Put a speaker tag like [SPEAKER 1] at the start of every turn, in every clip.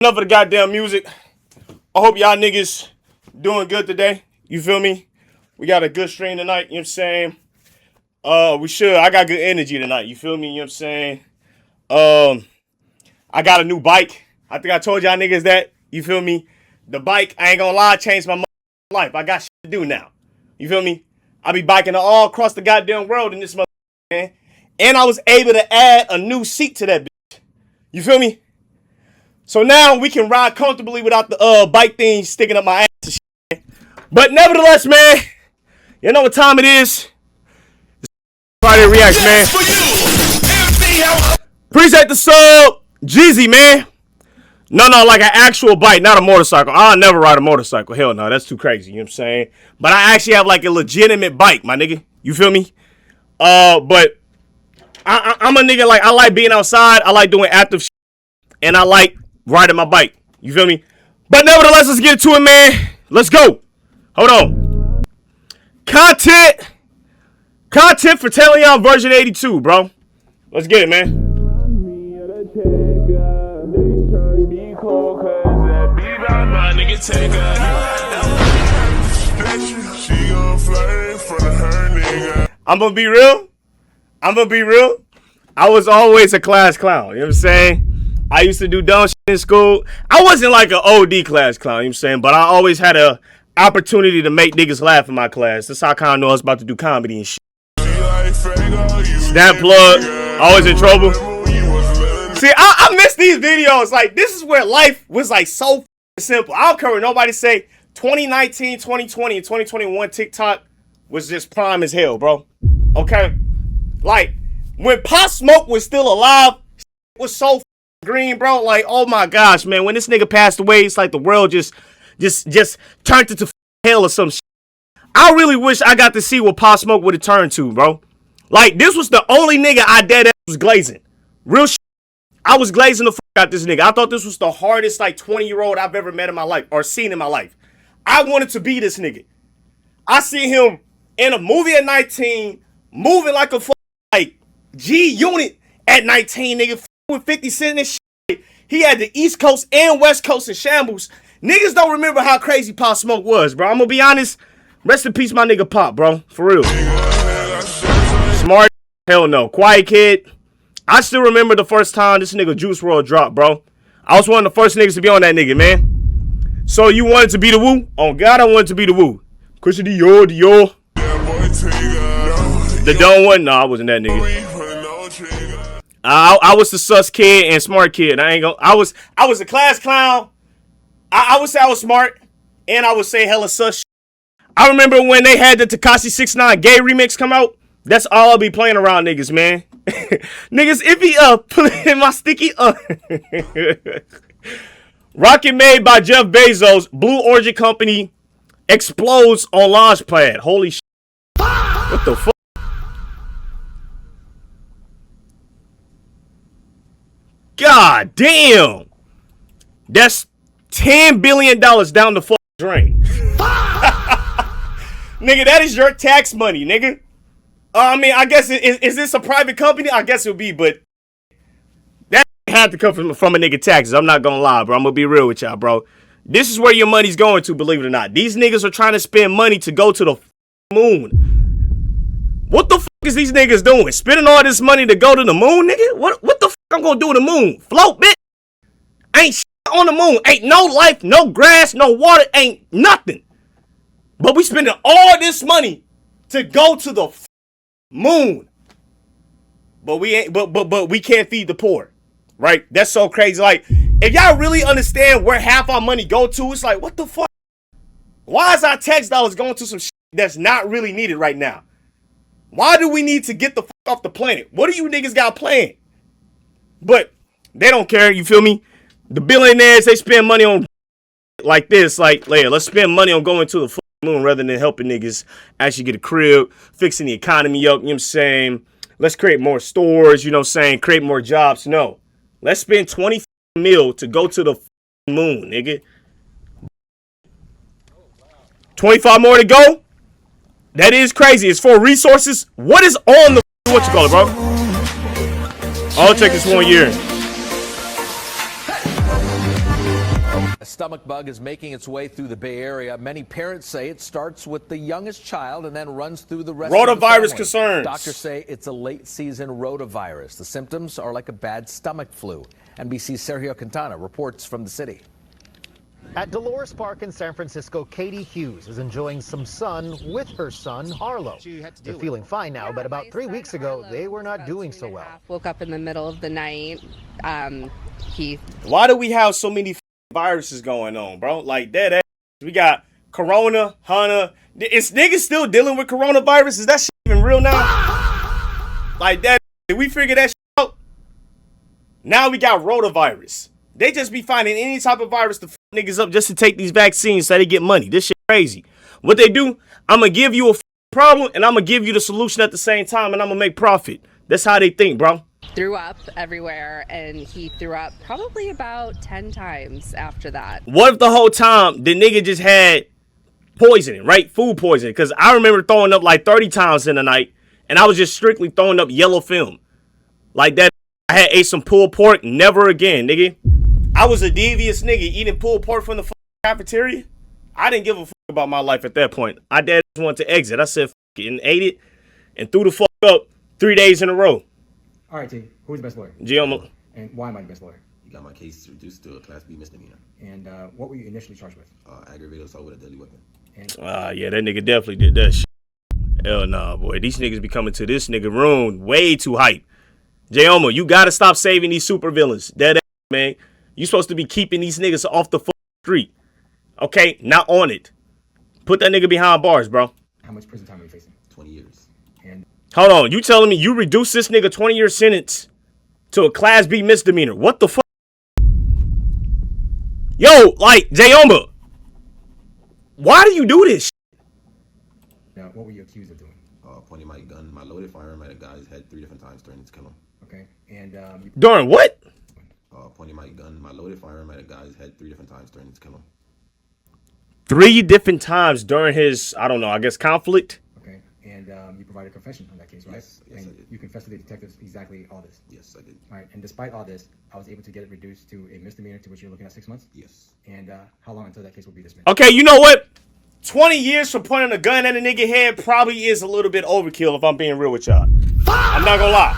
[SPEAKER 1] Enough of the goddamn music. I hope y'all niggas doing good today. You feel me? We got a good stream tonight, you know what I'm saying? We should. I got good energy tonight, you feel me? You know what I'm saying? I got a new bike. I think I told y'all niggas that, you feel me? The bike, I ain't gonna lie, changed my life. I got shit to do now. You feel me? I be biking all across the goddamn world in this motherfucker, man. And I was able to add a new seat to that bitch. You feel me? So now we can ride comfortably without the bike thing sticking up my ass and shit. But nevertheless, man, you know what time it is? Friday Reacts, man. Appreciate the sub, Jeezy, man. No, like an actual bike, not a motorcycle. I'll never ride a motorcycle. Hell no, that's too crazy, you know what I'm saying? But I actually have like a legitimate bike, my nigga. You feel me? But I'm a nigga, like, I like being outside. I like doing active shit. And I like riding my bike. You feel me? But nevertheless, let's get to it, man. Let's go. Hold on. Content for Taileon version 82, bro. Let's get it, man. I'm gonna be real. I was always a class clown. You know what I'm saying? I used to do dumb shit in school. I wasn't like an OD class clown, you know what I'm saying? But I always had a opportunity to make niggas laugh in my class. That's how I kind of know I was about to do comedy and shit. Snap plug. Always in trouble. See, I miss these videos. Like, this is where life was like so simple. I don't care what nobody say. 2019, 2020, and 2021 TikTok was just prime as hell, bro. Okay? Like, when Pop Smoke was still alive, it was so green, bro. Like, oh my gosh, man. When this nigga passed away, it's like the world just turned into hell or some shit. I really wish I got to see what Pop Smoke would have turned to, bro. Like, this was the only nigga I dead ass was glazing. Real shit. I was glazing the fuck out this nigga. I thought this was the hardest, like, 20-year-old I've ever met in my life or seen in my life. I wanted to be this nigga. I see him in a movie at 19, moving like a like G-Unit at 19, nigga, with 50 Cent and shit. He had the East Coast and West Coast in shambles. Niggas don't remember how crazy Pop Smoke was, bro. I'm gonna be honest. Rest in peace, my nigga Pop, bro. For real. Smart? Hell no. Quiet Kid? I still remember the first time this nigga Juice WRLD dropped, bro. I was one of the first niggas to be on that nigga, man. So you wanted to be the Woo? Oh, God, I wanted to be the Woo. Christian Dior. The dumb one? No, I wasn't that nigga. I was the sus kid and smart kid. I was a class clown. I would say I was smart, and I would say hella sus shit. I remember when they had the Tekashi 6ix9ine gay remix come out. That's all I'll be playing around niggas, man. Niggas, if he put it in my sticky Rocket made by Jeff Bezos, Blue Origin Company explodes on Launchpad. Holy shit. What the fuck? God damn. That's $10 billion down the fucking drain. Nigga, that is your tax money, nigga. I mean, I guess, is this a private company? I guess it would be, but that had to come from a nigga taxes. I'm not gonna lie, bro. I'm gonna be real with y'all, bro. This is where your money's going to, believe it or not. These niggas are trying to spend money to go to the moon. What the fuck is these niggas doing? Spending all this money to go to the moon, nigga? What the fuck I'm gonna do to the moon? Float, bitch? Ain't shit on the moon. Ain't no life, no grass, no water, ain't nothing. But we spending all this money to go to the moon. But we ain't but we can't feed the poor. Right? That's so crazy. Like, if y'all really understand where half our money go to, it's like, what the fuck? Why is our tax dollars going to some shit that's not really needed right now? Why do we need to get the fuck off the planet? What do you niggas got planned? But they don't care, you feel me? The billionaires, they spend money on like this, like, let's spend money on going to the moon rather than helping niggas actually get a crib, fixing the economy up, you know what I'm saying? Let's create more stores, you know what I'm saying? Create more jobs. No. Let's spend 20 mil to go to the moon, nigga. 25 more to go? That is crazy. It's for resources. What is on the what you call it, bro? I'll take this 1 year.
[SPEAKER 2] A stomach bug is making its way through the Bay Area. Many parents say it starts with the youngest child and then runs through the rest of the family.
[SPEAKER 1] Rotavirus concerns.
[SPEAKER 2] Doctors say it's a late-season rotavirus. The symptoms are like a bad stomach flu. NBC's Sergio Quintana reports from the city.
[SPEAKER 3] At Dolores Park in San Francisco, Katie Hughes is enjoying some sun with her son, Harlow. They're feeling fine now, but about 3 weeks ago, they were not doing so well.
[SPEAKER 4] Woke up in the middle of the night.
[SPEAKER 1] Why do we have so many viruses going on, bro? Like that. We got Corona, Hana. Is niggas still dealing with coronavirus? Is that shit even real now? Like that. Did we figure that shit out? Now we got rotavirus. They just be finding any type of virus to fuck niggas up just to take these vaccines so they get money. This shit crazy. What they do, I'm going to give you a problem and I'm going to give you the solution at the same time and I'm going to make profit. That's how they think, bro.
[SPEAKER 4] Threw up everywhere, and he threw up probably about 10 times after that.
[SPEAKER 1] What if the whole time the nigga just had poisoning, right? Food poisoning. Because I remember throwing up like 30 times in the night, and I was just strictly throwing up yellow film. Like that. I had ate some pulled pork. Never again, nigga. I was a devious nigga eating pulled pork from the cafeteria. I didn't give a fuck about my life at that point. I just wanted to exit. I said, fuck it, and ate it, and threw the fuck up 3 days in a row.
[SPEAKER 5] All right, T. Who's the best lawyer?
[SPEAKER 1] Giacomo.
[SPEAKER 5] And why am I the best lawyer?
[SPEAKER 6] You got my case reduced to a Class B misdemeanor.
[SPEAKER 5] And what were you initially charged with?
[SPEAKER 6] Aggravated assault with a deadly weapon.
[SPEAKER 1] Yeah, that nigga definitely did that shit. Hell nah, boy. These niggas be coming to this nigga room way too hype. Giacomo, you gotta stop saving these supervillains. That ass, man. You supposed to be keeping these niggas off the street. Okay? Not on it. Put that nigga behind bars, bro.
[SPEAKER 5] How much prison time are you facing?
[SPEAKER 6] 20 years.
[SPEAKER 5] And
[SPEAKER 1] hold on, you telling me you reduced this nigga 20-year sentence to a Class B misdemeanor? What the fuck? Yo, like, Giacomo, why do you do this shit?
[SPEAKER 5] Now, what were you accused of doing?
[SPEAKER 6] Pointing my gun, my loaded firearm at a guy's head 3 different times, threatening to kill him.
[SPEAKER 5] Okay, and
[SPEAKER 1] during what?
[SPEAKER 6] Pointing my gun, my loaded firearm at a guy's head 3 different times, threatening to kill him.
[SPEAKER 1] 3 different times during his, I don't know, I guess conflict.
[SPEAKER 5] Okay, and you provided a confession on that case, right?
[SPEAKER 6] Yes,
[SPEAKER 5] and
[SPEAKER 6] I did.
[SPEAKER 5] You confessed to the detectives exactly all this?
[SPEAKER 6] Yes, I did.
[SPEAKER 5] All right, and despite all this, I was able to get it reduced to a misdemeanor to which you're looking at 6 months?
[SPEAKER 6] Yes.
[SPEAKER 5] And how long until that case will be dismissed?
[SPEAKER 1] Okay, you know what? 20 years for pointing a gun at a nigga head probably is a little bit overkill if I'm being real with y'all. I'm not gonna lie.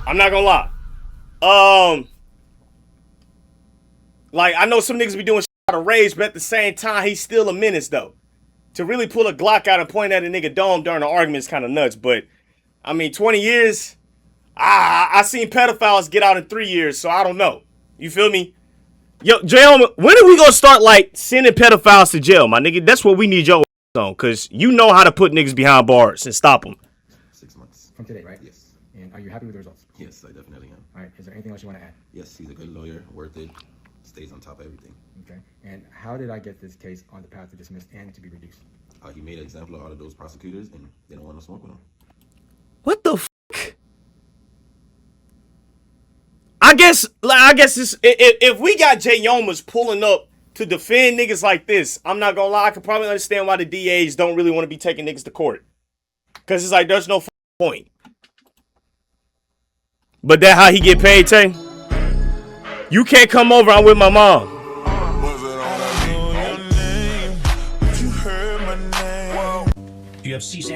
[SPEAKER 1] I'm not gonna lie. Like, I know some niggas be doing shit out of rage, but at the same time, he's still a menace, though. To really pull a Glock out and point at a nigga dome during an argument is kind of nuts, but, I mean, 20 years, I seen pedophiles get out in 3 years, so I don't know. You feel me? Yo, jail, when are we gonna start, like, sending pedophiles to jail, my nigga? That's what we need your on, because you know how to put niggas behind bars and stop them.
[SPEAKER 6] 6 months.
[SPEAKER 5] From today, right?
[SPEAKER 6] Yes.
[SPEAKER 5] And are you happy with the results?
[SPEAKER 6] Yes, I definitely am.
[SPEAKER 5] All right, is there anything else you want to add?
[SPEAKER 6] Yes, he's a good lawyer, worth it, stays on top of everything.
[SPEAKER 5] Okay, and how did I get this case on the path to dismiss and to be reduced?
[SPEAKER 6] He made an example of all of those prosecutors, and they don't want to smoke with him.
[SPEAKER 1] What the fuck? I guess it's, if we got Jay Yomas pulling up to defend niggas like this, I'm not gonna lie, I can probably understand why the DAs don't really want to be taking niggas to court. Because it's like, there's no point. But that how he get paid, Tay? You can't come over, I'm with my mom.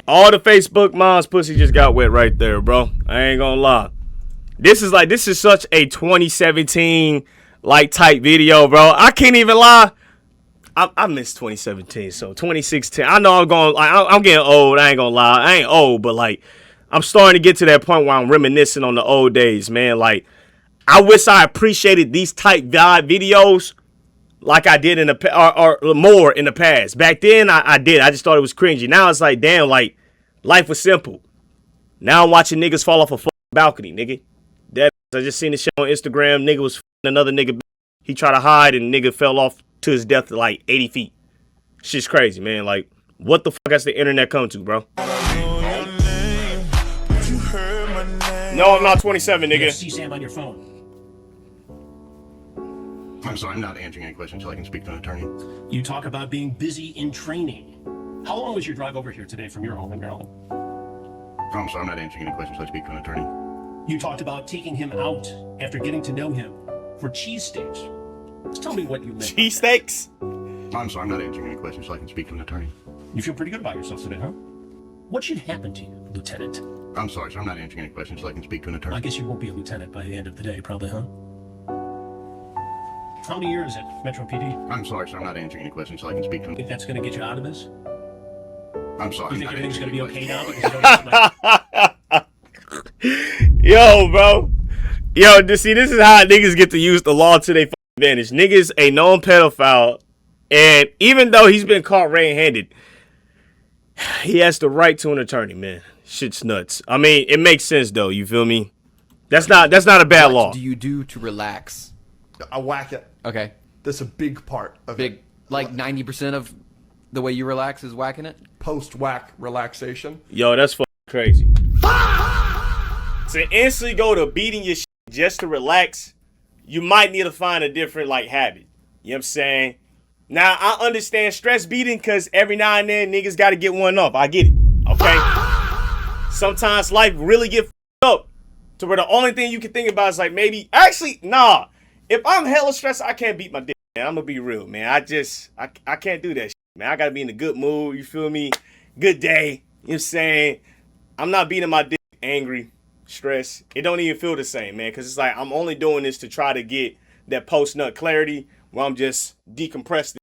[SPEAKER 1] All the Facebook mom's pussy just got wet right there, bro. I ain't gonna lie. This is such a 2017 like type video, bro. I can't even lie. I miss 2017, so 2016. I know I'm getting old. I ain't gonna lie. I ain't old, but like I'm starting to get to that point where I'm reminiscing on the old days, man. Like I wish I appreciated these type videos like I did in the or more in the past. Back then I did. I just thought it was cringy. Now it's like, damn, like life was simple. Now I'm watching niggas fall off a balcony, nigga. I just seen the shit on Instagram. Nigga was another nigga. He tried to hide and nigga fell off to his death at like 80 feet. Shit's crazy, man. Like, what the fuck has the internet come to, bro? No, I'm not 27, nigga.
[SPEAKER 7] You have CSAM on your phone.
[SPEAKER 8] I'm sorry, I'm not answering any questions until I can speak to an attorney.
[SPEAKER 7] You talk about being busy in training. How long was your drive over here today from your home in Maryland?
[SPEAKER 8] I'm sorry, I'm not answering any questions until I speak to an attorney.
[SPEAKER 7] You talked about taking him out after getting to know him for cheese steaks. Just tell me what you meant.
[SPEAKER 1] Cheesesteaks?
[SPEAKER 8] I'm sorry, I'm not answering any questions so I can speak to an attorney.
[SPEAKER 7] You feel pretty good about yourself today, huh? What should happen to you, Lieutenant?
[SPEAKER 8] I'm sorry, sir, I'm not answering any questions so I can speak to an attorney.
[SPEAKER 7] I guess you won't be a lieutenant by the end of the day, probably, huh? How many years at Metro PD?
[SPEAKER 8] I'm sorry, sir, I'm not answering any questions so I can speak to an
[SPEAKER 7] Think that's going to get you out of this?
[SPEAKER 8] I'm sorry,
[SPEAKER 7] You
[SPEAKER 8] I'm
[SPEAKER 7] think
[SPEAKER 8] not
[SPEAKER 7] everything's
[SPEAKER 8] answering
[SPEAKER 7] going to
[SPEAKER 8] any
[SPEAKER 7] be okay
[SPEAKER 8] questions.
[SPEAKER 7] now? Because you don't
[SPEAKER 1] Yo, bro. Yo, see, this is how niggas get to use the law to their advantage. Niggas a known pedophile, and even though he's been caught red-handed, he has the right to an attorney, man. Shit's nuts. I mean, it makes sense though. You feel me? That's not a bad law.
[SPEAKER 9] What do you do to relax?
[SPEAKER 10] I whack it.
[SPEAKER 9] Okay.
[SPEAKER 10] That's a big part of it.
[SPEAKER 9] Like 90% of the way you relax is whacking it?
[SPEAKER 10] Post-whack relaxation.
[SPEAKER 1] Yo, that's fucking crazy. To instantly go to beating your shit just to relax, you might need to find a different like habit. You know what I'm saying? Now, I understand stress beating because every now and then niggas got to get one off. I get it. Okay? Sometimes life really get fucked up to where the only thing you can think about is like maybe, actually, nah. If I'm hella stressed, I can't beat my dick, man. I'm going to be real, man. I can't do that shit, man. I got to be in a good mood. You feel me? Good day. You know what I'm saying? I'm not beating my dick angry, stressed. It don't even feel the same, man. Because it's like I'm only doing this to try to get that post-nut clarity where I'm just decompressed.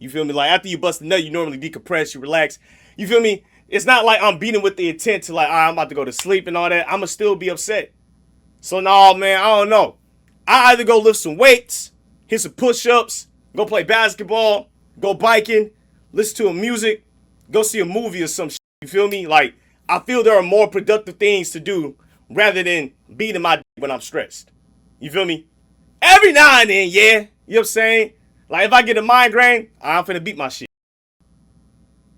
[SPEAKER 1] You feel me? Like after you bust a nut, you normally decompress, you relax. You feel me? It's not like I'm beating with the intent to like, I'm about to go to sleep and all that. I'ma still be upset. So no, man, I don't know. I either go lift some weights, hit some push-ups, go play basketball, go biking, listen to a music, go see a movie or some shit. You feel me? Like, I feel there are more productive things to do rather than beating my dick when I'm stressed. You feel me? Every now and then, yeah. You know what I'm saying? Like, if I get a migraine, I'm finna beat my shit.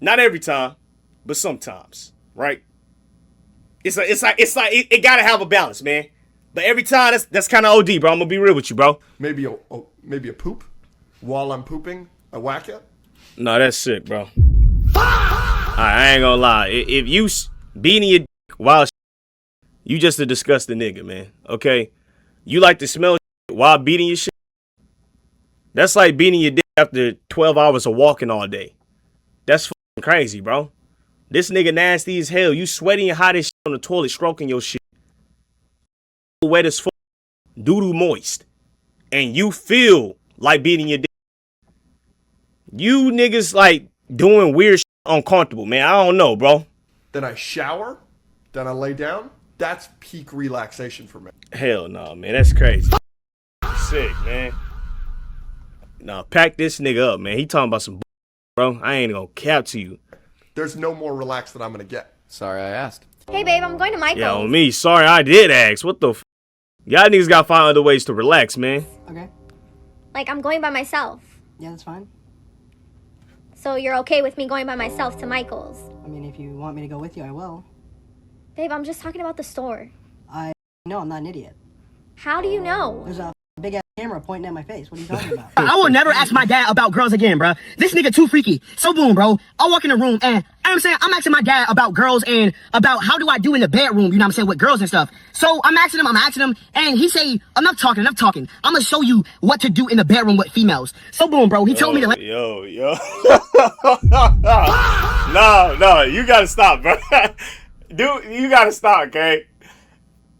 [SPEAKER 1] Not every time, but sometimes, right? It's like it gotta have a balance, man. But every time, that's kind of OD, bro. I'm gonna be real with you, bro.
[SPEAKER 10] Maybe a poop. While I'm pooping, I whack it.
[SPEAKER 1] No, that's sick, bro. I ain't gonna lie. If you beating your dick while you just a disgusting nigga, man. Okay? You like to smell shit while beating your shit? That's like beating your dick after 12 hours of walking all day. That's fucking crazy, bro. This nigga nasty as hell. You sweating and hot as shit on the toilet, stroking your shit. Wet as fuck, doo-doo moist. And you feel like beating your dick. You niggas like doing weird shit uncomfortable, man. I don't know, bro.
[SPEAKER 10] Then I shower. Then I lay down. That's peak relaxation for me.
[SPEAKER 1] Hell no, man. That's crazy. Sick, man. Nah, pack this nigga up, man. He talking about some bro. I ain't gonna cap to you.
[SPEAKER 10] There's no more relaxed than I'm gonna get.
[SPEAKER 9] Sorry I asked.
[SPEAKER 11] Hey, babe, I'm going to Michael's.
[SPEAKER 1] Yeah, on me. Sorry, I did ask. What the Y'all niggas gotta find other ways to relax, man.
[SPEAKER 11] Okay. Like, I'm going by myself.
[SPEAKER 12] Yeah, that's fine.
[SPEAKER 11] So you're okay with me going by myself to Michael's?
[SPEAKER 12] I mean, if you want me to go with you, I will.
[SPEAKER 11] Babe, I'm just talking about the store.
[SPEAKER 12] No, I'm not an idiot.
[SPEAKER 11] How do you know?
[SPEAKER 12] There's a big-ass camera pointing at my face. What are you talking about?
[SPEAKER 13] I will never ask my dad about girls again, bro. This nigga too freaky. So boom, bro. I walk in the room and I'm asking my dad about girls and about how do I do in the bedroom, you know what I'm saying, with girls and stuff. So I'm asking him, and he say, enough talking. I'm gonna show you what to do in the bedroom with females. So boom, bro. He told me to
[SPEAKER 1] Yo. No, you gotta stop, bro. Dude, you gotta stop, okay?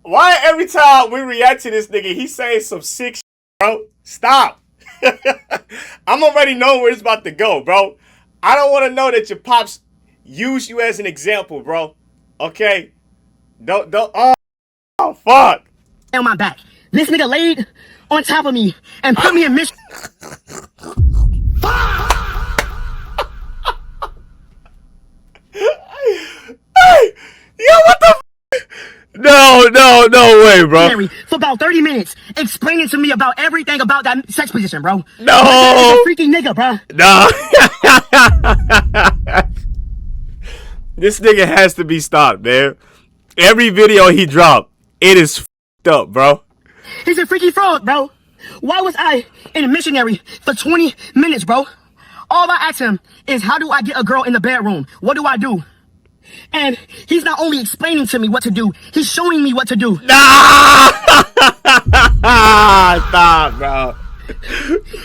[SPEAKER 1] Why every time we react to this nigga, he saying some sick shit, bro? Stop. I'm already knowing where it's about to go, bro. I don't want to know that your pops use you as an example, bro. Okay? Don't. Oh, fuck.
[SPEAKER 13] On my back. This nigga laid on top of me and put me in mission.
[SPEAKER 1] Hey, yo, what the No way, bro.
[SPEAKER 13] For about 30 minutes, explaining to me about everything about that sex position, bro.
[SPEAKER 1] No.
[SPEAKER 13] He's a freaky nigga, bro.
[SPEAKER 1] No. This nigga has to be stopped, man. Every video he dropped, it is f***ed up, bro.
[SPEAKER 13] He's a freaky frog, bro. Why was I in a missionary for 20 minutes, bro? All I asked him is, how do I get a girl in the bedroom? What do I do? And he's not only explaining to me what to do, he's showing me what to do.
[SPEAKER 1] Nah! Stop, bro.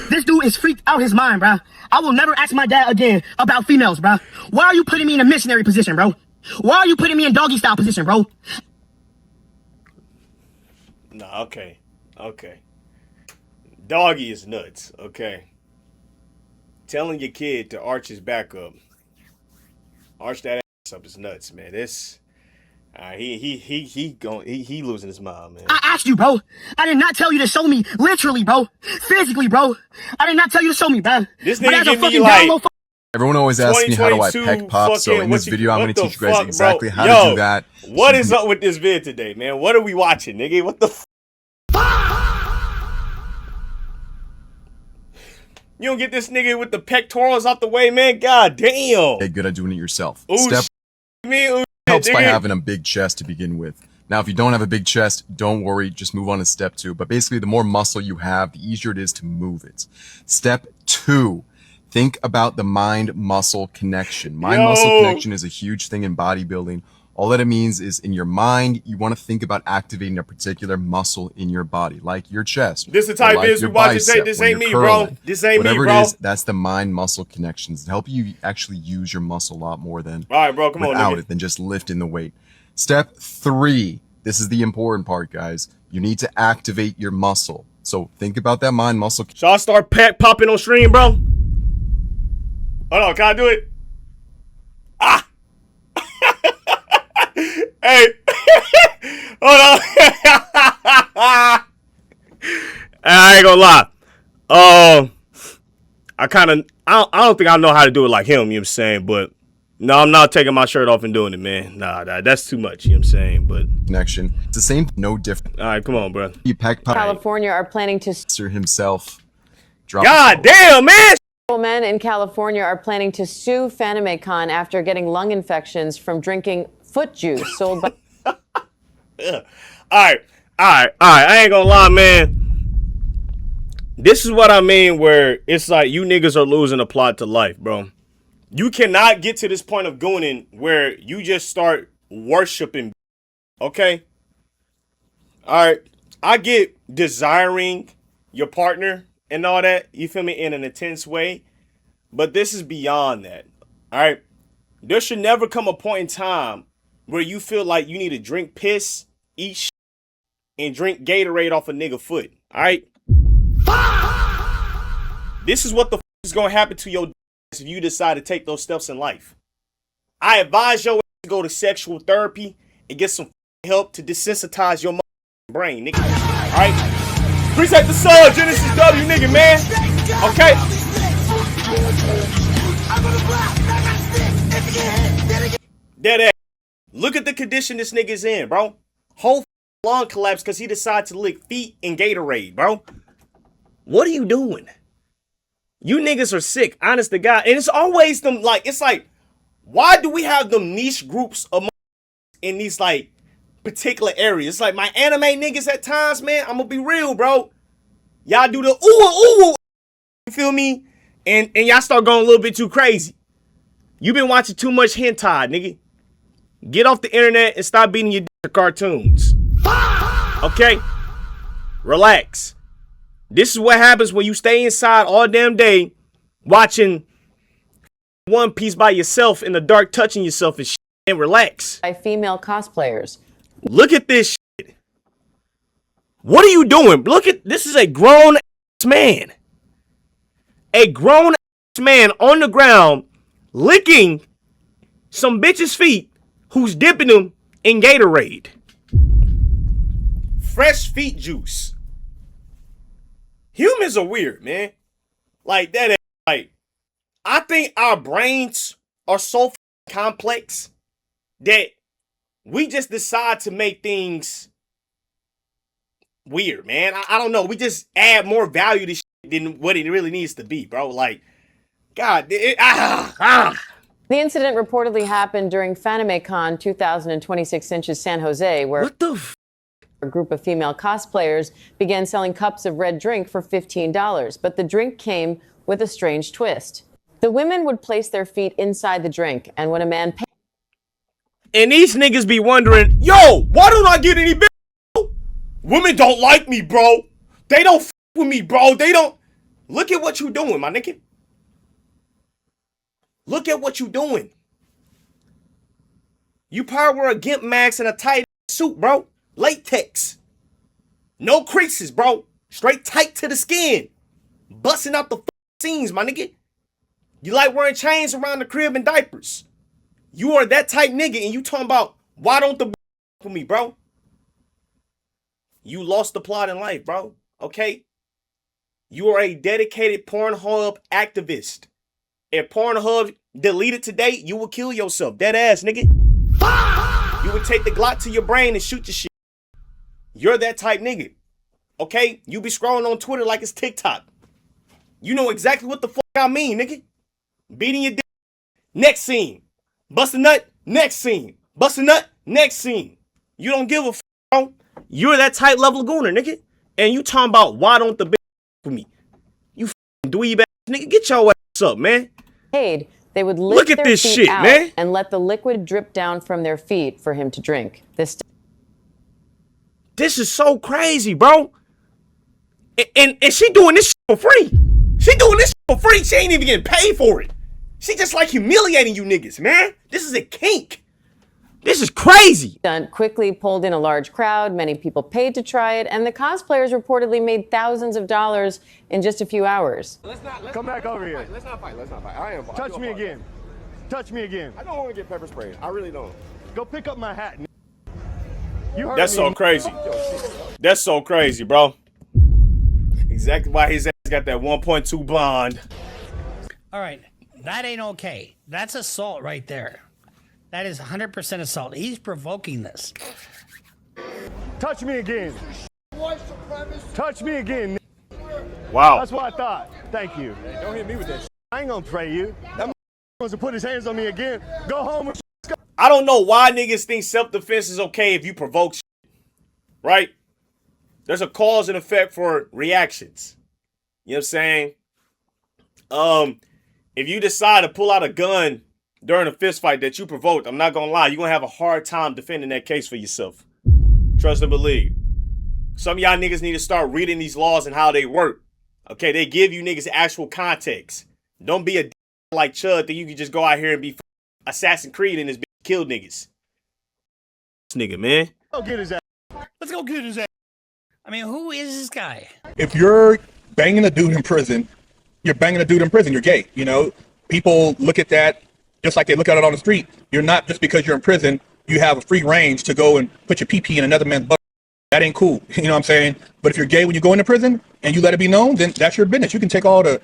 [SPEAKER 13] This dude is freaked out his mind, bro. I will never ask my dad again about females, bro. Why are you putting me in a missionary position, bro? Why are you putting me in doggy style position, bro?
[SPEAKER 1] Nah, okay. Okay. Doggy is nuts, okay? Telling your kid to arch his back up. Arch that ass up is nuts, man. This he losing his mind, man.
[SPEAKER 13] I asked you, bro. I did not tell you to show me literally, bro. Physically, bro. I did not tell you to show me, bro.
[SPEAKER 1] This nigga give me like
[SPEAKER 14] everyone always asks me how do I peck pop, so in this video I'm going to teach you guys exactly how to do that.
[SPEAKER 1] What is up with this vid today, man? What are we watching, nigga? What the You don't get this nigga with the pectorals out the way, man? God damn.
[SPEAKER 14] Get good at doing it yourself.
[SPEAKER 1] Ooh,
[SPEAKER 14] Step helps by
[SPEAKER 1] nigga.
[SPEAKER 14] having a big chest to begin with. Now, if you don't have a big chest, don't worry, just move on to step 2. But basically, the more muscle you have, the easier it is to move it. Step 2, think about the mind-muscle connection. Mind-muscle connection is a huge thing in bodybuilding. All that it means is in your mind, you want to think about activating a particular muscle in your body, like your chest.
[SPEAKER 1] This is the type is we watching. This ain't me, bro. This ain't me, bro.
[SPEAKER 14] Whatever it is, that's the mind-muscle connections to help you actually use your muscle a lot more than
[SPEAKER 1] all right, bro. Come on,
[SPEAKER 14] without it than just lifting the weight. Step 3. This is the important part, guys. You need to activate your muscle. So think about that mind-muscle.
[SPEAKER 1] Shall I start popping on stream, bro? Hold on, can I do it? Ah! Hey! Hold on. I ain't gonna lie. I don't think I know how to do it like him, you know what I'm saying? But no, I'm not taking my shirt off and doing it, man. Nah, that's too much, you know what I'm saying? But
[SPEAKER 14] connection. It's the same, no different.
[SPEAKER 1] All right, come on, bro.
[SPEAKER 15] California are planning to
[SPEAKER 14] sue himself.
[SPEAKER 1] God damn, man!
[SPEAKER 15] Men in California are planning to sue Fanamecon after getting lung infections from drinking foot juice sold by.
[SPEAKER 1] All right. I ain't gonna lie, man. This is what I mean, where it's like you niggas are losing the plot to life, bro. You cannot get to this point of gooning where you just start worshiping. Okay. All right. I get desiring your partner and all that, you feel me, in an intense way. But this is beyond that. All right. There should never come a point in time where you feel like you need to drink piss, eat shit, and drink Gatorade off a nigga foot. All right. This is what the is going to happen to your if you decide to take those steps in life. I advise your to go to sexual therapy and get some help to desensitize your brain, nigga. All right. Appreciate the sub, Genesis W, nigga, man. Okay. Dead ass. Look at the condition this nigga's in, bro. Whole lung collapsed because he decided to lick feet and Gatorade, bro. What are you doing? You niggas are sick, honest to God. And it's always them, like, it's like, why do we have them niche groups in these, like, particular areas? It's like my anime niggas at times, man, I'm gonna be real, bro. Y'all do the ooh, you feel me? And y'all start going a little bit too crazy. You been watching too much hentai, nigga. Get off the internet and stop beating your dick to cartoons. Okay? Relax. This is what happens when you stay inside all damn day watching One Piece by yourself in the dark, touching yourself and shit, and relax.
[SPEAKER 15] By female cosplayers.
[SPEAKER 1] Look at this shit. What are you doing? Look at this is a grown ass man. A grown ass man on the ground licking some bitch's feet who's dipping them in Gatorade. Fresh feet juice. Humans are weird, man. Like that. Like, I think our brains are so complex that we just decide to make things weird, man. I don't know. We just add more value to shit than what it really needs to be, bro. Like, God.
[SPEAKER 15] The incident reportedly happened during Fanamecon 2026 in San Jose, where a group of female cosplayers began selling cups of red drink for $15. But the drink came with a strange twist. The women would place their feet inside the drink, and when a man paid,
[SPEAKER 1] and these niggas be wondering, yo, why don't I get any better? Women don't like me, bro. They don't with me, bro. They don't. Look at what you doing, my nigga. Look at what you doing. You probably wear a gimp mask and a tight suit, bro. Latex. No creases, bro. Straight tight to the skin. Busting out the seams, my nigga. You like wearing chains around the crib and diapers. You are that type nigga and you talking about, why don't the with me, bro? You lost the plot in life, bro. Okay? You are a dedicated Pornhub activist. If Pornhub deleted today, you would kill yourself. Dead ass, nigga. You would take the Glock to your brain and shoot your shit. You're that type nigga. Okay? You be scrolling on Twitter like it's TikTok. You know exactly what the fuck I mean, nigga. Beating your dick. Next scene. Bust a nut. Next scene. Bust a nut. Next scene. You don't give a fuck, bro. You're that type level gooner, nigga. And you talking about why don't the bitch with me? You fucking dweeb ass nigga. Get your ass up, man.
[SPEAKER 15] They would lift
[SPEAKER 1] Look at
[SPEAKER 15] their
[SPEAKER 1] this
[SPEAKER 15] feet
[SPEAKER 1] shit,
[SPEAKER 15] out
[SPEAKER 1] man.
[SPEAKER 15] and let the liquid drip down from their feet for him to drink. This
[SPEAKER 1] is so crazy, bro. And she doing this shit for free. She doing this shit for free. She ain't even getting paid for it. She just like humiliating you niggas, man. This is a kink. This is crazy.
[SPEAKER 15] stunt quickly pulled in a large crowd. Many people paid to try it, and the cosplayers reportedly made thousands of dollars in just a few hours.
[SPEAKER 16] Come back over here.
[SPEAKER 17] Let's not fight. Let's not fight. I am.
[SPEAKER 16] Touch me again. Touch me again.
[SPEAKER 17] I don't want to get pepper sprayed. I really don't.
[SPEAKER 16] Go pick up my hat. You heard
[SPEAKER 1] That's
[SPEAKER 16] me.
[SPEAKER 1] so crazy. That's so crazy, bro. Exactly why his ass got that 1.2 blonde.
[SPEAKER 18] All right, that ain't okay. That's assault right there. That is 100% assault. He's provoking this.
[SPEAKER 16] Touch me again. Touch me again.
[SPEAKER 1] Wow.
[SPEAKER 16] That's what I thought. Thank you.
[SPEAKER 17] Hey, don't hit me with that shit.
[SPEAKER 16] I ain't gonna pray you. That wants to put his hands on me again. Go home.
[SPEAKER 1] I don't know why niggas think self-defense is okay if you provoke shit. Right? There's a cause and effect for reactions. You know what I'm saying? If you decide to pull out a gun during a fist fight that you provoked, I'm not gonna lie, you're gonna have a hard time defending that case for yourself. Trust and believe. Some of y'all niggas need to start reading these laws and how they work. Okay, they give you niggas actual context. Don't be a like Chud that you can just go out here and be Assassin's Creed and this bitch kill niggas. This nigga, man.
[SPEAKER 16] Go get his ass.
[SPEAKER 18] Let's go get his ass. I mean, who is this guy?
[SPEAKER 19] If you're banging a dude in prison, you're banging a dude in prison. You're gay. You know, people look at that just like they look at it on the street. You're not, just because you're in prison, you have a free range to go and put your pee-pee in another man's butt. That ain't cool. You know what I'm saying? But if you're gay when you go into prison and you let it be known, then that's your business. You can take all the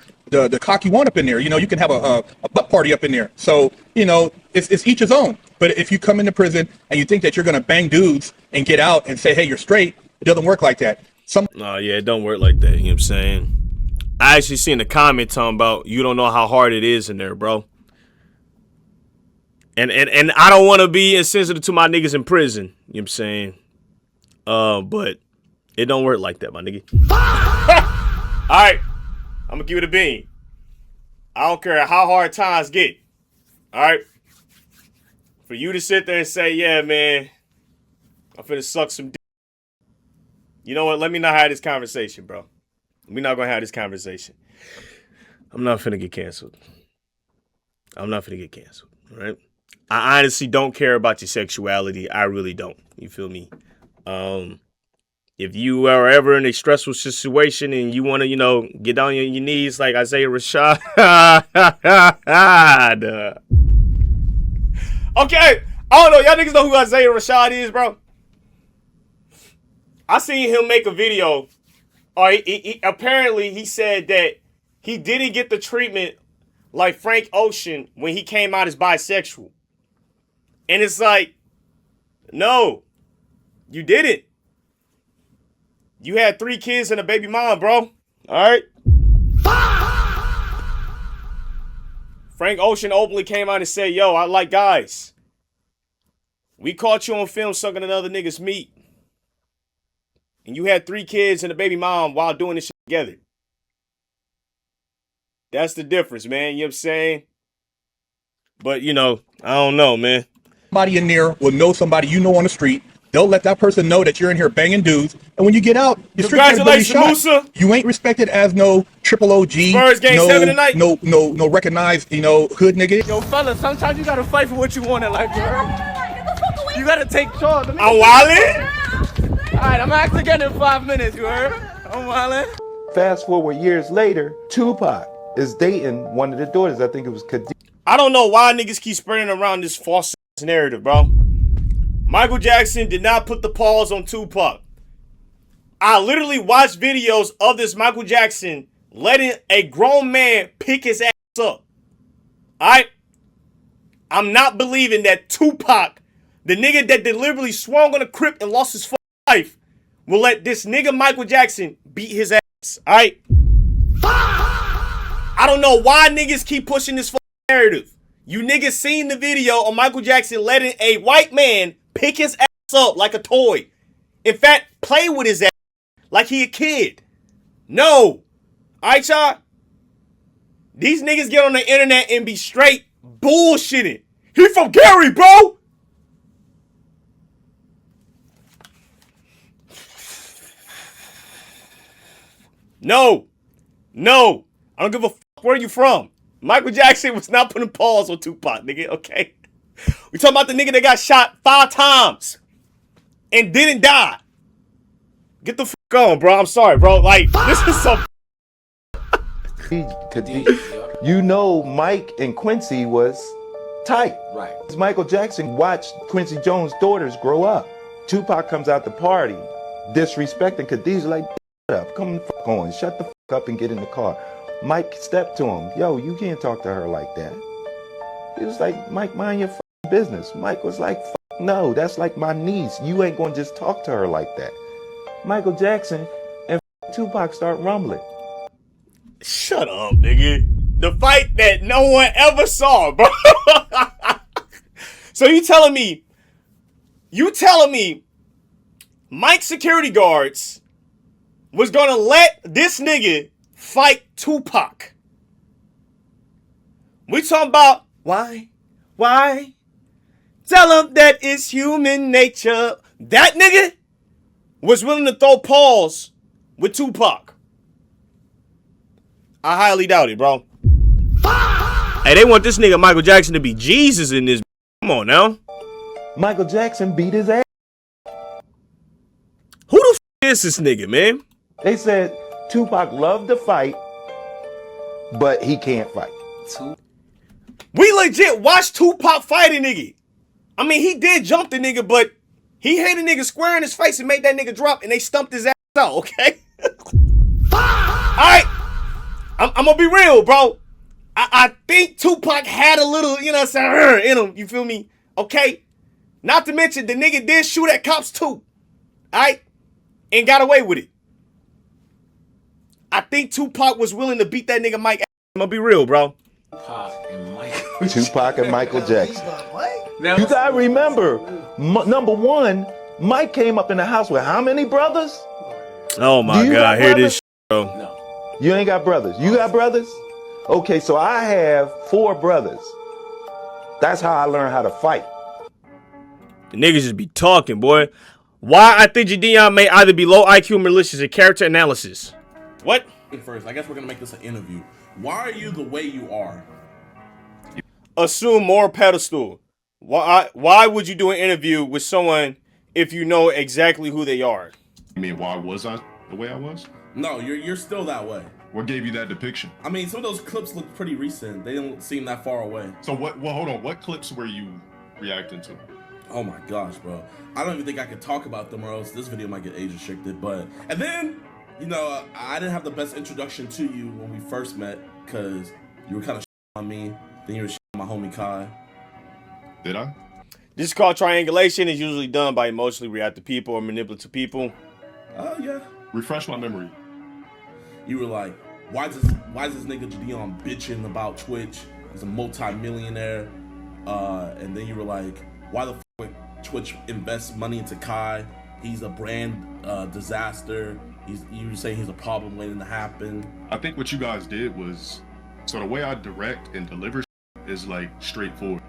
[SPEAKER 19] cock you want up in there. You know, you can have a butt party up in there. So, you know, it's each his own. But if you come into prison and you think that you're going to bang dudes and get out and say, hey, you're straight, it doesn't work like that.
[SPEAKER 1] Oh, yeah, it don't work like that. You know what I'm saying? I actually seen a comment talking about you don't know how hard it is in there, bro. And I don't want to be insensitive to my niggas in prison. You know what I'm saying? But it don't work like that, my nigga. All right, I'm gonna give it a bean. I don't care how hard times get. All right, for you to sit there and say, yeah, man, I'm finna suck some dick. You know what? Let me not have this conversation, bro. We're not gonna have this conversation. I'm not finna get canceled. I'm not finna get canceled, all right? I honestly don't care about your sexuality. I really don't. You feel me? If you are ever in a stressful situation and you want to, you know, get down on your knees like Isaiah Rashad. Okay. I don't know. Y'all niggas know who Isaiah Rashad is, bro? I seen him make a video. Apparently he said that he didn't get the treatment like Frank Ocean when he came out as bisexual. And it's like, no, you didn't. You had 3 kids and a baby mom, bro. All right. Frank Ocean openly came out and said, yo, I like guys. We caught you on film sucking another nigga's meat. And you had 3 kids and a baby mom while doing this shit together. That's the difference, man. You know what I'm saying? But, you know, I don't know, man.
[SPEAKER 19] Somebody in there will know somebody you know on the street they'll let that person know that you're in here banging dudes. And when you get out, your street credibility
[SPEAKER 1] Congratulations,
[SPEAKER 19] shot.
[SPEAKER 1] Musa.
[SPEAKER 19] You ain't respected as no triple OG,
[SPEAKER 1] Spurs game 7 tonight.
[SPEAKER 19] no recognized, hood nigga.
[SPEAKER 20] Yo, fellas, sometimes you gotta fight for what you want in life, bro. You gotta take charge.
[SPEAKER 1] I'm wildin'.
[SPEAKER 20] All right, I'm act again in 5 minutes, you heard? I'm wildin'.
[SPEAKER 21] Fast forward years later, Tupac is dating one of the daughters. I think it was Khadijah.
[SPEAKER 1] I don't know why niggas keep spreading around this false narrative, bro. Michael Jackson did not put the pause on Tupac. I literally watched videos of this Michael Jackson letting a grown man pick his ass up. Alright? I'm not believing that Tupac, the nigga that deliberately swung on a crib and lost his fucking life, will let this nigga Michael Jackson beat his ass. Alright? I don't know why niggas keep pushing this fucking narrative. You niggas seen the video of Michael Jackson letting a white man pick his ass up like a toy. In fact, play with his ass like he a kid. No. Alright, y'all? These niggas get on the internet and be straight bullshitting. He from Gary, bro. No. No. I don't give a fuck where you from. Michael Jackson was not putting pause on Tupac, nigga, okay? We talking about the nigga that got shot 5 times and didn't die. Get the fuck on, bro. I'm sorry, bro. Like, this is some...
[SPEAKER 21] You know Mike and Quincy was tight.
[SPEAKER 2] Right.
[SPEAKER 21] Michael Jackson watched Quincy Jones' daughters grow up. Tupac comes out the party, disrespecting Khadijah like, shut up, come the fuck on, shut the fuck up and get in the car. Mike stepped to him, yo, you can't talk to her like that. He was like, Mike, mind your fucking business. Mike was like, fuck no, that's like my niece. You ain't gonna just talk to her like that. Michael Jackson and Tupac start rumbling.
[SPEAKER 1] Shut up, nigga. The fight that no one ever saw, bro. So you telling me Mike's security guards was gonna let this nigga fight Tupac? We talking about why? Tell him that it's human nature. That nigga was willing to throw paws with Tupac. I highly doubt it, bro. Hey, they want this nigga Michael Jackson to be Jesus in this. Come on now.
[SPEAKER 21] Michael Jackson beat his ass.
[SPEAKER 1] Who the f is this nigga, man?
[SPEAKER 21] They said Tupac loved to fight, but he can't fight.
[SPEAKER 1] We legit watched Tupac fight a nigga. I mean, he did jump the nigga, but he hit a nigga square in his face and made that nigga drop, and they stumped his ass out, okay? Alright. I'm gonna be real, bro. I think Tupac had a little, you know what I'm saying, in him, you feel me? Okay? Not to mention, the nigga did shoot at cops too. Alright? And got away with it. I think Tupac was willing to beat that nigga Mike ass. I'm gonna be real, bro.
[SPEAKER 21] Tupac and Michael Jackson. You gotta remember, number one, Mike came up in the house with how many brothers?
[SPEAKER 1] Oh my God, hear this shit, bro.
[SPEAKER 21] No. You ain't got brothers. You got brothers? Okay, so I have 4 brothers. That's how I learned how to fight.
[SPEAKER 1] The niggas just be talking, boy. Why I think Jadion may either be low IQ or malicious in character analysis. What?
[SPEAKER 22] First, I guess we're gonna make this an interview. Why are you the way you are?
[SPEAKER 1] Assume more pedestal. Why would you do an interview with someone if you know exactly who they are?
[SPEAKER 8] I mean, why was I the way I was?
[SPEAKER 22] No, you're still that way.
[SPEAKER 8] What gave you that depiction?
[SPEAKER 22] I mean, some of those clips look pretty recent. They don't seem that far away.
[SPEAKER 8] So what? Well, hold on. What clips were you reacting to?
[SPEAKER 22] Oh my gosh, bro. I don't even think I could talk about them, or else this video might get age restricted. But and then, you know, I didn't have the best introduction to you when we first met because you were kind of on me. Then you were on my homie Kai.
[SPEAKER 8] Did I?
[SPEAKER 1] This is called triangulation. It's usually done by emotionally reactive people or manipulative people.
[SPEAKER 22] Oh yeah.
[SPEAKER 8] Refresh my memory.
[SPEAKER 22] You were like, why is this nigga Jadion bitching about Twitch? He's a multi-millionaire. And then you were like, why the f would Twitch invest money into Kai? He's a brand disaster. You were saying he's a problem waiting to happen.
[SPEAKER 8] I think what you guys did was, so the way I direct and deliver is like straightforward.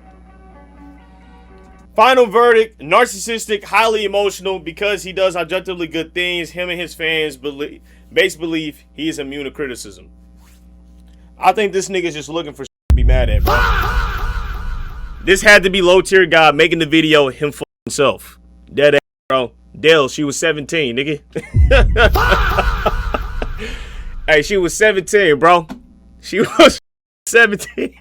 [SPEAKER 1] Final verdict, narcissistic, highly emotional, because he does objectively good things. Him and his fans base belief he is immune to criticism. I think this nigga's just looking for shit to be mad at, bro. This had to be low tier guy making the video him for himself. Dead ass, bro. Dell, she was 17, nigga. Hey, she was 17, bro. She was 17.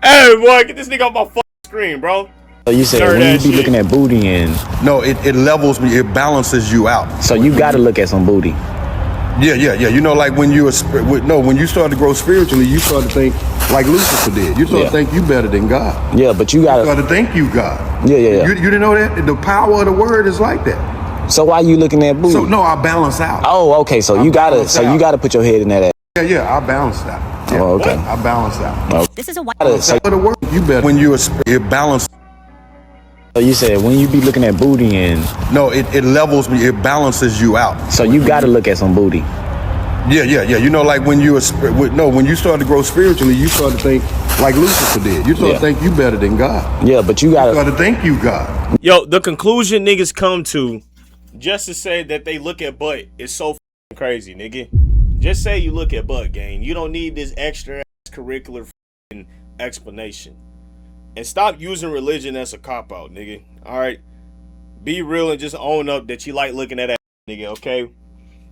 [SPEAKER 1] Hey, boy, get this nigga off my fucking screen, bro.
[SPEAKER 3] So you said when you be looking at booty and...
[SPEAKER 4] No, it levels me, it balances you out.
[SPEAKER 3] So you gotta look at some booty.
[SPEAKER 4] Yeah. You know, like when you when you start to grow spiritually, you start to think like Lucifer did. You start to think you better than God.
[SPEAKER 3] Yeah, but you gotta...
[SPEAKER 4] You start to think you God.
[SPEAKER 3] Yeah.
[SPEAKER 4] You didn't know that? The power of the word is like that.
[SPEAKER 3] So why you looking at booty?
[SPEAKER 4] So no, I balance out.
[SPEAKER 3] Oh, okay. So you gotta put your head in that ass.
[SPEAKER 4] Yeah, I balance out. Yeah,
[SPEAKER 3] oh, okay.
[SPEAKER 4] I balance out.
[SPEAKER 3] Oh.
[SPEAKER 4] This is a white. So the word you better when you it balance.
[SPEAKER 3] So you said when you be looking at booty and...
[SPEAKER 4] No, it levels me, it balances you out.
[SPEAKER 3] So you gotta look at some booty.
[SPEAKER 4] Yeah. You know, like when you when you start to grow spiritually, you start to think like Lucifer did. You start to think you better than God.
[SPEAKER 3] Yeah, but you gotta...
[SPEAKER 4] You start to think you God.
[SPEAKER 1] Yo, the conclusion niggas come to just to say that they look at butt is so crazy, nigga. Just say you look at butt, gang. You don't need this extra curricular explanation. And stop using religion as a cop-out, nigga. Alright? Be real and just own up that you like looking at that, nigga, okay?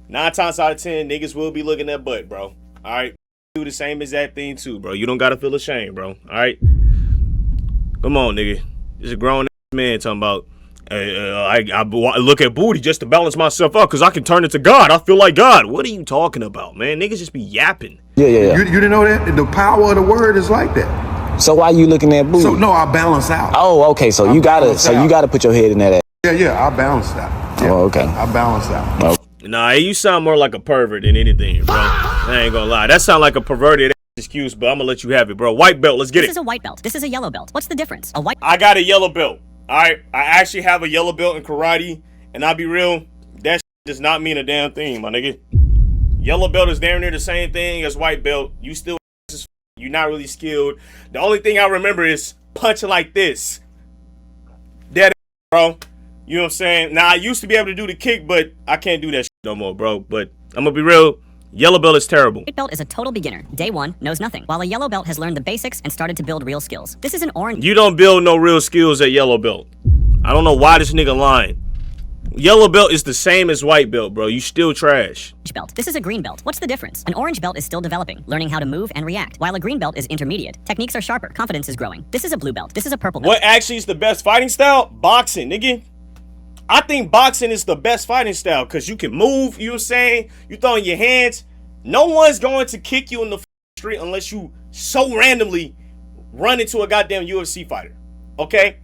[SPEAKER 1] 9 times out of 10, niggas will be looking at butt, bro. Alright? Do the same exact thing too, bro. You don't gotta feel ashamed, bro. Alright? Come on, nigga. This is a grown man talking about, I look at booty just to balance myself up because I can turn into God. I feel like God. What are you talking about, man? Niggas just be yapping.
[SPEAKER 3] Yeah.
[SPEAKER 4] You didn't know that? The power of the word is like that.
[SPEAKER 3] So why you looking at booty?
[SPEAKER 4] So no, I balance out.
[SPEAKER 3] Oh, okay. So you gotta put your head in that ass.
[SPEAKER 4] Yeah, I balance out. Yeah,
[SPEAKER 3] oh, okay.
[SPEAKER 4] I balance out.
[SPEAKER 3] Oh.
[SPEAKER 1] Nah, you sound more like a pervert than anything, bro. I ain't gonna lie. That sound like a perverted excuse, but I'm gonna let you have it, bro. White belt, let's get it.
[SPEAKER 23] This is a white belt. This is a yellow belt. What's the difference? A white...
[SPEAKER 1] I got a yellow belt. Alright, I actually have a yellow belt in karate, and I'll be real, that does not mean a damn thing, my nigga. Yellow belt is damn near the same thing as white belt. You still, you're not really skilled. The only thing I remember is punching like this. That, bro. You know what I'm saying? Now, I used to be able to do the kick, but I can't do that shit no more, bro. But I'm gonna be real. Yellow belt is terrible.
[SPEAKER 23] White belt is a total beginner. Day one, knows nothing. While a yellow belt has learned the basics and started to build real skills. This is an orange...
[SPEAKER 1] You don't build no real skills at yellow belt. I don't know why this nigga lying. Yellow belt is the same as white belt, bro. You still trash.
[SPEAKER 23] Belt. This is a green belt. What's the difference? An orange belt is still developing, learning how to move and react, while a green belt is intermediate. Techniques are sharper. Confidence is growing. This is a blue belt. This is a purple belt.
[SPEAKER 1] What actually is the best fighting style? Boxing, nigga. I think boxing is the best fighting style because you can move, you know what I'm saying? You throwing your hands. No one's going to kick you in the street unless you so randomly run into a goddamn UFC fighter. Okay?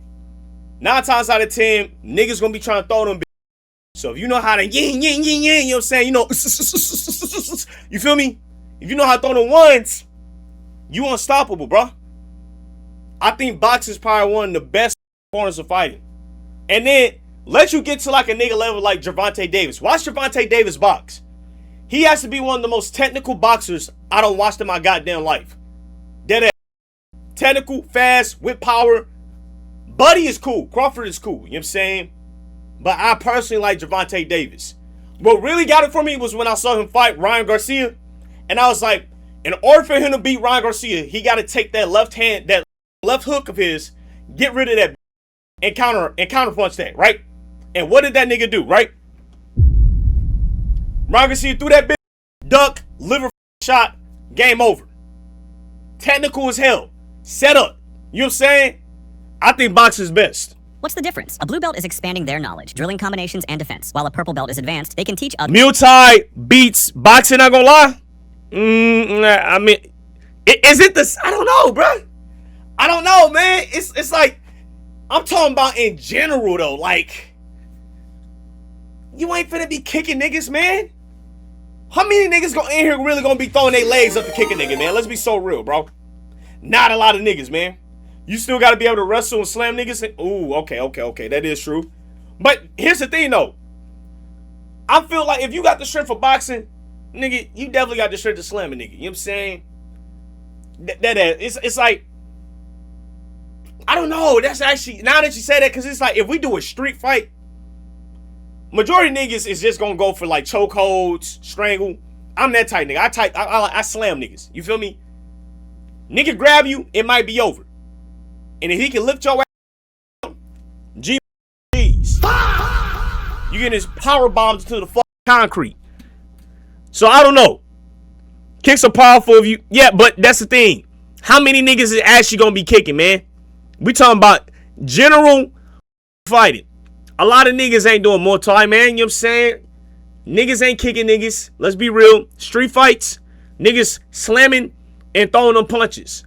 [SPEAKER 1] 9 times out of 10, niggas gonna be trying to throw them. So if you know how to yin, you know what I'm saying? You know, you feel me? If you know how to throw them ones, you unstoppable, bro. I think boxing is probably one of the best forms of fighting. And then let you get to like a nigga level like Gervonta Davis. Watch Gervonta Davis box. He has to be one of the most technical boxers I don't watch in my goddamn life. Dead ass. Technical, fast, with power. Buddy is cool. Crawford is cool. You know what I'm saying? But I personally like Gervonta Davis. What really got it for me was when I saw him fight Ryan Garcia. And I was like, in order for him to beat Ryan Garcia, he got to take that left hand, that left hook of his, get rid of that and counter punch that, right? And what did that nigga do, right? Ryan Garcia threw that bitch, duck, liver shot, game over. Technical as hell. Set up. You know what I'm saying? I think boxing's best.
[SPEAKER 23] What's the difference? A blue belt is expanding their knowledge, drilling combinations and defense, while a purple belt is advanced. They can teach others.
[SPEAKER 1] Muay Thai beats boxing, not gonna lie. I mean, is it the... I don't know, bro. I don't know, man. It's like, I'm talking about in general, though. Like, you ain't finna be kicking niggas, man. How many niggas in here really gonna be throwing their legs up to kick a nigga, man? Let's be so real, bro. Not a lot of niggas, man. You still gotta be able to wrestle and slam niggas. Ooh, okay. That is true. But here's the thing, though. I feel like if you got the strength for boxing, nigga, you definitely got the strength to slam a nigga. You know what I'm saying? It's like, I don't know. That's actually, now that you say that, because it's like, if we do a street fight, majority of niggas is just gonna go for like chokeholds, strangle. I'm that type nigga. I slam niggas. You feel me? Nigga grab you, it might be over. And if he can lift your ass, G's. You getting his power bombs to the fucking concrete. So I don't know. Kicks are powerful if you, yeah, but that's the thing. How many niggas is actually gonna be kicking, man? We talking about general fighting. A lot of niggas ain't doing Muay Thai, man. You know what I'm saying? Niggas ain't kicking niggas. Let's be real. Street fights, niggas slamming and throwing them punches.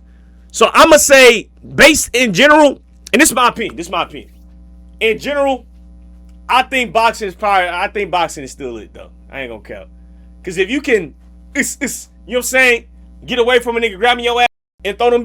[SPEAKER 1] So I'm going to say, based in general, and this is my opinion. In general, I think boxing is still it, though. I ain't going to count. Because if you can, you know what I'm saying? Get away from a nigga grabbing your ass and throw them,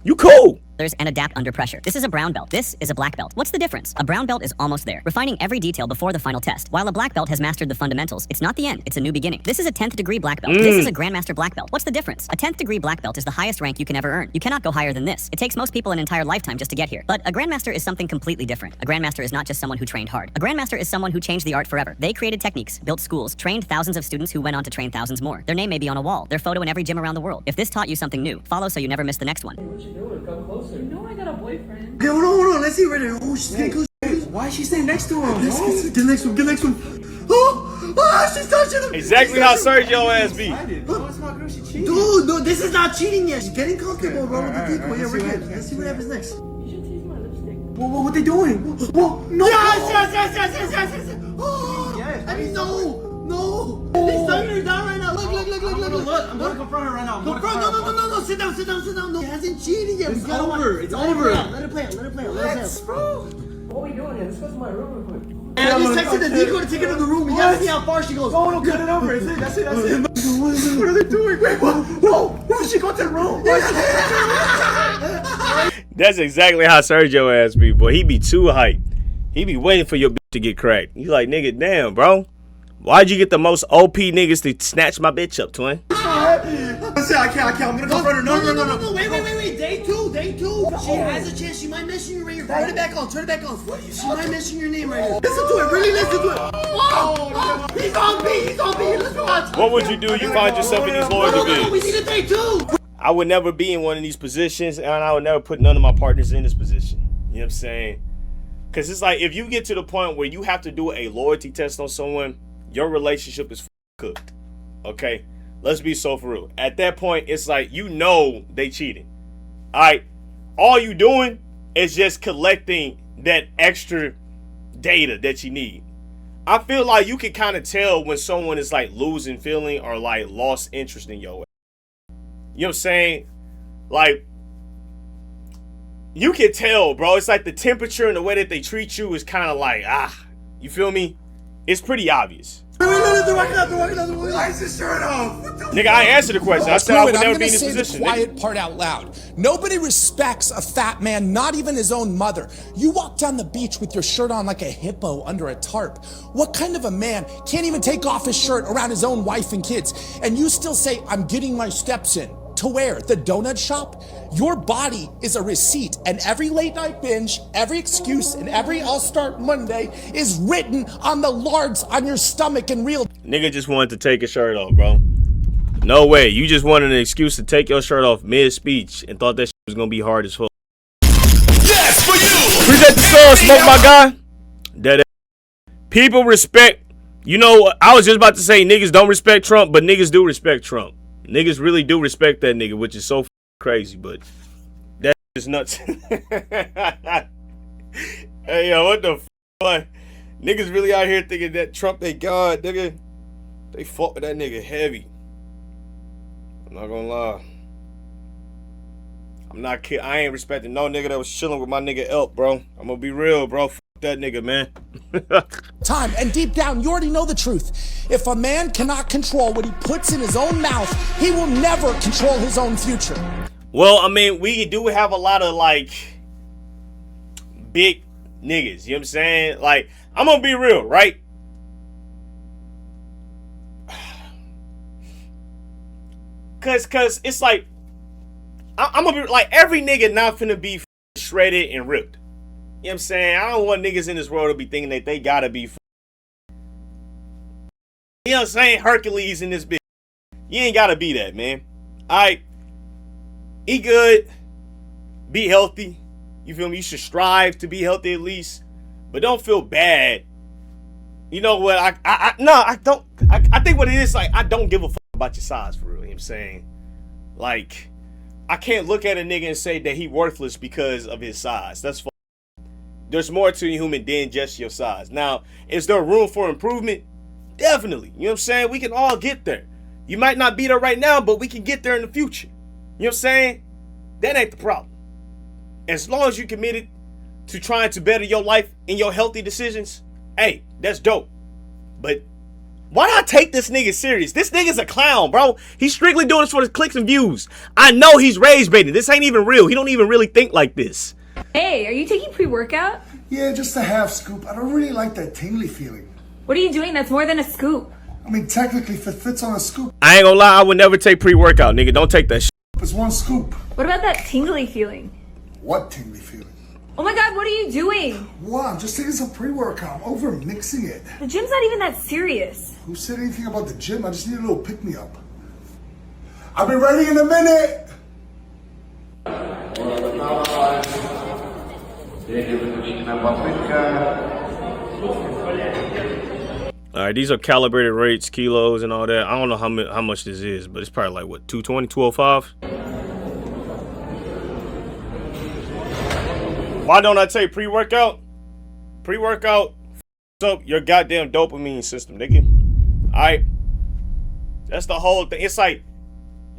[SPEAKER 1] you cool.
[SPEAKER 23] And adapt under pressure. This is a brown belt. This is a black belt. What's the difference? A brown belt is almost there, refining every detail before the final test. While a black belt has mastered the fundamentals, it's not the end, it's a new beginning. This is a 10th degree black belt. This is a grandmaster black belt. What's the difference? A 10th degree black belt is the highest rank you can ever earn. You cannot go higher than this. It takes most people an entire lifetime just to get here. But a grandmaster is something completely different. A grandmaster is not just someone who trained hard. A grandmaster is someone who changed the art forever. They created techniques, built schools, trained thousands of students who went on to train thousands more. Their name may be on a wall, their photo in every gym around the world. If this taught you something new, follow so you never miss the next one.
[SPEAKER 5] What you doing? Come closer. You know I got a boyfriend.
[SPEAKER 13] Okay, hold on. Let's see where they're. Oh, she's getting close. Why is she standing next to him? Get the next one. Oh, she's touching him.
[SPEAKER 1] Exactly how Sergio ass be.
[SPEAKER 13] No, it's not girl. She cheating. Dude, no, this is not cheating yet. She's getting comfortable, bro. With the decoy. Yeah, we're good. Let's see what happens next.
[SPEAKER 5] You should taste my lipstick.
[SPEAKER 13] What they doing? Whoa, no. Yes. Oh, yes. I mean, no. He's thumbing her down right now. Look.
[SPEAKER 5] I'm gonna confront her right now.
[SPEAKER 13] No. Sit down. No, he hasn't cheated yet. It's over. Let it play out.
[SPEAKER 5] Let's, bro. What are we doing here? Let's go to my room real quick.
[SPEAKER 13] And he's texting the decoy to take her to the room. You gotta see how far she goes.
[SPEAKER 5] No, cut it over. That's it.
[SPEAKER 13] What are they doing? Wait, what? Whoa, she go to the room.
[SPEAKER 1] That's exactly how Sergio ass be, boy. He be too hyped. He be waiting for your bitch to get cracked. You like, nigga, damn, bro. Why'd you get the most OP niggas to snatch my bitch up, twin?
[SPEAKER 13] I can't. I'm gonna confront her. No. Wait. Day two. She has a chance. She might mention your name. Turn it back on. She might mention your name right here. Listen to it. Really listen to it. Oh, he's on me. Let's watch.
[SPEAKER 1] What would you do if you find yourself in these loyalty bids?
[SPEAKER 13] We need a day two.
[SPEAKER 1] I would never be in one of these positions, and I would never put none of my partners in this position. You know what I'm saying? Because it's like, if you get to the point where you have to do a loyalty test on someone, your relationship is cooked. Okay? Let's be so for real. At that point, it's like, you know they cheating. Alright? All you doing is just collecting that extra data that you need. I feel like you can kind of tell when someone is like losing feeling or like lost interest in your. You know what I'm saying? Like, you can tell, bro. It's like the temperature and the way that they treat you is kind of like, you feel me? It's pretty obvious.
[SPEAKER 13] Why is this shirt off?
[SPEAKER 1] Nigga, I answered the question. I said I would never be in this position.
[SPEAKER 6] The quiet part out loud. Nobody respects a fat man, not even his own mother. You walk down the beach with your shirt on like a hippo under a tarp. What kind of a man can't even take off his shirt around his own wife and kids? And you still say, I'm getting my steps in. To where? The donut shop? Your body is a receipt, and every late night binge, every excuse, and every I'll start Monday is written on the lards on your stomach in real.
[SPEAKER 1] Nigga just wanted to take his shirt off, bro. No way. You just wanted an excuse to take your shirt off mid-speech and thought that shit was gonna be hard as fuck.
[SPEAKER 6] Yes, for you!
[SPEAKER 1] Appreciate the song, Smoke, my guy. That people respect. You know, I was just about to say niggas don't respect Trump, but niggas do respect Trump. Niggas really do respect that nigga, which is so crazy, but that is nuts. Hey, yo, what the fuck? Niggas really out here thinking that Trump they God, nigga. They fought with that nigga heavy. I'm not gonna lie. I'm not kidding. I ain't respecting no nigga that was chilling with my nigga Elk, bro. I'm gonna be real, bro. Fuck that nigga, man.
[SPEAKER 6] Time, and deep down, you already know the truth. If a man cannot control what he puts in his own mouth, he will never control his own future.
[SPEAKER 1] Well, I mean, we do have a lot of, like, big niggas. You know what I'm saying? Like, I'm gonna be real, right? Cause it's like, I'm gonna be like, every nigga not finna be shredded and ripped. You know what I'm saying? I don't want niggas in this world to be thinking that they gotta be, you know what I'm saying, Hercules in this bitch. You ain't gotta be that, man. Alright. Eat good. Be healthy. You feel me? You should strive to be healthy at least. But don't feel bad. You know what? I think what it is, like, I don't give a fuck about your size for real. You know what I'm saying? Like, I can't look at a nigga and say that he worthless because of his size. That's fuck. There's more to a human than just your size. Now, is there room for improvement? Definitely. You know what I'm saying? We can all get there. You might not be there right now, but we can get there in the future. You know what I'm saying? That ain't the problem. As long as you're committed to trying to better your life and your healthy decisions, hey, that's dope. But why not take this nigga serious? This nigga's a clown, bro. He's strictly doing this for the clicks and views. I know he's rage baiting. This ain't even real. He don't even really think like this.
[SPEAKER 7] Hey, are you taking pre-workout?
[SPEAKER 9] Yeah, just a half scoop. I don't really like that tingly feeling.
[SPEAKER 7] What are you doing? That's more than a scoop.
[SPEAKER 9] I mean, technically, if it fits on a scoop,
[SPEAKER 1] I ain't gonna lie, I would never take pre-workout, nigga. Don't take that shit.
[SPEAKER 9] it's one scoop.
[SPEAKER 7] What about that tingly feeling?
[SPEAKER 9] What tingly feeling?
[SPEAKER 7] Oh my god, what are you doing?
[SPEAKER 9] What? I'm just taking some pre-workout. I'm over mixing it.
[SPEAKER 7] The gym's not even that serious.
[SPEAKER 9] Who said anything about the gym? I just need a little pick-me-up. I'll be ready in a minute.
[SPEAKER 1] All right, these are calibrated rates, kilos, and all that. I don't know how much this is, but it's probably like, what, 220, 205? Why don't I take pre-workout? Pre-workout f***s up your goddamn dopamine system, nigga. All right? That's the whole thing. It's like,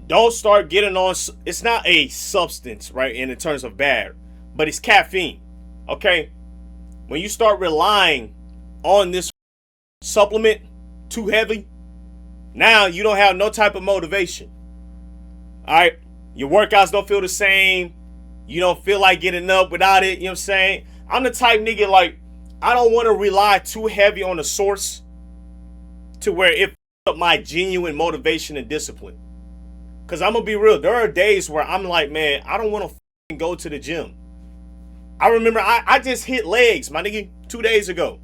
[SPEAKER 1] don't start getting on... It's not a substance, right, in terms of bad, but it's caffeine, okay? When you start relying on this supplement too heavy, now you don't have no type of motivation. All right? Your workouts don't feel the same. You don't feel like getting up without it. You know what I'm saying? I'm the type nigga, like, I don't want to rely too heavy on the source to where it f***s up my genuine motivation and discipline. Because I'm going to be real. There are days where I'm like, man, I don't want to f***ing go to the gym. I remember I just hit legs, my nigga, 2 days ago.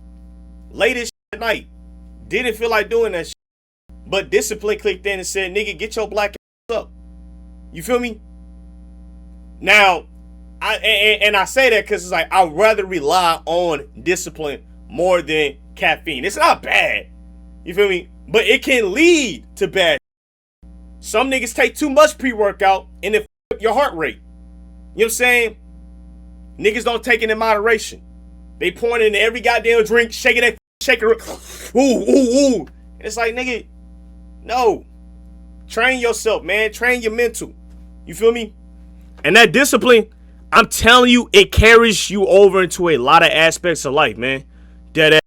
[SPEAKER 1] Late as at night. Didn't feel like doing that shit. But discipline clicked in and said, nigga, get your black ass up. You feel me? Now, I say that because it's like, I'd rather rely on discipline more than caffeine. It's not bad. You feel me? But it can lead to bad. Some niggas take too much pre-workout and it f*** up your heart rate. You know what I'm saying? Niggas don't take it in moderation. They point in every goddamn drink, shaking that shaker. Ooh, ooh, ooh. It's like, nigga, no. Train yourself, man. Train your mental. You feel me? And that discipline, I'm telling you, it carries you over into a lot of aspects of life, man. Dead ass.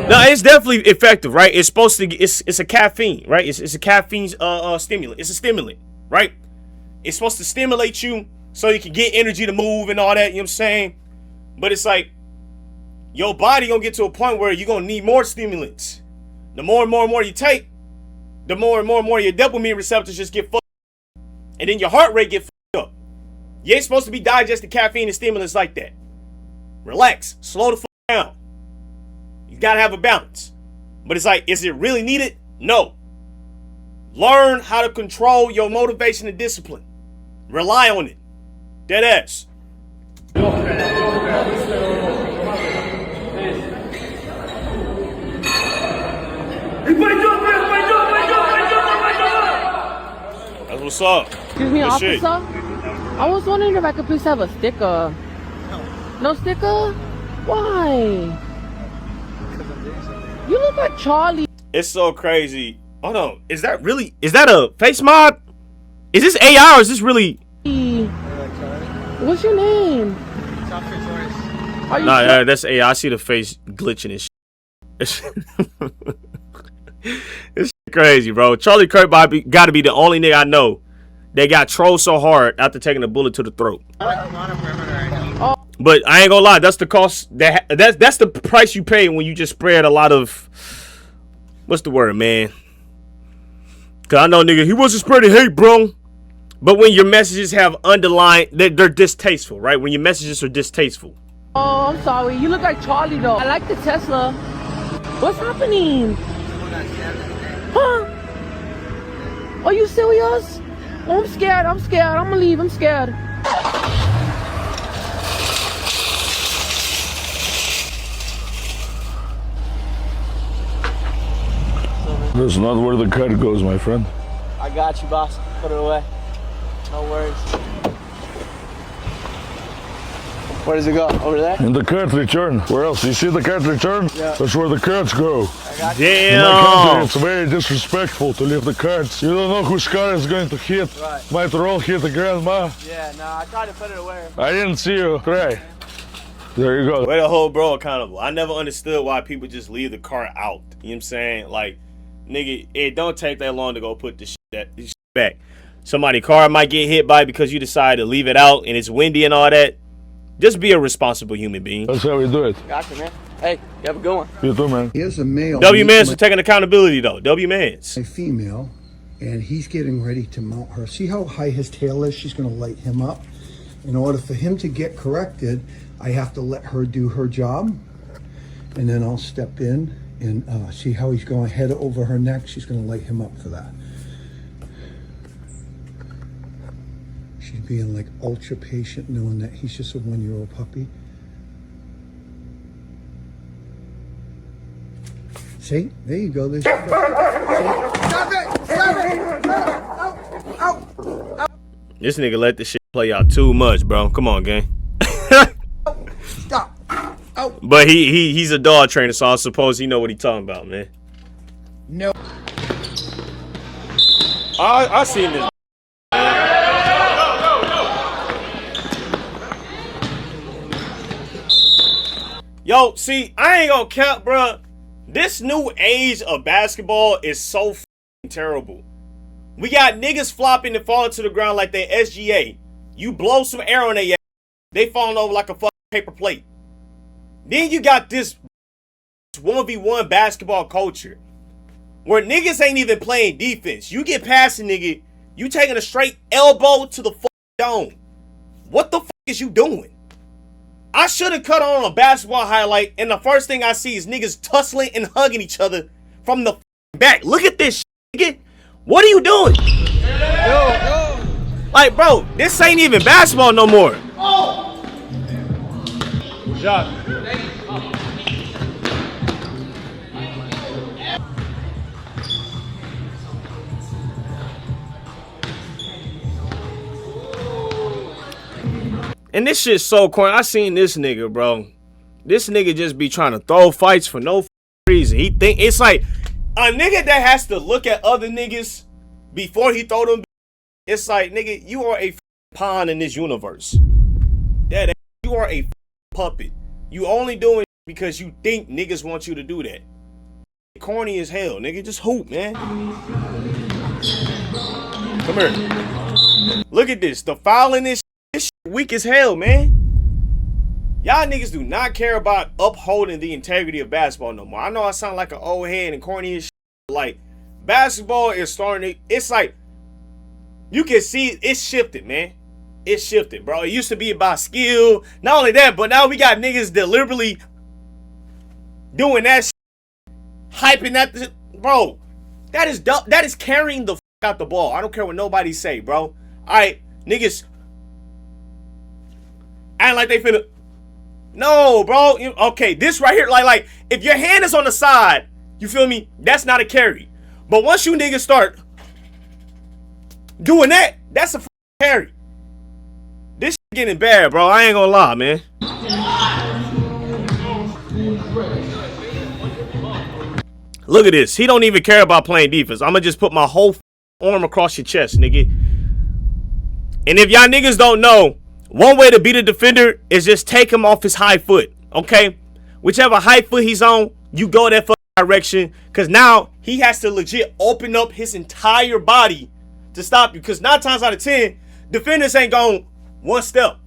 [SPEAKER 1] No, it's definitely effective, right? It's supposed to. It's a caffeine, right? It's a caffeine stimulant. It's a stimulant, right? It's supposed to stimulate you so you can get energy to move and all that. You know what I'm saying? But it's like your body gonna get to a point where you're gonna need more stimulants. The more and more and more you take, the more and more your dopamine receptors just get fucked, and then your heart rate get fucked up. You ain't supposed to be digesting caffeine and stimulants like that. Relax, slow the fuck down. You gotta have a balance. But it's like, is it really needed? No. Learn how to control your motivation and discipline. Rely on it. Dead ass. That's what's up.
[SPEAKER 10] Excuse me,
[SPEAKER 1] Good
[SPEAKER 10] officer.
[SPEAKER 1] shit.
[SPEAKER 10] I was wondering if I could please have a sticker. No sticker? Why? You look like Charlie.
[SPEAKER 1] It's so crazy. Hold on. Is that a face mod? Is this AI or is this really?
[SPEAKER 10] What's your name? Are you sure?
[SPEAKER 1] That's AI. I see the face glitching and shit. It's crazy, bro. Charlie Kirk gotta be the only nigga I know that got trolled so hard after taking a bullet to the throat. But I ain't gonna lie, that's the cost. That's the price you pay when you just spread a lot of, what's the word, man? Cause I know, nigga, he wasn't spreading hate, bro. But when your messages have underlined, they're distasteful, right? When your messages are distasteful.
[SPEAKER 10] Oh, I'm sorry. You look like Charlie, though. I like the Tesla. What's happening? Huh? Are you serious? Oh, I'm scared. I'm scared. I'm gonna leave. I'm scared.
[SPEAKER 11] That's not where the car goes, my friend.
[SPEAKER 20] I got you, boss. Put it away. No worries. Where does it go? Over there?
[SPEAKER 11] In the cart return. Where else? You see the cart return?
[SPEAKER 20] Yeah.
[SPEAKER 11] That's where the carts go.
[SPEAKER 1] Damn.
[SPEAKER 11] In my country, it's very disrespectful to leave the carts. You don't know whose car is going to hit.
[SPEAKER 20] Right.
[SPEAKER 11] Might roll hit the grandma.
[SPEAKER 20] Yeah, no, I tried to put it away.
[SPEAKER 11] I didn't see you. Try. There you go.
[SPEAKER 1] Way to hold bro accountable. I never understood why people just leave the car out. You know what I'm saying? Like, nigga, it don't take that long to go put this shit back. Somebody's car might get hit by it because you decide to leave it out and it's windy and all that. Just be a responsible human being.
[SPEAKER 11] That's how we do it.
[SPEAKER 20] Gotcha, man. Hey, you have a good one.
[SPEAKER 11] You too, man.
[SPEAKER 9] Here's a male.
[SPEAKER 1] W-Mans for taking accountability, though. W-Mans.
[SPEAKER 9] A female, and he's getting ready to mount her. See how high his tail is? She's going to light him up. In order for him to get corrected, I have to let her do her job, and then I'll step in and see how he's going head over her neck. She's going to light him up for that. She's being like ultra patient, knowing that he's just a 1-year-old puppy. See, there you go. There's stop it! Stop it! Out!
[SPEAKER 1] This nigga let this shit play out too much, bro. Come on, gang.
[SPEAKER 9] Stop! Out!
[SPEAKER 1] But he's a dog trainer, so I suppose he know what he talking about, man.
[SPEAKER 9] No.
[SPEAKER 1] I seen this. Yo, see, I ain't gonna count, bro. This new age of basketball is so terrible. We got niggas flopping and falling to the ground like they SGA. You blow some air on their ass, they falling over like a fucking paper plate. Then you got this 1v1 basketball culture where niggas ain't even playing defense. You get past a nigga, you taking a straight elbow to the fucking dome. What the fuck is you doing? I should have cut on a basketball highlight, and the first thing I see is niggas tussling and hugging each other from the back. Look at this shit, nigga. What are you doing? Yo. Like, bro, this ain't even basketball no more.
[SPEAKER 20] Shot.
[SPEAKER 1] And this shit's so corny. I seen this nigga, bro. This nigga just be trying to throw fights for no reason. He think it's like a nigga that has to look at other niggas before he throw them. It's like, nigga, you are a pawn in this universe. That you are a puppet. You only doing because you think niggas want you to do that. Corny as hell, nigga. Just hoop, man. Come here. Look at this. The foul in this shit weak as hell, man. Y'all niggas do not care about upholding the integrity of basketball no more. I know I sound like an old head and corny as shit. Like, basketball is starting to, it's like, you can see it's shifted, man. It's shifted, bro. It used to be about skill. Not only that, but now we got niggas deliberately doing that shit, hyping that, bro. That is carrying the out the ball. I don't care what nobody say, bro. All right, niggas acting like they finna. No, bro. Okay, this right here, like if your hand is on the side, you feel me? That's not a carry. But once you niggas start doing that, that's a carry. This shit getting bad, bro. I ain't gonna lie, man. Look at this. He don't even care about playing defense. I'm gonna just put my whole arm across your chest, nigga. And if y'all niggas don't know, one way to beat a defender is just take him off his high foot, okay? Whichever high foot he's on, you go that direction, because now he has to legit open up his entire body to stop you, because 9 times out of 10, defenders ain't going one step.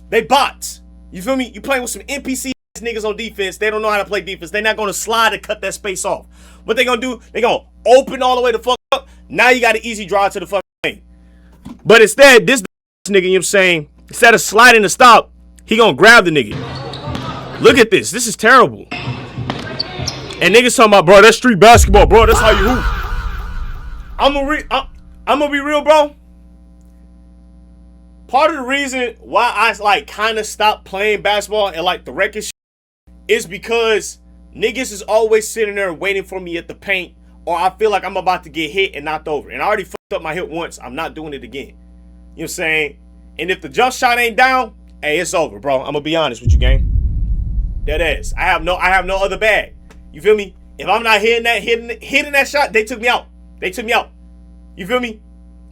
[SPEAKER 1] They bots. You feel me? You playing with some NPC niggas on defense. They don't know how to play defense. They're not going to slide and cut that space off. What they going to do, they going to open all the way the fuck up. Now you got an easy drive to the fucking lane. But instead, this nigga, you know what I'm saying, instead of sliding to stop, he gonna grab the nigga. Look at this. This is terrible. And niggas talking about, bro, that's street basketball, bro. That's how you hoop. I'm gonna be real, bro. Part of the reason why I like kind of stopped playing basketball and like the record shit is because niggas is always sitting there waiting for me at the paint, or I feel like I'm about to get hit and knocked over. And I already fucked up my hip once. I'm not doing it again. You know what I'm saying? And if the jump shot ain't down, hey, it's over, bro. I'm gonna be honest with you, gang. Dead ass. I have no other bag. You feel me? If I'm not hitting that shot, they took me out. They took me out. You feel me?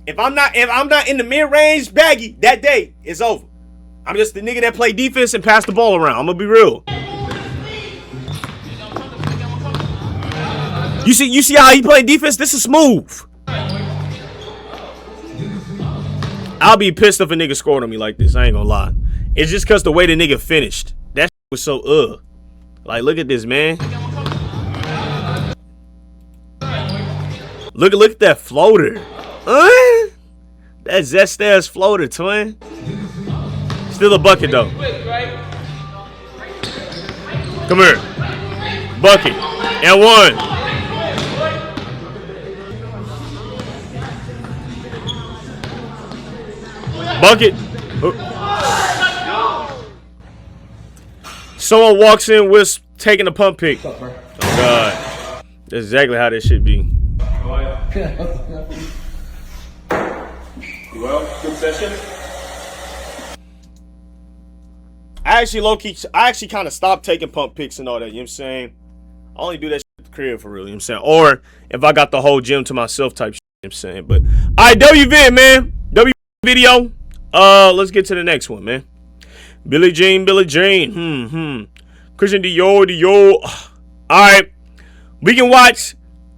[SPEAKER 1] If I'm not in the mid-range baggy that day, it's over. I'm just the nigga that play defense and pass the ball around. I'm gonna be real. You see how he play defense? This is smooth. I'll be pissed if a nigga scored on me like this. I ain't gonna lie. It's just cause the way the nigga finished. That was so Like, look at this, man. Look at that floater. That zest ass floater, twin. Still a bucket though. Come here. Bucket. And one. Bucket. Someone walks in with taking a pump pick. Oh God. That's exactly how this should be.
[SPEAKER 12] Well, good session.
[SPEAKER 1] I actually kind of stopped taking pump picks and all that, you know what I'm saying? I only do that shit at the crib for real, you know what I'm saying? Or if I got the whole gym to myself type shit, you know what I'm saying? But, alright, WVid, man. W video. Let's get to the next one, man. Billie Jean. Christian Dior. Alright. We can watch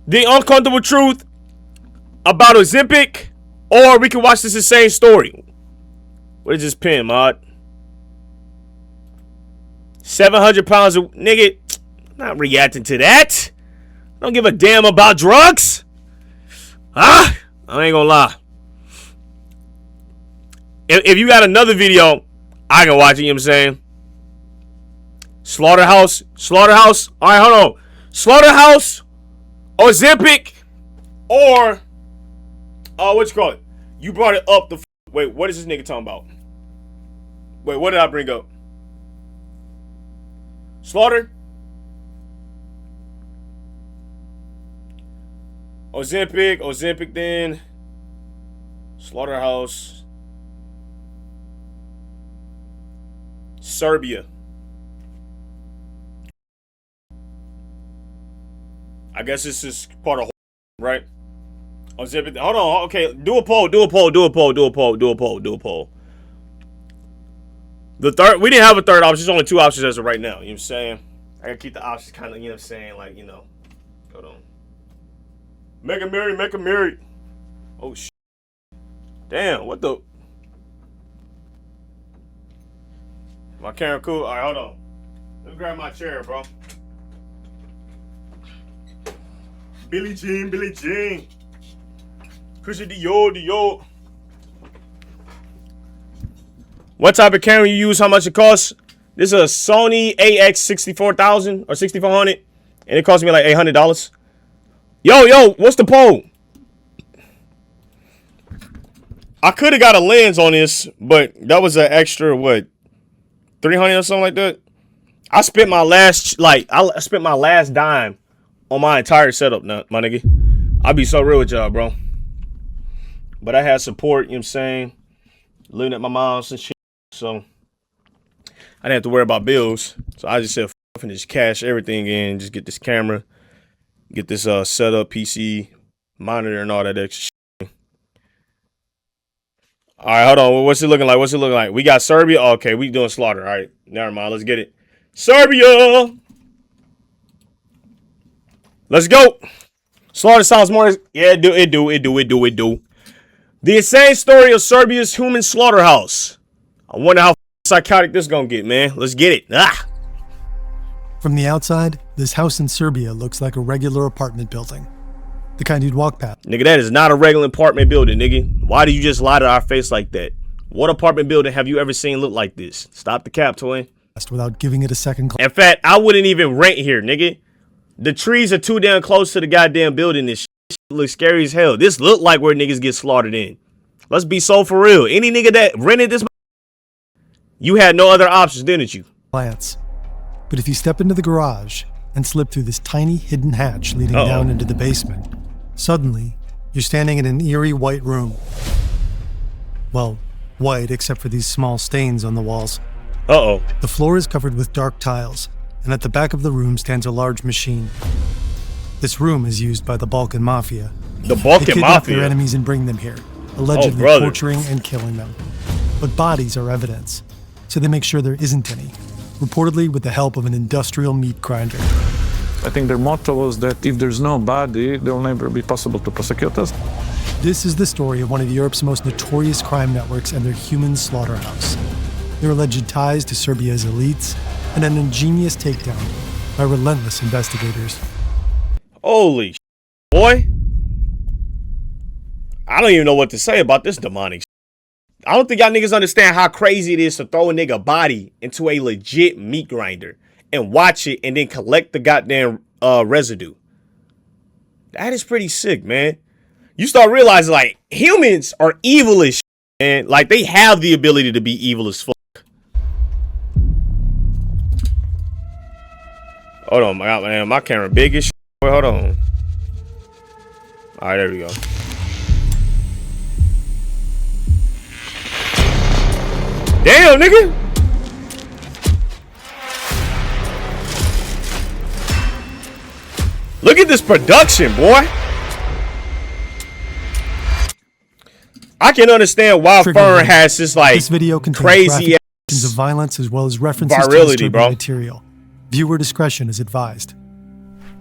[SPEAKER 1] The Uncomfortable Truth about Ozempic, or we can watch this insane story. What is this pin, mod? 700 pounds of nigga. I'm not reacting to that. I don't give a damn about drugs. I ain't gonna lie. If you got another video, I can watch it, you know what I'm saying? Slaughterhouse. Alright, hold on. Slaughterhouse, Ozempic, or what you call it? You brought it up the wait, what is this nigga talking about? Wait, what did I bring up? Slaughter, Ozempic then Slaughterhouse, Serbia. I guess this is part of right? Ozempic. Hold on. Okay, do a poll. The third, we didn't have a third option. There's only two options as of right now. You know what I'm saying? I gotta keep the options kind of, you know what I'm saying? Like, you know. Hold on. Make a marry. Oh, shit. Damn, what the? My camera cool? All right, hold on. Let me grab my chair, bro. Billie Jean. Christian Dior. What type of camera you use? How much it costs? This is a Sony AX64,000 or 6400, and it cost me like $800. Yo, what's the poll? I could have got a lens on this, but that was an extra what, 300 or something like that. I spent my last dime on my entire setup now, my nigga. I'll be so real with y'all, bro. But I had support, you know what I'm saying? Living at my mom's and shit. So I didn't have to worry about bills. So I just said, f and just cash everything in. Just get this camera. Get this setup, PC, monitor, and all that extra shit. All right, hold on. What's it looking like? We got Serbia. Oh, okay, we doing Slaughter. All right, never mind. Let's get it. Serbia. Let's go. Slaughter sounds more. Yeah, it do. The insane story of Serbia's human slaughterhouse. I wonder how psychotic this gonna get, man. Let's get it.
[SPEAKER 14] From the outside, this house in Serbia looks like a regular apartment building.
[SPEAKER 12] The kind you'd walk past.
[SPEAKER 1] Nigga, that is not a regular apartment building, nigga. Why do you just lie to our face like that? What apartment building have you ever seen look like this? Stop the cap, twin.
[SPEAKER 12] Without giving it a second glance.
[SPEAKER 1] In fact, I wouldn't even rent here, nigga. The trees are too damn close to the goddamn building. This shit looks scary as hell. This look like where niggas get slaughtered in. Let's be so for real. Any nigga that rented this, you had no other options, didn't you?
[SPEAKER 12] But if you step into the garage and slip through this tiny hidden hatch leading down into the basement, suddenly you're standing in an eerie white room. Well, white except for these small stains on the walls. The floor is covered with dark tiles, and at the back of the room stands a large machine. This room is used by the Balkan Mafia.
[SPEAKER 1] The Balkan
[SPEAKER 12] They kidnap
[SPEAKER 1] Mafia?
[SPEAKER 12] their enemies and bring them here, allegedly torturing and killing them. But bodies are evidence, so they make sure there isn't any, reportedly with the help of an industrial meat grinder.
[SPEAKER 11] I think their motto was that if there's no body, there'll never be possible to prosecute us.
[SPEAKER 12] This is the story of one of Europe's most notorious crime networks and their human slaughterhouse. Their alleged ties to Serbia's elites, and an ingenious takedown by relentless investigators.
[SPEAKER 1] Holy boy. I don't even know what to say about this demonic. I don't think y'all niggas understand how crazy it is to throw a nigga body into a legit meat grinder and watch it and then collect the goddamn residue. That is pretty sick, man. You start realizing, like, humans are evil as shit, man. Like, they have the ability to be evil as fuck. Hold on, man. My camera big as shit. Wait, hold on. All right, there we go. Damn, nigga. Look at this production, boy. I can understand why Fern has this, like,
[SPEAKER 12] this video contains
[SPEAKER 1] crazy
[SPEAKER 12] ass of violence as well as references to
[SPEAKER 1] virility,
[SPEAKER 12] disturbing
[SPEAKER 1] bro.
[SPEAKER 12] material. Viewer discretion is advised.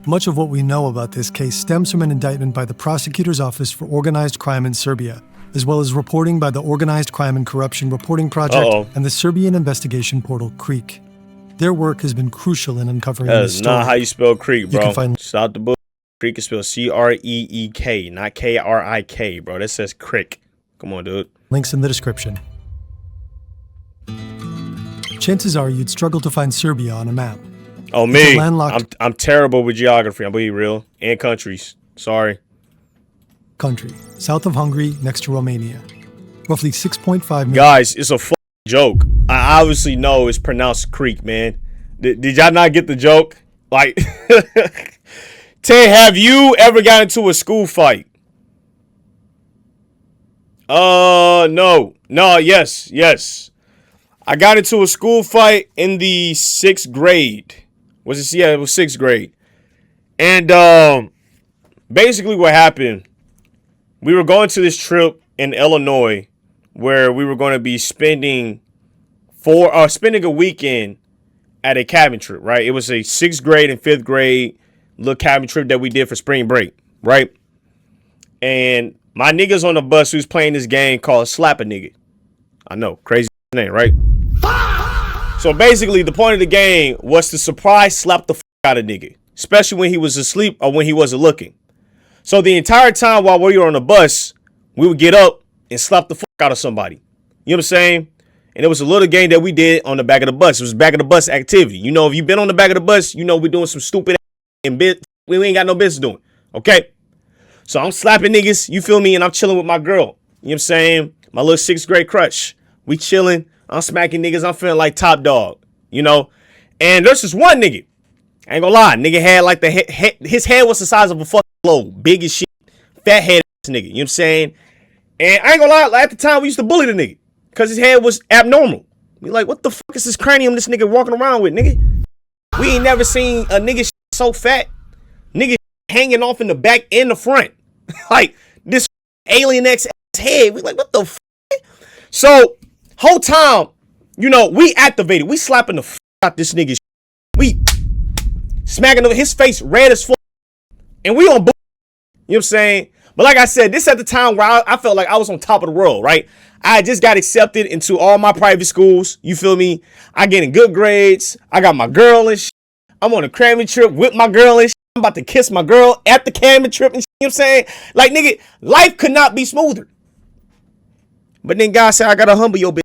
[SPEAKER 12] Much of what we know about this case stems from an indictment by the Prosecutor's Office for Organized Crime in Serbia, as well as reporting by the Organized Crime and Corruption Reporting Project and the Serbian investigation portal Creek. Their work has been crucial in uncovering
[SPEAKER 1] That
[SPEAKER 12] this
[SPEAKER 1] is
[SPEAKER 12] story.
[SPEAKER 1] not how you spell Creek, bro.
[SPEAKER 12] You can find
[SPEAKER 1] Stop the book. Creek is spelled C-R-E-E-K, not K-R-I-K, bro. That says Crick. Come on, dude.
[SPEAKER 12] links in the description. Chances are you'd struggle to find Serbia on a map.
[SPEAKER 1] Oh,
[SPEAKER 12] It's
[SPEAKER 1] me.
[SPEAKER 12] a landlocked
[SPEAKER 1] I'm terrible with geography. I'm being real. And countries. Sorry.
[SPEAKER 12] country, south of Hungary, next to Romania. Roughly 6.5 million.
[SPEAKER 1] Guys, it's a joke. I obviously know it's pronounced Creek, man. Did y'all not get the joke? Like, Tay, have you ever got into a school fight? No. Yes. I got into a school fight in the 6th grade. Was it? Yeah, it was 6th grade. And basically what happened, we were going to this trip in Illinois where we were going to be spending a weekend at a cabin trip, right? It was a 6th grade and 5th grade little cabin trip that we did for spring break, right? And my niggas on the bus who's playing this game called Slap a Nigga. I know, crazy name, right? So basically, the point of the game was to surprise slap the out of nigga, especially when he was asleep or when he wasn't looking. So the entire time while we were on the bus, we would get up and slap the out of somebody. You know what I'm saying? And it was a little game that we did on the back of the bus. It was back of the bus activity. You know, if you've been on the back of the bus, you know we're doing some stupid and bit we ain't got no business doing. Okay? So I'm slapping niggas, you feel me? And I'm chilling with my girl. You know what I'm saying? My little 6th grade crush. We chilling. I'm smacking niggas. I'm feeling like top dog. You know? And there's this one nigga. I ain't gonna lie. Nigga had like his head was the size of a fucking globe. Big as shit. Fat head ass nigga. You know what I'm saying? And I ain't gonna lie. At the time, we used to bully the nigga. Because his head was abnormal. We like, what the fuck is this cranium this nigga walking around with, nigga? We ain't never seen a nigga so fat. Nigga hanging off in the back and the front. Like, this alien X head. We like, what the fuck? So, whole time, you know, we activated. We slapping the fuck out this nigga. We smacking his face red as fuck. And we on, you know what I'm saying? But like I said, this at the time where I felt like I was on top of the world, right? I just got accepted into all my private schools. You feel me? I getting good grades. I got my girl and shit. I'm on a camping trip with my girl and shit. I'm about to kiss my girl at the camping trip and shit. You know what I'm saying? Like, nigga, life could not be smoother. But then God said, I gotta humble your bitch.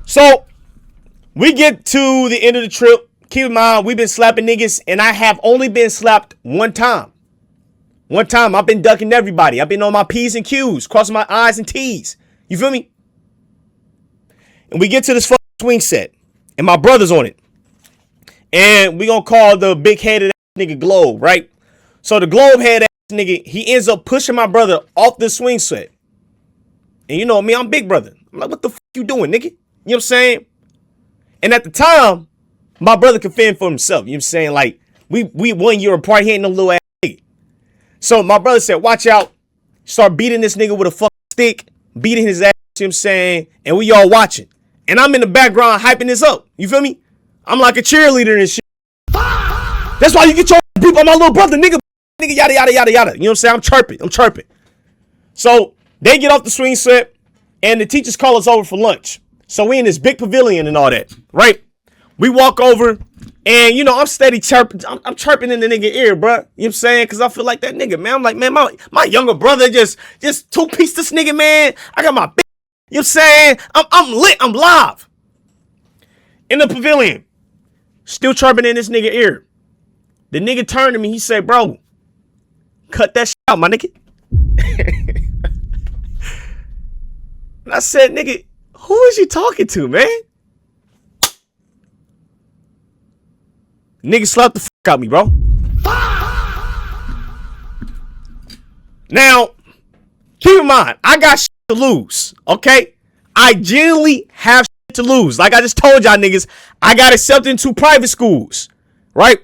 [SPEAKER 1] So, we get to the end of the trip. Keep in mind, we've been slapping niggas, and I have only been slapped one time. One time, I've been ducking everybody. I've been on my P's and Q's, crossing my I's and T's. You feel me? And we get to this fucking swing set, and my brother's on it. And we gonna call the big-headed nigga Globe, right? So the globe-head ass nigga, he ends up pushing my brother off the swing set. And you know me, I'm big brother. I'm like, what the fuck you doing, nigga? You know what I'm saying? And at the time, my brother could fend for himself. You know what I'm saying? Like, we 1 year apart, he ain't no little ass nigga. So my brother said, watch out. Start beating this nigga with a fucking stick. Beating his ass, you know what I'm saying? And we all watching. And I'm in the background hyping this up. You feel me? I'm like a cheerleader and shit. That's why you get your beat by my little brother, nigga. Nigga, yada, yada, yada, yada. You know what I'm saying? I'm chirping. So they get off the swing set, and the teachers call us over for lunch. So we in this big pavilion and all that, right? We walk over, and, you know, I'm steady chirping. I'm chirping in the nigga ear, bro. You know what I'm saying? Because I feel like that nigga, man. I'm like, man, my younger brother just two-piece this nigga, man. I got my bitch. You know what I'm saying? I'm lit. I'm live. In the pavilion. Still chirping in this nigga ear. The nigga turned to me. He said, bro, cut that shit out, my nigga. And I said, nigga, who is you talking to, man? Nigga slapped the fuck out me, bro. Now, keep in mind, I got shit to lose, okay? I genuinely have shit to lose. Like I just told y'all niggas, I got accepted into private schools, right?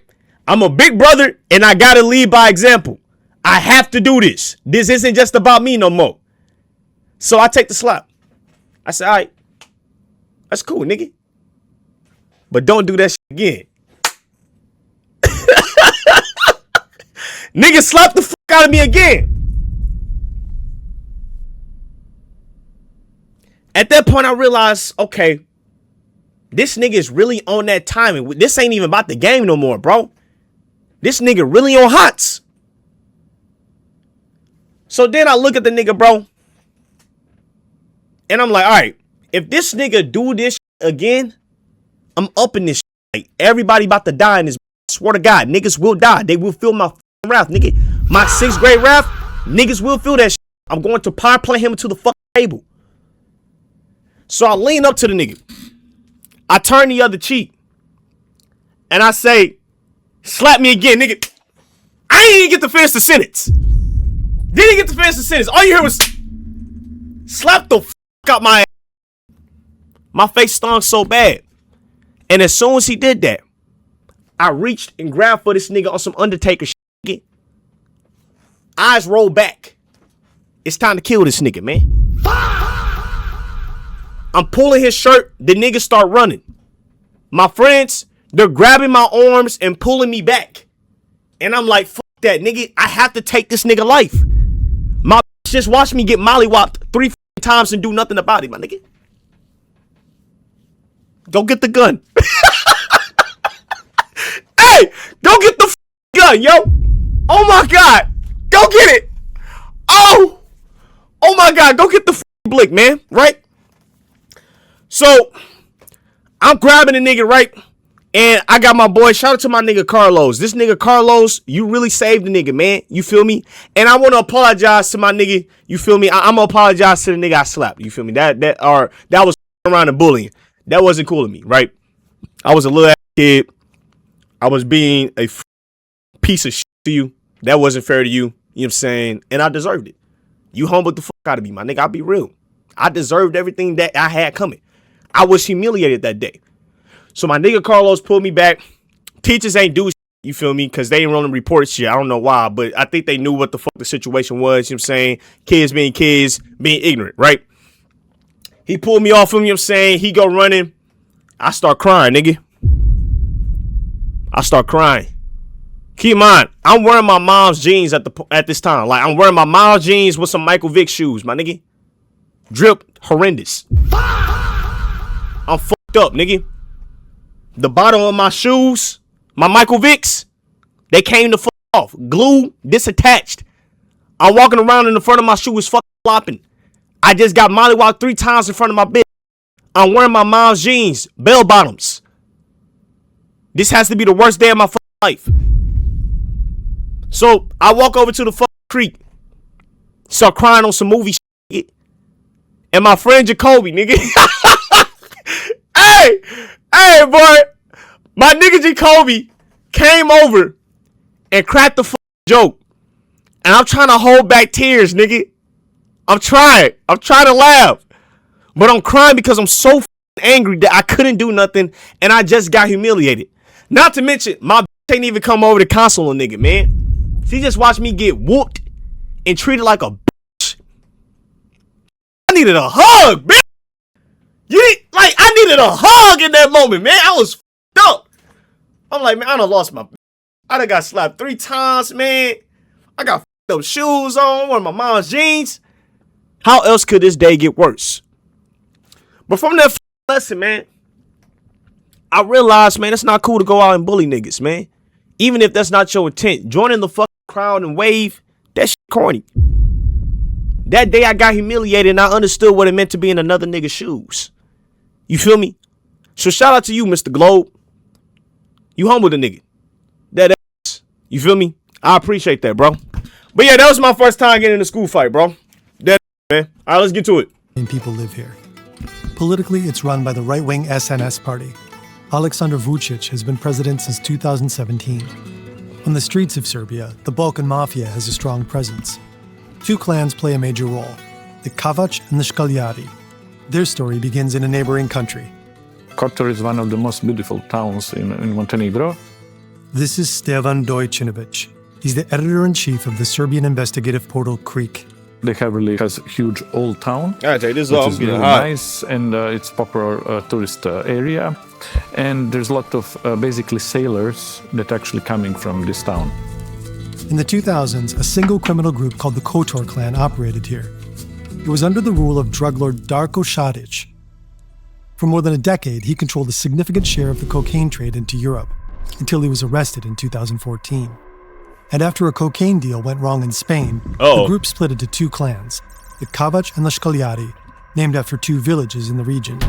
[SPEAKER 1] I'm a big brother, and I gotta lead by example. I have to do this. This isn't just about me no more. So I take the slap. I said, all right, that's cool, nigga. But don't do that shit again. Nigga slapped the fuck out of me again. At that point, I realized, okay, this nigga is really on that timing. This ain't even about the game no more, bro. This nigga really on hots. So then I look at the nigga, bro. And I'm like, all right, if this nigga do this again, I'm upping this shit. Like, everybody about to die in this. I swear to God, niggas will die. They will feel my wrath, nigga. My 6th grade wrath, niggas will feel that shit. I'm going to power play him to the fucking table. So I lean up to the nigga. I turn the other cheek. And I say, slap me again, nigga. I ain't even get to finish the sentence. Didn't get to finish the sentence. All you heard was slap the fuck out my ass. My face stung so bad. And as soon as he did that, I reached and grabbed for this nigga on some Undertaker shit. Eyes rolled back. It's time to kill this nigga, man. I'm pulling his shirt. The nigga start running. My friends, they're grabbing my arms and pulling me back. And I'm like, fuck that, nigga. I have to take this nigga life. My just watch me get mollywopped 3 times and do nothing about it, my nigga. Go get the gun. Hey, go get the gun, yo. Oh my God. Go get it. Oh my God. Go get the blick, man. Right? So, I'm grabbing the nigga, right? And I got my boy, shout out to my nigga Carlos. This nigga Carlos, you really saved the nigga, man. You feel me? And I want to apologize to my nigga. You feel me? I'm going to apologize to the nigga I slapped. You feel me? That was around and bullying. That wasn't cool of me, right? I was a little ass kid. I was being a piece of shit to you. That wasn't fair to you. You know what I'm saying? And I deserved it. You humbled the fuck out of me, my nigga. I'll be real. I deserved everything that I had coming. I was humiliated that day. So my nigga Carlos pulled me back. Teachers ain't do shit, you feel me? Because they ain't running report shit. I don't know why, but I think they knew what the fuck the situation was. You know what I'm saying? Kids, being ignorant, right? He pulled me off him, you know what I'm saying? He go running. I start crying, nigga. I start crying. Keep in mind, I'm wearing my mom's jeans at this time. Like, I'm wearing my mom's jeans with some Michael Vick shoes, my nigga. Drip horrendous. I'm fucked up, nigga. The bottom of my shoes, my Michael Vicks, They came the fuck off. Glue disattached. I'm walking around in the front of my shoe is fucking flopping. I just got mollywalked 3 times in front of my bitch. I'm wearing my mom's jeans, bell bottoms. This has to be the worst day of my fucking life. So I walk over to the fucking creek, start crying on some movie shit, and my friend Jacoby, nigga. hey, boy, my nigga Jacoby came over and cracked the fucking joke, and I'm trying to hold back tears, nigga. I'm trying to laugh, but I'm crying because I'm so fucking angry that I couldn't do nothing, and I just got humiliated. Not to mention, my bitch ain't even come over to console a nigga, man. She just watched me get whooped and treated like a bitch. I needed a hug, bitch. I needed a hug in that moment, man. I was fucked up. I'm like, man, I done lost my. I done got slapped 3 times, man. I got fucked up shoes on, one of my mom's jeans. How else could this day get worse? But from that lesson, man, I realized, man, it's not cool to go out and bully niggas, man. Even if that's not your intent. Joining the fucking crowd and wave, that shit corny. That day I got humiliated and I understood what it meant to be in another nigga's shoes. You feel me? So shout out to you, Mr. Globe. You humbled a nigga. That ass. You feel me? I appreciate that, bro. But yeah, that was my first time getting in a school fight, bro. That man. All right, let's get to it.
[SPEAKER 12] People live here. Politically, it's run by the right-wing SNS party. Aleksandar Vučić has been president since 2017. On the streets of Serbia, the Balkan Mafia has a strong presence. 2 clans play a major role, the Kavač and the Škaljari. Their story begins in a neighboring country.
[SPEAKER 11] Kotor is one of the most beautiful towns in Montenegro.
[SPEAKER 12] This is Stevan Dojčinović. He's the editor-in-chief of the Serbian investigative portal Creek.
[SPEAKER 11] They have really has huge old town.
[SPEAKER 1] All right, take this
[SPEAKER 11] which
[SPEAKER 1] off.
[SPEAKER 11] is really nice, and it's popular tourist area. And there's a lot of basically sailors that actually coming from this town.
[SPEAKER 12] In the 2000s, a single criminal group called the Kotor clan operated here. It was under the rule of drug lord Darko Šarić. For more than a decade, he controlled a significant share of the cocaine trade into Europe, until he was arrested in 2014. And after a cocaine deal went wrong in Spain, the group split into 2 clans, the Kavač and the Škaljari, named after 2 villages in the region.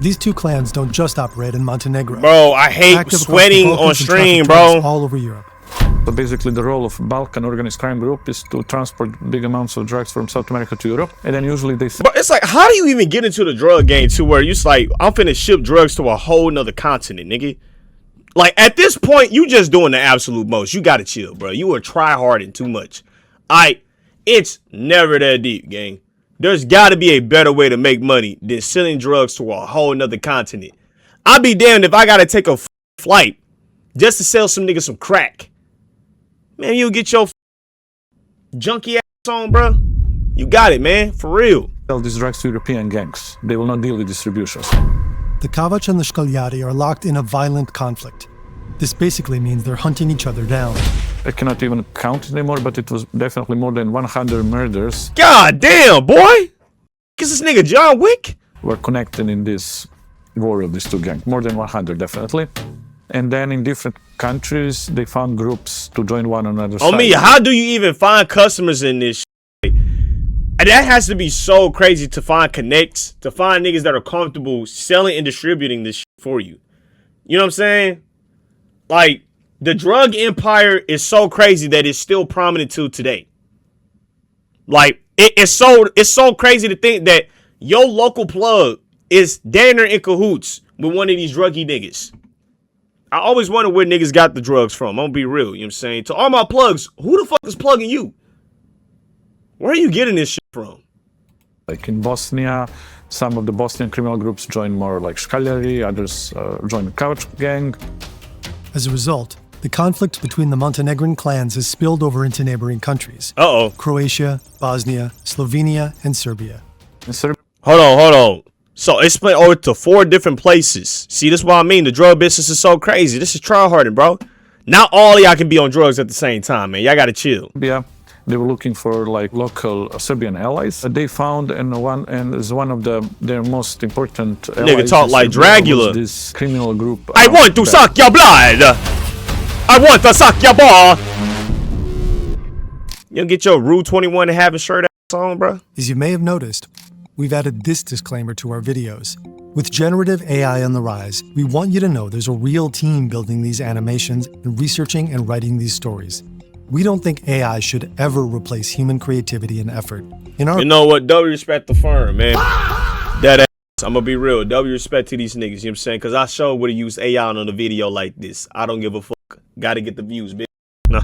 [SPEAKER 12] These 2 clans don't just operate in Montenegro.
[SPEAKER 1] Bro, I hate sweating on stream, bro.
[SPEAKER 12] All over Europe.
[SPEAKER 11] So basically the role of Balkan organized crime group is to transport big amounts of drugs from South America to Europe. And then usually they...
[SPEAKER 1] But it's like, how do you even get into the drug game to where you're like, I'm finna ship drugs to a whole nother continent, nigga? Like, at this point, you just doing the absolute most. You gotta chill, bro. You are try-harding too much. It's never that deep, gang. There's gotta be a better way to make money than selling drugs to a whole nother continent. I'd be damned if I gotta take a flight just to sell some niggas some crack. Man, you get your junky ass on, bro. You got it, man. For real.
[SPEAKER 11] Sell these drugs to European gangs. They will not deal with distributions.
[SPEAKER 12] The Kavač and the Škaljari are locked in a violent conflict. This basically means they're hunting each other down.
[SPEAKER 11] I cannot even count anymore, but it was definitely more than 100 murders.
[SPEAKER 1] God damn, boy! Is this nigga John Wick?
[SPEAKER 11] Were connected in this war of these 2 gangs. More than 100, definitely. And then in different countries, they found groups to join one another.
[SPEAKER 1] Oh, me, how do you even find customers in this shit? That has to be so crazy to find connects, to find niggas that are comfortable selling and distributing this shit for you. You know what I'm saying? Like, the drug empire is so crazy that it's still prominent to today. Like, it's so crazy to think that your local plug is damn near in cahoots with one of these druggy niggas. I always wonder where niggas got the drugs from. I'm gonna be real, you know what I'm saying? To all my plugs, who the fuck is plugging you? Where are you getting this shit from?
[SPEAKER 11] Like in Bosnia, some of the Bosnian criminal groups joined more like Škaljari, others joined the Kavač gang.
[SPEAKER 12] As a result, the conflict between the Montenegrin clans has spilled over into neighboring countries. Croatia, Bosnia, Slovenia, and Serbia.
[SPEAKER 1] Hold on. So it's split over to 4 different places. See, this is what I mean. The drug business is so crazy. This is tryharding, bro. Not all of y'all can be on drugs at the same time, man. Y'all gotta chill.
[SPEAKER 11] Yeah, they were looking for like local Serbian allies. They found and is one of their most important allies.
[SPEAKER 1] Nigga talk like Dracula.
[SPEAKER 11] This criminal group.
[SPEAKER 1] I want to suck your blood. I want to suck your ball. You don't get your Rule 21 and have a shirt ass on, bro?
[SPEAKER 12] As you may have noticed, we've added this disclaimer to our videos. With generative AI on the rise, we want you to know there's a real team building these animations and researching and writing these stories. We don't think AI should ever replace human creativity and effort.
[SPEAKER 1] You know what? W respect the firm, man. That ass. I'm gonna be real. W respect to these niggas, you know what I'm saying? Because I sure would have used AI on a video like this. I don't give a fuck. Gotta get the views, bitch. No.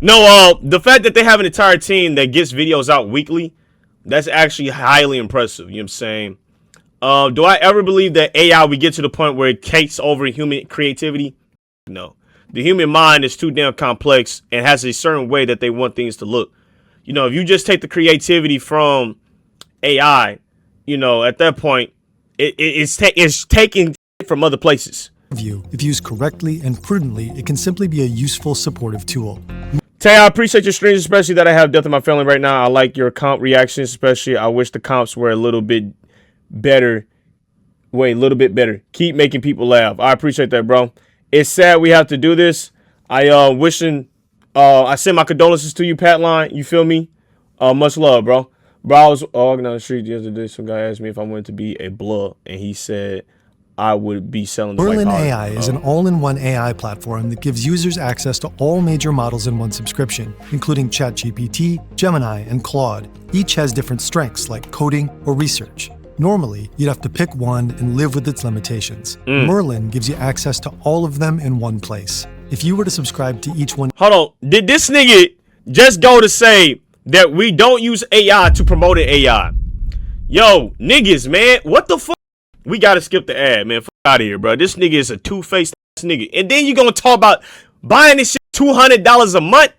[SPEAKER 1] No, the fact that they have an entire team that gets videos out weekly, that's actually highly impressive, you know what I'm saying? Do I ever believe that AI will get to the point where it takes over human creativity? No. The human mind is too damn complex and has a certain way that they want things to look. You know, if you just take the creativity from AI, you know, at that point, it's taking from other places.
[SPEAKER 12] If used correctly and prudently, it can simply be a useful supportive tool.
[SPEAKER 1] Tay, I appreciate your streams, especially that I have Death in My Family right now. I like your comp reactions, especially. I wish the comps were a little bit better. Wait, a little bit better. Keep making people laugh. I appreciate that, bro. It's sad we have to do this. I I send my condolences to you, Patline. You feel me? Much love, bro. Bro, I was walking down the street the other day. Some guy asked me if I wanted to be a blood, and he said I would be selling the
[SPEAKER 12] Merlin AI is an all-in-one AI platform that gives users access to all major models in one subscription, including ChatGPT, Gemini, and Claude. Each has different strengths like coding or research. Normally, you'd have to pick one and live with its limitations. Merlin gives you access to all of them in one place. If you were to subscribe to each one...
[SPEAKER 1] Hold on. Did this nigga just go to say that we don't use AI to promote an AI? Yo, niggas, man. What the fuck? We gotta skip the ad, man. Fuck out of here, bro. This nigga is a two-faced ass nigga. And then you gonna talk about buying this shit $200 a month?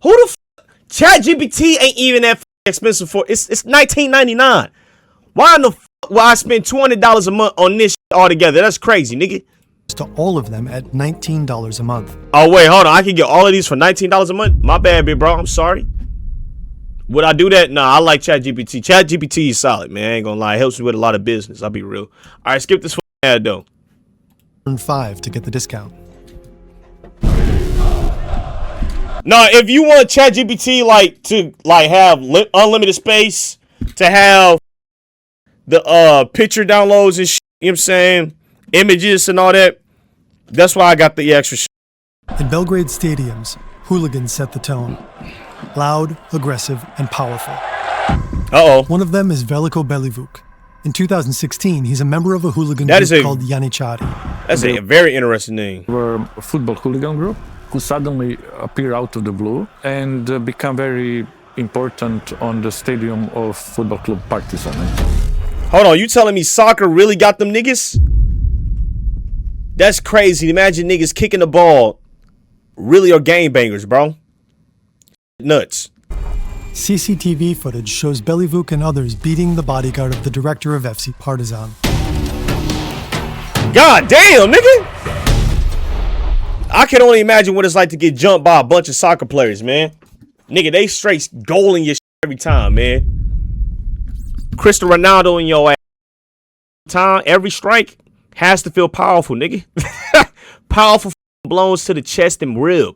[SPEAKER 1] Who the fuck? ChatGPT ain't even that expensive for it's $19.99. Why in the fuck will I spend $200 a month on this shit altogether? That's crazy, nigga.
[SPEAKER 12] To all of them at $19 a month.
[SPEAKER 1] Oh, wait, hold on. I can get all of these for $19 a month? My bad, big bro. I'm sorry. Would I do that? Nah, I like ChatGPT. ChatGPT is solid, man. I ain't gonna lie. It helps me with a lot of business. I'll be real. All right, skip this ad, though.
[SPEAKER 12] Earn 5 to get the discount.
[SPEAKER 1] No, if you want ChatGPT to have unlimited space, to have the picture downloads and shit, you know what I'm saying? Images and all that. That's why I got the extra shit.
[SPEAKER 12] In Belgrade stadiums, hooligans set the tone. Loud, aggressive, and powerful. One of them is Veliko Belivuk. In 2016, he's a member of a hooligan group called Yanichari.
[SPEAKER 1] That's a very interesting name.
[SPEAKER 11] We're a football hooligan group who suddenly appear out of the blue and become very important on the stadium of Football Club Partizan.
[SPEAKER 1] Hold on, you telling me soccer really got them niggas? That's crazy. Imagine niggas kicking the ball really are gangbangers, bro. Nuts.
[SPEAKER 12] CCTV footage shows Belivuk and others beating the bodyguard of the director of FC Partizan.
[SPEAKER 1] God damn, nigga! I can only imagine what it's like to get jumped by a bunch of soccer players, man. Nigga, they straight goaling your shit every time, man. Cristiano Ronaldo in your ass. Time, every strike has to feel powerful, nigga. Powerful blows to the chest and rib.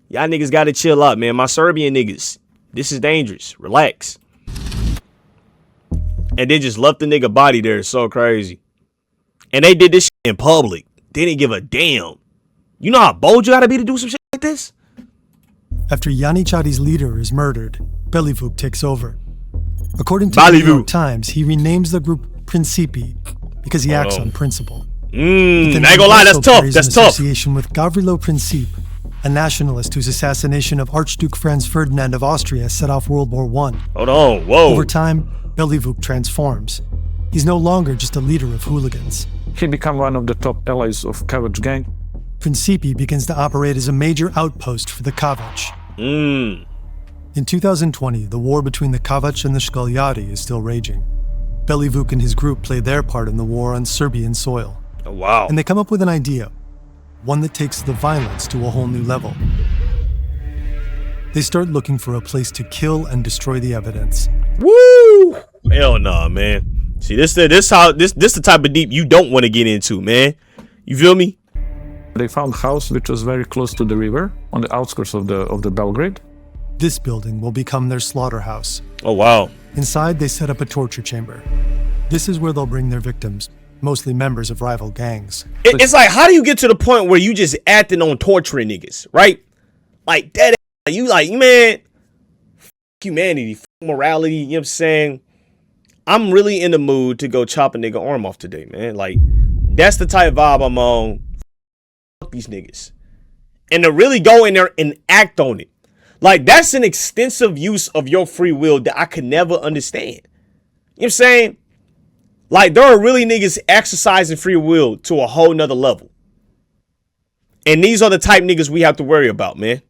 [SPEAKER 1] Y'all niggas gotta chill out, man. My Serbian niggas. This is dangerous. Relax. And they just left the nigga body there. It's so crazy. And they did this shit in public. They didn't give a damn. You know how bold you gotta be to do some shit like this?
[SPEAKER 12] After Yanichari's leader is murdered, Belivuk takes over. According to the New York Times, he renames the group Principi because he acts on principle.
[SPEAKER 1] I ain't gonna lie, that's tough. That's tough.
[SPEAKER 12] Association with Gavrilo Princip, a nationalist whose assassination of Archduke Franz Ferdinand of Austria set off World War I.
[SPEAKER 1] Hold on, whoa.
[SPEAKER 12] Over time, Belivuk transforms. He's no longer just a leader of hooligans.
[SPEAKER 11] He became one of the top allies of Kavac gang.
[SPEAKER 12] Principi begins to operate as a major outpost for the Kavac. In 2020, the war between the Kavac and the Shkoljari is still raging. Belivuk and his group play their part in the war on Serbian soil.
[SPEAKER 1] Oh, wow.
[SPEAKER 12] And they come up with an idea, one that takes the violence to a whole new level. They start looking for a place to kill and destroy the evidence.
[SPEAKER 1] Woo! Hell nah, man. See, this the type of deep you don't want to get into, man. You feel me?
[SPEAKER 11] They found a house which was very close to the river, on the outskirts of the Belgrade.
[SPEAKER 12] This building will become their slaughterhouse.
[SPEAKER 1] Oh, wow.
[SPEAKER 12] Inside, they set up a torture chamber. This is where they'll bring their victims, mostly members of rival gangs.
[SPEAKER 1] It's like, how do you get to the point where you just acting on torturing niggas, right? Like, that, you like, man, f humanity, f morality, you know what I'm saying? I'm really in the mood to go chop a nigga arm off today, man. Like, that's the type of vibe I'm on. Fuck these niggas. And to really go in there and act on it. Like, that's an extensive use of your free will that I could never understand. You know what I'm saying? Like, there are really niggas exercising free will to a whole nother level. And these are the type niggas we have to worry about, man.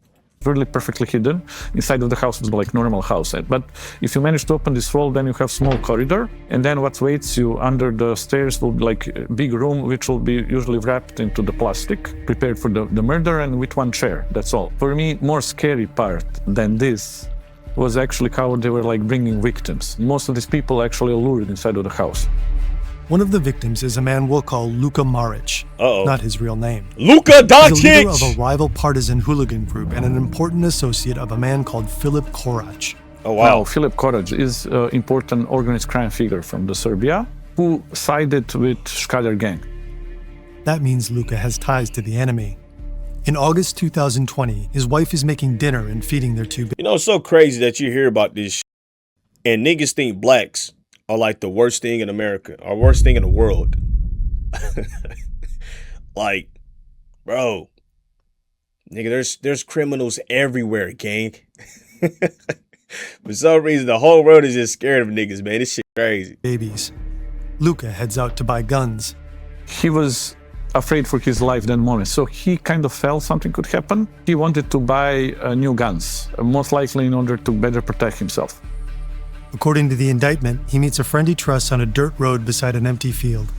[SPEAKER 11] Really perfectly hidden. Inside of the house is like normal house. But if you manage to open this wall, then you have small corridor. And then what waits you under the stairs will be like a big room, which will be usually wrapped into the plastic, prepared for the murder, and with one chair. That's all. For me, more scary part than this was actually how they were like bringing victims. Most of these people actually lured inside of the house.
[SPEAKER 12] One of the victims is a man we'll call Luka Maric, not his real name.
[SPEAKER 1] Luka Doncic!
[SPEAKER 12] He's a leader of a rival partisan hooligan group and an important associate of a man called Filip Korac.
[SPEAKER 1] Oh, wow.
[SPEAKER 11] Now, Filip Korac is an important organized crime figure from the Serbia who sided with Škader gang.
[SPEAKER 12] That means Luka has ties to the enemy. In August 2020, his wife is making dinner and feeding their two babies.
[SPEAKER 1] You know, it's so crazy that you hear about this shit, and niggas think blacks are like the worst thing in America, or worst thing in the world. Like, bro, nigga, there's criminals everywhere, gang. For some reason, the whole world is just scared of niggas, man. This shit crazy.
[SPEAKER 12] Babies. Luka heads out to buy guns.
[SPEAKER 11] He was afraid for his life that moment, so he kind of felt something could happen. He wanted to buy new guns, most likely in order to better protect himself.
[SPEAKER 12] According to the indictment, he meets a friend he trusts on a dirt road beside an empty field.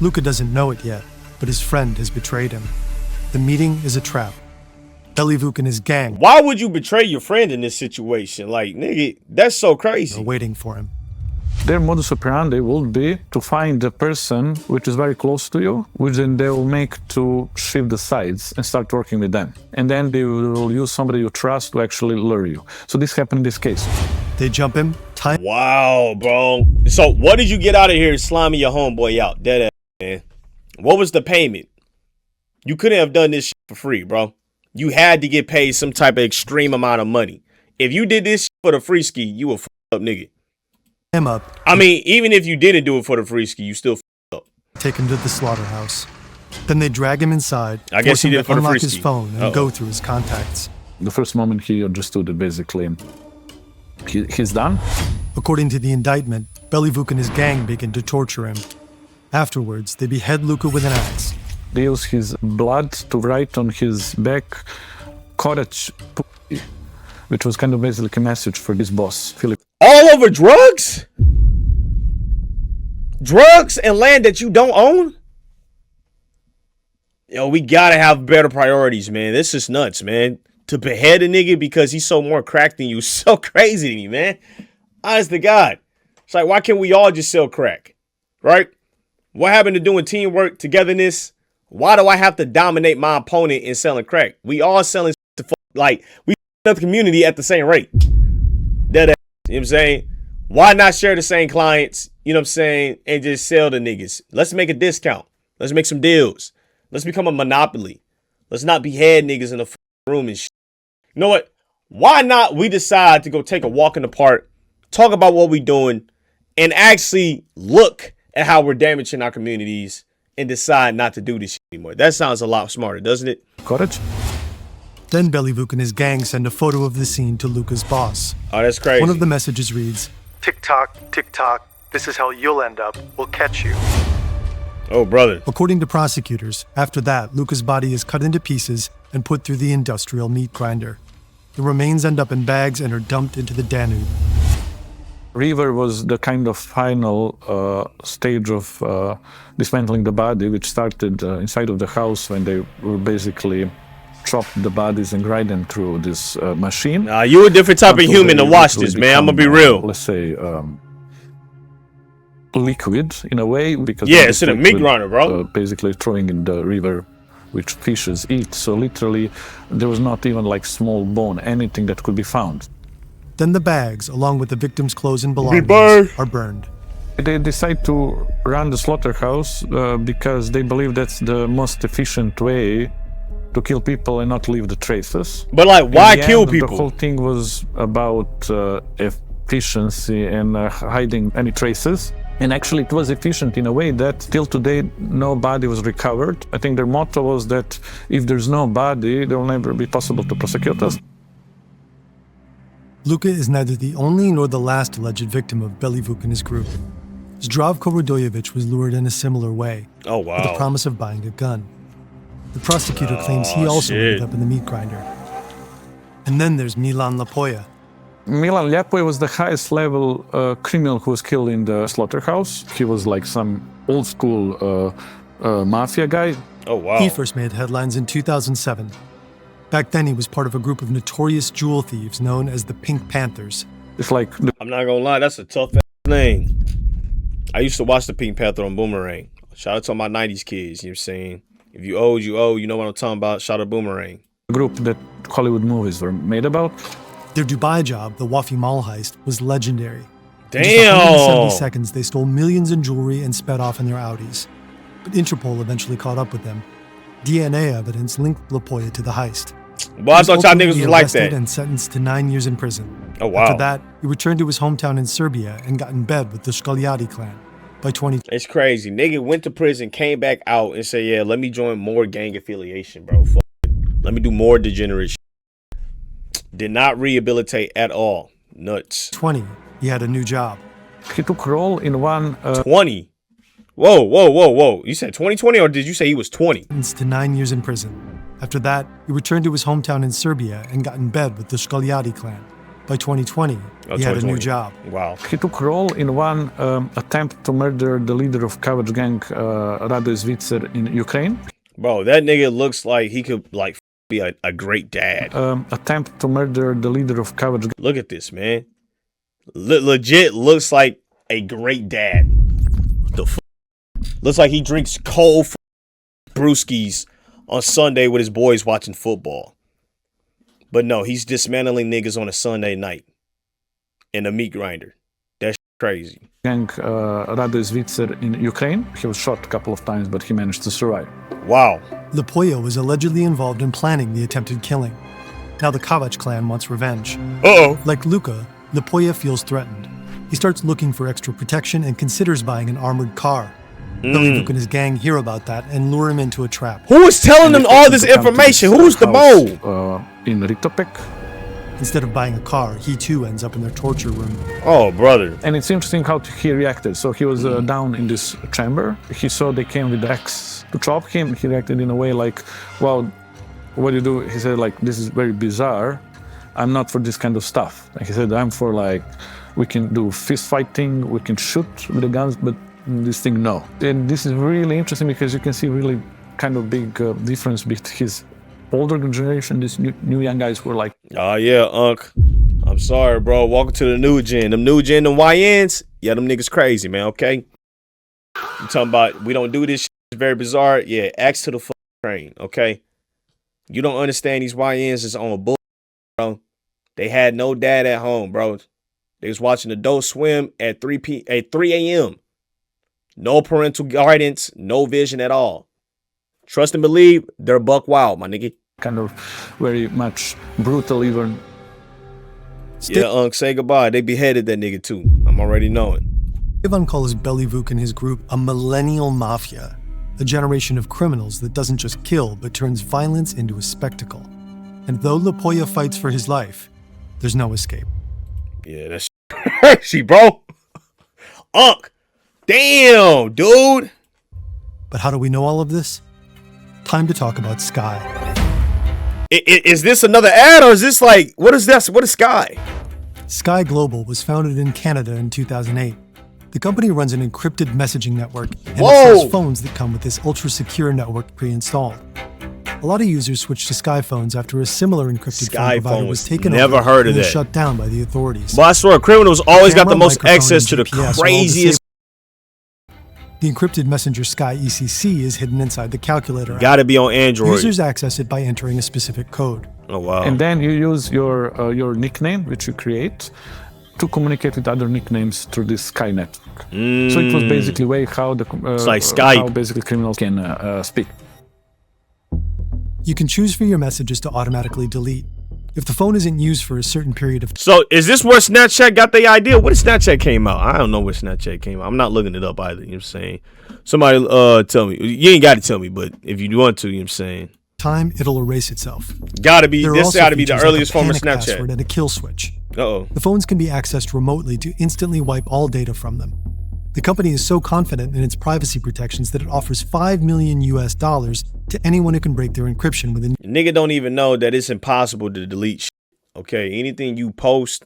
[SPEAKER 12] Luka doesn't know it yet, but his friend has betrayed him. The meeting is a trap. Belivuk and his gang.
[SPEAKER 1] Why would you betray your friend in this situation? Like, nigga, that's so crazy.
[SPEAKER 12] Are waiting for him.
[SPEAKER 11] Their modus operandi will be to find a person which is very close to you, which then they will make to shift the sides and start working with them. And then they will use somebody you trust to actually lure you. So this happened in this case.
[SPEAKER 12] They jump him.
[SPEAKER 1] Wow, bro. So what did you get out of here sliming your homeboy out? Dead ass, man. What was the payment? You couldn't have done this shit for free, bro. You had to get paid some type of extreme amount of money. If you did this shit for the free ski, you a f up nigga.
[SPEAKER 12] Him up.
[SPEAKER 1] I mean, even if you didn't do it for the free ski, you still f up.
[SPEAKER 12] Take him to the slaughterhouse. Then they drag him inside.
[SPEAKER 1] I guess he did it for the free
[SPEAKER 12] unlock his
[SPEAKER 1] ski.
[SPEAKER 12] phone and go through his contacts.
[SPEAKER 11] The first moment he understood that basically he's done.
[SPEAKER 12] According to the indictment, Belivuk and his gang begin to torture him. Afterwards, they behead Luka with an axe.
[SPEAKER 11] They use his blood to write on his back, Korac, which was kind of basically a message for this boss, Filip.
[SPEAKER 1] All over drugs? Drugs and land that you don't own? Yo, we gotta have better priorities, man. This is nuts, man. To behead a nigga because he's so more crack than you, so crazy to me, man. Honest to God. It's like, why can't we all just sell crack? Right? What happened to doing teamwork, togetherness? Why do I have to dominate my opponent in selling crack? We all selling to like we the community at the same rate. That, you know what I'm saying? Why not share the same clients, you know what I'm saying, and just sell the niggas? Let's make a discount. Let's make some deals. Let's become a monopoly. Let's not behead niggas in the room and shit. You know what? Why not we decide to go take a walk in the park, talk about what we're doing, and actually look at how we're damaging our communities and decide not to do this shit anymore. That sounds a lot smarter, doesn't it?
[SPEAKER 11] Courage.
[SPEAKER 12] Then Belivuk and his gang send a photo of the scene to Luka's boss.
[SPEAKER 1] Oh, that's crazy.
[SPEAKER 12] One of the messages reads,
[SPEAKER 14] "Tick-tock, tick-tock, this is how you'll end up. We'll catch you."
[SPEAKER 1] Oh, brother.
[SPEAKER 12] According to prosecutors, after that, Luka's body is cut into pieces and put through the industrial meat grinder. The remains end up in bags and are dumped into the Danube.
[SPEAKER 11] River was the kind of final stage of dismantling the body, which started inside of the house when they were basically chopped the bodies and grind them through this machine.
[SPEAKER 1] Nah, you a different type of human to watch this, man. I'm gonna be real.
[SPEAKER 11] Let's say liquid in a way, because
[SPEAKER 1] yeah, it's in a meat grinder, bro.
[SPEAKER 11] Basically throwing in the river which fishes eat. So literally, there was not even like small bone, anything that could be found.
[SPEAKER 12] Then the bags, along with the victim's clothes and belongings, are burned.
[SPEAKER 11] They decide to run the slaughterhouse because they believe that's the most efficient way to kill people and not leave the traces.
[SPEAKER 1] But like, why
[SPEAKER 11] In the
[SPEAKER 1] kill
[SPEAKER 11] end,
[SPEAKER 1] people?
[SPEAKER 11] The whole thing was about efficiency and hiding any traces. And actually it was efficient in a way that till today no body was recovered. I think their motto was that if there's no body, there will never be possible to prosecute us.
[SPEAKER 12] Luka is neither the only nor the last alleged victim of Belivuk and his group. Zdravko Radojevic was lured in a similar way,
[SPEAKER 1] Oh, wow.
[SPEAKER 12] with the promise of buying a gun. The prosecutor claims he also ended up in the meat grinder. And then there's Milan Lapoja.
[SPEAKER 11] Milan Lapoja was the highest level criminal who was killed in the slaughterhouse. He was like some old school mafia guy.
[SPEAKER 1] Oh, wow.
[SPEAKER 12] He first made headlines in 2007. Back then, he was part of a group of notorious jewel thieves known as the Pink Panthers.
[SPEAKER 11] It's like...
[SPEAKER 1] I'm not gonna lie, that's a tough name. I used to watch the Pink Panther on Boomerang. Shout out to my 90s kids, you know what I'm saying? If you owe, you owe. You know what I'm talking about. Shout out Boomerang.
[SPEAKER 11] A group that Hollywood movies were made about.
[SPEAKER 12] Their Dubai job, the Wafi Mall heist, was legendary.
[SPEAKER 1] Damn!
[SPEAKER 12] In just 170 seconds, they stole millions in jewelry and sped off in their Audis. But Interpol eventually caught up with them. DNA evidence linked Lapoja to the heist.
[SPEAKER 1] Well, I thought y'all niggas was like that.
[SPEAKER 12] And sentenced to 9 years in prison.
[SPEAKER 1] Oh, wow.
[SPEAKER 12] After that, he returned to his hometown in Serbia and got in bed with the Shkaljadi clan. By 20...
[SPEAKER 1] It's crazy. Nigga went to prison, came back out, and said, yeah, let me join more gang affiliation, bro. Fuck it. Let me do more degenerate shit. Did not rehabilitate at all. Nuts.
[SPEAKER 12] 20, he had a new job.
[SPEAKER 11] He took role in one...
[SPEAKER 1] 20? Whoa, whoa, whoa, whoa. You said 2020 or did you say he was 20?
[SPEAKER 12] Sentenced to 9 years in prison. After that, he returned to his hometown in Serbia and got in bed with the Shkaljadi clan. By 2020, he had a new job.
[SPEAKER 1] Wow.
[SPEAKER 11] He took role in one attempt to murder the leader of Kavač gang, Radoje Zvicer, in Ukraine.
[SPEAKER 1] Bro, that nigga looks like he could like be a great dad.
[SPEAKER 11] Attempt to murder the leader of Kavač gang.
[SPEAKER 1] Look at this, man. Legit looks like a great dad. The f looks like he drinks cold brewskis on Sunday with his boys watching football. But no, he's dismantling niggas on a Sunday night in a meat grinder. That's crazy.
[SPEAKER 11] Gang Radoje Zvicer in Ukraine. He was shot a couple of times, but he managed to survive.
[SPEAKER 1] Wow.
[SPEAKER 12] Lapoja was allegedly involved in planning the attempted killing. Now the Kavač clan wants revenge.
[SPEAKER 1] Uh-oh.
[SPEAKER 12] Like Luka, Lapoja feels threatened. He starts looking for extra protection and considers buying an armored car. Belivuk and his gang hear about that and lure him into a trap.
[SPEAKER 1] Who is telling them all this information? Who's the mole?
[SPEAKER 11] In Ritopek.
[SPEAKER 12] Instead of buying a car, he too ends up in their torture room.
[SPEAKER 1] Oh, brother.
[SPEAKER 11] And it's interesting how he reacted. So he was down in this chamber. He saw they came with the axe to chop him. He reacted in a way like, well, what do you do? He said, like, this is very bizarre. I'm not for this kind of stuff. Like he said, I'm for like, we can do fist fighting, we can shoot with the guns, but this thing, no. And this is really interesting because you can see really kind of big difference between his older generation, these new young guys who were like...
[SPEAKER 1] Oh, yeah, Unc. I'm sorry, bro. Welcome to the new gen. Them new gen, them YNs, yeah, them niggas crazy, man, okay? You talking about we don't do this shit, it's very bizarre? Yeah, axe to the fucking train, okay? You don't understand these YNs is on bull, bro. They had no dad at home, bro. They was watching Adult Swim at 3 a.m. No parental guidance, no vision at all. Trust and believe, they're buck wild, my nigga.
[SPEAKER 11] Kind of very much brutal even.
[SPEAKER 1] Yeah, Unc, say goodbye. They beheaded that nigga too. I'm already knowing.
[SPEAKER 12] Ivan calls Belivuk and his group a millennial mafia, a generation of criminals that doesn't just kill, but turns violence into a spectacle. And though Lapoja fights for his life, there's no escape.
[SPEAKER 1] Yeah, that's crazy, bro. Unc. Damn, dude.
[SPEAKER 12] But how do we know all of this? Time to talk about Sky.
[SPEAKER 1] Is this another ad or is this like, what is this? What is Sky?
[SPEAKER 12] Sky Global was founded in Canada in 2008. The company runs an encrypted messaging network and sells phones that come with this ultra-secure network pre-installed. A lot of users switched to Sky phones after a similar encrypted phone provider was taken over and shut down by the authorities.
[SPEAKER 1] But I swear, criminals always got the most access to the craziest.
[SPEAKER 12] The encrypted messenger Sky ECC is hidden inside the calculator app.
[SPEAKER 1] Gotta be on Android.
[SPEAKER 12] Users access it by entering a specific code.
[SPEAKER 1] Oh, wow.
[SPEAKER 11] And then you use your nickname, which you create, to communicate with other nicknames through this Sky network. So it was basically way how the
[SPEAKER 1] it's like Skype.
[SPEAKER 11] how basically criminals can speak.
[SPEAKER 12] You can choose for your messages to automatically delete. If the phone isn't used for a certain period of time.
[SPEAKER 1] So is this where Snapchat got the idea? When Snapchat came out? I don't know where Snapchat came out. I'm not looking it up either. You know what I'm saying? Somebody tell me. You ain't got to tell me, but if you want to, you know what I'm saying?
[SPEAKER 12] Time, it'll erase itself.
[SPEAKER 1] Gotta be.
[SPEAKER 12] There are
[SPEAKER 1] This
[SPEAKER 12] also
[SPEAKER 1] gotta be the
[SPEAKER 12] features
[SPEAKER 1] earliest
[SPEAKER 12] like a
[SPEAKER 1] form of
[SPEAKER 12] panic
[SPEAKER 1] Snapchat.
[SPEAKER 12] password and a kill switch.
[SPEAKER 1] Uh-oh.
[SPEAKER 12] The phones can be accessed remotely to instantly wipe all data from them. The company is so confident in its privacy protections that it offers $5 million to anyone who can break their encryption within.
[SPEAKER 1] Nigga don't even know that it's impossible to delete shit. Okay, anything you post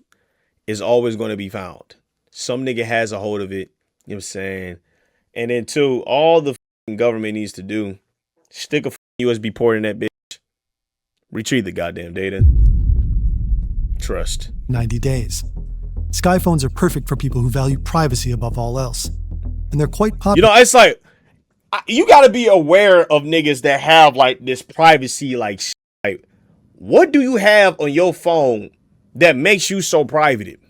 [SPEAKER 1] is always going to be found. Some nigga has a hold of it. You know what I'm saying? And then two, all the government needs to do, stick a USB port in that bitch. Retrieve the goddamn data. Trust.
[SPEAKER 12] 90 days. Sky phones are perfect for people who value privacy above all else. And they're quite popular.
[SPEAKER 1] You know, it's like, you got to be aware of niggas that have like this privacy, like what do you have on your phone that makes you so private?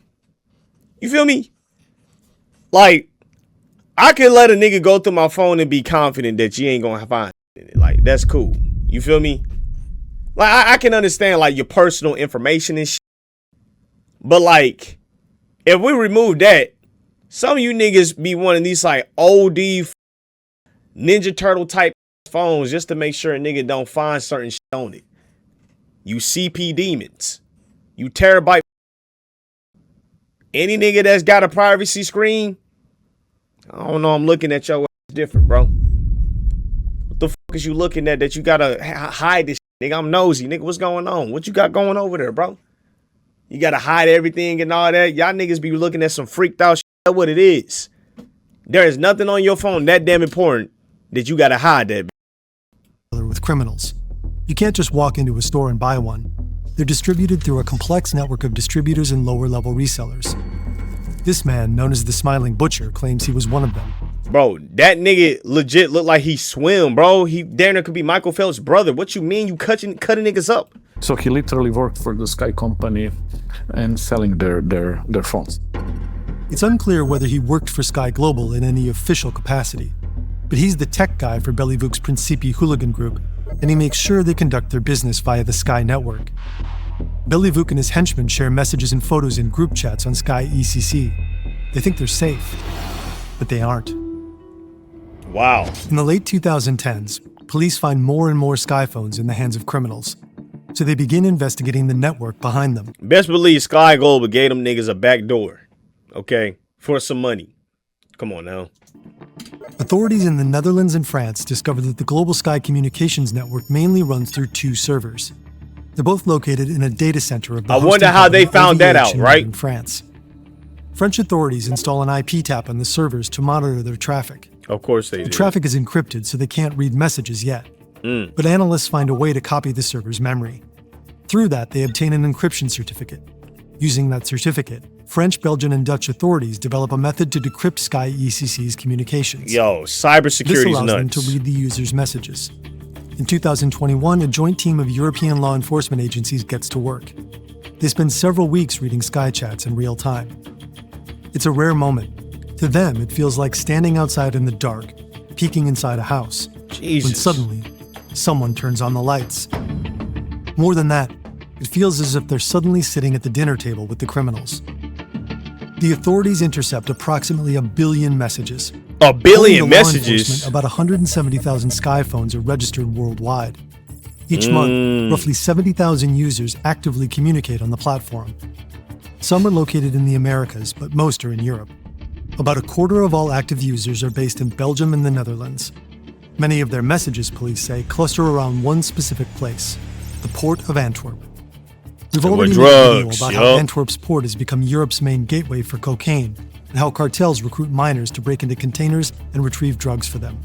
[SPEAKER 1] You feel me? Like, I can let a nigga go through my phone and be confident that you ain't gonna find it. Like, that's cool. You feel me? Like, I can understand like your personal information and shit. But like, if we remove that, some of you niggas be wanting these like OD Ninja Turtle type phones just to make sure a nigga don't find certain shit on it. You CP demons. You terabyte. Any nigga that's got a privacy screen, I don't know, I'm looking at your ass different, bro. What the fuck is you looking at that you gotta hide this shit? Nigga, I'm nosy. Nigga, what's going on? What you got going over there, bro? You gotta hide everything and all that. Y'all niggas be looking at some freaked out shit. That's what it is. There is nothing on your phone that damn important that you gotta hide that.
[SPEAKER 12] With criminals. You can't just walk into a store and buy one. They're distributed through a complex network of distributors and lower-level resellers. This man, known as the Smiling Butcher, claims he was one of them.
[SPEAKER 1] Bro, that nigga legit look like he swim, bro. He damn near could be Michael Phelps' brother. What you mean you cutting niggas up?
[SPEAKER 11] So he literally worked for the Sky company and selling their phones.
[SPEAKER 12] It's unclear whether he worked for Sky Global in any official capacity, but he's the tech guy for Berleezy's Principi hooligan group, and he makes sure they conduct their business via the Sky network. Berleezy and his henchmen share messages and photos in group chats on Sky ECC. They think they're safe, but they aren't.
[SPEAKER 1] Wow.
[SPEAKER 12] In the late 2010s, police find more and more Sky phones in the hands of criminals, so they begin investigating the network behind them.
[SPEAKER 1] Best believe Sky Global gave them niggas a back door, okay, for some money. Come on now.
[SPEAKER 12] Authorities in the Netherlands and France discovered that the Global Sky Communications network mainly runs through two servers. They're both located in a data center of the
[SPEAKER 1] I wonder how they found that out, right?
[SPEAKER 12] In France. French authorities install an IP tap on the servers to monitor their traffic.
[SPEAKER 1] Of course they do.
[SPEAKER 12] The traffic is encrypted, so they can't read messages yet. But analysts find a way to copy the server's memory. Through that, they obtain an encryption certificate. Using that certificate, French, Belgian, and Dutch authorities develop a method to decrypt Sky ECC's communications.
[SPEAKER 1] Yo, cybersecurity is nuts.
[SPEAKER 12] This allows them to read the user's messages. In 2021, a joint team of European law enforcement agencies gets to work. They spend several weeks reading Sky chats in real time. It's a rare moment. To them, it feels like standing outside in the dark, peeking inside a house.
[SPEAKER 1] Jesus.
[SPEAKER 12] When suddenly, someone turns on the lights. More than that, it feels as if they're suddenly sitting at the dinner table with the criminals. The authorities intercept approximately 1 billion messages.
[SPEAKER 1] 1 billion messages?
[SPEAKER 12] About 170,000 Sky phones are registered worldwide. Each month, roughly 70,000 users actively communicate on the platform. Some are located in the Americas, but most are in Europe. About a quarter of all active users are based in Belgium and the Netherlands. Many of their messages, police say, cluster around one specific place, the port of Antwerp. We've already made a video about how Antwerp's port has become Europe's main gateway for cocaine, and how cartels recruit miners to break into containers and retrieve drugs for them.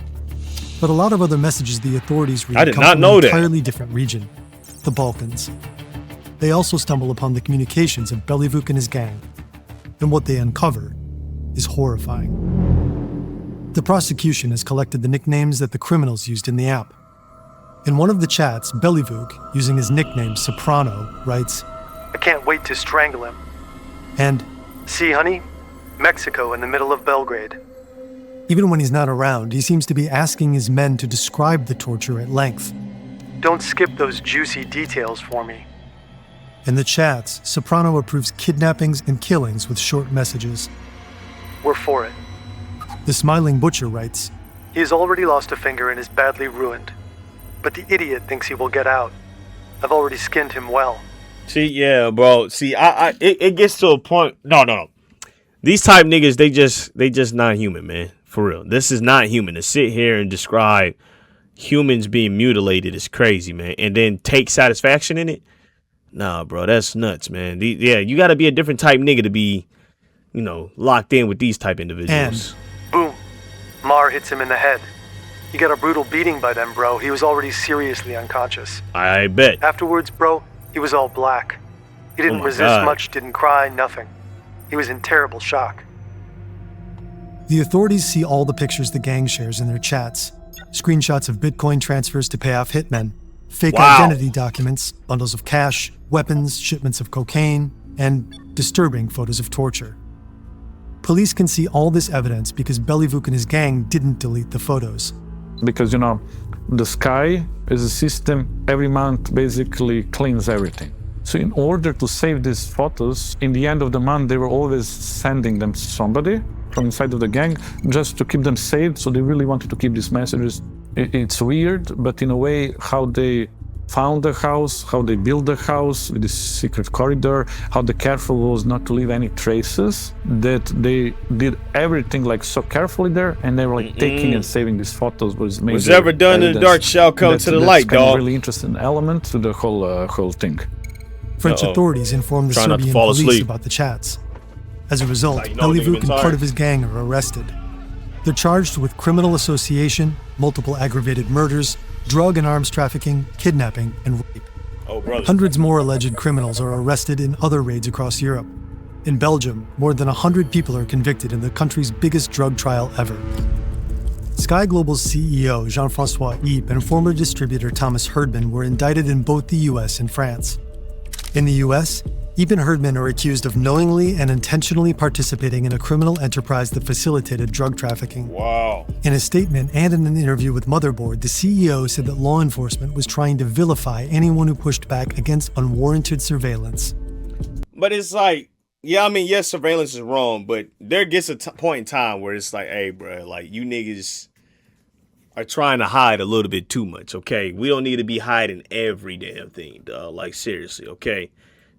[SPEAKER 12] But a lot of other messages the authorities read come from an entirely different region, the Balkans. They also stumble upon the communications of Berleezy and his gang, and what they uncover is horrifying. The prosecution has collected the nicknames that the criminals used in the app. In one of the chats, Bellyvuk, using his nickname Soprano, writes,
[SPEAKER 14] I can't wait to strangle him.
[SPEAKER 12] and
[SPEAKER 14] See, honey? Mexico in the middle of Belgrade.
[SPEAKER 12] even when he's not around, he seems to be asking his men to describe the torture at length.
[SPEAKER 14] Don't skip those juicy details for me.
[SPEAKER 12] In the chats, Soprano approves kidnappings and killings with short messages.
[SPEAKER 14] We're for it.
[SPEAKER 12] The smiling butcher writes,
[SPEAKER 14] He has already lost a finger and is badly ruined. But the idiot thinks he will get out. I've already skinned him well.
[SPEAKER 1] See, yeah, bro. See, it gets to a point. No. These type niggas, they just not human, man. For real. This is not human. To sit here and describe humans being mutilated is crazy, man. And then take satisfaction in it? Nah, bro, that's nuts, man. You got to be a different type nigga to be, locked in with these type individuals.
[SPEAKER 14] Boom. Mar hits him in the head. He got a brutal beating by them, bro. He was already seriously unconscious.
[SPEAKER 1] I bet.
[SPEAKER 14] Afterwards, bro, he was all black. He didn't resist much, didn't cry, nothing. He was in terrible shock.
[SPEAKER 12] The authorities see all the pictures the gang shares in their chats. Screenshots of Bitcoin transfers to pay off hitmen, fake identity documents, bundles of cash, weapons, shipments of cocaine, and disturbing photos of torture. Police can see all this evidence because Bellyvuk and his gang didn't delete the photos.
[SPEAKER 11] Because, the Sky is a system every month basically cleans everything. So in order to save these photos, in the end of the month, they were always sending them to somebody from inside of the gang just to keep them saved. So they really wanted to keep these messages. It's weird, but in a way, how they found the house, how they built the house with this secret corridor, how the careful was not to leave any traces, that they did everything so carefully there, and they were taking and saving these photos was made.
[SPEAKER 1] Whatever done in the dark shall come to the light,
[SPEAKER 11] dog. That's a really interesting element to the whole thing.
[SPEAKER 12] French authorities informed the Serbian police about the chats. As a result, Bellyvuk and part of his gang are arrested. They're charged with criminal association, multiple aggravated murders, drug and arms trafficking, kidnapping, and rape. Hundreds more alleged criminals are arrested in other raids across Europe. In Belgium, more than 100 people are convicted in the country's biggest drug trial ever. Sky Global's CEO, Jean-François Ypes, and former distributor Thomas Herdman were indicted in both the US and France. In the US, Ypes and Herdman are accused of knowingly and intentionally participating in a criminal enterprise that facilitated drug trafficking.
[SPEAKER 1] Wow.
[SPEAKER 12] In a statement and in an interview with Motherboard, the CEO said that law enforcement was trying to vilify anyone who pushed back against unwarranted surveillance.
[SPEAKER 1] But it's yes, surveillance is wrong, but there gets a point in time where it's hey, bro, you niggas are trying to hide a little bit too much, okay? We don't need to be hiding every damn thing, dog. Seriously, okay?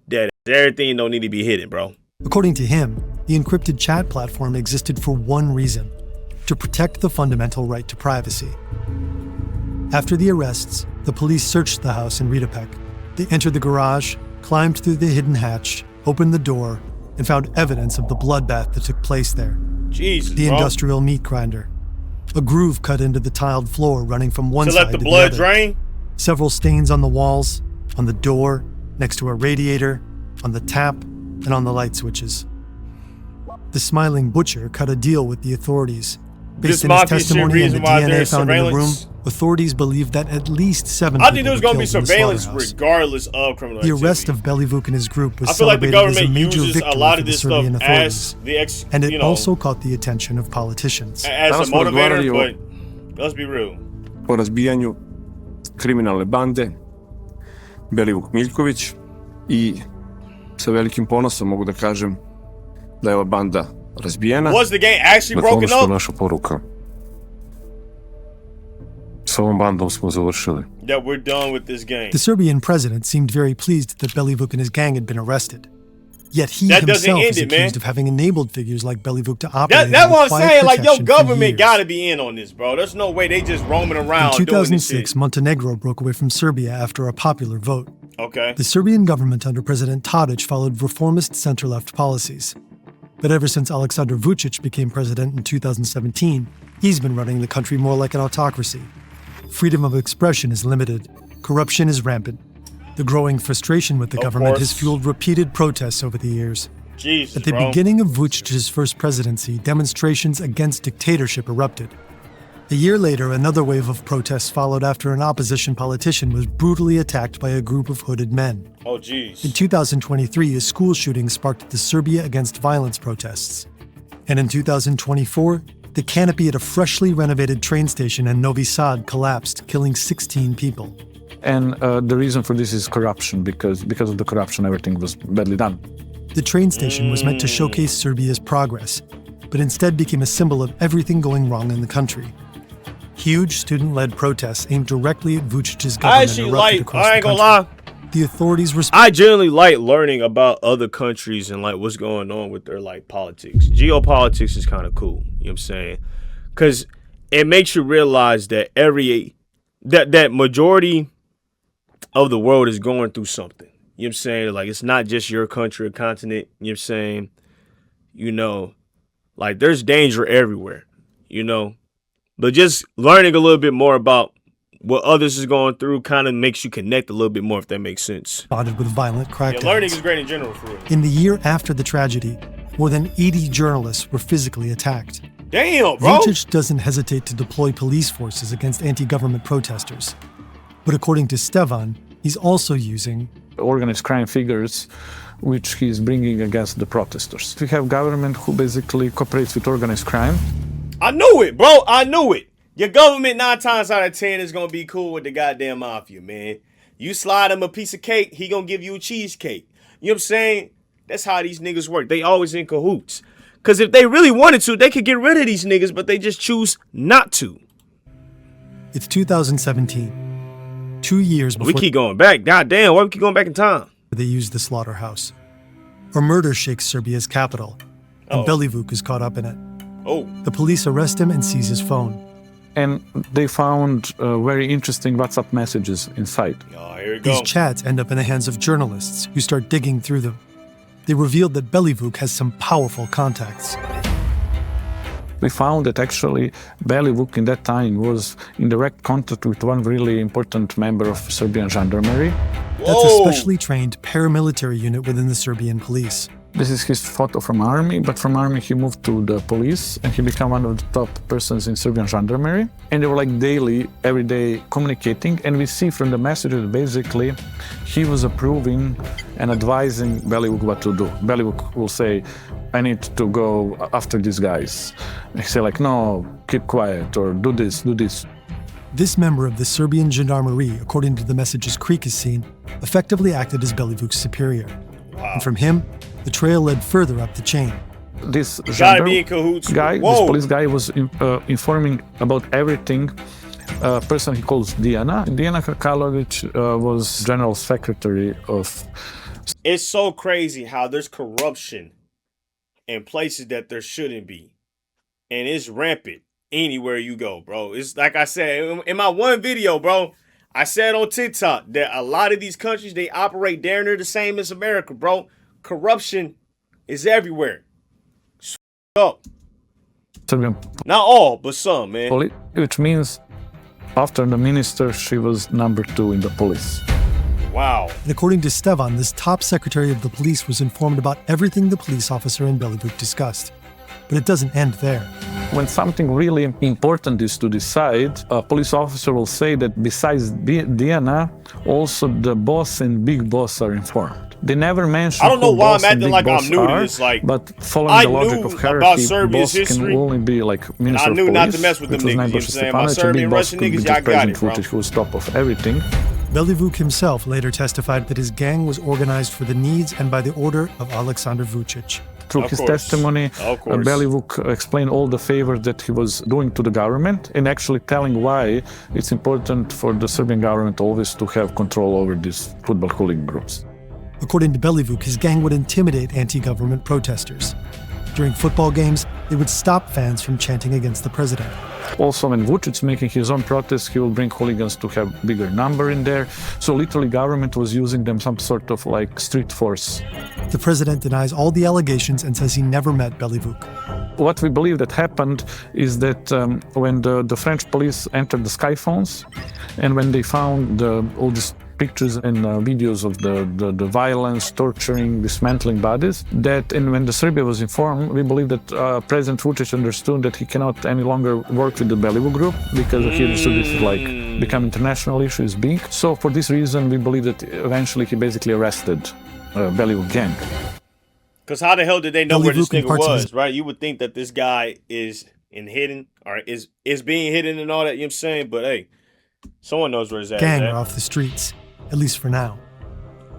[SPEAKER 1] That everything don't need to be hidden, bro.
[SPEAKER 12] According to him, the encrypted chat platform existed for one reason: to protect the fundamental right to privacy. After the arrests, the police searched the house in Riedepec. They entered the garage, climbed through the hidden hatch, opened the door, and found evidence of the bloodbath that took place there.
[SPEAKER 1] Jesus,
[SPEAKER 12] the
[SPEAKER 1] bro.
[SPEAKER 12] Industrial meat grinder. A groove cut into the tiled floor running from one
[SPEAKER 1] to
[SPEAKER 12] side
[SPEAKER 1] let the
[SPEAKER 12] to
[SPEAKER 1] blood
[SPEAKER 12] the other.
[SPEAKER 1] drain?
[SPEAKER 12] Several stains on the walls, on the door, next to a radiator, on the tap, and on the light switches. The smiling butcher cut a deal with the authorities. Based on his testimony and the DNA found in the room, authorities believe that at least 7
[SPEAKER 1] I think there was
[SPEAKER 12] going
[SPEAKER 1] to be surveillance regardless of criminal
[SPEAKER 12] The
[SPEAKER 1] activity.
[SPEAKER 12] arrest of Bellyvuk and his group was
[SPEAKER 1] I feel like the
[SPEAKER 12] celebrated as a
[SPEAKER 1] government
[SPEAKER 12] major
[SPEAKER 1] uses
[SPEAKER 12] victory
[SPEAKER 1] a lot
[SPEAKER 12] for
[SPEAKER 1] of
[SPEAKER 12] the
[SPEAKER 1] this
[SPEAKER 12] Serbian
[SPEAKER 1] stuff
[SPEAKER 12] authorities.
[SPEAKER 1] as
[SPEAKER 12] And it also caught the attention of politicians.
[SPEAKER 1] as a motivator, but let's be real.
[SPEAKER 15] O razbijanju kriminalne bande Belivuk Miljković i sa velikim ponosom mogu da kažem da je ova banda razbijena.
[SPEAKER 1] Was the gang actually broken
[SPEAKER 15] Ono što je
[SPEAKER 1] up?
[SPEAKER 15] naša poruka. Sa ovom bandom smo završili.
[SPEAKER 1] That we're done with this game.
[SPEAKER 12] The Serbian president seemed very pleased that Belivuk and his gang had been arrested. Yet he
[SPEAKER 1] That doesn't
[SPEAKER 12] himself
[SPEAKER 1] end
[SPEAKER 12] is
[SPEAKER 1] it, man.
[SPEAKER 12] accused of having enabled figures like Belivuk to operate.
[SPEAKER 1] That's
[SPEAKER 12] under
[SPEAKER 1] what I'm
[SPEAKER 12] quiet
[SPEAKER 1] saying. Your
[SPEAKER 12] protection for
[SPEAKER 1] government
[SPEAKER 12] years.
[SPEAKER 1] got to be in on this, bro. There's no way they just roaming around
[SPEAKER 12] In
[SPEAKER 1] doing this
[SPEAKER 12] 2006,
[SPEAKER 1] shit.
[SPEAKER 12] Montenegro broke away from Serbia after a popular vote.
[SPEAKER 1] Okay.
[SPEAKER 12] The Serbian government under President Tadic followed reformist center-left policies. But ever since Aleksandar Vučić became president in 2017, he's been running the country more like an autocracy. Freedom of expression is limited. Corruption is rampant. The growing frustration with the government has fueled repeated protests over the years.
[SPEAKER 1] Jesus,
[SPEAKER 12] At the
[SPEAKER 1] bro.
[SPEAKER 12] beginning of Vucic's first presidency, demonstrations against dictatorship erupted. A year later, another wave of protests followed after an opposition politician was brutally attacked by a group of hooded men.
[SPEAKER 1] Oh, jeez.
[SPEAKER 12] In 2023, a school shooting sparked the Serbia Against Violence protests. And in 2024, the canopy at a freshly renovated train station in Novi Sad collapsed, killing 16 people.
[SPEAKER 11] And the reason for this is corruption, because of the corruption, everything was badly done.
[SPEAKER 12] The train station was meant to showcase Serbia's progress, but instead became a symbol of everything going wrong in the country. Huge student-led protests aimed directly at Vucic's government erupted across
[SPEAKER 1] I
[SPEAKER 12] the
[SPEAKER 1] ain't gonna
[SPEAKER 12] country.
[SPEAKER 1] lie.
[SPEAKER 12] The authorities
[SPEAKER 1] I generally like learning about other countries and like what's going on with their like politics. Geopolitics is kind of cool. You know what I'm saying? Because it makes you realize that that majority of the world is going through something. You know what I'm saying? Like, it's not just your country or continent. You know what I'm saying? You know, like, there's danger everywhere, you know? But just learning a little bit more about what others is going through kind of makes you connect a little bit more, if that makes sense.
[SPEAKER 12] Spotted with violent crackdowns.
[SPEAKER 1] Yeah, learning is great in general, for real.
[SPEAKER 12] In the year after the tragedy, more than 80 journalists were physically attacked.
[SPEAKER 1] Damn, bro!
[SPEAKER 12] Vucic doesn't hesitate to deploy police forces against anti-government protesters. But according to Stevan, he's also using
[SPEAKER 11] organized crime figures which he's bringing against the protesters. We have government who basically cooperates with organized crime.
[SPEAKER 1] I knew it, bro. I knew it. Your government 9 times out of 10 is going to be cool with the goddamn mafia, man. You slide him a piece of cake, he going to give you a cheesecake. You know what I'm saying? That's how these niggas work. They always in cahoots. Because if they really wanted to, they could get rid of these niggas, but they just choose not to.
[SPEAKER 12] It's 2017. 2 years before
[SPEAKER 1] We keep going back. Goddamn, why we keep going back in time?
[SPEAKER 12] They used the slaughterhouse. A murder shakes Serbia's capital, and Belivuk is caught up in it. The police arrest him and seize his phone.
[SPEAKER 11] And they found very interesting WhatsApp messages inside.
[SPEAKER 1] Oh, here we go.
[SPEAKER 12] These chats end up in the hands of journalists who start digging through them. They revealed that Belivuk has some powerful contacts.
[SPEAKER 11] We found that actually Belivuk in that time was in direct contact with one really important member of Serbian gendarmerie.
[SPEAKER 12] That's a specially trained paramilitary unit within the Serbian police.
[SPEAKER 11] This is his photo from army, but from army he moved to the police and he became one of the top persons in Serbian gendarmerie. And they were like daily, every day communicating. And we see from the messages basically he was approving and advising Belivuk what to do. Belivuk will say, I need to go after these guys. And he say like, no, keep quiet or do this, do this.
[SPEAKER 12] This member of the Serbian gendarmerie, according to the messages Creek has seen, effectively acted as Belivuk's superior. And from him, the trail led further up the chain.
[SPEAKER 11] This
[SPEAKER 1] Gotta be in cahoots.
[SPEAKER 11] guy,
[SPEAKER 1] Whoa.
[SPEAKER 11] this police guy was informing about everything. A person he calls Diana. Diana Kakalovic was general secretary of...
[SPEAKER 1] It's so crazy how there's corruption in places that there shouldn't be. And it's rampant anywhere you go, bro. It's like I said in my one video, bro, I said on TikTok that a lot of these countries, they operate damn near the same as America, bro. Corruption is everywhere. Up.
[SPEAKER 11] Serbian.
[SPEAKER 1] Not all, but some, man.
[SPEAKER 11] Which means after the minister, she was number 2 in the police.
[SPEAKER 1] Wow.
[SPEAKER 12] And according to Stevan, this top secretary of the police was informed about everything the police officer in Belivuk discussed. But it doesn't end there.
[SPEAKER 11] When something really important is to decide, a police officer will say that besides Diana, also the boss and big boss are informed. They never mention
[SPEAKER 1] I don't know
[SPEAKER 11] who
[SPEAKER 1] why
[SPEAKER 11] boss
[SPEAKER 1] I'm
[SPEAKER 11] and
[SPEAKER 1] acting
[SPEAKER 11] big
[SPEAKER 1] like I'm
[SPEAKER 11] boss
[SPEAKER 1] new to
[SPEAKER 11] are,
[SPEAKER 1] this. Like,
[SPEAKER 11] but following
[SPEAKER 1] I
[SPEAKER 11] the logic
[SPEAKER 1] knew
[SPEAKER 11] of
[SPEAKER 1] about
[SPEAKER 11] hierarchy,
[SPEAKER 1] Serbia's
[SPEAKER 11] boss
[SPEAKER 1] history,
[SPEAKER 11] can only be like minister
[SPEAKER 1] I knew
[SPEAKER 11] of
[SPEAKER 1] not to
[SPEAKER 11] police,
[SPEAKER 1] mess with them
[SPEAKER 11] which was
[SPEAKER 1] niggas, you know
[SPEAKER 11] Nebojša
[SPEAKER 1] what I'm saying? My
[SPEAKER 11] Stefanović, and
[SPEAKER 1] Serbian,
[SPEAKER 11] big boss
[SPEAKER 1] Russian
[SPEAKER 11] could be
[SPEAKER 1] niggas,
[SPEAKER 11] just
[SPEAKER 1] y'all got
[SPEAKER 11] President
[SPEAKER 1] it, bro.
[SPEAKER 11] Vučić, who was top of everything.
[SPEAKER 12] Belivuk himself later testified that his gang was organized for the needs and by the order of Aleksandar Vučić.
[SPEAKER 11] Through his testimony, Belivuk explained all the favors that he was doing to the government and actually telling why it's important for the Serbian government always to have control over these football hooligan groups.
[SPEAKER 12] According to Belivuk, his gang would intimidate anti-government protesters. During football games, they would stop fans from chanting against the president.
[SPEAKER 11] Also, when Vučić making his own protests, he will bring hooligans to have bigger number in there. So literally government was using them some sort of like street force.
[SPEAKER 12] The president denies all the allegations and says he never met Belivuk.
[SPEAKER 11] What we believe that happened is that when the French police entered the Skyphones and when they found all these pictures and videos of the violence, torturing, dismantling bodies. And when the Serbia was informed, we believe that President Vučić understood that he cannot any longer work with the Belivuk group because he understood this is like become international issue, is big. So for this reason, we believe that eventually he basically arrested Belivuk gang.
[SPEAKER 1] Because how the hell did they know where this
[SPEAKER 12] Belivuk and
[SPEAKER 1] nigga
[SPEAKER 12] parts of
[SPEAKER 1] was,
[SPEAKER 12] his-
[SPEAKER 1] right? You would think that this guy is hidden or is being hidden and all that, you know what I'm saying? But hey, someone knows where his ass
[SPEAKER 12] Gang
[SPEAKER 1] is
[SPEAKER 12] are
[SPEAKER 1] at.
[SPEAKER 12] off the streets, at least for now.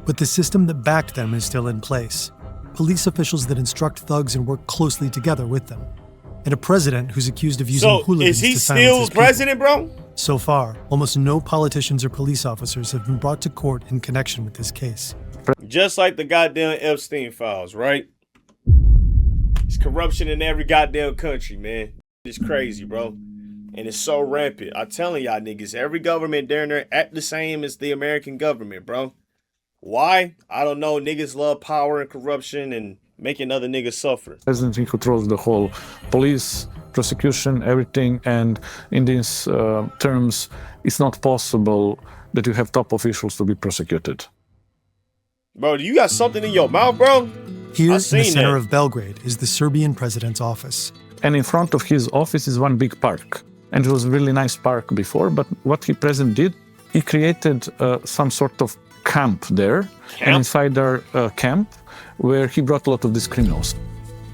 [SPEAKER 12] But the system that backed them is still in place. Police officials that instruct thugs and work closely together with them. And a president who's accused of using
[SPEAKER 1] So
[SPEAKER 12] hooligans
[SPEAKER 1] is he
[SPEAKER 12] to silence
[SPEAKER 1] still
[SPEAKER 12] his people.
[SPEAKER 1] president, bro?
[SPEAKER 12] So far, almost no politicians or police officers have been brought to court in connection with this case.
[SPEAKER 1] Just like the goddamn Epstein files, right? It's corruption in every goddamn country, man. It's crazy, bro. And it's so rampant. I'm telling y'all niggas, every government down there act the same as the American government, bro. Why? I don't know. Niggas love power and corruption and making other niggas suffer.
[SPEAKER 11] President, he controls the whole police, prosecution, everything. And in these terms, it's not possible that you have top officials to be prosecuted.
[SPEAKER 1] Bro, you got something in your mouth, bro?
[SPEAKER 12] Here, in the
[SPEAKER 1] seen
[SPEAKER 12] center
[SPEAKER 1] that.
[SPEAKER 12] of Belgrade, is the Serbian president's office.
[SPEAKER 11] And in front of his office is one big park. And it was a really nice park before, but what he president did, he created some sort of camp there. And inside our camp, where he brought a lot of these criminals.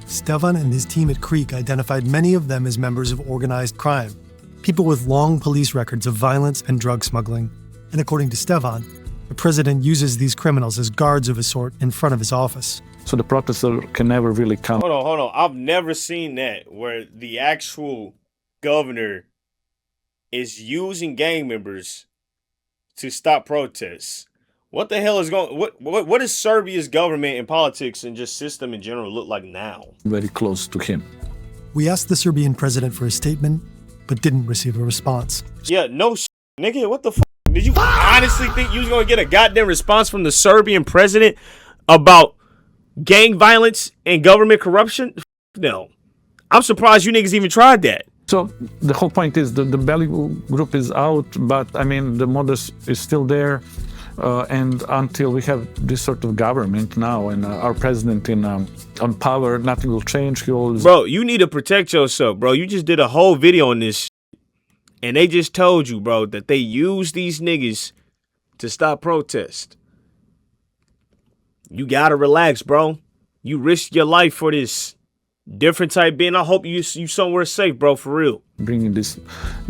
[SPEAKER 12] Stevan and his team at Creek identified many of them as members of organized crime, people with long police records of violence and drug smuggling. And according to Stevan, the president uses these criminals as guards of a sort in front of his office.
[SPEAKER 11] So the protester can never really come.
[SPEAKER 1] Hold on. I've never seen that where the actual governor is using gang members to stop protests. What the hell is going? What is Serbia's government and politics and just system in general look like now?
[SPEAKER 11] Very close to him.
[SPEAKER 12] We asked the Serbian president for a statement, but didn't receive a response.
[SPEAKER 1] Yeah, no nigga, what the fuck? Did you honestly think you was gonna get a goddamn response from the Serbian president about gang violence and government corruption? No. I'm surprised you niggas even tried that.
[SPEAKER 11] So the whole point is the Belivuk group is out, but I mean the modus is still there. And until we have this sort of government now and our president on power, nothing will change.
[SPEAKER 1] Bro, you need to protect yourself, bro. You just did a whole video on this and they just told you, bro, that they use these niggas to stop protest. You gotta relax, bro. You risk your life for this different type being. I hope you somewhere safe, bro, for real.
[SPEAKER 11] Bringing these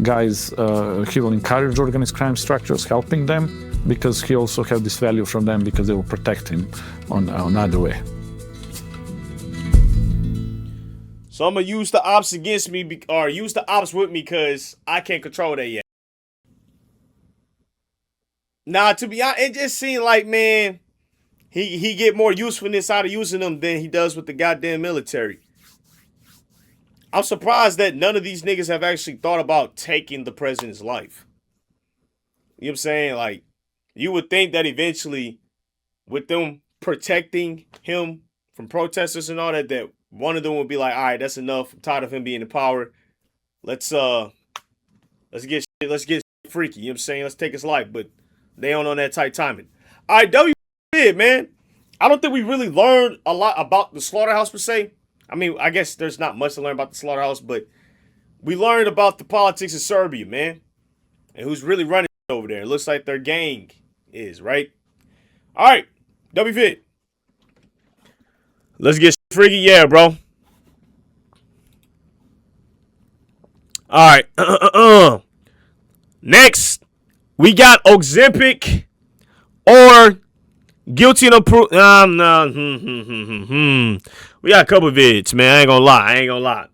[SPEAKER 11] guys, he will encourage organized crime structures, helping them, because he also have this value from them because they will protect him on another way.
[SPEAKER 1] So I'm gonna use the ops against me, or use the ops with me, because I can't control that yet. Nah, to be honest, it just seemed like, man, he get more usefulness out of using them than he does with the goddamn military. I'm surprised that none of these niggas have actually thought about taking the president's life. You know what I'm saying? Like, you would think that eventually, with them protecting him from protesters and all that, that one of them would be like, all right, that's enough. I'm tired of him being in power. Let's get freaky. You know what I'm saying? Let's take his life. But they don't on that tight timing. All right, W, man. I don't think we really learned a lot about the slaughterhouse per se. I mean, I guess there's not much to learn about the slaughterhouse, but we learned about the politics of Serbia, man. And who's really running over there. It looks like their gang is, right? All right, WFit. Let's get freaky, yeah, bro. All right. Next, we got Ozempic or guilty of proof. We got a couple vids, man. I ain't gonna lie.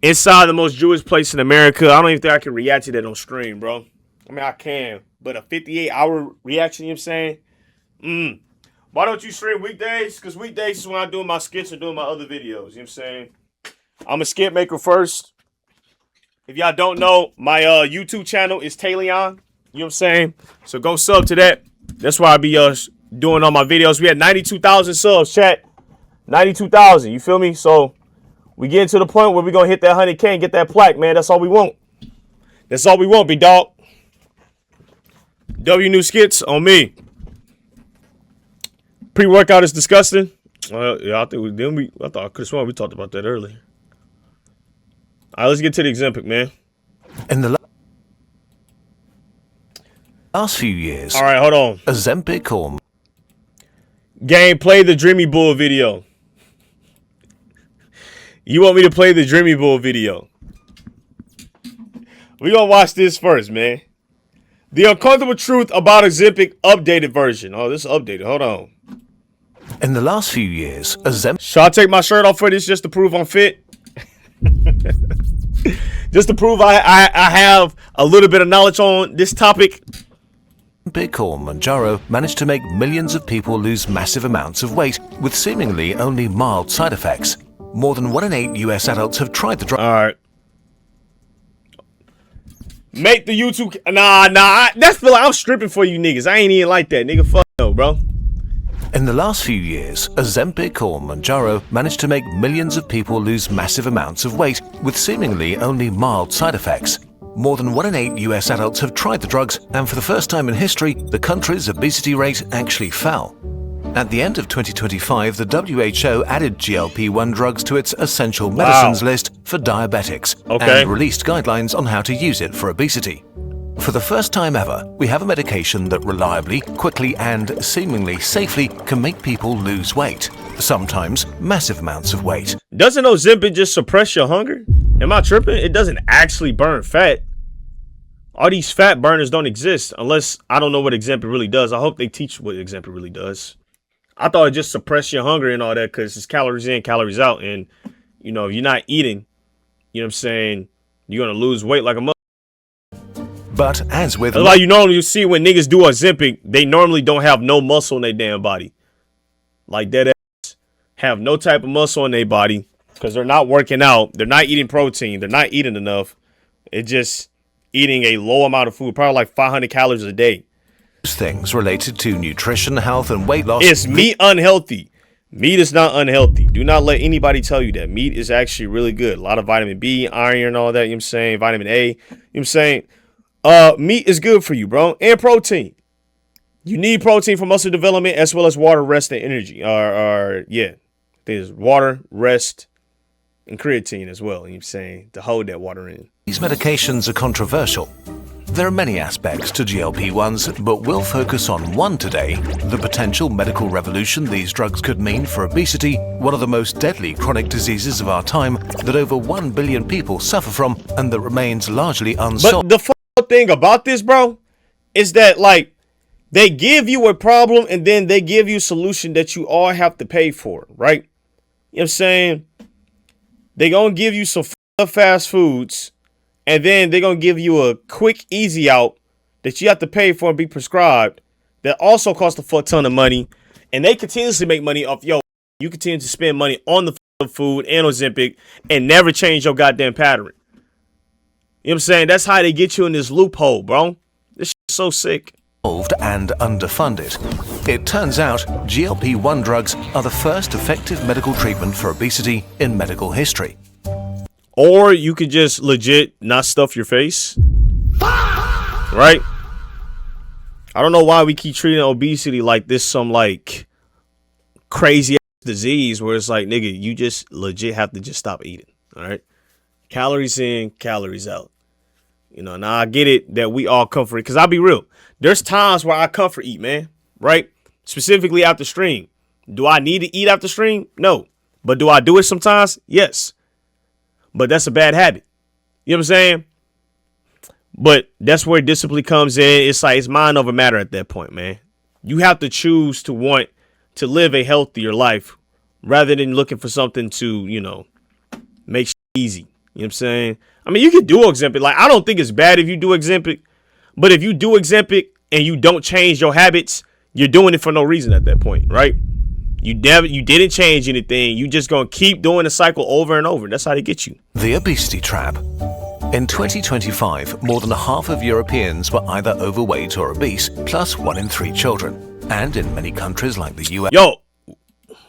[SPEAKER 1] Inside the most Jewish place in America. I don't even think I can react to that on stream, bro. I mean, I can, but a 58-hour reaction, you know what I'm saying? Why don't you stream weekdays? Because weekdays is when I'm doing my skits or doing my other videos, you know what I'm saying? I'm a skit maker first. If y'all don't know, my YouTube channel is Taileon, you know what I'm saying? So go sub to that. That's why I be doing all my videos. We had 92,000 subs, chat. 92,000, you feel me? So we getting to the point where we're going to hit that 100K and get that plaque, man. That's all we want. That's all we want, big dog. W new skits on me. Pre-workout is disgusting. Yeah, I think I thought I could have sworn we talked about that earlier. All right, let's get to the Ozempic, man.
[SPEAKER 16] In the last few years.
[SPEAKER 1] All right, hold on.
[SPEAKER 16] Ozempic or
[SPEAKER 1] Game, play the Dreamy Bull video. You want me to play the Dreamy Bull video? We gonna watch this first, man. The uncomfortable truth about Ozempic updated version. Oh, this is updated. Hold on.
[SPEAKER 16] In the last few years, Ozempic.
[SPEAKER 1] Should I take my shirt off for this just to prove I'm fit? Just to prove I have a little bit of knowledge on this topic.
[SPEAKER 16] Ozempic or Mounjaro managed to make millions of people lose massive amounts of weight with seemingly only mild side effects. More than 1 in 8 US adults have tried the drug.
[SPEAKER 1] All right. Make the YouTube. Nah. That's feel like I'm stripping for you niggas. I ain't even like that, nigga. Fuck no, bro.
[SPEAKER 16] In the last few years, Ozempic or Mounjaro managed to make millions of people lose massive amounts of weight with seemingly only mild side effects. More than 1 in 8 US adults have tried the drugs, and for the first time in history, the country's obesity rate actually fell. At the end of 2025, the WHO added GLP-1 drugs to its essential medicines list for diabetics and released guidelines on how to use it for obesity. For the first time ever, we have a medication that reliably, quickly, and seemingly safely can make people lose weight, sometimes massive amounts of weight.
[SPEAKER 1] Doesn't Ozempic just suppress your hunger? Am I tripping? It doesn't actually burn fat. All these fat burners don't exist unless I don't know what Ozempic really does. I hope they teach what Ozempic really does. I thought it just suppressed your hunger and all that because it's calories in, calories out. And, you know, if you're not eating, you know what I'm saying, you're going to lose weight like a mother.
[SPEAKER 16] But as with...
[SPEAKER 1] That's why you normally see when niggas do Ozempic, they normally don't have no muscle in their damn body. Like that ass have no type of muscle in their body because they're not working out. They're not eating protein. They're not eating enough. It's just eating a low amount of food, probably like 500 calories a day.
[SPEAKER 16] Things related to nutrition, health, and weight loss.
[SPEAKER 1] Is meat unhealthy? Meat is not unhealthy. Do not let anybody tell you that. Meat is actually really good. A lot of vitamin B, iron, all that, you know what I'm saying? Vitamin A, you know what I'm saying? Meat is good for you, bro. And protein. You need protein for muscle development as well as water, rest, and energy. Yeah. There's water, rest, and creatine as well, you know what I'm saying? To hold that water in.
[SPEAKER 16] These medications are controversial. There are many aspects to GLP-1s, but we'll focus on one today, the potential medical revolution these drugs could mean for obesity, one of the most deadly chronic diseases of our time that over 1 billion people suffer from and that remains largely unsolved.
[SPEAKER 1] But the thing about this, bro, is that, like, they give you a problem and then they give you a solution that you all have to pay for, right? You know what I'm saying? They gonna give you some fast foods. And then they're going to give you a quick, easy out that you have to pay for and be prescribed that also costs a fuck ton of money. And they continuously make money off, you continue to spend money on the food and Ozempic and never change your goddamn pattern. You know what I'm saying? That's how they get you in this loophole, bro. This shit's so sick.
[SPEAKER 16] And underfunded. It turns out GLP-1 drugs are the first effective medical treatment for obesity in medical history.
[SPEAKER 1] Or you could just legit not stuff your face. Right? I don't know why we keep treating obesity like this some like crazy ass disease where it's like, nigga, you just legit have to just stop eating. All right? Calories in, calories out. You know, now I get it that we all comfort. Because I'll be real. There's times where I comfort eat, man. Right? Specifically after stream. Do I need to eat after stream? No. But do I do it sometimes? Yes. But that's a bad habit. You know what I'm saying? But that's where discipline comes in. It's like it's mind over matter at that point, man. You have to choose to want to live a healthier life rather than looking for something to, you know, make shit easy. You know what I'm saying? I mean, you can do Ozempic. Like, I don't think it's bad if you do Ozempic. But if you do Ozempic and you don't change your habits, you're doing it for no reason at that point, right? You didn't change anything. You just gonna keep doing the cycle over and over. That's how they get you.
[SPEAKER 16] The obesity trap. In 2025, more than half of Europeans were either overweight or obese, plus 1 in 3 children. And in many countries like the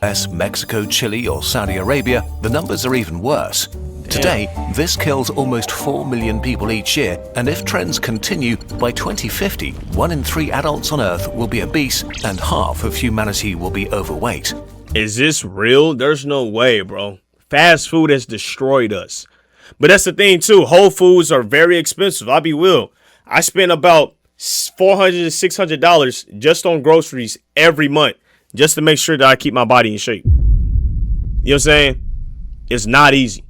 [SPEAKER 16] US, Mexico, Chile, or Saudi Arabia, the numbers are even worse. Today, this kills almost 4 million people each year, and if trends continue, by 2050, 1 in 3 adults on Earth will be obese and half of humanity will be overweight.
[SPEAKER 1] Is this real? There's no way, bro. Fast food has destroyed us. But that's the thing, too. Whole Foods are very expensive. I'll be real. I spend about $400 to $600 just on groceries every month just to make sure that I keep my body in shape. You know what I'm saying? It's not easy.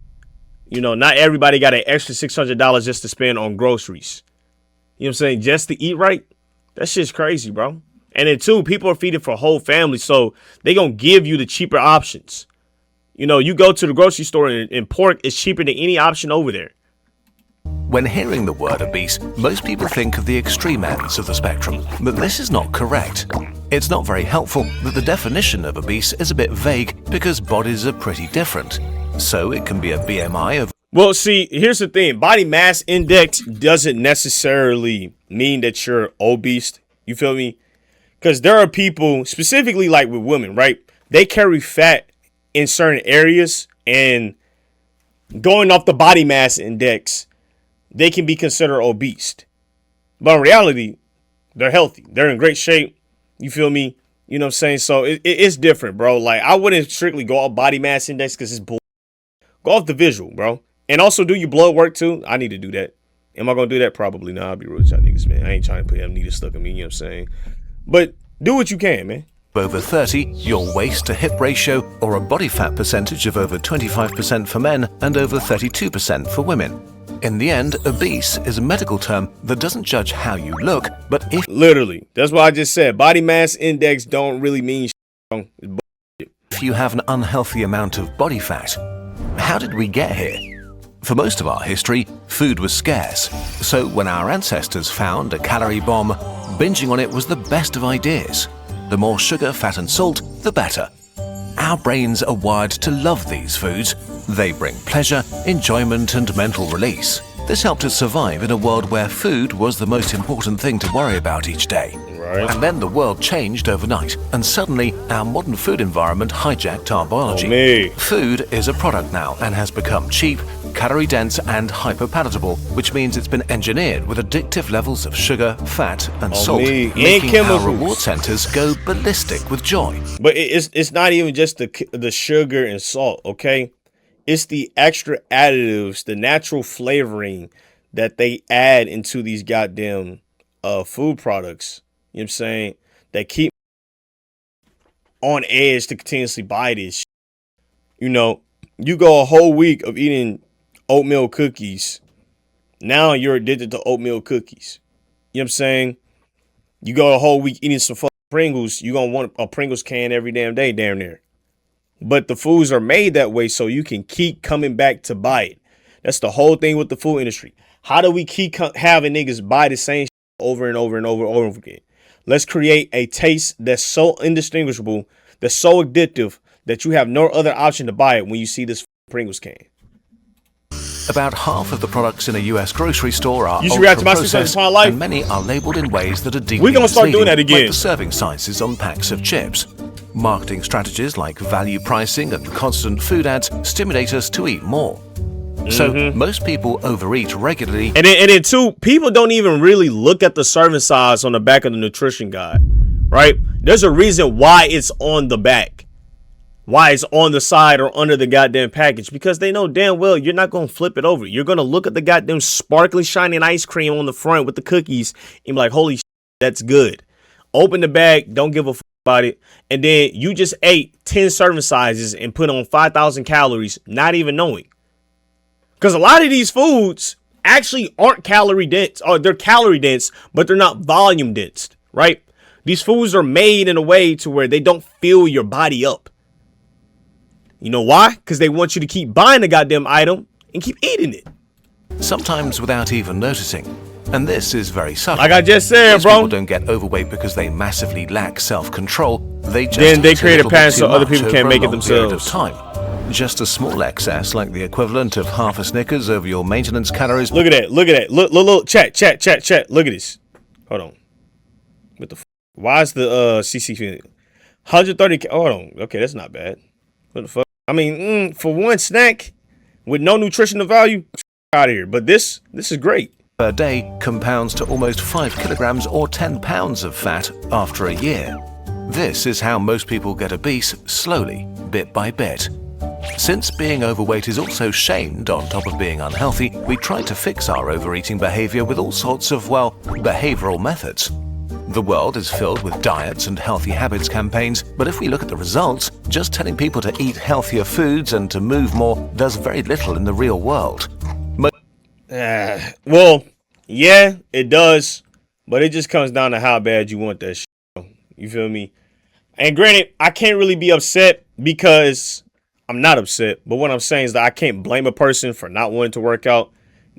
[SPEAKER 1] You know, not everybody got an extra $600 just to spend on groceries. You know what I'm saying? Just to eat right. That shit's crazy, bro. And then, too, people are feeding for whole families, so they going to give you the cheaper options. You know, you go to the grocery store and pork is cheaper than any option over there.
[SPEAKER 16] When hearing the word obese, most people think of the extreme ends of the spectrum, but this is not correct. It's not very helpful that the definition of obese is a bit vague because bodies are pretty different. So it can be a BMI of...
[SPEAKER 1] Well, see, here's the thing. Body mass index doesn't necessarily mean that you're obese. You feel me? Because there are people, specifically like with women, right? They carry fat in certain areas, and going off the body mass index, they can be considered obese. But in reality, they're healthy. They're in great shape. You feel me? You know what I'm saying? So it's different, bro. Like, I wouldn't strictly go off body mass index because it's bull. Go off the visual, bro. And also do your blood work, too. I need to do that. Am I going to do that? Probably not. I'll be real with y'all niggas, man. I ain't trying to put them needles stuck in me, you know what I'm saying? But do what you can, man.
[SPEAKER 16] Over 30, your waist to hip ratio, or a body fat percentage of over 25% for men and over 32% for women. In the end, obese is a medical term that doesn't judge how you look, but if...
[SPEAKER 1] Literally. That's what I just said. Body mass index don't really mean shit.
[SPEAKER 16] If you have an unhealthy amount of body fat. How did we get here? For most of our history, food was scarce. So when our ancestors found a calorie bomb, binging on it was the best of ideas. The more sugar, fat and salt, the better. Our brains are wired to love these foods. They bring pleasure, enjoyment and mental release. This helped us survive in a world where food was the most important thing to worry about each day.
[SPEAKER 1] Right.
[SPEAKER 16] And then the world changed overnight, and suddenly our modern food environment hijacked our biology. Food is a product now and has become cheap, calorie-dense and hyper-palatable, which means it's been engineered with addictive levels of sugar, fat and salt, making our reward centers go ballistic with joy.
[SPEAKER 1] But it's not even just the sugar and salt, okay? It's the extra additives, the natural flavoring that they add into these goddamn food products. You know what I'm saying? That keep on edge to continuously buy this shit. You know, you go a whole week of eating oatmeal cookies. Now you're addicted to oatmeal cookies. You know what I'm saying? You go a whole week eating some fucking Pringles. You're going to want a Pringles can every damn day down there. But the foods are made that way so you can keep coming back to buy it. That's the whole thing with the food industry. How do we keep having niggas buy the same shit over and over and over and over again? Let's create a taste that's so indistinguishable, that's so addictive, that you have no other option to buy it when you see this Pringles can.
[SPEAKER 16] About half of the products in a US grocery store are
[SPEAKER 1] You should react to my
[SPEAKER 16] ultra-processed,
[SPEAKER 1] upon life.
[SPEAKER 16] and many are labeled in ways that are deeply
[SPEAKER 1] We're gonna start doing that
[SPEAKER 16] misleading,
[SPEAKER 1] again.
[SPEAKER 16] like the serving sizes on packs of chips. Marketing strategies like value pricing and constant food ads stimulate us to eat more. So most people overeat regularly.
[SPEAKER 1] And then too, people don't even really look at the serving size on the back of the nutrition guide, right? There's a reason why it's on the back, why it's on the side or under the goddamn package, because they know damn well you're not going to flip it over. You're going to look at the goddamn sparkling, shining ice cream on the front with the cookies and be like, holy shit, that's good. Open the bag, don't give a fuck about it. And then you just ate 10 serving sizes and put on 5,000 calories, not even knowing. Because a lot of these foods actually aren't calorie dense, or they're calorie dense, but they're not volume dense, right? These foods are made in a way to where they don't fill your body up. You know why? Because they want you to keep buying the goddamn item and keep eating it.
[SPEAKER 16] Sometimes without even noticing. And this is very subtle.
[SPEAKER 1] Like I just said,
[SPEAKER 16] Most
[SPEAKER 1] bro.
[SPEAKER 16] people don't get overweight because they massively lack self-control. They just
[SPEAKER 1] Then they
[SPEAKER 16] eat
[SPEAKER 1] create a
[SPEAKER 16] little
[SPEAKER 1] pattern
[SPEAKER 16] bit
[SPEAKER 1] so
[SPEAKER 16] too
[SPEAKER 1] other
[SPEAKER 16] much
[SPEAKER 1] people can't
[SPEAKER 16] over a
[SPEAKER 1] make it
[SPEAKER 16] long period of
[SPEAKER 1] themselves.
[SPEAKER 16] time. Just a small excess, like the equivalent of half a Snickers over your maintenance calories.
[SPEAKER 1] Look at that. Look at that. Look, chat. Look at this. Hold on. What the f? Why is the CC 130? Hold on. Okay, that's not bad. What the fuck? I mean, for one snack, with no nutritional value, out of here. But this is great.
[SPEAKER 16] Per day compounds to almost 5 kilograms or 10 pounds of fat after a year. This is how most people get obese slowly, bit by bit. Since being overweight is also shamed on top of being unhealthy, we try to fix our overeating behavior with all sorts of, well, behavioral methods. The world is filled with diets and healthy habits campaigns, but if we look at the results, just telling people to eat healthier foods and to move more does very little in the real world.
[SPEAKER 1] Well, yeah, it does, but it just comes down to how bad you want that shit. You feel me? And granted, I can't really be upset because I'm not upset, but what I'm saying is that I can't blame a person for not wanting to work out,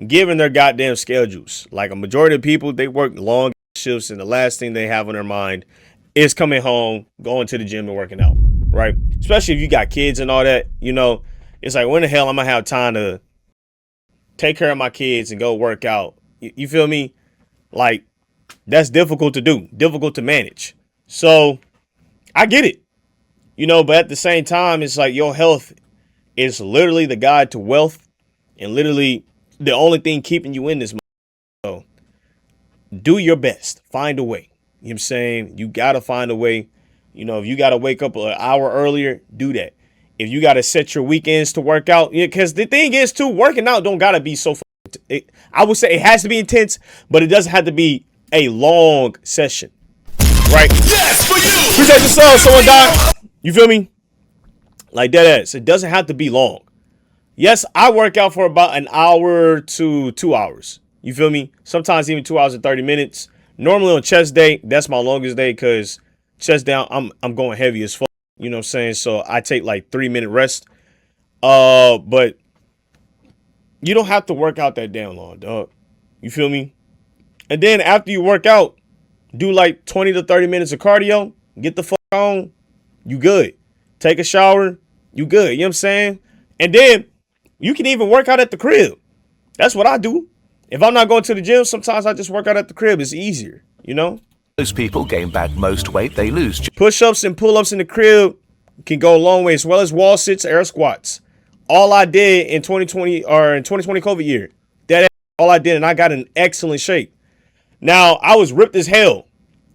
[SPEAKER 1] given their goddamn schedules. Like a majority of people, they work long shifts, and the last thing they have on their mind is coming home, going to the gym and working out, right? Especially if you got kids and all that, you know, it's like, when the hell am I have time to take care of my kids and go work out? You feel me? Like, that's difficult to do, difficult to manage. So I get it, you know, but at the same time, it's like your health is literally the guide to wealth and literally the only thing keeping you in this. So do your best. Find a way. You know what I'm saying? You got to find a way. You know, if you got to wake up an hour earlier, do that. If you got to set your weekends to work out, because the thing is, too, working out don't got to be so. I would say it has to be intense, but it doesn't have to be a long session. Right? Yes, for you. Appreciate the song, someone died. You feel me? Like that ass. It doesn't have to be long. Yes, I work out for about an hour to 2 hours. You feel me? Sometimes even 2 hours and 30 minutes. Normally on chest day, that's my longest day because chest down, I'm going heavy as fuck. You know what I'm saying? So I take like 3-minute rest. But you don't have to work out that damn long, dog. You feel me? And then after you work out, do like 20 to 30 minutes of cardio. Get the fuck on. You good. Take a shower. You good. You know what I'm saying? And then you can even work out at the crib. That's what I do. If I'm not going to the gym, sometimes I just work out at the crib. It's easier, you know?
[SPEAKER 16] Most people gain back most weight they lose.
[SPEAKER 1] Push-ups and pull-ups in the crib can go a long way, as well as wall sits, air squats. All I did in 2020 or in 2020 COVID year, that all I did, and I got in excellent shape. Now, I was ripped as hell.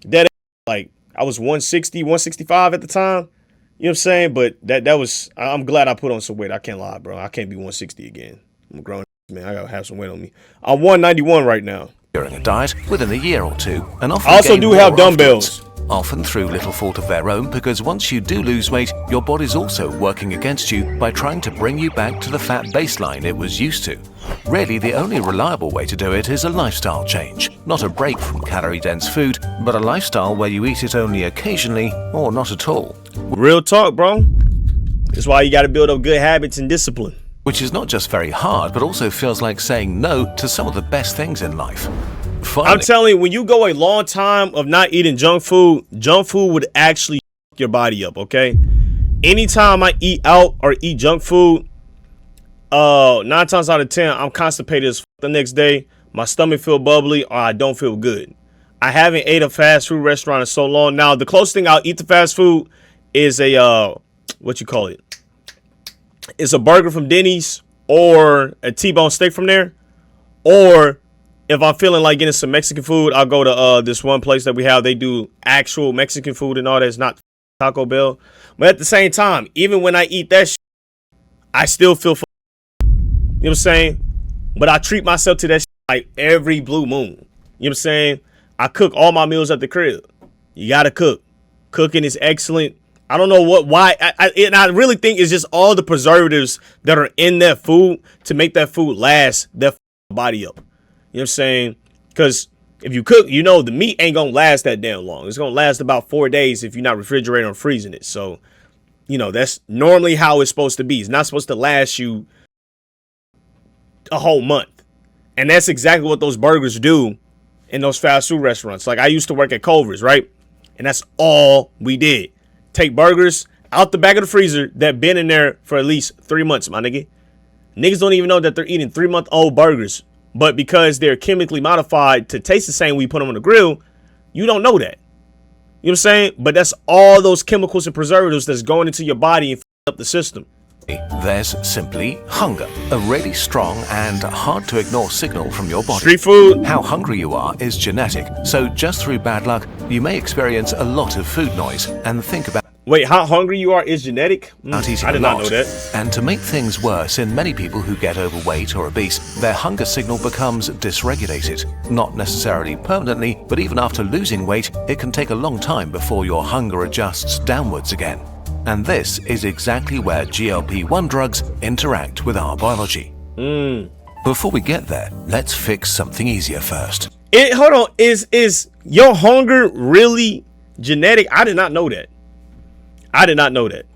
[SPEAKER 1] That like I was 160, 165 at the time. You know what I'm saying? But that was, I'm glad I put on some weight. I can't lie, bro. I can't be 160 again. I'm a grown man. I gotta have some weight on me. I'm 191 right now.
[SPEAKER 16] During a diet within a year or two, and often
[SPEAKER 1] I also do have dumbbells.
[SPEAKER 16] Often through little fault of their own, because once you do lose weight, your body's also working against you by trying to bring you back to the fat baseline it was used to. Really, the only reliable way to do it is a lifestyle change. Not a break from calorie-dense food, but a lifestyle where you eat it only occasionally or not at all.
[SPEAKER 1] Real talk, bro. That's why you got to build up good habits and discipline.
[SPEAKER 16] Which is not just very hard, but also feels like saying no to some of the best things in life. Finally,
[SPEAKER 1] I'm telling you, when you go a long time of not eating junk food would actually fuck your body up, okay? Anytime I eat out or eat junk food, 9 times out of 10, I'm constipated as fuck the next day. My stomach feel bubbly or I don't feel good. I haven't ate a fast food restaurant in so long. Now, the closest thing I'll eat to fast food is a, what you call it? It's a burger from Denny's or a T-bone steak from there. Or if I'm feeling like getting some Mexican food, I'll go to this one place that we have. They do actual Mexican food and all that. It's not Taco Bell. But at the same time, even when I eat that shit, I still feel you know what I'm saying? But I treat myself to that shit like every blue moon. You know what I'm saying? I cook all my meals at the crib. You got to cook. Cooking is excellent. I don't know why. I really think it's just all the preservatives that are in that food to make that food last that body up. You know what I'm saying? Because if you cook, you know the meat ain't going to last that damn long. It's going to last about 4 days if you're not refrigerating or freezing it. So, you know, that's normally how it's supposed to be. It's not supposed to last you a whole month. And that's exactly what those burgers do in those fast food restaurants. Like I used to work at Culver's, right? And that's all we did. Take burgers out the back of the freezer that been in there for at least 3 months, my nigga. Niggas don't even know that they're eating 3-month-old burgers. But because they're chemically modified to taste the same when you put them on the grill, you don't know that. You know what I'm saying? But that's all those chemicals and preservatives that's going into your body and up the system.
[SPEAKER 16] There's simply hunger, a really strong and hard to ignore signal from your body.
[SPEAKER 1] Street food.
[SPEAKER 16] How hungry you are is genetic, so just through bad luck, you may experience a lot of food noise and think about
[SPEAKER 1] Wait, how hungry you are is genetic?
[SPEAKER 16] eating
[SPEAKER 1] I did
[SPEAKER 16] a
[SPEAKER 1] not
[SPEAKER 16] lot.
[SPEAKER 1] know that.
[SPEAKER 16] And to make things worse, in many people who get overweight or obese, their hunger signal becomes dysregulated. Not necessarily permanently, but even after losing weight, it can take a long time before your hunger adjusts downwards again. And this is exactly where GLP-1 drugs interact with our biology. Before we get there, let's fix something easier first.
[SPEAKER 1] Hold on, is your hunger really genetic? I did not know that. I did not know that.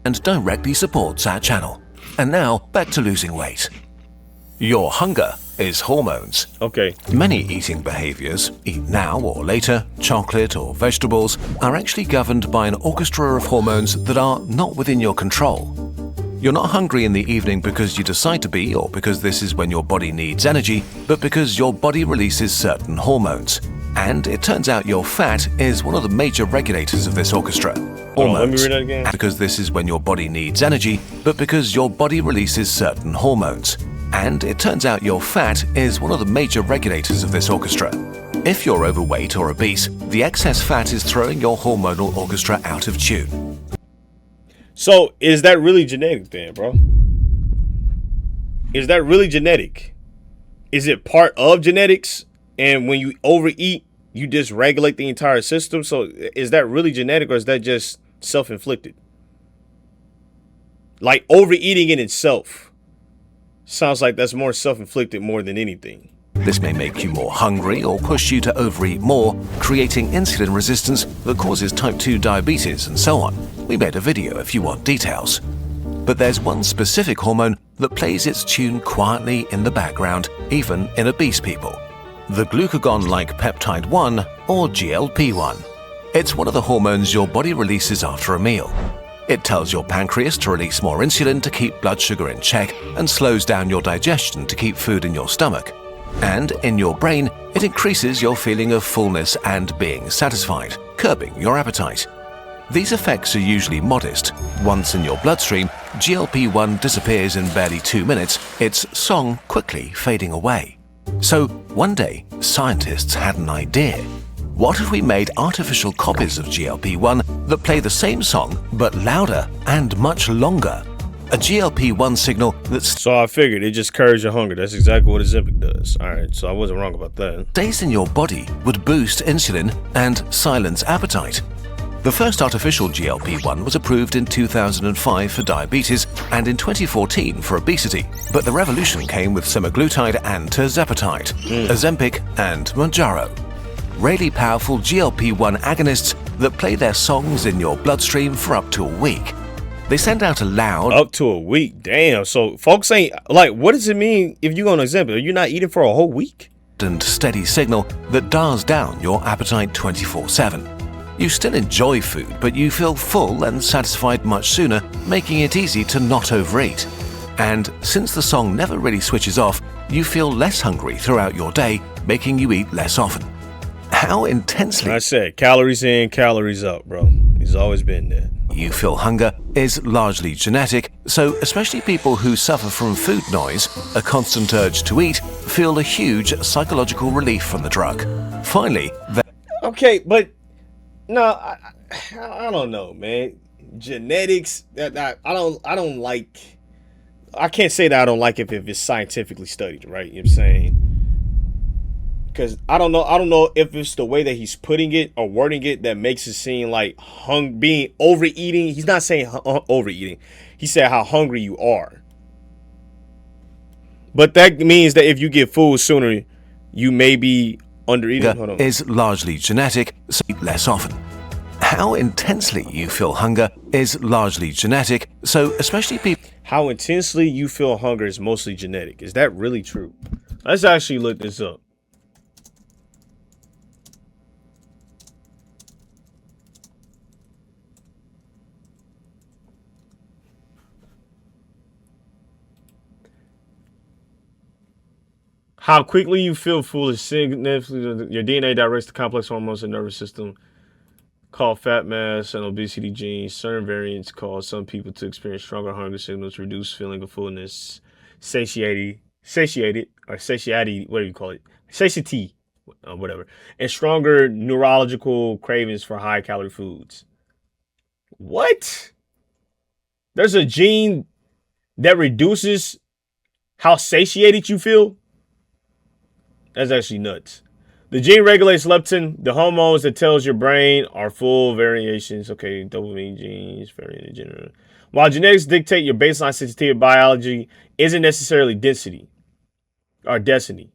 [SPEAKER 16] And directly supports our channel. And now, back to losing weight. Your hunger is hormones.
[SPEAKER 1] Okay.
[SPEAKER 16] Many eating behaviors, eat now or later, chocolate or vegetables, are actually governed by an orchestra of hormones that are not within your control. You're not hungry in the evening because you decide to be or because this is when your body needs energy, but because your body releases certain hormones. And it turns out your fat is one of the major regulators of this orchestra.
[SPEAKER 1] Hold on, let me read that again.
[SPEAKER 16] Because this is when your body needs energy, but because your body releases certain hormones. And it turns out your fat is one of the major regulators of this orchestra. If you're overweight or obese, the excess fat is throwing your hormonal orchestra out of tune.
[SPEAKER 1] So, is that really genetic then, bro? Is that really genetic? Is it part of genetics? And when you overeat, you dysregulate the entire system? So, is that really genetic or is that just self-inflicted? Like, overeating in itself sounds like that's more self-inflicted more than anything.
[SPEAKER 16] This may make you more hungry or push you to overeat more, creating insulin resistance that causes type 2 diabetes and so on. We made a video if you want details. But there's one specific hormone that plays its tune quietly in the background, even in obese people. The glucagon-like peptide 1, or GLP-1. It's one of the hormones your body releases after a meal. It tells your pancreas to release more insulin to keep blood sugar in check and slows down your digestion to keep food in your stomach. And in your brain, it increases your feeling of fullness and being satisfied, curbing your appetite. These effects are usually modest. Once in your bloodstream, GLP-1 disappears in barely 2 minutes, its song quickly fading away. So one day, scientists had an idea. What if we made artificial copies of GLP-1 that play the same song but louder and much longer? A GLP-1 signal that's...
[SPEAKER 1] So I figured it just curbs your hunger. That's exactly what Ozempic does. All right, so I wasn't wrong about that.
[SPEAKER 16] Stays in your body would boost insulin and silence appetite. The first artificial GLP-1 was approved in 2005 for diabetes and in 2014 for obesity, but the revolution came with semaglutide and tirzepatide, Ozempic and Mounjaro. Really powerful GLP-1 agonists that play their songs in your bloodstream for up to a week. They send out a loud...
[SPEAKER 1] Up to a week? Damn. So folks ain't... Like, what does it mean if you go on Ozempic? Are you not eating for a whole week?
[SPEAKER 16] ...and steady signal that dials down your appetite 24/7. You still enjoy food, but you feel full and satisfied much sooner, making it easy to not overeat. And since the song never really switches off, you feel less hungry throughout your day, making you eat less often. How intensely...
[SPEAKER 1] I said, calories in, calories up, bro. He's always been there.
[SPEAKER 16] You feel hunger is largely genetic, so especially people who suffer from food noise, a constant urge to eat, feel a huge psychological relief from the drug. Finally,
[SPEAKER 1] okay, but no, I don't know, man. Genetics, I don't like. I can't say that I don't like it if it's scientifically studied, right? You know what I'm saying? Because I don't know if it's the way that he's putting it or wording it that makes it seem like being overeating. He's not saying overeating. He said how hungry you are. But that means that if you get food sooner, you may be undereating. Hold on.
[SPEAKER 16] Is largely genetic, so eat less often. How intensely you feel hunger is largely genetic, so especially people...
[SPEAKER 1] How intensely you feel hunger is mostly genetic. Is that really true? Let's actually look this up. How quickly you feel full is significantly your DNA directs the complex hormones in the nervous system. called fat mass and obesity genes. Certain variants cause some people to experience stronger hunger signals, reduced feeling of fullness, satiety, what do you call it? Satiety, whatever, and stronger neurological cravings for high calorie foods. What? There's a gene that reduces how satiated you feel? That's actually nuts. The gene regulates leptin, the hormones that tells your brain are full variations. Okay, dopamine genes, variant in general. While genetics dictate your baseline sensitivity, biology isn't necessarily density or destiny.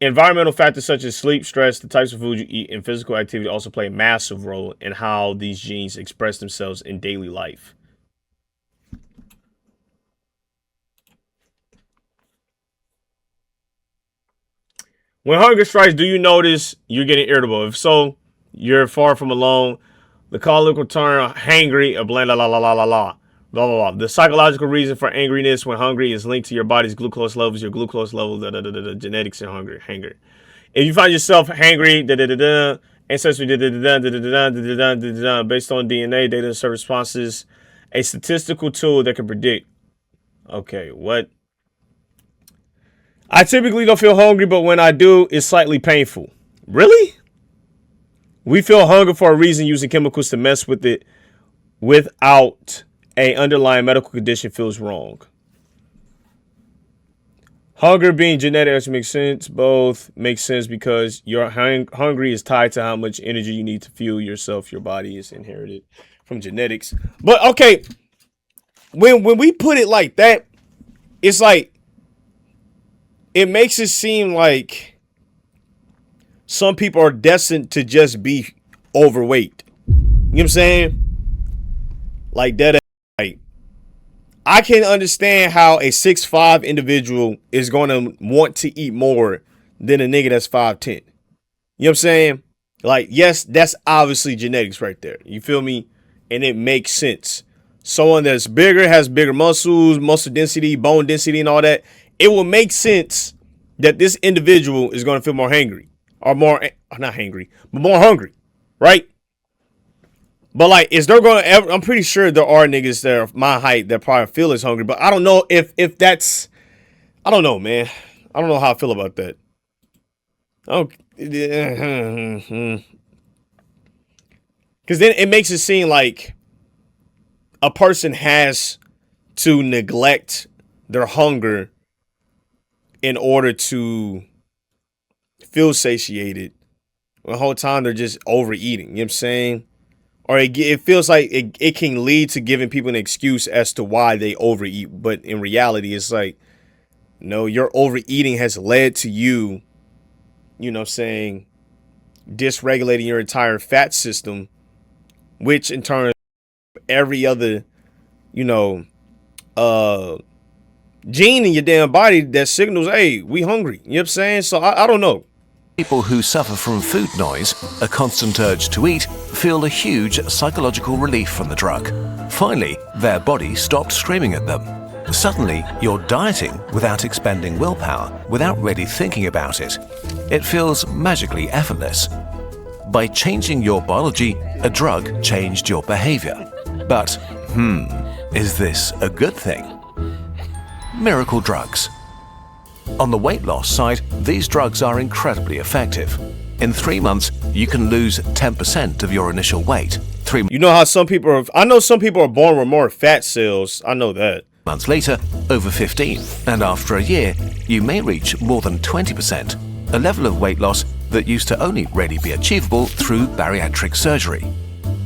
[SPEAKER 1] Environmental factors such as sleep, stress, the types of food you eat, and physical activity also play a massive role in how these genes express themselves in daily life. When hunger strikes, do you notice you're getting irritable? If so, you're far from alone. The colloquial term hangry, a blah, la, la, la, la, la, la, blah, blah, blah. The psychological reason for angriness when hungry is linked to your body's glucose levels, your glucose level, genetics and hanger. If you find yourself hangry, ancestry, based on DNA, data and serve responses, a statistical tool that can predict. Okay, what? I typically don't feel hungry, but when I do, it's slightly painful. Really? We feel hunger for a reason, using chemicals to mess with it without an underlying medical condition feels wrong. Hunger being genetic actually makes sense. Both make sense because your hungry is tied to how much energy you need to fuel yourself. Your body is inherited from genetics. But okay, when we put it like that, it's like, it makes it seem like some people are destined to just be overweight. You know what I'm saying? Like that. Like, I can understand how a 6'5" individual is going to want to eat more than a nigga that's 5'10". You know what I'm saying? Like, yes, that's obviously genetics right there. You feel me? And it makes sense. Someone that's bigger, has bigger muscles, muscle density, bone density, and all that. It will make sense that this individual is going to feel more hangry, or more, not hangry, but more hungry, right? But like, is there going to ever, I'm pretty sure there are niggas that are my height that probably feel as hungry, but I don't know if that's, I don't know, man. I don't know how I feel about that. Because then it makes it seem like a person has to neglect their hunger in order to feel satiated. The whole time they're just overeating. You know what I'm saying? Or it feels like it can lead to giving people an excuse as to why they overeat. But in reality, it's like, no, your overeating has led to you, you know what I'm saying, dysregulating your entire fat system, which in turn every other, you know, gene in your damn body that signals, hey, we hungry. You know what I'm saying? So I don't know.
[SPEAKER 16] People who suffer from food noise, a constant urge to eat, feel a huge psychological relief from the drug. Finally, their body stopped screaming at them. Suddenly, you're dieting without expending willpower, without really thinking about it. It feels magically effortless. By changing your biology, a drug changed your behavior. But, is this a good thing? Miracle drugs. On the weight loss side, these drugs are incredibly effective. In 3 months, you can lose 10% of your initial weight.
[SPEAKER 1] You know how some people are, I know some people are born with more fat cells. I know that.
[SPEAKER 16] Months later, over 15. And after a year, you may reach more than 20%, a level of weight loss that used to only really be achievable through bariatric surgery.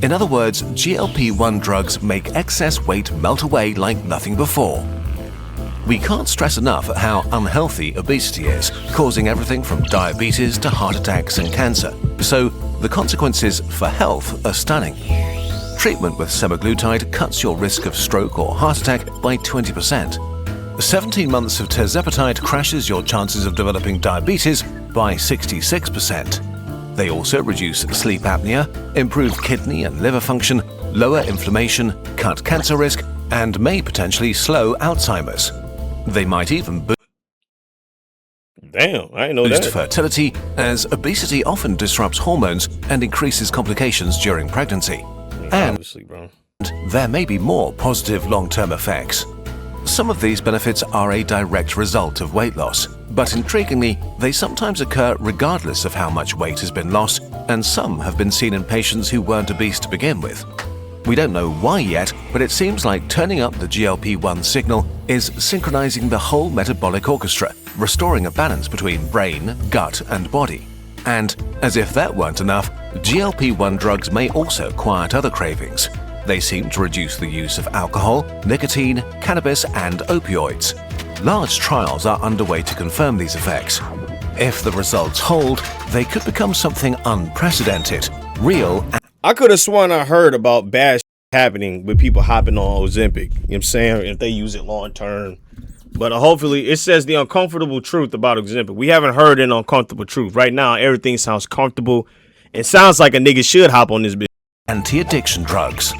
[SPEAKER 16] In other words, GLP-1 drugs make excess weight melt away like nothing before. We can't stress enough how unhealthy obesity is, causing everything from diabetes to heart attacks and cancer. So the consequences for health are stunning. Treatment with semaglutide cuts your risk of stroke or heart attack by 20%. 17 months of tirzepatide crashes your chances of developing diabetes by 66%. They also reduce sleep apnea, improve kidney and liver function, lower inflammation, cut cancer risk, and may potentially slow Alzheimer's. They might even
[SPEAKER 1] Damn, I didn't know
[SPEAKER 16] Boost
[SPEAKER 1] that.
[SPEAKER 16] fertility, as obesity often disrupts hormones and increases complications during pregnancy. And
[SPEAKER 1] Obviously, bro.
[SPEAKER 16] there may be more positive long-term effects. Some of these benefits are a direct result of weight loss, but intriguingly, they sometimes occur regardless of how much weight has been lost, and some have been seen in patients who weren't obese to begin with. We don't know why yet, but it seems like turning up the GLP-1 signal is synchronizing the whole metabolic orchestra, restoring a balance between brain, gut, and body. And, as if that weren't enough, GLP-1 drugs may also quiet other cravings. They seem to reduce the use of alcohol, nicotine, cannabis, and opioids. Large trials are underway to confirm these effects. If the results hold, they could become something unprecedented, real, and
[SPEAKER 1] I could have sworn I heard about bad happening with people hopping on Ozempic. You know what I'm saying? If they use it long term. But hopefully, it says the uncomfortable truth about Ozempic. We haven't heard an uncomfortable truth. Right now, everything sounds comfortable. It sounds like a nigga should hop on this bitch.
[SPEAKER 16] anti-addiction drugs.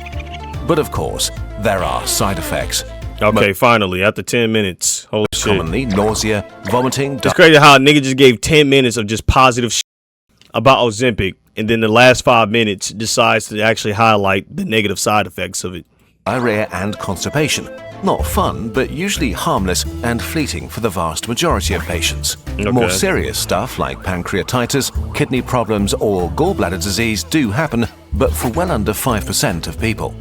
[SPEAKER 16] But of course, there are side effects.
[SPEAKER 1] Okay, finally, after 10 minutes. Holy shit.
[SPEAKER 16] Commonly, nausea, vomiting.
[SPEAKER 1] It's crazy how a nigga just gave 10 minutes of just positive shit about Ozempic, and then the last 5 minutes decides to actually highlight the negative side effects of it.
[SPEAKER 16] Diarrhea and constipation. Not fun, but usually harmless and fleeting for the vast majority of patients.
[SPEAKER 1] Okay.
[SPEAKER 16] More serious stuff like pancreatitis, kidney problems, or gallbladder disease do happen, but for well under 5% of people.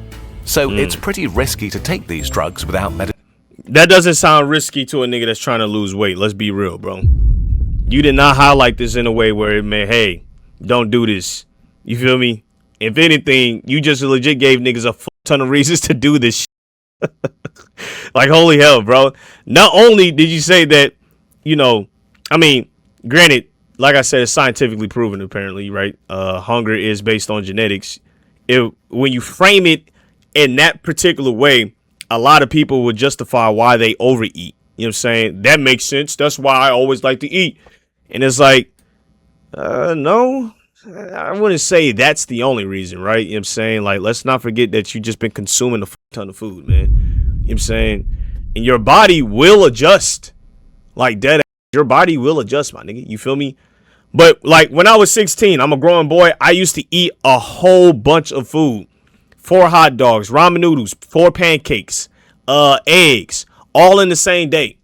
[SPEAKER 16] So it's pretty risky to take these drugs without medication.
[SPEAKER 1] That doesn't sound risky to a nigga that's trying to lose weight. Let's be real, bro. You did not highlight this in a way where it meant, hey, don't do this. You feel me? If anything, you just legit gave niggas a full ton of reasons to do this shit. Like, holy hell, bro. Not only did you say that, you know, I mean, granted, like I said, it's scientifically proven, apparently, right? Hunger is based on genetics. When you frame it in that particular way, a lot of people would justify why they overeat. You know what I'm saying? That makes sense. That's why I always like to eat. And it's like, no, I wouldn't say that's the only reason, right? You know what I'm saying? Like, let's not forget that you just been consuming a ton of food, man. You know what I'm saying? And your body will adjust. Like, dead ass. Your body will adjust, my nigga. You feel me? But, like, when I was 16, I'm a growing boy. I used to eat a whole bunch of food. 4 hot dogs, ramen noodles, 4 pancakes, eggs, all in the same day.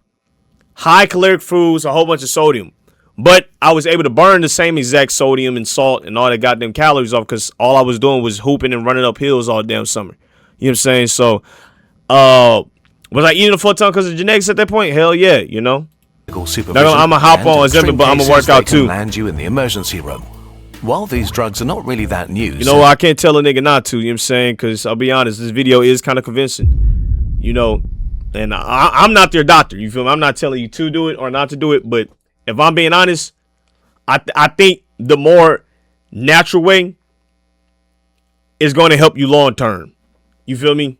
[SPEAKER 1] High caloric foods, a whole bunch of sodium. But I was able to burn the same exact sodium and salt and all that goddamn calories off because all I was doing was hooping and running up hills all damn summer. You know what I'm saying? So, was I eating a full ton because of genetics at that point? Hell yeah, you know? I'm going to hop on Ozempic, but I'm going to work out too.
[SPEAKER 16] Land you in the emergency room. While these drugs are not really that new.
[SPEAKER 1] You know, I can't tell a nigga not to, you know what I'm saying? Because I'll be honest, this video is kind of convincing, you know? And I'm not their doctor, you feel me? I'm not telling you to do it or not to do it, but if I'm being honest, I think the more natural way is going to help you long term. You feel me?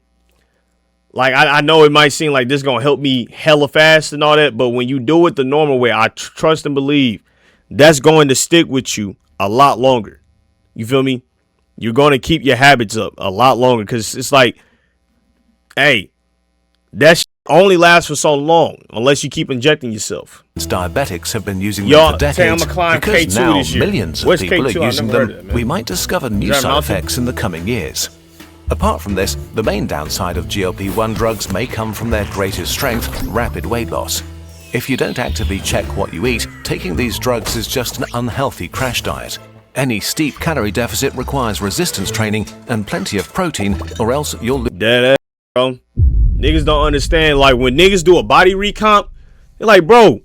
[SPEAKER 1] Like, I know it might seem like this is going to help me hella fast and all that, but when you do it the normal way, I trust and believe that's going to stick with you a lot longer. You feel me? You're going to keep your habits up a lot longer because it's like, hey, that shit only lasts for so long unless you keep injecting yourself.
[SPEAKER 16] Diabetics have been using them for decades. Because now millions of people are using them, we might discover new side effects in the coming years. Apart from this, the main downside of GLP-1 drugs may come from their greatest strength, rapid weight loss. If you don't actively check what you eat, taking these drugs is just an unhealthy crash diet. Any steep calorie deficit requires resistance training and plenty of protein, or else you'll lose.
[SPEAKER 1] Dead ass, bro. Niggas don't understand. Like, when niggas do a body recomp, they're like, bro,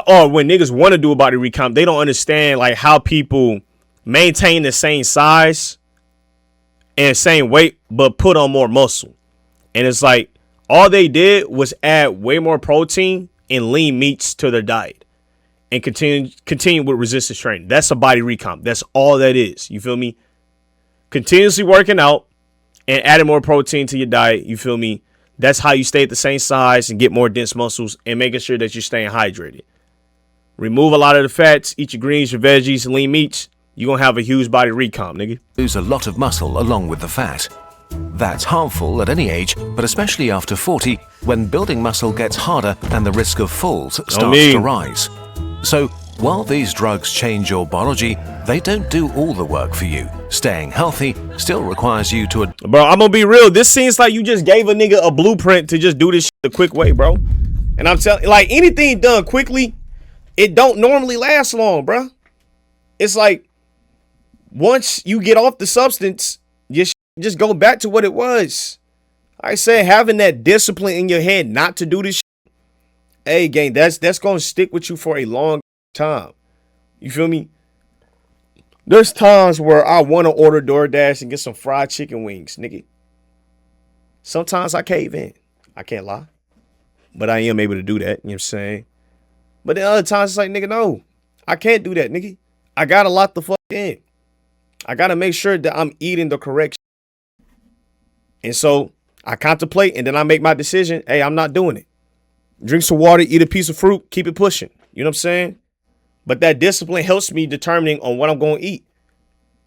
[SPEAKER 1] or when niggas want to do a body recomp, they don't understand, like, how people maintain the same size and same weight, but put on more muscle. And it's like, all they did was add way more protein and lean meats to their diet and continue with resistance training. That's a body recomp. That's all that is. You feel me? Continuously working out and adding more protein to your diet. You feel me? That's how you stay at the same size and get more dense muscles and making sure that you're staying hydrated. Remove a lot of the fats, eat your greens, your veggies, and lean meats. You're going to have a huge body recomp, nigga.
[SPEAKER 16] Lose a lot of muscle along with the fat. That's harmful at any age, but especially after 40, when building muscle gets harder and the risk of falls starts to rise. So, while these drugs change your biology, they don't do all the work for you. Staying healthy still requires you to...
[SPEAKER 1] Bro, I'm gonna be real. This seems like you just gave a nigga a blueprint to just do this shit the quick way, bro. And I'm telling, like, anything done quickly, it don't normally last long, bro. It's like, once you get off the substance, you just go back to what it was. I said, having that discipline in your head not to do this shit, hey, gang, that's gonna stick with you for a long time. You feel me? There's times where I want to order DoorDash and get some fried chicken wings, nigga. Sometimes I cave in. I can't lie. But I am able to do that, you know what I'm saying? But then other times it's like, nigga, no. I can't do that, nigga. I gotta lock the fuck in. I gotta make sure that I'm eating the correct shit. And so I contemplate and then I make my decision. Hey, I'm not doing it. Drink some water, eat a piece of fruit, keep it pushing. You know what I'm saying? But that discipline helps me determining on what I'm going to eat.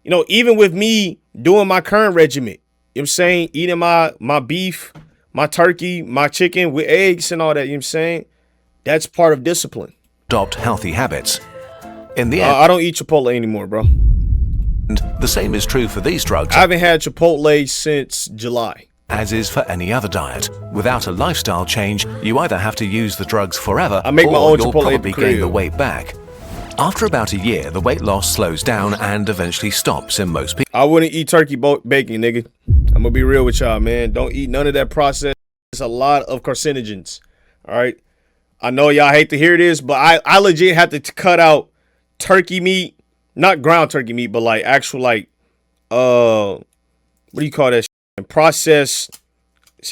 [SPEAKER 1] You know, even with me doing my current regimen, you know what I'm saying? Eating my beef, my turkey, my chicken with eggs and all that, you know what I'm saying? That's part of discipline.
[SPEAKER 16] Adopt healthy habits. In the end,
[SPEAKER 1] I don't eat Chipotle anymore, bro.
[SPEAKER 16] And the same is true for these drugs.
[SPEAKER 1] I haven't had Chipotle since July.
[SPEAKER 16] As is for any other diet. Without a lifestyle change, you either have to use the drugs forever,
[SPEAKER 1] I make my
[SPEAKER 16] or
[SPEAKER 1] own
[SPEAKER 16] you'll
[SPEAKER 1] Chipotle
[SPEAKER 16] probably
[SPEAKER 1] at the crib.
[SPEAKER 16] gain the weight back. After about a year, the weight loss slows down and eventually stops in most people.
[SPEAKER 1] I wouldn't eat turkey bacon, nigga. I'm gonna be real with y'all, man. Don't eat none of that processed. It's a lot of carcinogens. All right. I know y'all hate to hear this, but I legit have to cut out turkey meat, not ground turkey meat, but like actual like what do you call that shit? Processed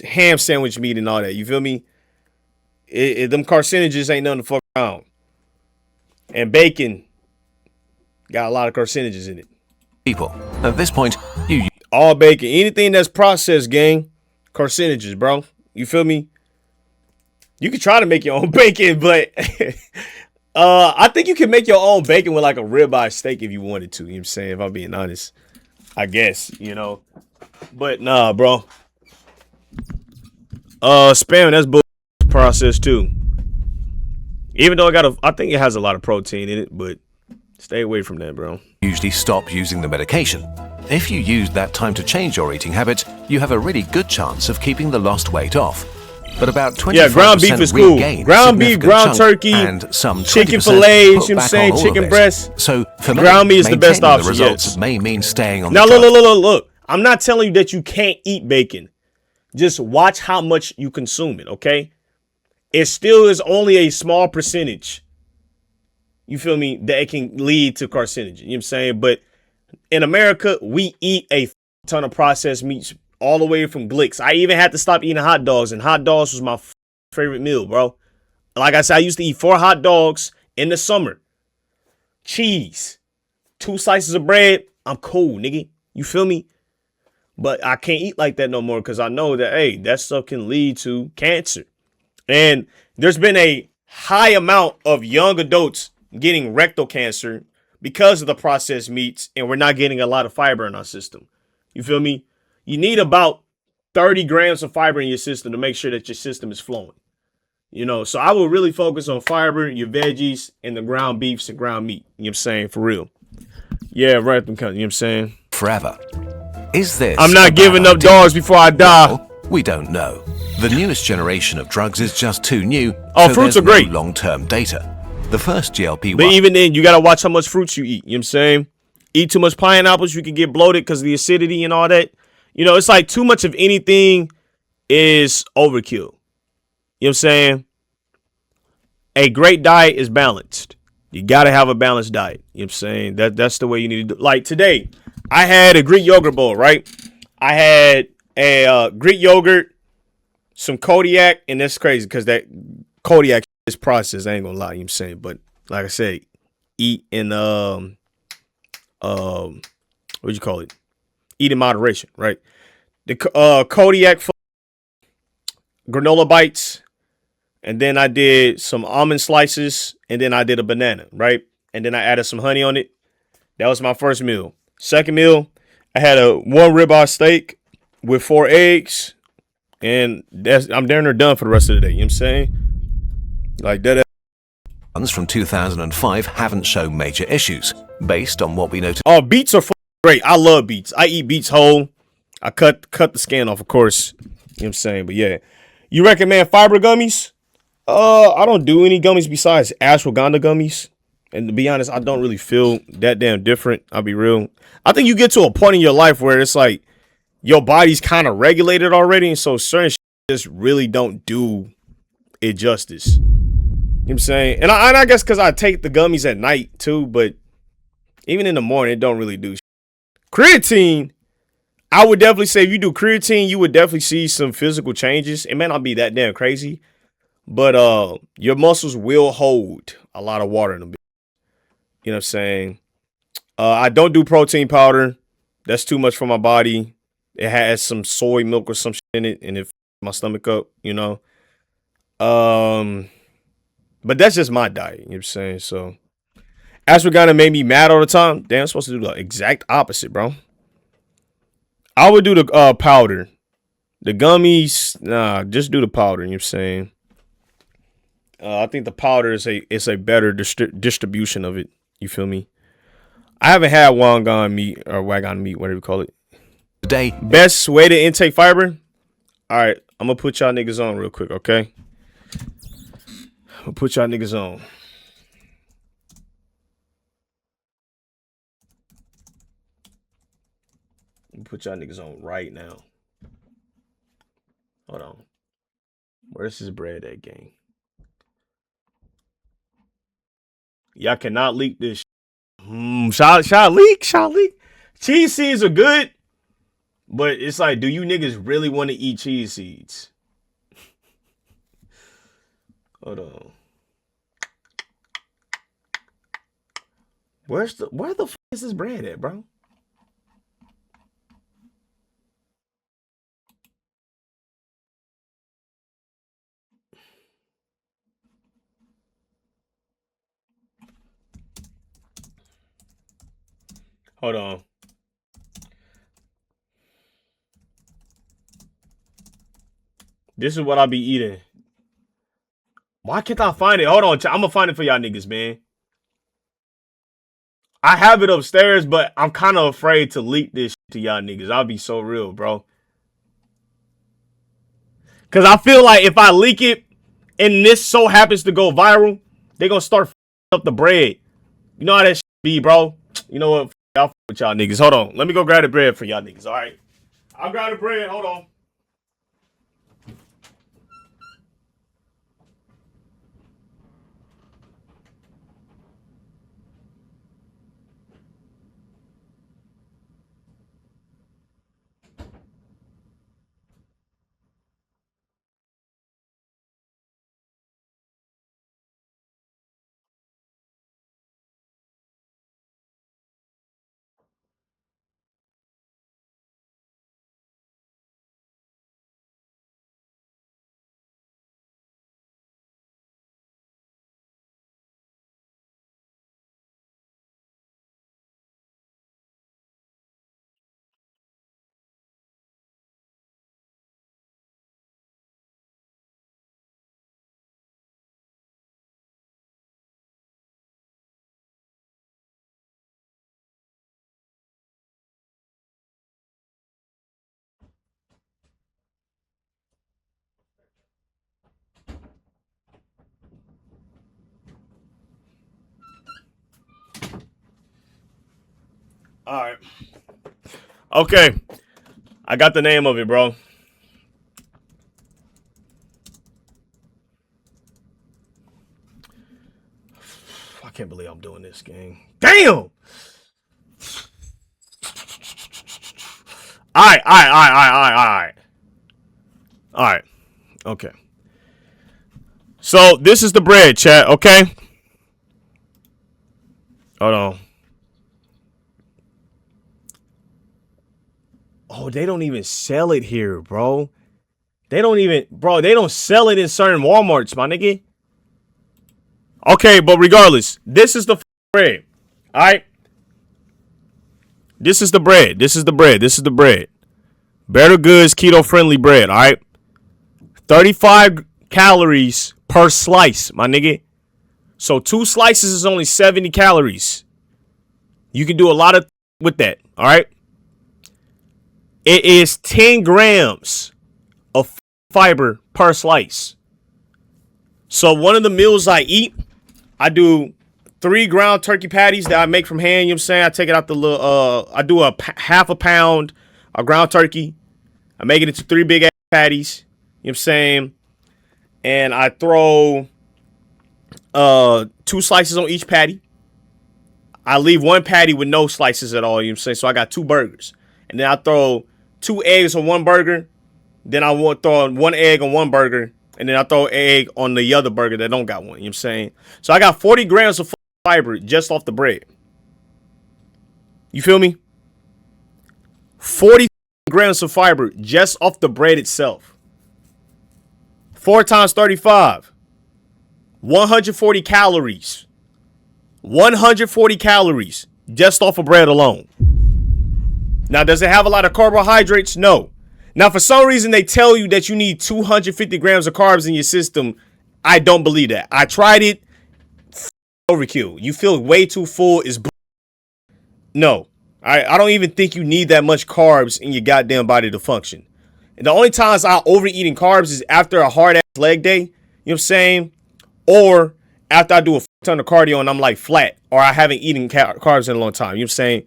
[SPEAKER 1] ham sandwich meat and all that. You feel me? Them carcinogens ain't nothing to fuck around. And bacon got a lot of carcinogens in it.
[SPEAKER 16] People. At this point, you
[SPEAKER 1] all bacon, anything that's processed, gang, carcinogens, bro. You feel me? You can try to make your own bacon, but I think you can make your own bacon with like a ribeye steak if you wanted to. You know what I'm saying? If I'm being honest, I guess, you know. But nah, bro. Spam, that's bull processed too. Even though I think it has a lot of protein in it, but stay away from that, bro.
[SPEAKER 16] usually stop using the medication. If you use that time to change your eating habits, you have a really good chance of keeping the lost weight off. But about 25%
[SPEAKER 1] ground beef is cool.
[SPEAKER 16] regain
[SPEAKER 1] Ground beef,
[SPEAKER 16] significant
[SPEAKER 1] ground
[SPEAKER 16] chunk,
[SPEAKER 1] turkey,
[SPEAKER 16] and some
[SPEAKER 1] chicken
[SPEAKER 16] 20%
[SPEAKER 1] fillets, you
[SPEAKER 16] put
[SPEAKER 1] know what I'm
[SPEAKER 16] back
[SPEAKER 1] saying,
[SPEAKER 16] on all
[SPEAKER 1] chicken
[SPEAKER 16] of
[SPEAKER 1] breasts.
[SPEAKER 16] So for
[SPEAKER 1] ground meat is the best
[SPEAKER 16] maintaining
[SPEAKER 1] option.
[SPEAKER 16] The results
[SPEAKER 1] Yes.
[SPEAKER 16] may mean staying on
[SPEAKER 1] now
[SPEAKER 16] the
[SPEAKER 1] look. I'm not telling you that you can't eat bacon. Just watch how much you consume it, okay? It still is only a small percentage. You feel me? That it can lead to carcinogen. You know what I'm saying? But in America, we eat a ton of processed meats all the way from Glicks. I even had to stop eating hot dogs, and hot dogs was my favorite meal, bro. Like I said, I used to eat 4 hot dogs in the summer. Cheese. 2 slices of bread. I'm cool, nigga. You feel me? But I can't eat like that no more because I know that, hey, that stuff can lead to cancer. And there's been a high amount of young adults getting rectal cancer because of the processed meats, and we're not getting a lot of fiber in our system. You feel me? You need about 30 grams of fiber in your system to make sure that your system is flowing. You know, so I will really focus on fiber, your veggies, and the ground beefs and ground meat. You know what I'm saying? For real. Yeah, right. You know what I'm saying?
[SPEAKER 16] Forever. Is this?
[SPEAKER 1] I'm not giving up dogs before I die.
[SPEAKER 16] Well, we don't know. The newest generation of drugs is just too new.
[SPEAKER 1] Oh,
[SPEAKER 16] so
[SPEAKER 1] fruits
[SPEAKER 16] there's
[SPEAKER 1] are great.
[SPEAKER 16] No long-term data. The first GLP-1.
[SPEAKER 1] But even then, you got to watch how much fruits you eat. You know what I'm saying? Eat too much pineapples, you can get bloated because of the acidity and all that. You know, it's like too much of anything is overkill. You know what I'm saying? A great diet is balanced. You got to have a balanced diet. You know what I'm saying? That's the way you need to do. Like today, I had a Greek yogurt bowl, right? I had a Greek yogurt, some Kodiak, and that's crazy because that Kodiak is processed. I ain't gonna lie, you know what I'm saying? But like I said, eat in what'd you call it? Eat in moderation, right? The Kodiak granola bites, and then I did some almond slices, and then I did a banana, right? And then I added some honey on it. That was my first meal. Second meal, I had a 1 ribeye steak with 4 eggs, and I'm damn near done for the rest of the day. You know what I'm saying? Like that.
[SPEAKER 16] ones from 2005 haven't shown major issues, based on what we know.
[SPEAKER 1] Oh, beets are great. I love beets. I eat beets whole. I cut the skin off, of course. You know what I'm saying? But yeah. You recommend fiber gummies? I don't do any gummies besides ashwagandha gummies. And to be honest, I don't really feel that damn different. I'll be real. I think you get to a point in your life where it's like your body's kind of regulated already. And so certain shit just really don't do it justice. You know what I'm saying? And I guess because I take the gummies at night too. But even in the morning, it don't really do shit. Creatine, I would definitely say if you do creatine, you would definitely see some physical changes. It may not be that damn crazy. But your muscles will hold a lot of water in them. You know what I'm saying? I don't do protein powder. That's too much for my body. It has some soy milk or some shit in it, and it f***s my stomach up, you know? But that's just my diet, you know what I'm saying? So, ashwagandha made me mad all the time. Damn, I'm supposed to do the exact opposite, bro. I would do the powder. The gummies, nah, just do the powder, you know what I'm saying? I think the powder is a better distribution of it. You feel me? I haven't had wagon meat, whatever you call it.
[SPEAKER 16] Today,
[SPEAKER 1] best way to intake fiber. All right, I'm gonna put y'all niggas on real quick, okay? I'm gonna put y'all niggas on. I'm gonna put y'all niggas on right now. Hold on. Where's his bread at, gang? Y'all cannot leak this. Shall leak. Cheese seeds are good, but it's like, do you niggas really want to eat cheese seeds? Hold on. Where the fuck is this bread at, bro? Hold on. This is what I be eating. Why can't I find it? Hold on. I'm gonna find it for y'all niggas, man. I have it upstairs, but I'm kind of afraid to leak this shit to y'all niggas. I'll be so real, bro. Because I feel like if I leak it and this so happens to go viral, they gonna start up the bread. You know how that shit be, bro? You know what? I'll fuck with y'all niggas. Hold on. Let me go grab the bread for y'all niggas, all right? I'll grab the bread. Hold on. All right. Okay. I got the name of it, bro. I can't believe I'm doing this, gang. Damn! All right. Okay. So this is the bread, chat, okay? Hold on. Oh, they don't even sell it here, bro. They don't sell it in certain Walmarts, my nigga. Okay, but regardless, this is the bread. All right? This is the bread. Better Goods keto-friendly bread, all right? 35 calories per slice, my nigga. So 2 slices is only 70 calories. You can do a lot of with that. All right. It is 10 grams of fiber per slice. So one of the meals I eat, I do 3 ground turkey patties that I make from hand. You know what I'm saying? I take it out the little, I do half a pound of ground turkey. I make it into 3 big ass patties. You know what I'm saying? And I throw 2 slices on each patty. I leave 1 patty with no slices at all. You know what I'm saying? So I got 2 burgers. And then I throw 2 eggs on 1 burger. Then I will throw 1 egg on 1 burger. And then I throw an egg on the other burger that don't got one. You know what I'm saying? So I got 40 grams of fiber just off the bread. You feel me? 40 grams of fiber just off the bread itself. 4 times 35. 140 calories. 140 calories just off of bread alone. Now, does it have a lot of carbohydrates? No. Now, for some reason, they tell you that you need 250 grams of carbs in your system. I don't believe that. I tried it. Overkill. You feel way too full. No. I don't even think you need that much carbs in your goddamn body to function. And the only times I overeat in carbs is after a hard ass leg day. You know what I'm saying? Or after I do a ton of cardio and I'm like flat, or I haven't eaten carbs in a long time. You know what I'm saying?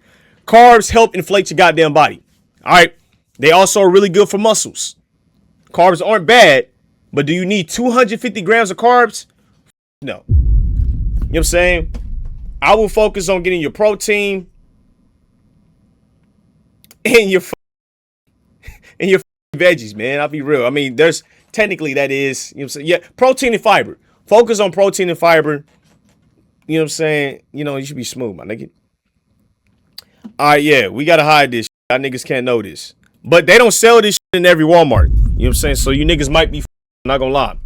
[SPEAKER 1] Carbs help inflate your goddamn body. All right. They also are really good for muscles. Carbs aren't bad, but do you need 250 grams of carbs? No. You know what I'm saying? I will focus on getting your protein and your veggies, man. I'll be real. I mean, there's technically that is, you know what I'm saying? Yeah, protein and fiber. Focus on protein and fiber. You know what I'm saying? You know, you should be smooth, my nigga. All right, yeah, we got to hide this. Y'all niggas can't know this. But they don't sell this shit in every Walmart. You know what I'm saying? So you niggas might be not gonna lie.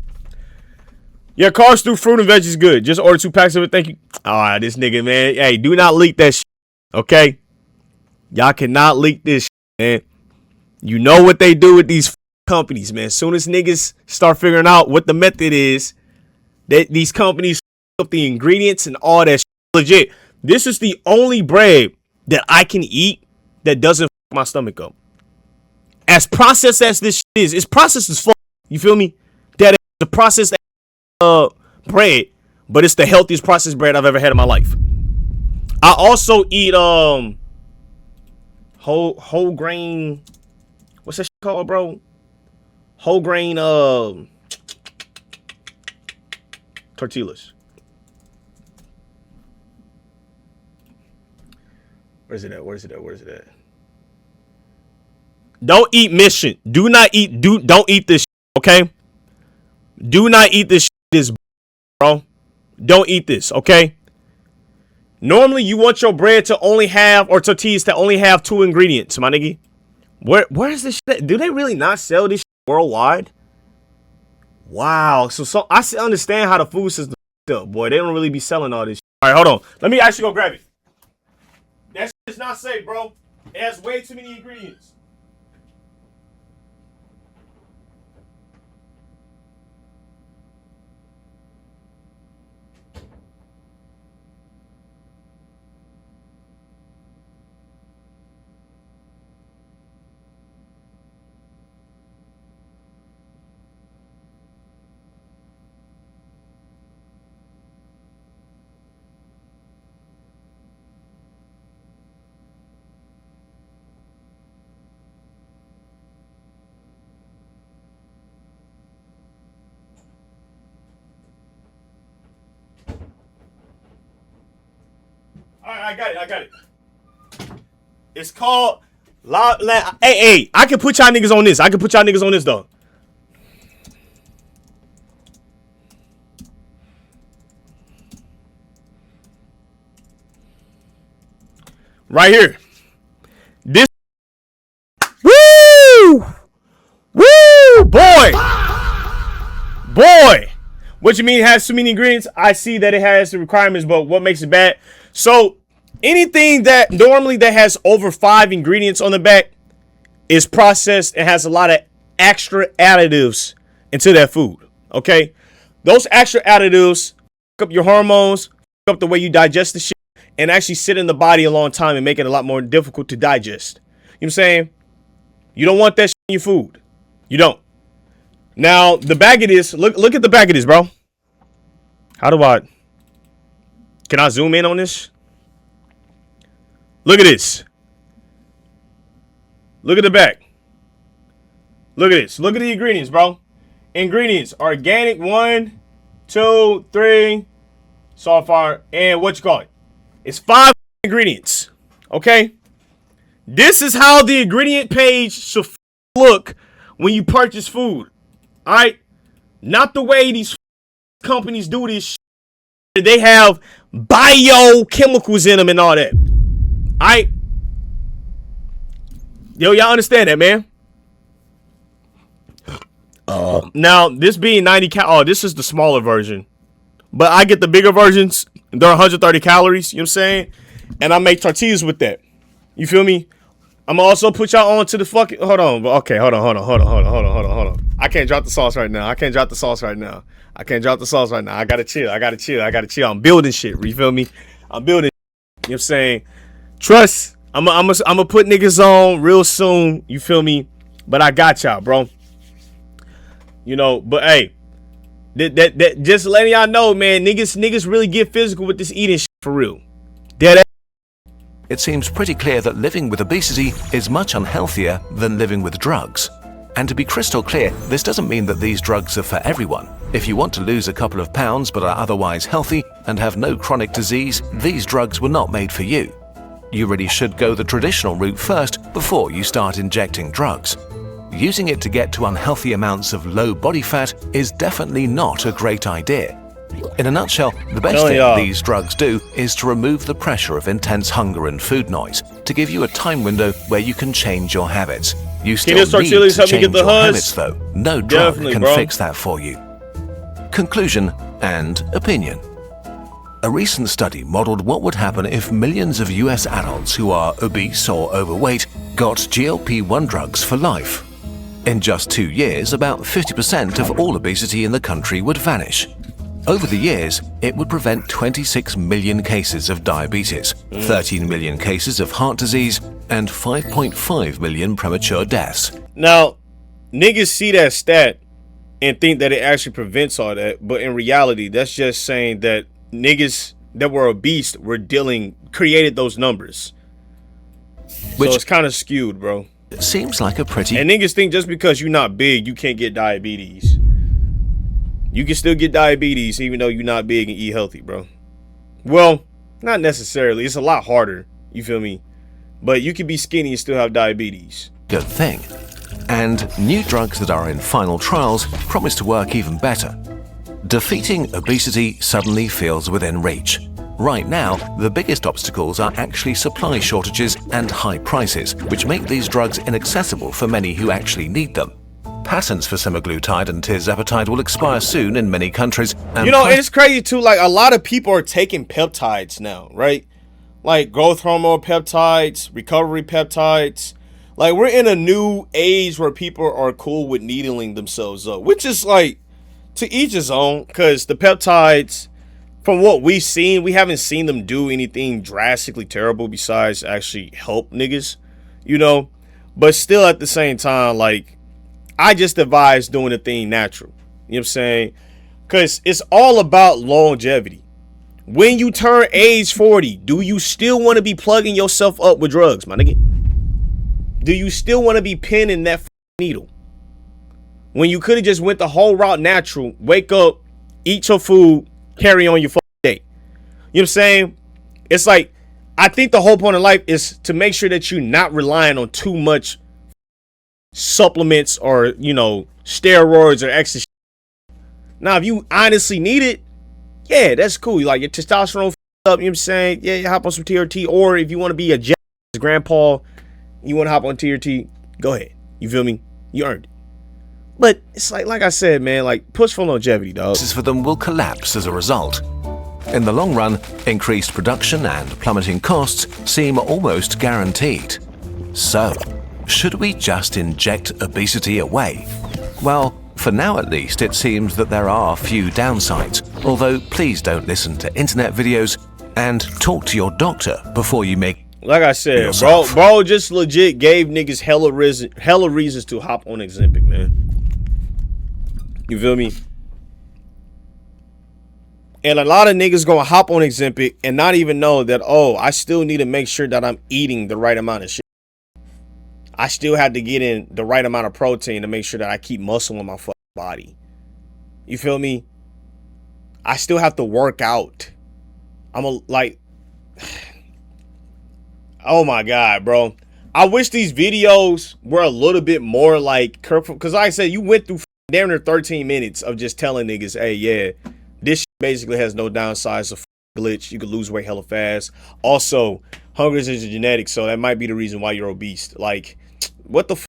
[SPEAKER 1] Yeah, carbs through fruit and veggies good. Just order 2 packs of it. Thank you. All right, this nigga, man. Hey, do not leak that shit. Okay? Y'all cannot leak this shit, man. You know what they do with these companies, man. As soon as niggas start figuring out what the method is, these companies up the ingredients and all that shit. Legit. This is the only bread that I can eat that doesn't fuck my stomach up. As processed as this shit is, it's processed as fuck. You feel me? That is the processed bread, but it's the healthiest processed bread I've ever had in my life. I also eat whole grain. What's that shit called, bro? Whole grain tortillas. Where's it at? Don't eat mission. Don't eat this shit, okay? Do not eat this bro. Don't eat this, okay? Normally you want your bread to only have, or tortillas to only have 2 ingredients, my nigga. Where is this shit? Do they really not sell this shit worldwide? Wow. So I understand how the food system up, boy. They don't really be selling all this shit. All right, hold on. Let me actually go grab it. That shit is not safe, bro. It has way too many ingredients. All right, I got it. It's called Hey, I can put y'all niggas on this. Though. Right here. This. Woo! Boy! What you mean it has too many ingredients? I see that it has the requirements, but what makes it bad? So, anything that normally that has over 5 ingredients on the back is processed and has a lot of extra additives into that food. Okay? Those extra additives up your hormones, fuck up the way you digest the shit, and actually sit in the body a long time and make it a lot more difficult to digest. You know what I'm saying? You don't want that shit in your food. You don't. Now, the back of this, look at the back of this, bro. Can I zoom in on this? Look at this. Look at the back. Look at this. Look at the ingredients, bro. Ingredients: organic, 1, 2, 3, so far, and what you call it? It's 5 ingredients. Okay? This is how the ingredient page should look when you purchase food. Alright? Not the way these companies do this shit. They have biochemicals in them and all that. Alright? Yo, y'all understand that, man? Now, this being 90 cal, this is the smaller version. But I get the bigger versions. They're 130 calories, you know what I'm saying? And I make tortillas with that. You feel me? I'm gonna also put y'all on to the fucking, hold on. I can't drop the sauce right now. I gotta chill. I'm building shit, you feel me? I'm building, you know what I'm saying? Trust, I'm gonna put niggas on real soon, you feel me? But I got y'all, bro. You know, but hey, that just letting y'all know, man, niggas really get physical with this eating shit for real. Dead.
[SPEAKER 16] It seems pretty clear that living with obesity is much unhealthier than living with drugs. And to be crystal clear, this doesn't mean that these drugs are for everyone. If you want to lose a couple of pounds but are otherwise healthy and have no chronic disease, these drugs were not made for you. You really should go the traditional route first before you start injecting drugs. Using it to get to unhealthy amounts of low body fat is definitely not a great idea. In a nutshell, the best thing these drugs do is to remove the pressure of intense hunger and food noise, to give you a time window where you can change your habits. You still need to change your habits though. No drug can fix that for you. Conclusion and opinion. A recent study modeled what would happen if millions of US adults who are obese or overweight got GLP-1 drugs for life. In just 2 years, about 50% of all obesity in the country would vanish. Over the years, it would prevent 26 million cases of diabetes, 13 million cases of heart disease, and 5.5 million premature deaths.
[SPEAKER 1] Now, niggas see that stat and think that it actually prevents all that, but in reality, that's just saying that niggas that were obese created those numbers. So it's kind of skewed, bro.
[SPEAKER 16] Seems like a pretty...
[SPEAKER 1] And niggas think just because you're not big, you can't get diabetes. You can still get diabetes even though you're not big and eat healthy, bro. Well, not necessarily. It's a lot harder, you feel me? But you can be skinny and still have diabetes.
[SPEAKER 16] Good thing. And new drugs that are in final trials promise to work even better. Defeating obesity suddenly feels within reach. Right now, the biggest obstacles are actually supply shortages and high prices, which make these drugs inaccessible for many who actually need them. Patents for semaglutide and tirzepatide will expire soon in many countries. And
[SPEAKER 1] you know, it's crazy too, like a lot of people are taking peptides now, right? Like growth hormone peptides, recovery peptides. Like we're in a new age where people are cool with needling themselves up, which is like to each his own, because the peptides, from what we've seen, we haven't seen them do anything drastically terrible besides actually help niggas, you know? But still at the same time, like, I just advise doing the thing natural. You know what I'm saying? Because it's all about longevity. When you turn age 40, do you still want to be plugging yourself up with drugs, my nigga? Do you still want to be pinning that needle? When you could have just went the whole route natural, wake up, eat your food, carry on your day. You know what I'm saying? It's like, I think the whole point of life is to make sure that you're not relying on too much supplements or, you know, steroids or extra shit. Now, if you honestly need it, yeah, that's cool. Like your testosterone up, you know what I'm saying? Yeah, you hop on some TRT. Or if you want to be a grandpa, you want to hop on TRT, go ahead. You feel me? You earned it. But it's like I said, man, like push for longevity, dog.
[SPEAKER 16] For them will collapse as a result. In the long run, increased production and plummeting costs seem almost guaranteed. So, should we just inject obesity away? Well, For now at least, it seems that there are few downsides, although please don't listen to internet videos and talk to your doctor before you make
[SPEAKER 1] like I said,
[SPEAKER 16] yourself.
[SPEAKER 1] bro just legit gave niggas hella reasons to hop on Ozempic, man. You feel me? And a lot of niggas gonna hop on Ozempic and not even know that, oh, I still need to make sure that I'm eating the right amount of shit. I still have to get in the right amount of protein to make sure that I keep muscle in my fucking body. You feel me? I still have to work out. Oh my God, bro. I wish these videos were a little bit more like careful, because like I said, you went through damn near 13 minutes of just telling niggas, hey, yeah, this shit basically has no downsides of glitch. You could lose weight hella fast. Also, hunger is a genetic, so that might be the reason why you're obese. Like, what the f***?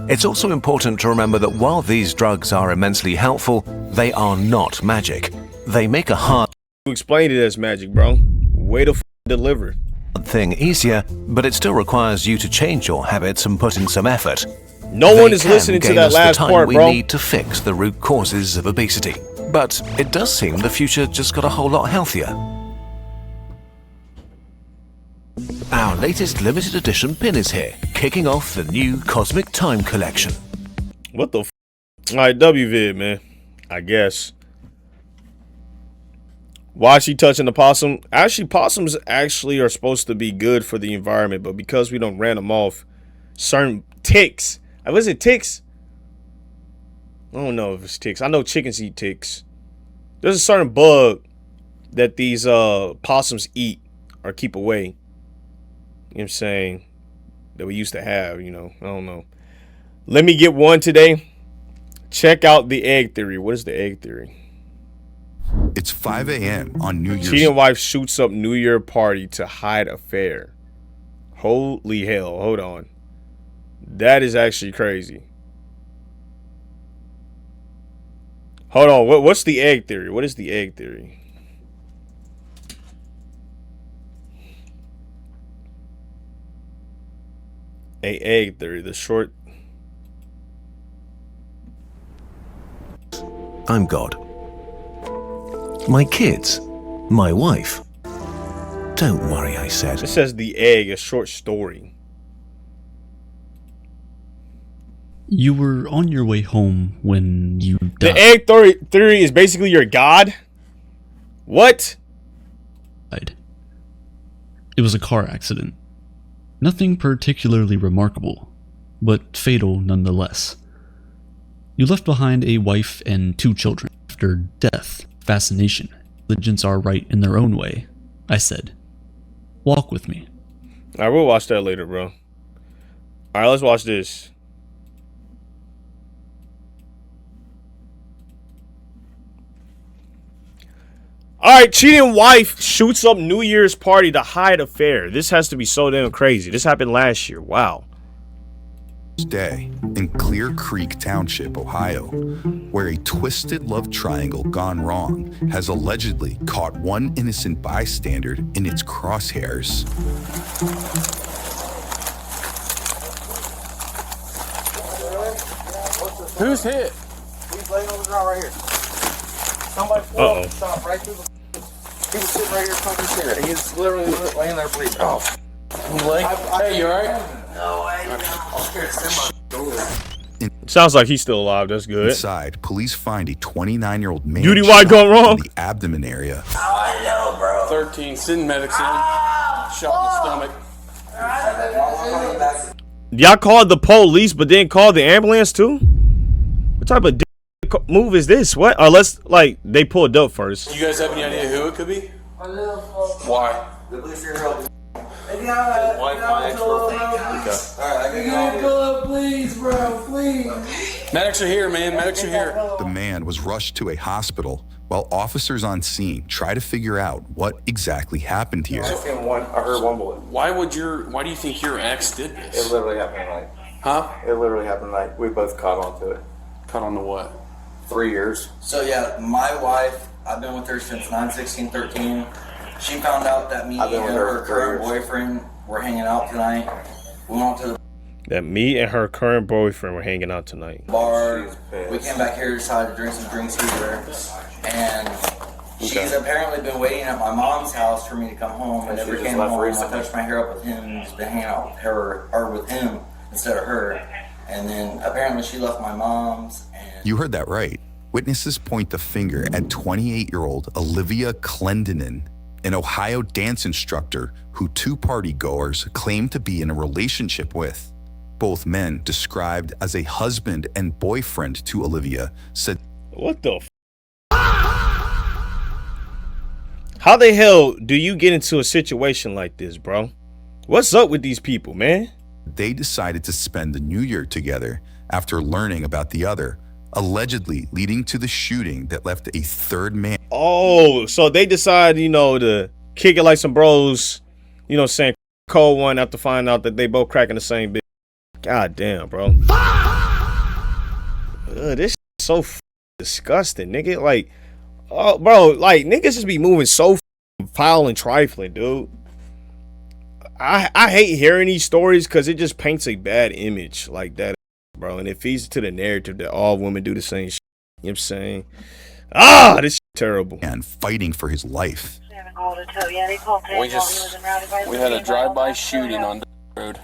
[SPEAKER 16] It's also important to remember that while these drugs are immensely helpful, they are not magic. They make a hard
[SPEAKER 1] You explained it as magic, bro. Way to deliver.
[SPEAKER 16] thing easier, but it still requires you to change your habits and put in some effort.
[SPEAKER 1] No one is listening to that last part,
[SPEAKER 16] we
[SPEAKER 1] bro.
[SPEAKER 16] need to fix the root causes of obesity. But it does seem the future just got a whole lot healthier. Our latest limited edition pin is here, kicking off the new Cosmic Time collection.
[SPEAKER 1] What the f? Alright, WVid, man. I guess. Why is she touching the possum? Actually, possums actually are supposed to be good for the environment, but because we don't ran them off, certain ticks. Was it ticks? I don't know if it's ticks. I know chickens eat ticks. There's a certain bug that these possums eat or keep away. You know what I'm saying? That we used to have, you know. I don't know. Let me get one today. Check out the egg theory. What is the egg theory?
[SPEAKER 17] It's 5 a.m. on New Year's.
[SPEAKER 1] Cheating wife shoots up New Year party to hide affair. Holy hell. Hold on. That is actually crazy. Hold on. What's the egg theory? What is the egg theory? Egg theory. The short.
[SPEAKER 16] I'm God. My kids. My wife. Don't worry, I said.
[SPEAKER 1] It says the egg, a short story.
[SPEAKER 18] You were on your way home when you died.
[SPEAKER 1] The egg theory is basically your God? What?
[SPEAKER 18] It was a car accident. Nothing particularly remarkable, but fatal nonetheless. You left behind a wife and 2 children. After death, fascination, religions are right in their own way. I said, walk with me.
[SPEAKER 1] Alright, we'll watch that later, bro. Alright, let's watch this. Alright, cheating wife shoots up New Year's party to hide affair. This has to be so damn crazy. This happened last year. Wow.
[SPEAKER 17] Day in Clear Creek Township, Ohio, where a twisted love triangle gone wrong has allegedly caught one innocent bystander in its crosshairs.
[SPEAKER 20] Who's hit?
[SPEAKER 5] He's laying on the ground right here. Somebody pulled up, shot right through the. He was sitting right here fucking shit. He's literally laying there bleeding. Oh.
[SPEAKER 20] Hey, you alright?
[SPEAKER 5] No, I'm scared to send my door.
[SPEAKER 1] Sounds like he's still alive. That's good.
[SPEAKER 17] Inside, police find a 29-year-old man
[SPEAKER 1] Beauty white gone wrong
[SPEAKER 17] in the abdomen area.
[SPEAKER 5] I know, bro.
[SPEAKER 20] 13, send medics in. Shot in the stomach.
[SPEAKER 1] Y'all called the police, but then called the ambulance too? What type of move is this? What? Unless, like, they pulled up first.
[SPEAKER 20] You guys have any idea who it could be? Why?
[SPEAKER 5] The police are helping. Please, bro, please.
[SPEAKER 20] Medics are here, man. Medics are here.
[SPEAKER 17] The man was rushed to a hospital while officers on scene try to figure out what exactly happened here.
[SPEAKER 5] I heard one bullet.
[SPEAKER 20] Why do you think your ex did this?
[SPEAKER 5] It literally happened like.
[SPEAKER 20] Huh?
[SPEAKER 5] It literally happened like we both caught onto it.
[SPEAKER 20] Caught on to what?
[SPEAKER 5] 3 years.
[SPEAKER 19] So yeah, my wife, I've been with her since 9/16/13. She found out that me and her current boyfriend were hanging out tonight. We went to the
[SPEAKER 1] That me and her current boyfriend were hanging out tonight.
[SPEAKER 19] Bar. We came back here, decided to drink some drinks here, and she's apparently been waiting at my mom's house for me to come home, and never came home. I touched my hair up with him, and just been hanging out with her or with him instead of her. And then apparently she left my mom's. And
[SPEAKER 17] You heard that right. Witnesses point the finger at 28-year-old Olivia Clendenin, an Ohio dance instructor who two partygoers claim to be in a relationship with. Both men, described as a husband and boyfriend to Olivia, said,
[SPEAKER 1] What the f? How the hell do you get into a situation like this, bro? What's up with these people, man?
[SPEAKER 17] They decided to spend the new year together after learning about the other, allegedly leading to the shooting that left a third man.
[SPEAKER 1] Oh, so they decide, to kick it like some bros, saying cold one after finding out that they both cracking the same bitch. God damn, bro. This is so disgusting, nigga. Like, oh, bro, like, niggas just be moving so foul and trifling, dude. I hate hearing these stories because it just paints a bad image like that, bro. And it feeds to the narrative that all women do the same shit. You know what I'm saying? This shit terrible.
[SPEAKER 17] And fighting for his life.
[SPEAKER 20] We had a drive-by shooting on the road.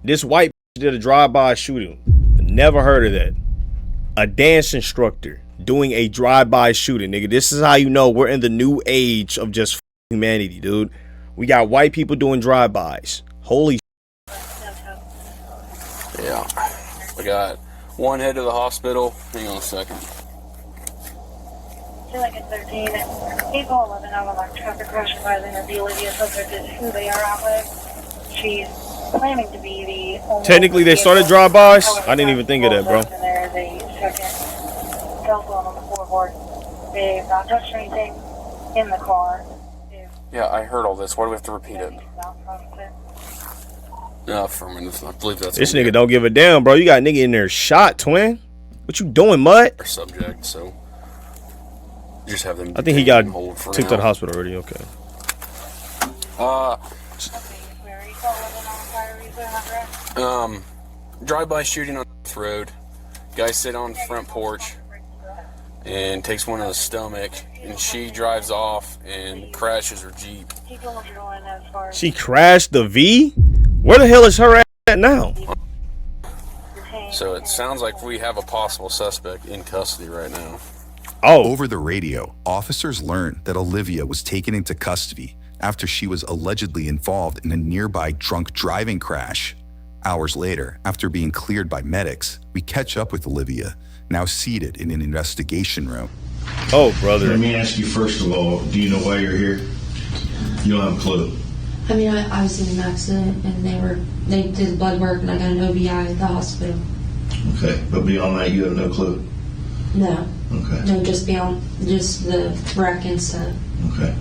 [SPEAKER 1] This white did a drive-by shooting. Never heard of that. A dance instructor doing a drive-by shooting, nigga. This is how you know we're in the new age of just humanity, dude. We got white people doing drive-bys. Holy
[SPEAKER 20] Yeah. We got one head to the hospital. Hang on a second.
[SPEAKER 2] 13, April 11, I would like traffic crash advising that the Olivia subject is who they are out with. She's claiming to be the only.
[SPEAKER 1] Technically, they started drive-bys. I didn't even think of that, bro.
[SPEAKER 2] And there's a second cell phone on the floorboard. They've not touched anything in the car.
[SPEAKER 20] Yeah, I heard all this. Why do we have to repeat it? No, for a minute. I believe that's
[SPEAKER 1] This nigga don't give a damn, bro. You got a nigga in there shot, twin. What you doing, mud?
[SPEAKER 20] our subject, so just have them.
[SPEAKER 1] I think he got
[SPEAKER 20] hold for
[SPEAKER 1] took
[SPEAKER 20] now.
[SPEAKER 1] to the hospital already. Okay.
[SPEAKER 20] Drive-by shooting on the road. Guy sit on the front porch and takes one in the stomach, and she drives off and crashes her Jeep.
[SPEAKER 1] She crashed the V? Where the hell is her at now?
[SPEAKER 20] So it sounds like we have a possible suspect in custody right now.
[SPEAKER 17] Over the radio, officers learned that Olivia was taken into custody after she was allegedly involved in a nearby drunk driving crash. Hours later, after being cleared by medics, we catch up with Olivia, now seated in an investigation room.
[SPEAKER 1] Oh, brother.
[SPEAKER 21] Let me ask you first of all, do you know why you're here? You don't have a clue.
[SPEAKER 22] I mean, I was in an accident and they did blood work and I got an OBI at the hospital.
[SPEAKER 21] Okay, but beyond that, you have no clue.
[SPEAKER 22] No.
[SPEAKER 21] Okay.
[SPEAKER 22] No, just the wreck and stuff.
[SPEAKER 21] Okay.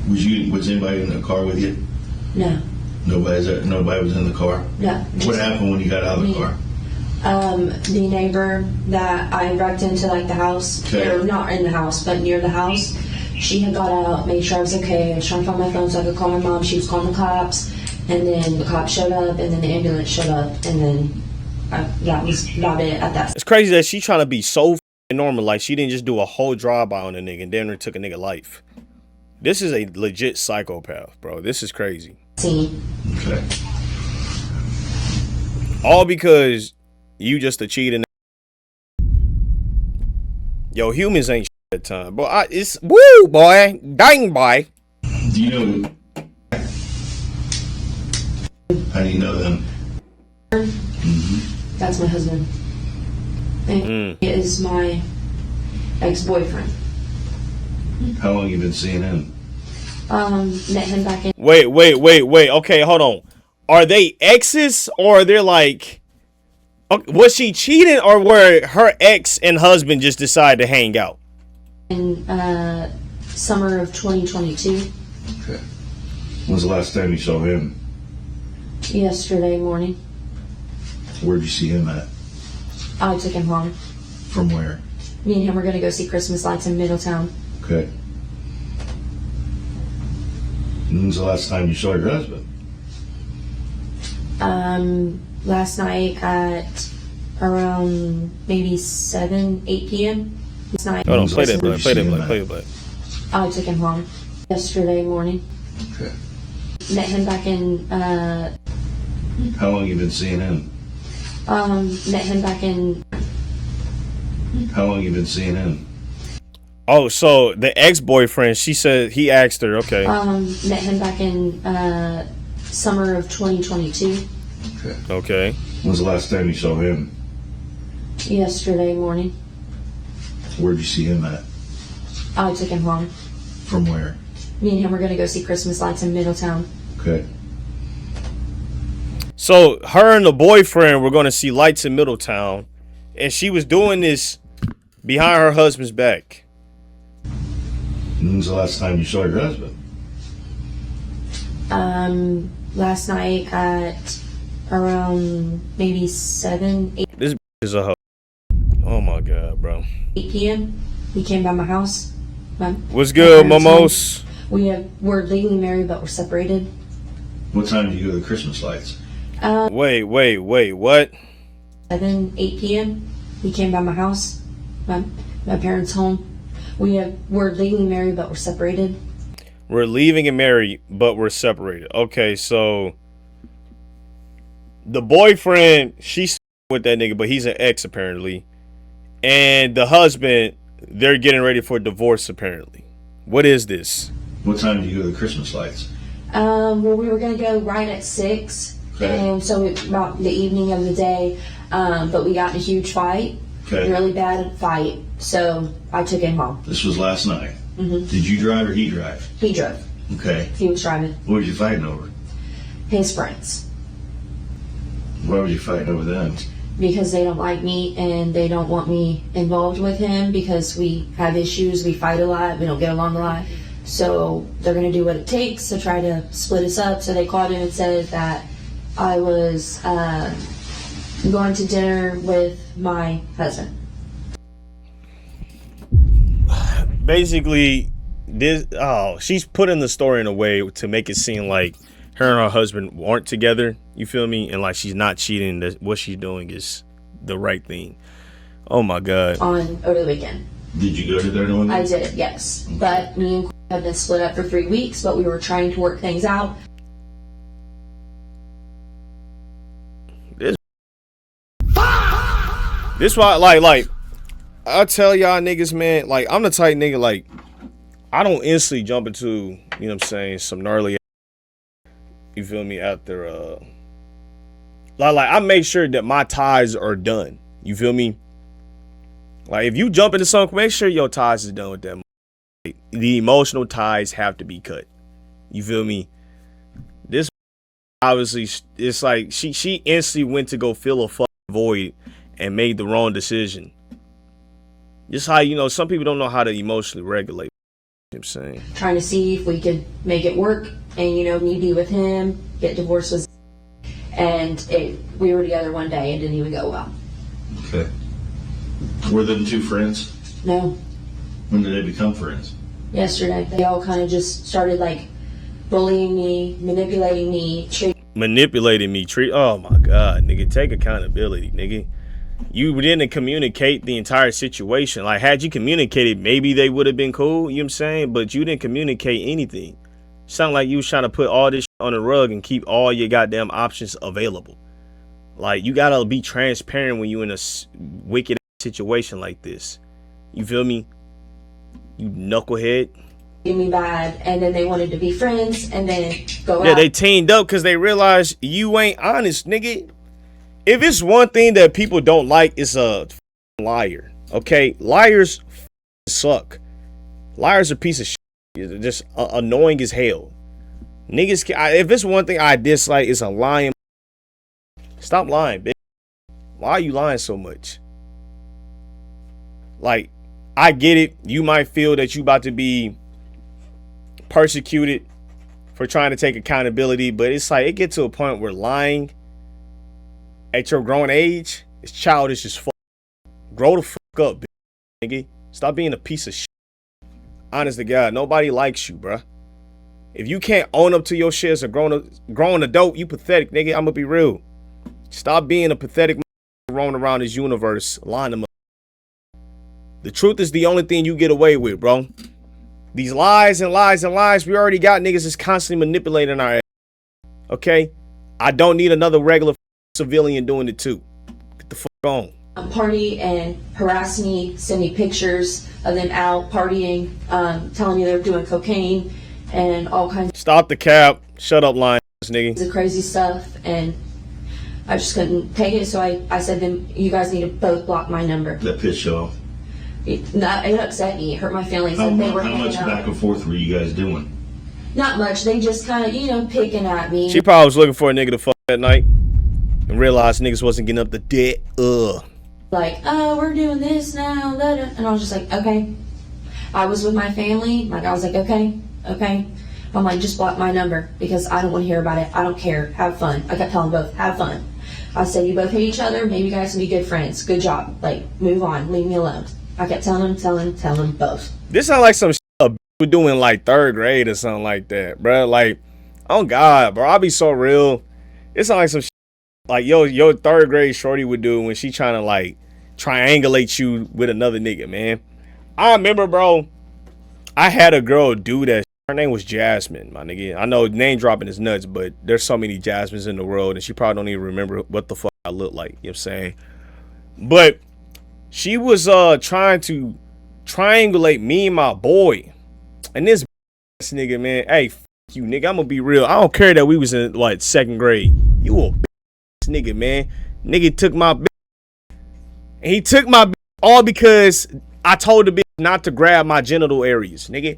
[SPEAKER 21] Was anybody in the car with you?
[SPEAKER 22] No.
[SPEAKER 21] Nobody was in the car?
[SPEAKER 22] No.
[SPEAKER 21] What happened when you got out of the car?
[SPEAKER 22] The neighbor that I wrecked into, like, the house,
[SPEAKER 21] Okay.
[SPEAKER 22] or not in the house, but near the house, she had got out, made sure I was okay. I was trying to find my phone so I could call my mom. She was calling the cops, and then the cops showed up, and then the ambulance showed up, and then that was about it at that.
[SPEAKER 1] It's crazy that she trying to be so f***ing normal. Like, she didn't just do a whole drive-by on a nigga and then took a nigga life. This is a legit psychopath, bro. This is crazy.
[SPEAKER 21] Okay.
[SPEAKER 1] All because you just a cheating. Yo, humans ain't shit at the time. But it's woo, boy. Dang, boy.
[SPEAKER 21] Do you know? How do you know them?
[SPEAKER 22] That's my husband. And he is my ex-boyfriend.
[SPEAKER 21] How long you been seeing him?
[SPEAKER 22] Met him back in.
[SPEAKER 1] Wait. Okay, hold on. Are they exes or they're like, was she cheating or were her ex and husband just decide to hang out?
[SPEAKER 22] In summer of 2022.
[SPEAKER 21] Okay. When's the last time you saw him?
[SPEAKER 22] Yesterday morning.
[SPEAKER 21] Where'd you see him at?
[SPEAKER 22] I took him home.
[SPEAKER 21] From where?
[SPEAKER 22] Me and him were going to go see Christmas lights in Middletown.
[SPEAKER 21] Okay. When's the last time you saw your husband?
[SPEAKER 22] last night at around maybe 7, 8 p.m. Last night.
[SPEAKER 1] Hold on, play that, play that.
[SPEAKER 22] I took him home yesterday morning.
[SPEAKER 21] Okay.
[SPEAKER 22] Met him back in,
[SPEAKER 21] How long you been seeing him?
[SPEAKER 22] met him back in,
[SPEAKER 21] How long you been seeing him?
[SPEAKER 1] Oh, so the ex-boyfriend, she said, he asked her, okay.
[SPEAKER 22] met him back in, summer of 2022.
[SPEAKER 21] Okay.
[SPEAKER 1] Okay.
[SPEAKER 21] When's the last time you saw him?
[SPEAKER 22] Yesterday morning.
[SPEAKER 21] Where'd you see him at?
[SPEAKER 22] I took him home.
[SPEAKER 21] From where?
[SPEAKER 22] Me and him were gonna go see Christmas lights in Middletown.
[SPEAKER 21] Okay.
[SPEAKER 1] So her and the boyfriend were going to see lights in Middletown, and she was doing this behind her husband's back.
[SPEAKER 21] When's the last time you saw your husband?
[SPEAKER 22] Last night at around maybe 7, 8.
[SPEAKER 1] This is a hoe. Oh my God, bro.
[SPEAKER 22] 8 p.m. He came by my house.
[SPEAKER 1] What's good, Momos?
[SPEAKER 22] We're legally married, but we're separated.
[SPEAKER 21] What time do you go to the Christmas lights?
[SPEAKER 1] Wait, what?
[SPEAKER 22] 7, 8 p.m. He came by my house. My parents' home. We're legally married, but we're separated.
[SPEAKER 1] We're leaving and married, but we're separated. Okay, so the boyfriend, she's with that nigga, but he's an ex apparently. And the husband, they're getting ready for divorce apparently. What is this?
[SPEAKER 21] What time do you go to the Christmas lights?
[SPEAKER 22] Well, we were gonna go right at 6,
[SPEAKER 21] Okay.
[SPEAKER 22] and so about the evening of the day. But we got in a huge fight,
[SPEAKER 21] Okay.
[SPEAKER 22] really bad fight. So I took him home.
[SPEAKER 21] This was last night.
[SPEAKER 22] Mhm.
[SPEAKER 21] Did you drive or he drive?
[SPEAKER 22] He drove.
[SPEAKER 21] Okay.
[SPEAKER 22] He was driving.
[SPEAKER 21] What was you fighting over?
[SPEAKER 22] His friends,
[SPEAKER 21] Why was you fighting over them?
[SPEAKER 22] because they don't like me and they don't want me involved with him because we have issues. We fight a lot. We don't get along a lot. So they're gonna do what it takes to try to split us up. So they called him and said that I was going to dinner with my husband.
[SPEAKER 1] Basically, she's putting the story in a way to make it seem like her and her husband weren't together. You feel me? And like she's not cheating. That what she's doing is the right thing. Oh my God.
[SPEAKER 22] Over the weekend.
[SPEAKER 21] Did you go to their one?
[SPEAKER 22] I did, yes. But me and have been split up for 3 weeks, but we were trying to work things out.
[SPEAKER 1] This why like I tell y'all niggas, man, like I'm the type nigga, like I don't instantly jump into, you know what I'm saying, some gnarly, you feel me, after like I make sure that my ties are done. You feel me? Like if you jump into something, make sure your ties is done with them. The emotional ties have to be cut. You feel me? This obviously, it's like she instantly went to go fill a fucking void and made the wrong decision. Just how, you know, some people don't know how to emotionally regulate. You know what I'm saying?
[SPEAKER 22] Trying to see if we could make it work and, you know, me be with him, get divorced with, and we were together one day and didn't even go well.
[SPEAKER 21] Okay. Were them two friends?
[SPEAKER 22] No.
[SPEAKER 21] When did they become friends?
[SPEAKER 22] Yesterday. They all kind of just started like bullying me, manipulating me,
[SPEAKER 1] Manipulating me, oh my God, nigga, take accountability, nigga. You didn't communicate the entire situation. Like, had you communicated, maybe they would have been cool, you know what I'm saying? But you didn't communicate anything. Sound like you was trying to put all this on the rug and keep all your goddamn options available. Like, you gotta be transparent when you in a wicked situation like this. You feel me? You knucklehead.
[SPEAKER 22] me bad, and then they wanted to be friends and then go out.
[SPEAKER 1] Yeah, they teamed up because they realized you ain't honest, nigga. If it's one thing that people don't like, it's a liar. Okay, liars suck. Liars are a piece of shit. They're just annoying as hell. Niggas, if it's one thing I dislike, it's a lying. Stop lying, bitch. Why are you lying so much? Like, I get it. You might feel that you about to be persecuted for trying to take accountability, but it's like it get to a point where lying at your grown age is childish as fuck. Grow the fuck up, bitch, nigga. Stop being a piece of shit. Honest to God, nobody likes you, bruh. If you can't own up to your shit as a grown adult, you pathetic, nigga. I'm gonna be real. Stop being a pathetic roaming around this universe, lying to. The truth is the only thing you get away with, bro. These lies and lies and lies, we already got niggas that's constantly manipulating our ass. Okay? I don't need another regular civilian doing it too. Get the fuck on.
[SPEAKER 22] Party and harass me, send me pictures of them out partying, telling me they're doing cocaine and all kinds
[SPEAKER 1] Stop the cap. Shut up, lying nigga.
[SPEAKER 22] of crazy stuff, and I just couldn't take it, so I said then you guys need to both block my number.
[SPEAKER 21] That pissed you off.
[SPEAKER 22] It upset me, it hurt my feelings.
[SPEAKER 21] How
[SPEAKER 22] that they were
[SPEAKER 21] much
[SPEAKER 22] hanging out.
[SPEAKER 21] back and forth were you guys doing?
[SPEAKER 22] Not much, they just kind of, picking at me.
[SPEAKER 1] She probably was looking for a nigga to fuck that night and realized niggas wasn't getting up the debt.
[SPEAKER 22] Like, oh, we're doing this now, and I was just like, okay. I was with my family, I was like, okay. I'm like, just block my number because I don't want to hear about it. I don't care. Have fun. I kept telling both, have fun. I said, you both hate each other. Maybe you guys can be good friends. Good job. Like, move on. Leave me alone. I kept telling them both.
[SPEAKER 1] This sounds like some shit a bitch would do in like 3rd grade or something like that, bro. Like, oh God, bro, I'll be so real. It sounds like some shit like your 3rd grade shorty would do when she trying to like triangulate you with another nigga, man. I remember, bro, I had a girl do that. Her name was Jasmine, my nigga. I know name dropping is nuts, but there's so many Jasmines in the world, and she probably don't even remember what the fuck I look like. You know what I'm saying? But she was trying to triangulate me and my boy. And this nigga, man, hey, fuck you, nigga. I'm gonna be real. I don't care that we was in, what, 2nd grade. You a nigga, man. Nigga took my bitch. And he took my bitch all because I told the bitch not to grab my genital areas, nigga.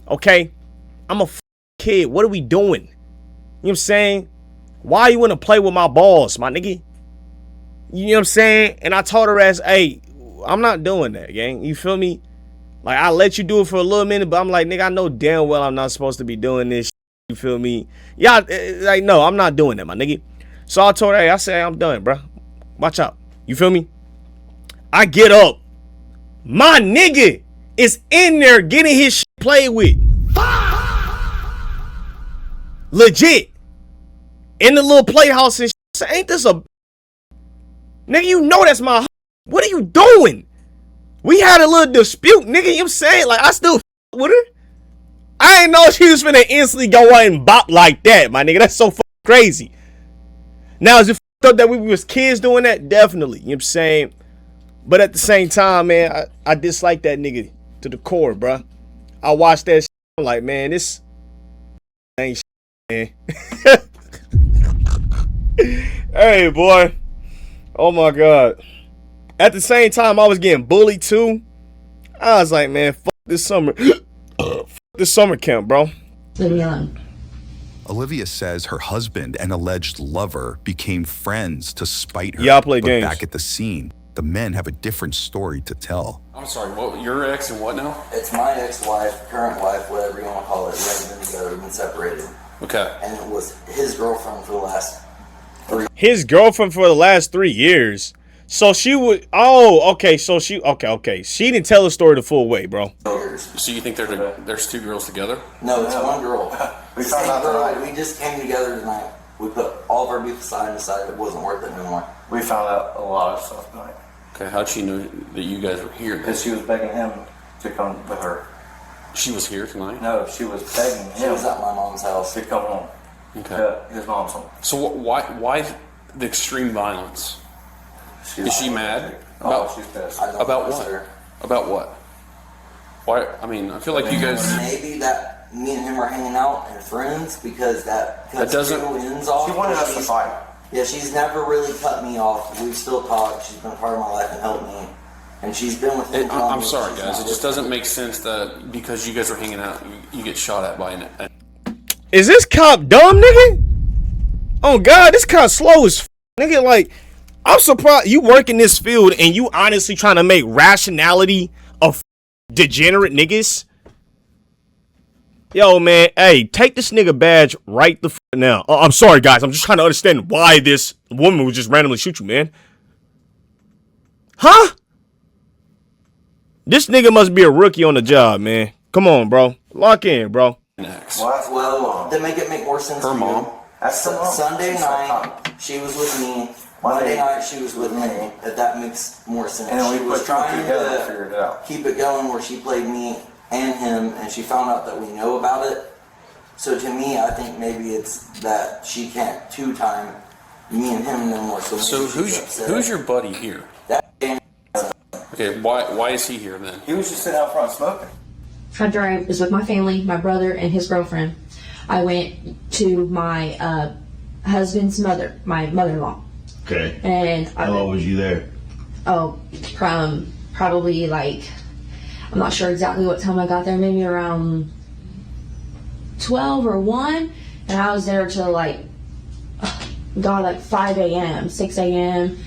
[SPEAKER 1] Okay? I'm a kid. What are we doing? You know what I'm saying? Why you want to play with my balls, my nigga? You know what I'm saying? And I told her ass, hey, I'm not doing that, gang. You feel me? Like, I let you do it for a little minute, but I'm like, nigga, I know damn well I'm not supposed to be doing this shit. You feel me? Yeah, like, no, I'm not doing that, my nigga. So I told her, hey, I said, I'm done, bro. Watch out. You feel me? I get up. My nigga is in there getting his shit played with. Legit. In the little playhouse and shit. So ain't this a... Nigga, you know that's my... What are you doing? We had a little dispute, nigga. You know what I'm saying? Like, I still with her. I ain't know she was finna instantly go out and bop like that, my nigga. That's so crazy. Now, is it up that we was kids doing that? Definitely. You know what I'm saying? But at the same time, man, I dislike that nigga to the core, bro. I watched that shit. I'm like, man, this ain't shit, man. Hey, boy. Oh, my God. At the same time, I was getting bullied, too. I was like, man, fuck this summer. Fuck this summer camp, bro.
[SPEAKER 22] Leave me alone.
[SPEAKER 17] Olivia says her husband and alleged lover became friends to spite her.
[SPEAKER 1] Yeah, I play
[SPEAKER 17] but
[SPEAKER 1] games.
[SPEAKER 17] Back at the scene, the men have a different story to tell.
[SPEAKER 20] I'm sorry, what, your ex and what now?
[SPEAKER 19] It's my ex-wife, current wife, whatever you want to call it. We haven't been together, we've been separated.
[SPEAKER 20] Okay.
[SPEAKER 19] And it was his girlfriend for the last 3 years.
[SPEAKER 1] His girlfriend for the last 3 years. So she would... Oh, okay. So she... Okay. She didn't tell the story the full way, bro.
[SPEAKER 20] So you think there's 2 girls together?
[SPEAKER 19] No, it's one girl. We found out tonight. We just came together tonight. We put all of our beef aside and decided it wasn't worth it anymore. We found out a lot of stuff tonight.
[SPEAKER 20] Okay, how'd she know that you guys were here?
[SPEAKER 19] Because she was begging him to come with her.
[SPEAKER 20] She was here tonight?
[SPEAKER 19] No, she was begging him. She was at my mom's house to come home.
[SPEAKER 20] Okay.
[SPEAKER 19] His mom's home.
[SPEAKER 20] So why the extreme violence? Is she mad? About,
[SPEAKER 19] she's pissed.
[SPEAKER 20] About what? About what? Why? I mean, I feel like you guys...
[SPEAKER 19] Maybe that me and him are hanging out and friends because that
[SPEAKER 20] doesn't...
[SPEAKER 19] ends off.
[SPEAKER 20] She wanted us to fight.
[SPEAKER 19] Yeah, she's never really cut me off. We've still talked. She's been a part of my life and helped me. And she's been with him.
[SPEAKER 20] I'm sorry, guys. It just doesn't make sense that because you guys are hanging out, you get shot at by an...
[SPEAKER 1] Is this cop dumb, nigga? Oh, God, this cop slow as f***, nigga. Like, I'm surprised you work in this field and you honestly trying to make rationality of degenerate niggas. Yo, man, hey, take this nigga badge right the f now. I'm sorry, guys. I'm just trying to understand why this woman would just randomly shoot you, man. Huh? This nigga must be a rookie on the job, man. Come on, bro. Lock in, bro.
[SPEAKER 19] Well, to make it make more sense.
[SPEAKER 20] Her mom.
[SPEAKER 19] Sunday night, she was with me. Monday night she was with me, if that makes more sense.
[SPEAKER 5] And
[SPEAKER 19] she
[SPEAKER 5] we
[SPEAKER 19] was
[SPEAKER 5] put
[SPEAKER 19] trying
[SPEAKER 5] together and
[SPEAKER 19] to
[SPEAKER 5] figured it out.
[SPEAKER 19] keep it going where she played me and him, and she found out that we know about it. So to me, I think maybe it's that she can't two-time me and him no more.
[SPEAKER 20] So who's your buddy here? Okay, why is he here then?
[SPEAKER 5] He was just sitting out front smoking.
[SPEAKER 22] I was with my family, my brother and his girlfriend. I went to my husband's mother, my mother-in-law.
[SPEAKER 21] Okay.
[SPEAKER 22] And
[SPEAKER 21] how long was you there?
[SPEAKER 22] From probably like, I'm not sure exactly what time I got there, maybe around 12 or 1. And I was there till like 5 a.m., 6 a.m.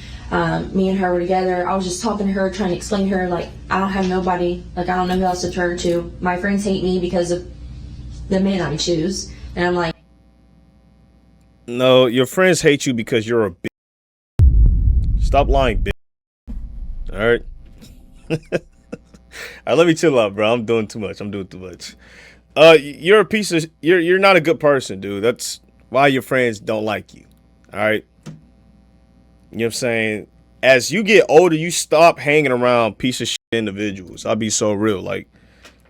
[SPEAKER 22] Me and her were together. I was just talking to her, trying to explain to her, like, I don't have nobody, like, I don't know who else to turn to. My friends hate me because of the men I choose. And I'm like,
[SPEAKER 1] no, your friends hate you because you're a bitch. Stop lying, bitch. All right. All right, let me chill out, bro. I'm doing too much. You're a piece of, you're not a good person, dude. That's why your friends don't like you. All right. You know what I'm saying? As you get older, you stop hanging around piece of shit individuals. I'll be so real. Like,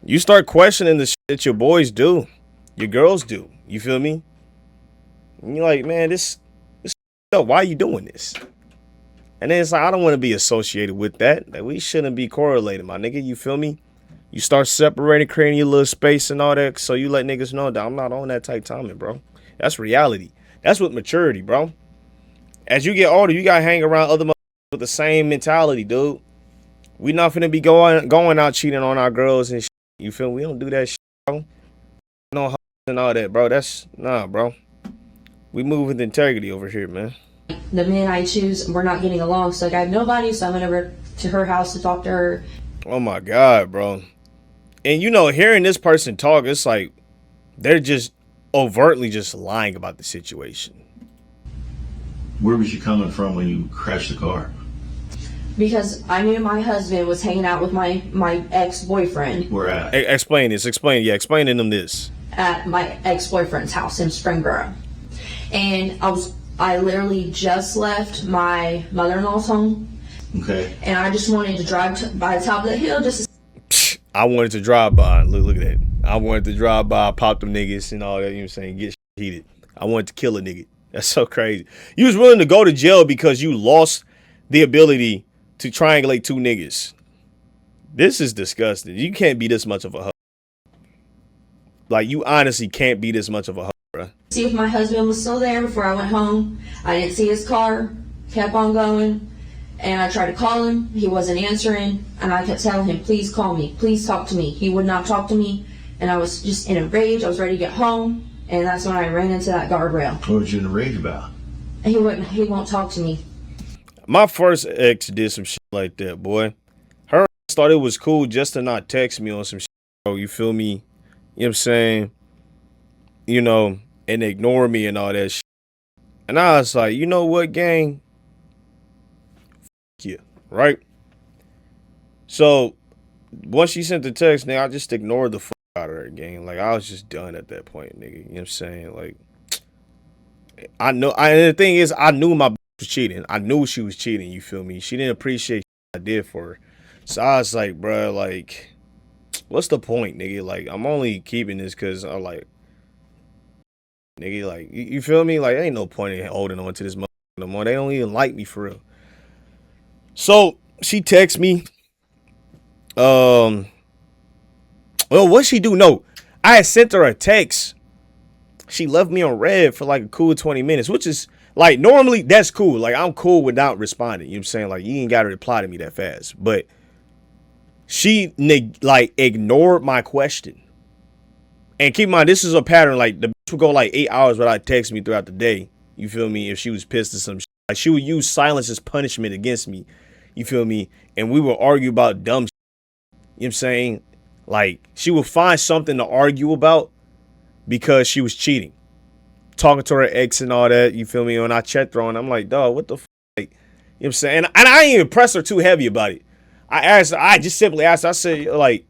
[SPEAKER 1] you start questioning the shit that your boys do, your girls do. You feel me? And you're like, man, this up. Why are you doing this? And then it's like, I don't want to be associated with that. Like, we shouldn't be correlated, my nigga. You feel me? You start separating, creating your little space and all that. So you let niggas know that I'm not on that type timing, bro. That's reality. That's with maturity, bro. As you get older, you gotta hang around other motherfuckers with the same mentality, dude. We not finna be going out cheating on our girls and shit. You feel me? We don't do that shit, bro. No hoes and all that, bro. That's nah, bro. We move with integrity over here, man.
[SPEAKER 22] the men I choose, we're not getting along. So like, I have nobody, so I went over to her house to talk to her.
[SPEAKER 1] Oh my God, bro. And you know, hearing this person talk, it's like they're just overtly just lying about the situation.
[SPEAKER 21] Where was you coming from when you crashed the car?
[SPEAKER 22] Because I knew my husband was hanging out with my ex-boyfriend.
[SPEAKER 21] Where at?
[SPEAKER 1] Explain this. Explain to them this.
[SPEAKER 22] At my ex-boyfriend's house in Springboro. And I literally just left my mother-in-law's home.
[SPEAKER 21] Okay.
[SPEAKER 22] And I just wanted to drive by the top of the hill just to...
[SPEAKER 1] I wanted to drive by. Look at that. I wanted to drive by, pop them niggas and all that, you know what I'm saying, get heated. I wanted to kill a nigga. That's so crazy. You was willing to go to jail because you lost the ability to triangulate two niggas. This is disgusting. You can't be this much of a hoe. Like, you honestly can't be this much of a hoe, bro.
[SPEAKER 22] See if my husband was still there before I went home. I didn't see his car. Kept on going. And I tried to call him. He wasn't answering. And I kept telling him, please call me. Please talk to me. He would not talk to me. And I was just in a rage. I was ready to get home. And that's when I ran into that guardrail.
[SPEAKER 21] What was you in a rage about?
[SPEAKER 22] He won't talk to me.
[SPEAKER 1] My first ex did some shit like that, boy. Her ass thought it was cool just to not text me on some shit, bro. You feel me? You know what I'm saying? You know, and ignore me and all that shit. And I was like, you know what, gang? F you, right? So, once she sent the text, nigga, I just ignored the fuck out of her, gang. Like, I was just done at that point, nigga. You know what I'm saying? Like, and the thing is, I knew my was cheating. I knew she was cheating, you feel me? She didn't appreciate what I did for her. So I was like, bro, like, what's the point, nigga? Like, I'm only keeping this because I'm like, nigga, like, you feel me? Like, ain't no point in holding on to this motherfucker no more. They don't even like me for real. So she texts me. Well, what'd she do? No, I had sent her a text. She left me on red for like a cool 20 minutes, which is like, normally that's cool. Like, I'm cool without responding. You know what I'm saying? Like, you ain't got to reply to me that fast. But she ignored my question. And keep in mind, this is a pattern. Like, the bitch would go like 8 hours without texting me throughout the day. You feel me? If she was pissed or some shit. Like, she would use silence as punishment against me. You feel me? And we would argue about dumb shit. You know what I'm saying? Like, she would find something to argue about because she was cheating. Talking to her ex and all that, you feel me? When I checked her on, I'm like, dog, what the f? Like, you know what I'm saying? And I ain't even press her too heavy about it. I just simply asked her, I said, like,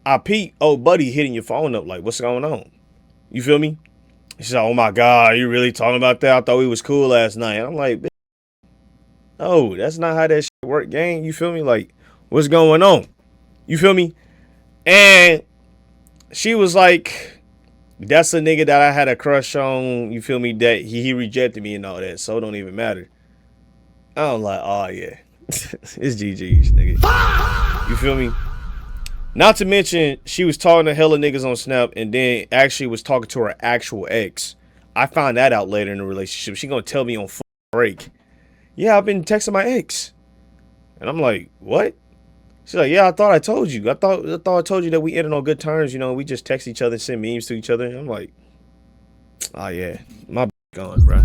[SPEAKER 1] I peeped, oh, buddy, hitting your phone up. Like, what's going on? You feel me? She said, oh my God, are you really talking about that? I thought we was cool last night. And I'm like, bitch, No, that's not how that shit work, gang. You feel me? Like, what's going on? You feel me? And she was like, that's a nigga that I had a crush on. You feel me? That he rejected me and all that. So it don't even matter. I'm like, oh yeah. It's GG's, nigga. You feel me? Not to mention, she was talking to hella niggas on Snap and then actually was talking to her actual ex. I found that out later in the relationship. She gonna tell me on break. Yeah, I've been texting my ex. And I'm like, what? She's like, yeah, I thought I told you. I thought I told you that we ended on good terms. You know, we just text each other, send memes to each other. I'm like, oh yeah, my gone, bro.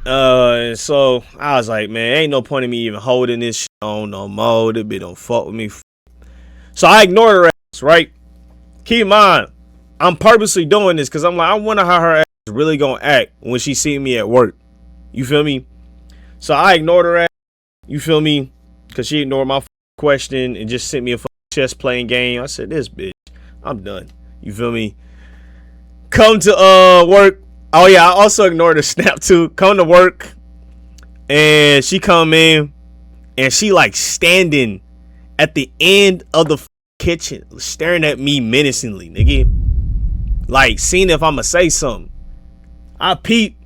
[SPEAKER 1] And so I was like, man, ain't no point in me even holding this shit on no more. That bitch don't fuck with me. So I ignored her ass, right? Keep in mind, I'm purposely doing this because I'm like, I wonder how her ass is really gonna act when she see me at work. You feel me? So I ignored her ass. You feel me? Because she ignored my question and just sent me a chess playing game. I said, this bitch, I'm done. You feel me? Come to work. Oh yeah, I also ignored her Snap too. Come to work, and she come in, and she like standing at the end of the kitchen, staring at me menacingly, nigga. Like, seeing if I'ma say something. I peep.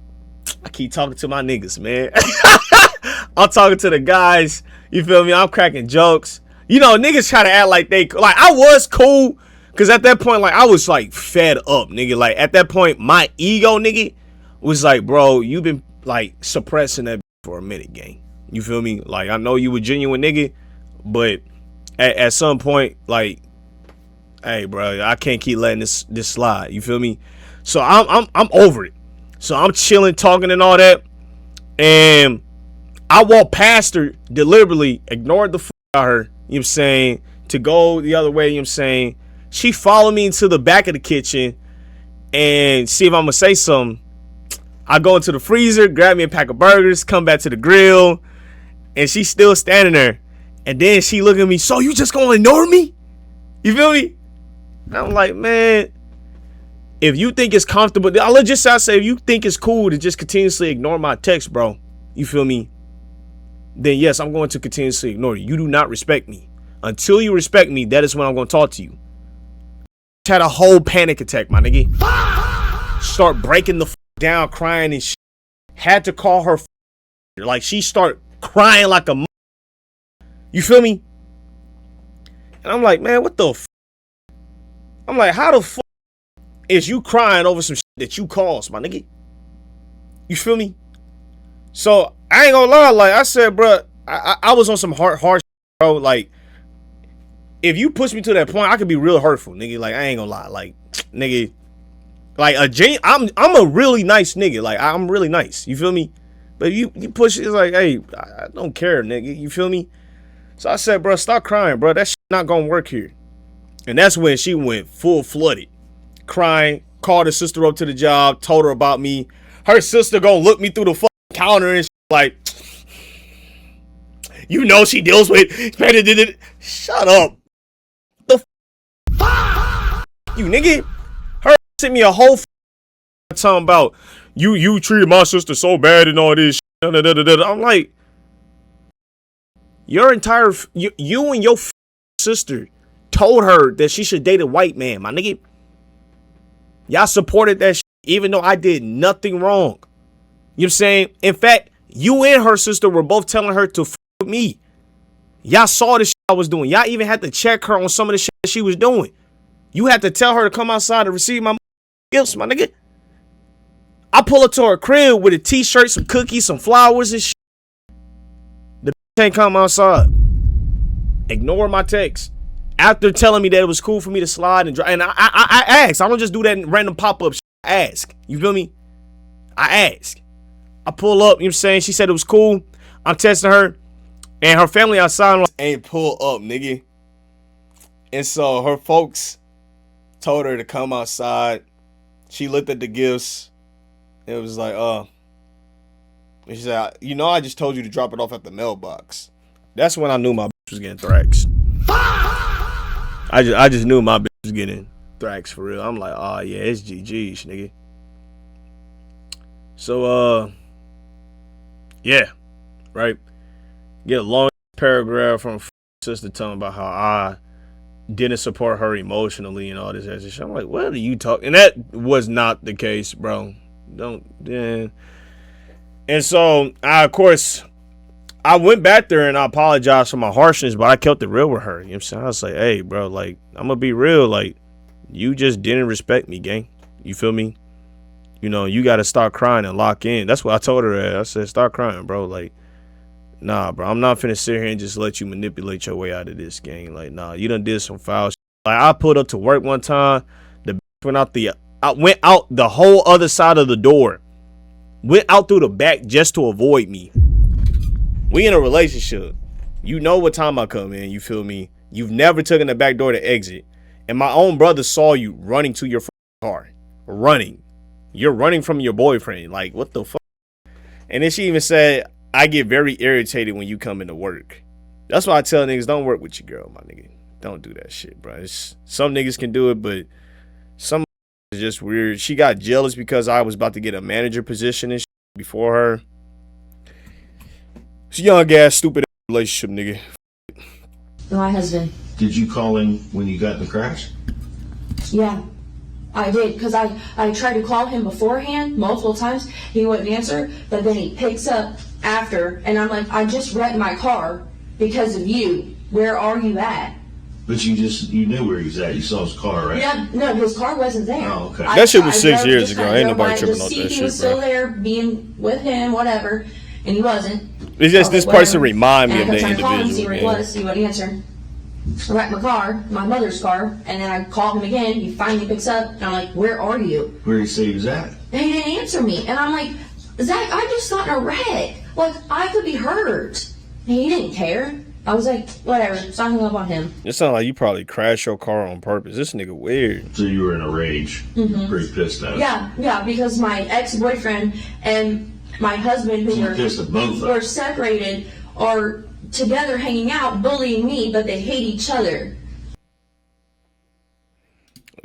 [SPEAKER 1] I keep talking to my niggas, man. I'm talking to the guys. You feel me? I'm cracking jokes. You know, niggas try to act like they like I was cool. Cause at that point, like, I was like fed up, nigga. Like, at that point, my ego, nigga, was like, bro, you been like suppressing that for a minute, gang. You feel me? Like, I know you a genuine nigga, but at some point, like, hey, bro, I can't keep letting this slide. You feel me? So I'm over it. So I'm chilling, talking and all that, and I walked past her deliberately, ignored the fuck out of her. You know what I'm saying? To go the other way. You know what I'm saying? She followed me into the back of the kitchen and see if I'm gonna say something. I go into the freezer, grab me a pack of burgers, come back to the grill, and she's still standing there. And then she look at me, so you just gonna ignore me? You feel me? And I'm like, man, if you think it's comfortable, I'll just say, if you think it's cool to just continuously ignore my text, bro, you feel me? Then yes, I'm going to continuously ignore you. You do not respect me. Until you respect me, that is when I'm going to talk to you. Had a whole panic attack, my nigga. Start breaking the down, crying and shit. Had to call her. Like, she start crying like a. You feel me? And I'm like, man, what the f? I'm like, how the fuck is you crying over some shit that you caused, my nigga? You feel me? So I ain't gonna lie, like I said, bro, I was on some hard shit, bro. Like, if you push me to that point, I could be real hurtful, nigga. Like, I ain't gonna lie, like, nigga, like I'm a really nice nigga. Like, I'm really nice. You feel me? But you push it, it's like, hey, I don't care, nigga. You feel me? So I said, bro, stop crying, bro. That shit not gonna work here. And that's when she went full flooded, crying. Called her sister up to the job, told her about me. Her sister gonna look me through the fucking counter and shit, like, you know she deals with. Shut up. You nigga, her sent me a whole talking about you treated my sister so bad and all this shit. I'm like, your entire you and your sister told her that she should date a white man, my nigga. Y'all supported that shit, even though I did nothing wrong. You know what I'm saying? In fact, you and her sister were both telling her to f with me. Y'all saw the shit I was doing. Y'all even had to check her on some of the shit that she was doing. You had to tell her to come outside to receive my gifts, my nigga. I pull up to her crib with a t-shirt, some cookies, some flowers and shit. The bitch ain't come outside. Ignore my text. After telling me that it was cool for me to slide and drive. And I asked. I don't just do that in random pop-up shit. I ask. You feel me? I ask. I pull up, you know what I'm saying? She said it was cool. I'm texting her. And her family outside ain't pull up, nigga. And so her folks told her to come outside. She looked at the gifts. It was like, and she said, you know, I just told you to drop it off at the mailbox. That's when I knew my bitch was getting thraxed. I just knew my bitch was getting thraxed for real. I'm like, oh yeah, it's GG's, nigga. So Yeah, right. Get a long paragraph from sister telling about how I didn't support her emotionally and all this extra shit. I'm like, what are you talking? And that was not the case, bro. Don't. Yeah. And so, of course, I went back there and I apologized for my harshness, but I kept it real with her. You know what I'm saying? I was like, hey, bro, like, I'm gonna be real. Like, you just didn't respect me, gang. You feel me? You know, you gotta start crying and lock in. That's what I told her. I said, start crying, bro. Like, nah, bro, I'm not finna sit here and just let you manipulate your way out of this, gang. Like, nah, you done did some foul shit. Like, I pulled up to work one time. The went out the whole other side of the door. Went out through the back just to avoid me. We in a relationship. You know what time I come in. You feel me? You've never taken the back door to exit. And my own brother saw you running to your car. Running. You're running from your boyfriend. Like, what the fuck? And then she even said, I get very irritated when you come into work. That's why I tell niggas, don't work with your girl, my nigga. Don't do that shit, bro. Some niggas can do it, but some is just weird. She got jealous because I was about to get a manager position and shit before her. It's a young ass, stupid relationship, nigga.
[SPEAKER 22] My husband.
[SPEAKER 21] Did you call him when you got in the crash?
[SPEAKER 22] Yeah, I did, because I tried to call him beforehand multiple times. He wouldn't answer, but then he picks up after, and I'm like, I just wrecked my car because of you. Where are you at?
[SPEAKER 21] But you knew where he was at. You saw his car, right?
[SPEAKER 22] Yeah, no, his car wasn't there.
[SPEAKER 21] Oh, okay.
[SPEAKER 1] That shit was 6 years ago. Ain't nobody tripping on that
[SPEAKER 22] He
[SPEAKER 1] shit,
[SPEAKER 22] was still
[SPEAKER 1] bro.
[SPEAKER 22] there, being with him, whatever, and he wasn't.
[SPEAKER 1] It's just this person
[SPEAKER 22] Whatever.
[SPEAKER 1] remind me
[SPEAKER 22] And
[SPEAKER 1] of
[SPEAKER 22] I
[SPEAKER 1] the
[SPEAKER 22] kept trying to call him, see
[SPEAKER 1] individual.
[SPEAKER 22] where he was, he wouldn't answer. I wrecked my car, my mother's car, and then I called him again. He finally picks up, and I'm like, where are you?
[SPEAKER 21] Where did he say he was at?
[SPEAKER 22] And he didn't answer me. And I'm like, Zach, I just got in a wreck. Like, I could be hurt. And he didn't care. I was like, whatever, so I hung up on him.
[SPEAKER 1] It sounds like you probably crashed your car on purpose. This nigga weird.
[SPEAKER 21] So you were in a rage.
[SPEAKER 22] Mhm.
[SPEAKER 21] Pretty pissed off.
[SPEAKER 22] Yeah, because my ex-boyfriend and my husband, who
[SPEAKER 21] You pissed at both of them.
[SPEAKER 22] were separated, are together hanging out, bullying me, but they hate each other.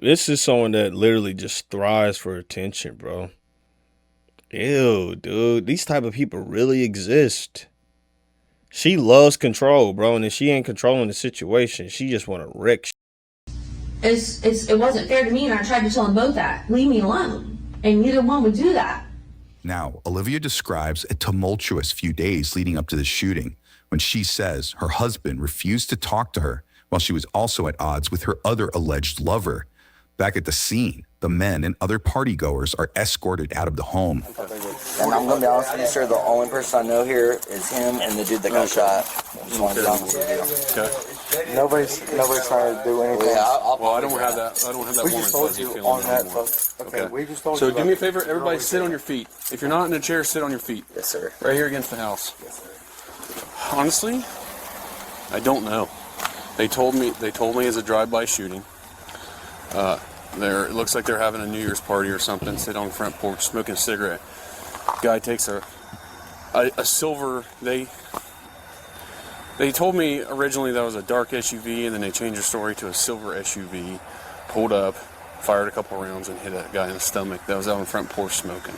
[SPEAKER 1] This is someone that literally just thrives for attention, bro. Ew, dude. These type of people really exist. She loves control, bro, and if she ain't controlling the situation, she just want to wreck shit.
[SPEAKER 22] It wasn't fair to me, and I tried to tell them both that. Leave me alone. And neither one would do that.
[SPEAKER 17] Now, Olivia describes a tumultuous few days leading up to the shooting when she says her husband refused to talk to her while she was also at odds with her other alleged lover. Back at the scene, the men and other partygoers are escorted out of the home.
[SPEAKER 19] And I'm gonna be honest with you, sir, the only person I know here is him and the dude that got shot. Just wanted to be honest with you.
[SPEAKER 5] Okay. Nobody's trying to do anything.
[SPEAKER 20] Well, I don't have that. I don't have that
[SPEAKER 5] We
[SPEAKER 20] warm
[SPEAKER 5] just told
[SPEAKER 20] fuzzy
[SPEAKER 5] you
[SPEAKER 20] feeling
[SPEAKER 5] on that.
[SPEAKER 20] anymore.
[SPEAKER 5] Okay, we just told
[SPEAKER 20] So
[SPEAKER 5] you.
[SPEAKER 20] do me a favor, everybody sit on your feet. If you're not in a chair, sit on your feet.
[SPEAKER 19] Yes, sir.
[SPEAKER 20] Right here against the house.
[SPEAKER 19] Yes, sir.
[SPEAKER 20] Honestly, I don't know. They told me it's a drive-by shooting. It looks like they're having a New Year's party or something. Sit on the front porch, smoking a cigarette. Guy takes a silver. They told me originally that was a dark SUV, and then they changed their story to a silver SUV. Pulled up, fired a couple rounds, and hit a guy in the stomach that was out on the front porch smoking.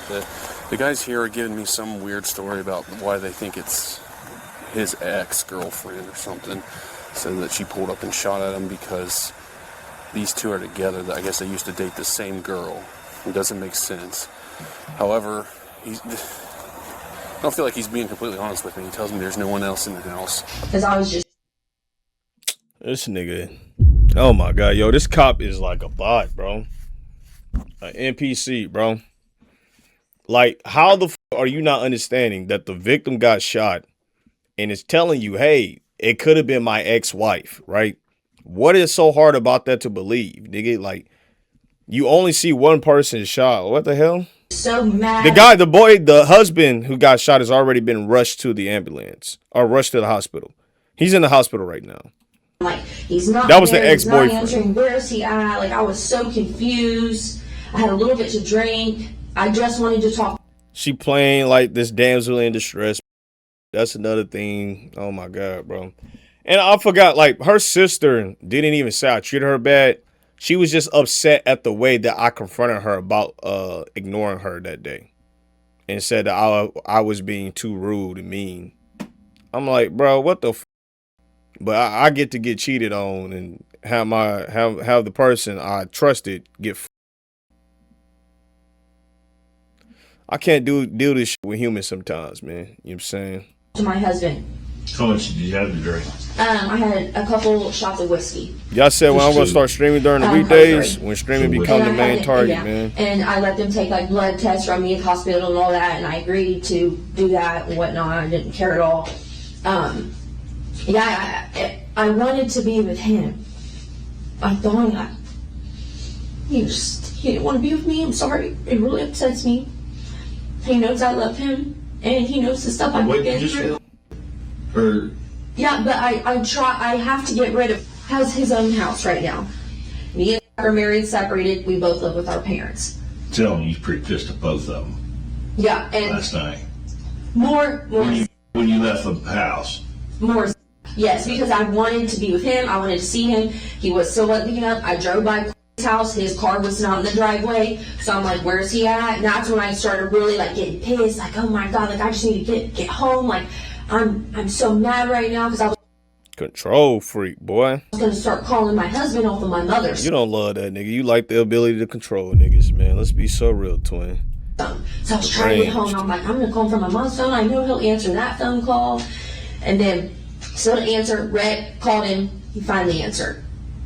[SPEAKER 20] The guys here are giving me some weird story about why they think it's his ex-girlfriend or something. Said that she pulled up and shot at him because these two are together. I guess they used to date the same girl. It doesn't make sense. However, I don't feel like he's being completely honest with me. He tells me there's no one else in the house.
[SPEAKER 22] Because I was just...
[SPEAKER 1] This nigga. Oh my god, yo, this cop is like a bot, bro. An NPC, bro. Like, how the f are you not understanding that the victim got shot and it's telling you, hey, it could have been my ex-wife, right? What is so hard about that to believe, nigga? Like, you only see one person shot. What the hell?
[SPEAKER 22] So mad.
[SPEAKER 1] The husband who got shot has already been rushed to the ambulance or rushed to the hospital. He's in the hospital right now.
[SPEAKER 22] Like, he's not
[SPEAKER 1] That was
[SPEAKER 22] there,
[SPEAKER 1] the ex-boyfriend.
[SPEAKER 22] He's not answering. Where is he at? Like, I was so confused. I had a little bit to drink. I just wanted to talk.
[SPEAKER 1] She playing like this damsel in distress. That's another thing. Oh my god, bro. And I forgot, like, her sister didn't even say I treated her bad. She was just upset at the way that I confronted her about ignoring her that day. and said that I was being too rude and mean. I'm like, bro, what the but I get to get cheated on and have the person I trusted get I can't deal this shit with humans sometimes, man. You know what I'm saying?
[SPEAKER 22] To my husband.
[SPEAKER 21] How much did you have to drink?
[SPEAKER 22] I had a couple shots of whiskey.
[SPEAKER 1] Y'all said when I'm gonna start streaming during the weekdays, when streaming become the main target, man.
[SPEAKER 22] And I let them take like blood tests from me at the hospital and all that, and I agreed to do that and whatnot. I didn't care at all. I wanted to be with him. I thought he didn't want to be with me. I'm sorry. It really upsets me. He knows I love him, and he knows the stuff I've been through. Yeah, but I have to get rid of, has his own house right now. Me and are married, separated, we both live with our parents.
[SPEAKER 21] Tell me, he's pretty pissed at both of them.
[SPEAKER 22] Yeah, and
[SPEAKER 21] last night.
[SPEAKER 22] More.
[SPEAKER 21] When you left the house.
[SPEAKER 22] More. Yes, because I wanted to be with him. I wanted to see him. He was still waking up. I drove by his house. His car was not in the driveway. So I'm like, where's he at? And that's when I started really like getting pissed. Like, oh my God, like I just need to get home. Like I'm so mad right now because I was
[SPEAKER 1] control freak, boy.
[SPEAKER 22] gonna start calling my husband off of my mother.
[SPEAKER 1] You don't love that nigga. You like the ability to control niggas, man. Let's be so real, twin.
[SPEAKER 22] So I was trying to get home. I'm like, I'm gonna call him from my mom's phone. I know he'll answer that phone call. And then still didn't answer. Rhett called him. He finally answered.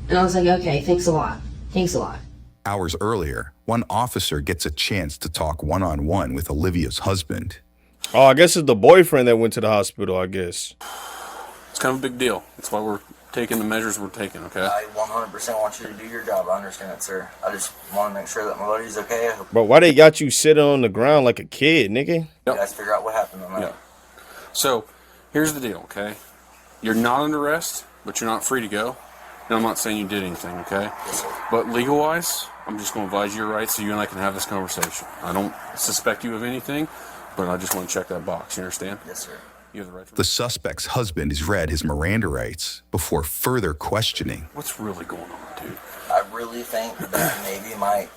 [SPEAKER 22] And I was like, okay, thanks a lot. Thanks a lot.
[SPEAKER 17] Hours earlier, one officer gets a chance to talk one-on-one with Olivia's husband.
[SPEAKER 1] Oh, I guess it's the boyfriend that went to the hospital, I guess.
[SPEAKER 20] It's kind of a big deal. That's why we're taking the measures we're taking, okay?
[SPEAKER 19] I 100% want you to do your job. I understand it, sir. I just want to make sure that my buddy's okay. I hope
[SPEAKER 1] Bro, why they got you sitting on the ground like a kid, nigga?
[SPEAKER 19] you guys figure out what happened on that.
[SPEAKER 20] Yeah. So, here's the deal, okay? You're not under arrest, but you're not free to go. And I'm not saying you did anything, okay?
[SPEAKER 19] Yes, sir.
[SPEAKER 20] But legal-wise, I'm just going to advise you your rights so you and I can have this conversation. I don't suspect you of anything, but I just want to check that box. You understand?
[SPEAKER 19] Yes, sir.
[SPEAKER 20] You have the right to...
[SPEAKER 17] The suspect's husband has read his Miranda rights before further questioning.
[SPEAKER 20] What's really going on, dude?
[SPEAKER 19] I really think that maybe my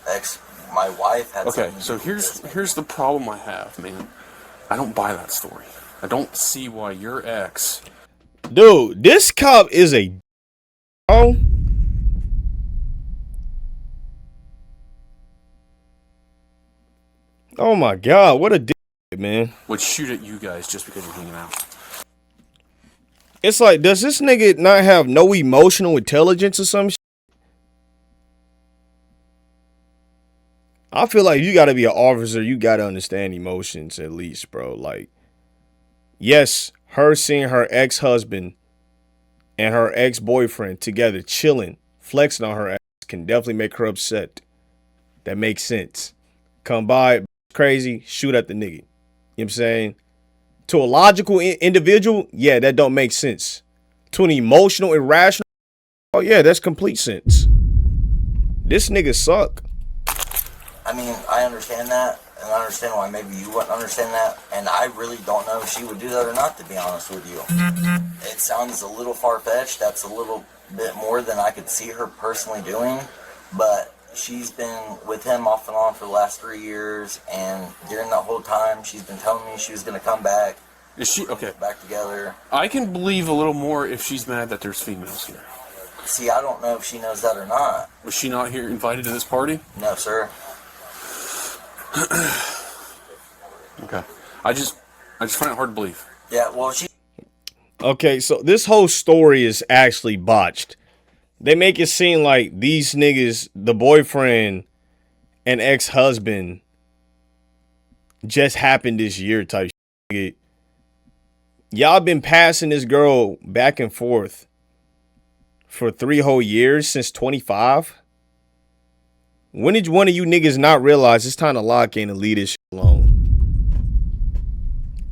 [SPEAKER 19] wife had
[SPEAKER 20] Okay,
[SPEAKER 19] something
[SPEAKER 20] so
[SPEAKER 19] to do with this.
[SPEAKER 20] here's the problem I have, man. I don't buy that story. I don't see why your ex...
[SPEAKER 1] Dude, this cop is a... Oh. Oh my God, what a dick, man.
[SPEAKER 20] would shoot at you guys just because you're hanging out.
[SPEAKER 1] It's like, does this nigga not have no emotional intelligence or some shit? I feel like you gotta be an officer, you gotta understand emotions at least, bro. Like, yes, her seeing her ex-husband and her ex-boyfriend together chilling, flexing on her ass can definitely make her upset. That makes sense. Come by, crazy, shoot at the nigga. You know what I'm saying? To a logical individual, yeah, that don't make sense. To an emotional, irrational, oh yeah, that's complete sense. This nigga suck.
[SPEAKER 19] I mean, I understand that, and I understand why maybe you wouldn't understand that, and I really don't know if she would do that or not, to be honest with you. It sounds a little far-fetched. That's a little bit more than I could see her personally doing, but she's been with him off and on for the last 3 years, and during that whole time, she's been telling me she was going to come back.
[SPEAKER 20] Is she okay?
[SPEAKER 19] Back together.
[SPEAKER 20] I can believe a little more if she's mad that there's females here.
[SPEAKER 19] See, I don't know if she knows that or not.
[SPEAKER 20] Was she not here invited to this party?
[SPEAKER 19] No, sir.
[SPEAKER 20] Okay. I just find it hard to believe.
[SPEAKER 19] Yeah, well, she...
[SPEAKER 1] Okay, so this whole story is actually botched. They make it seem like these niggas, the boyfriend and ex-husband, just happened this year type shit. Y'all been passing this girl back and forth for 3 whole years since 25. When did one of you niggas not realize it's time to lock in and leave this shit alone?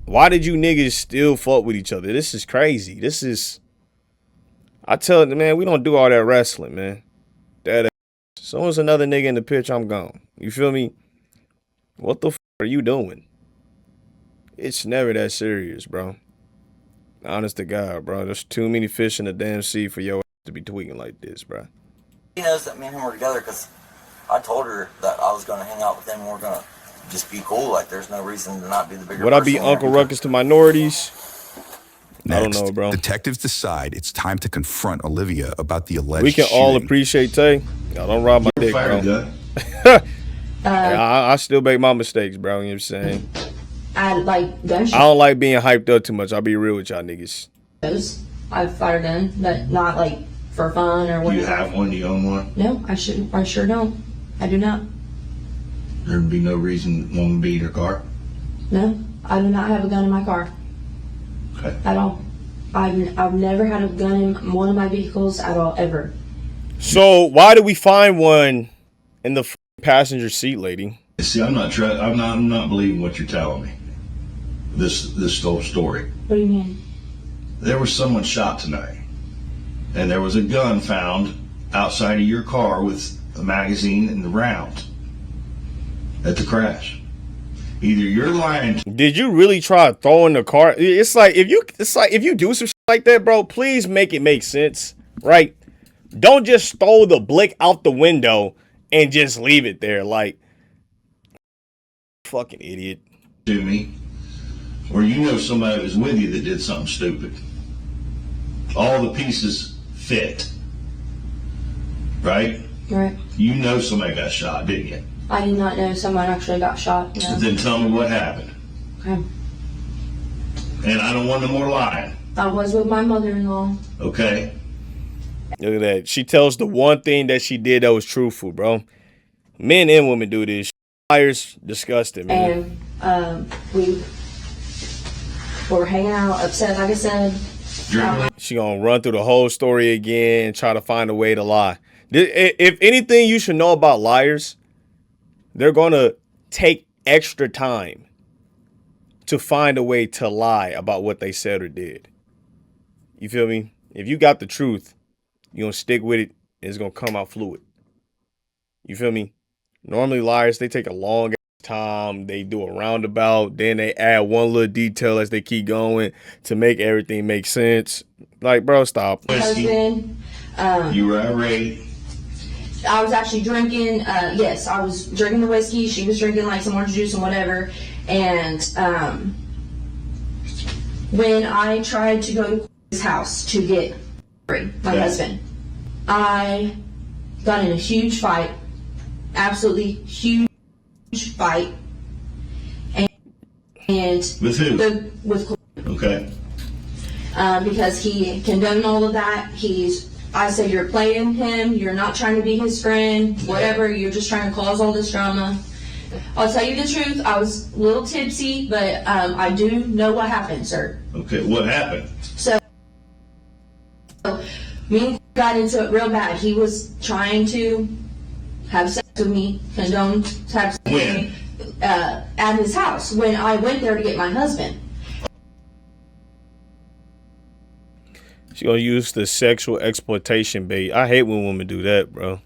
[SPEAKER 1] Why did you niggas still fuck with each other? This is crazy. This is... I tell them, man, we don't do all that wrestling, man. That as soon as another nigga in the pitch, I'm gone. You feel me? What the f are you doing? It's never that serious, bro. Honest to God, bro. There's too many fish in the damn sea for your ass to be tweaking like this, bro.
[SPEAKER 19] She knows that me and him were together because I told her that I was going to hang out with him and we're going to just be cool. Like, there's no reason to not be the bigger
[SPEAKER 1] Would I be
[SPEAKER 19] person.
[SPEAKER 1] Uncle Ruckus to minorities?
[SPEAKER 17] Next,
[SPEAKER 1] I don't know, bro.
[SPEAKER 17] Detectives decide it's time to confront Olivia about the alleged
[SPEAKER 1] We can all
[SPEAKER 17] shooting.
[SPEAKER 1] appreciate Tay. Y'all don't rob my dick, bro. I still make my mistakes, bro. You know what I'm saying?
[SPEAKER 22] I like gunshots.
[SPEAKER 1] I don't like being hyped up too much. I'll be real with y'all niggas.
[SPEAKER 22] I've fired gun, but not like for fun or
[SPEAKER 21] Do
[SPEAKER 22] whatever.
[SPEAKER 21] you have one? Do you own one?
[SPEAKER 22] No, I shouldn't. I sure don't. I do not.
[SPEAKER 21] There'd be no reason one would be in your car.
[SPEAKER 22] No, I do not have a gun in my car.
[SPEAKER 21] Okay.
[SPEAKER 22] At all. I've never had a gun in one of my vehicles at all, ever.
[SPEAKER 1] So why did we find one in the passenger seat, lady?
[SPEAKER 21] See, I'm not believing what you're telling me. This whole story.
[SPEAKER 22] What do you mean?
[SPEAKER 21] There was someone shot tonight, and there was a gun found outside of your car with a magazine and the round at the crash. Either you're lying.
[SPEAKER 1] Did you really try throwing the car? It's like if you do some shit like that, bro, please make it make sense, right? Don't just throw the blick out the window and just leave it there, like fucking idiot.
[SPEAKER 21] To me, or you know somebody that was with you that did something stupid. All the pieces fit, right?
[SPEAKER 22] Right.
[SPEAKER 21] You know somebody got shot, didn't you?
[SPEAKER 22] I did not know someone actually got shot. No.
[SPEAKER 21] Then tell me what happened.
[SPEAKER 22] Okay.
[SPEAKER 21] And I don't want no more lying.
[SPEAKER 22] I was with my mother-in-law.
[SPEAKER 21] Okay.
[SPEAKER 1] Look at that. She tells the one thing that she did that was truthful, bro. Men and women do this. Liars, disgusting, man.
[SPEAKER 22] And we were hanging out, upset, like I said.
[SPEAKER 1] She gonna run through the whole story again, try to find a way to lie. If anything you should know about liars, they're gonna take extra time to find a way to lie about what they said or did. You feel me? If you got the truth, you're gonna stick with it, and it's gonna come out fluid. You feel me? Normally liars, they take a long time, they do a roundabout, then they add one little detail as they keep going to make everything make sense. Like, bro, stop.
[SPEAKER 22] Husband,
[SPEAKER 21] You were irate.
[SPEAKER 22] I was actually drinking, yes, I was drinking the whiskey, she was drinking like some orange juice and whatever, and when I tried to go to his house to get my husband, I got in a huge fight, absolutely huge fight, and
[SPEAKER 21] with who?
[SPEAKER 22] with
[SPEAKER 21] Okay.
[SPEAKER 22] because he condoned all of that. I said, you're playing him, you're not trying to be his friend, whatever, you're just trying to cause all this drama. I'll tell you the truth, I was a little tipsy, but I do know what happened, sir.
[SPEAKER 21] Okay, what happened?
[SPEAKER 22] So, me and got into it real bad. He was trying to have sex with me, condone to have sex with me, at his house when I went there to get my husband.
[SPEAKER 1] She gonna use the sexual exploitation bait. I hate when women do that, bro.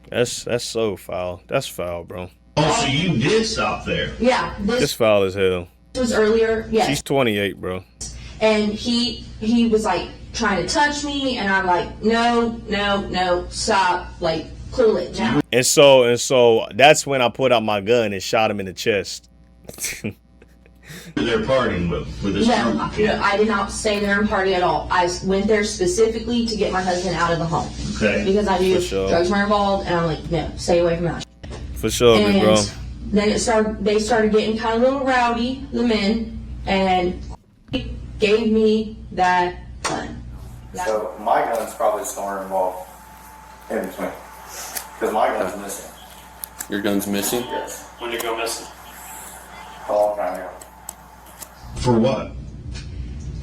[SPEAKER 1] That's so foul. That's foul, bro.
[SPEAKER 21] Oh, so you did stop there?
[SPEAKER 22] Yeah,
[SPEAKER 1] This foul as hell.
[SPEAKER 22] was earlier. Yes.
[SPEAKER 1] She's 28, bro.
[SPEAKER 22] And he was like trying to touch me, and I'm like, no, stop, like, cool it down.
[SPEAKER 1] And so that's when I put out my gun and shot him in the chest.
[SPEAKER 21] They're partying with this
[SPEAKER 22] No,
[SPEAKER 21] group.
[SPEAKER 22] I did not stay there and party at all. I went there specifically to get my husband out of the home.
[SPEAKER 21] Okay.
[SPEAKER 22] Because I knew
[SPEAKER 1] For sure.
[SPEAKER 22] drugs were involved, and I'm like, no, stay away from that.
[SPEAKER 1] For sure, big bro.
[SPEAKER 22] Then they started getting kind of a little rowdy, the men, and he gave me that gun.
[SPEAKER 19] So my gun's probably somewhere involved in between. Because my gun's missing.
[SPEAKER 20] Your gun's missing?
[SPEAKER 19] Yes.
[SPEAKER 20] When did it go missing?
[SPEAKER 19] A long time ago.
[SPEAKER 21] For what?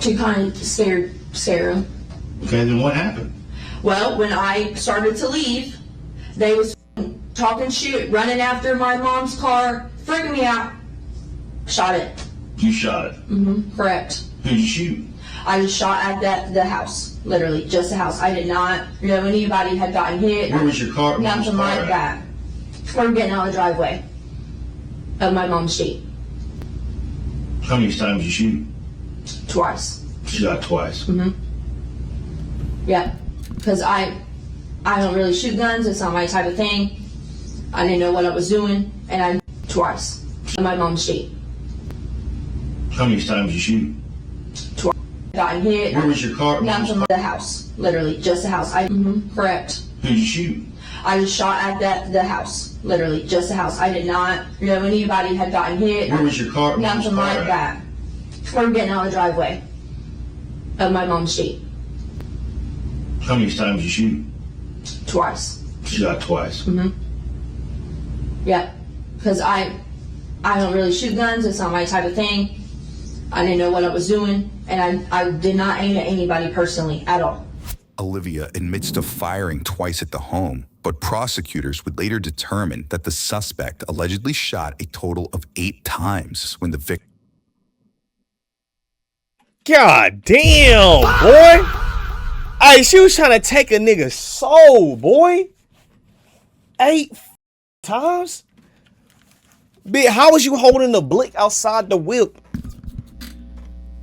[SPEAKER 22] To kind of scare him.
[SPEAKER 21] Okay, then what happened?
[SPEAKER 22] Well, when I started to leave, they was talking shit, running after my mom's car, freaking me out. Shot it.
[SPEAKER 21] You shot it.
[SPEAKER 22] Mm-hmm. Correct.
[SPEAKER 21] Who'd you shoot?
[SPEAKER 22] I just shot at the house, literally just the house. I did not know anybody had gotten hit.
[SPEAKER 21] Where was your car?
[SPEAKER 22] Nothing like that. We're getting out of the driveway of my mom's Jeep.
[SPEAKER 21] How many times did you shoot?
[SPEAKER 22] Twice.
[SPEAKER 21] She shot twice.
[SPEAKER 22] Mm-hmm. Yeah, because I don't really shoot guns. It's not my type of thing. I didn't know what I was doing, and I twice. My mom's sheet.
[SPEAKER 21] How many times you shoot?
[SPEAKER 22] Twice. Got hit.
[SPEAKER 21] Where was your car?
[SPEAKER 22] Not from the house. Literally, just the house. Correct.
[SPEAKER 21] Who'd you shoot?
[SPEAKER 22] I was shot at the house. Literally, just the house. I did not know anybody had gotten hit.
[SPEAKER 21] Where was your car?
[SPEAKER 22] Nothing like that. We're getting out of the driveway of my mom's sheet.
[SPEAKER 21] How many times you shoot?
[SPEAKER 22] Twice.
[SPEAKER 21] Shot twice.
[SPEAKER 22] Yeah, because I don't really shoot guns. It's not my type of thing. I didn't know what I was doing, and I did not aim at anybody personally at all.
[SPEAKER 17] Olivia admits to firing twice at the home, but prosecutors would later determine that the suspect allegedly shot a total of 8 times when the victim.
[SPEAKER 1] God damn, boy. Hey, she was trying to take a nigga's soul, boy. 8 times? Bitch, how was you holding the blick outside the whip?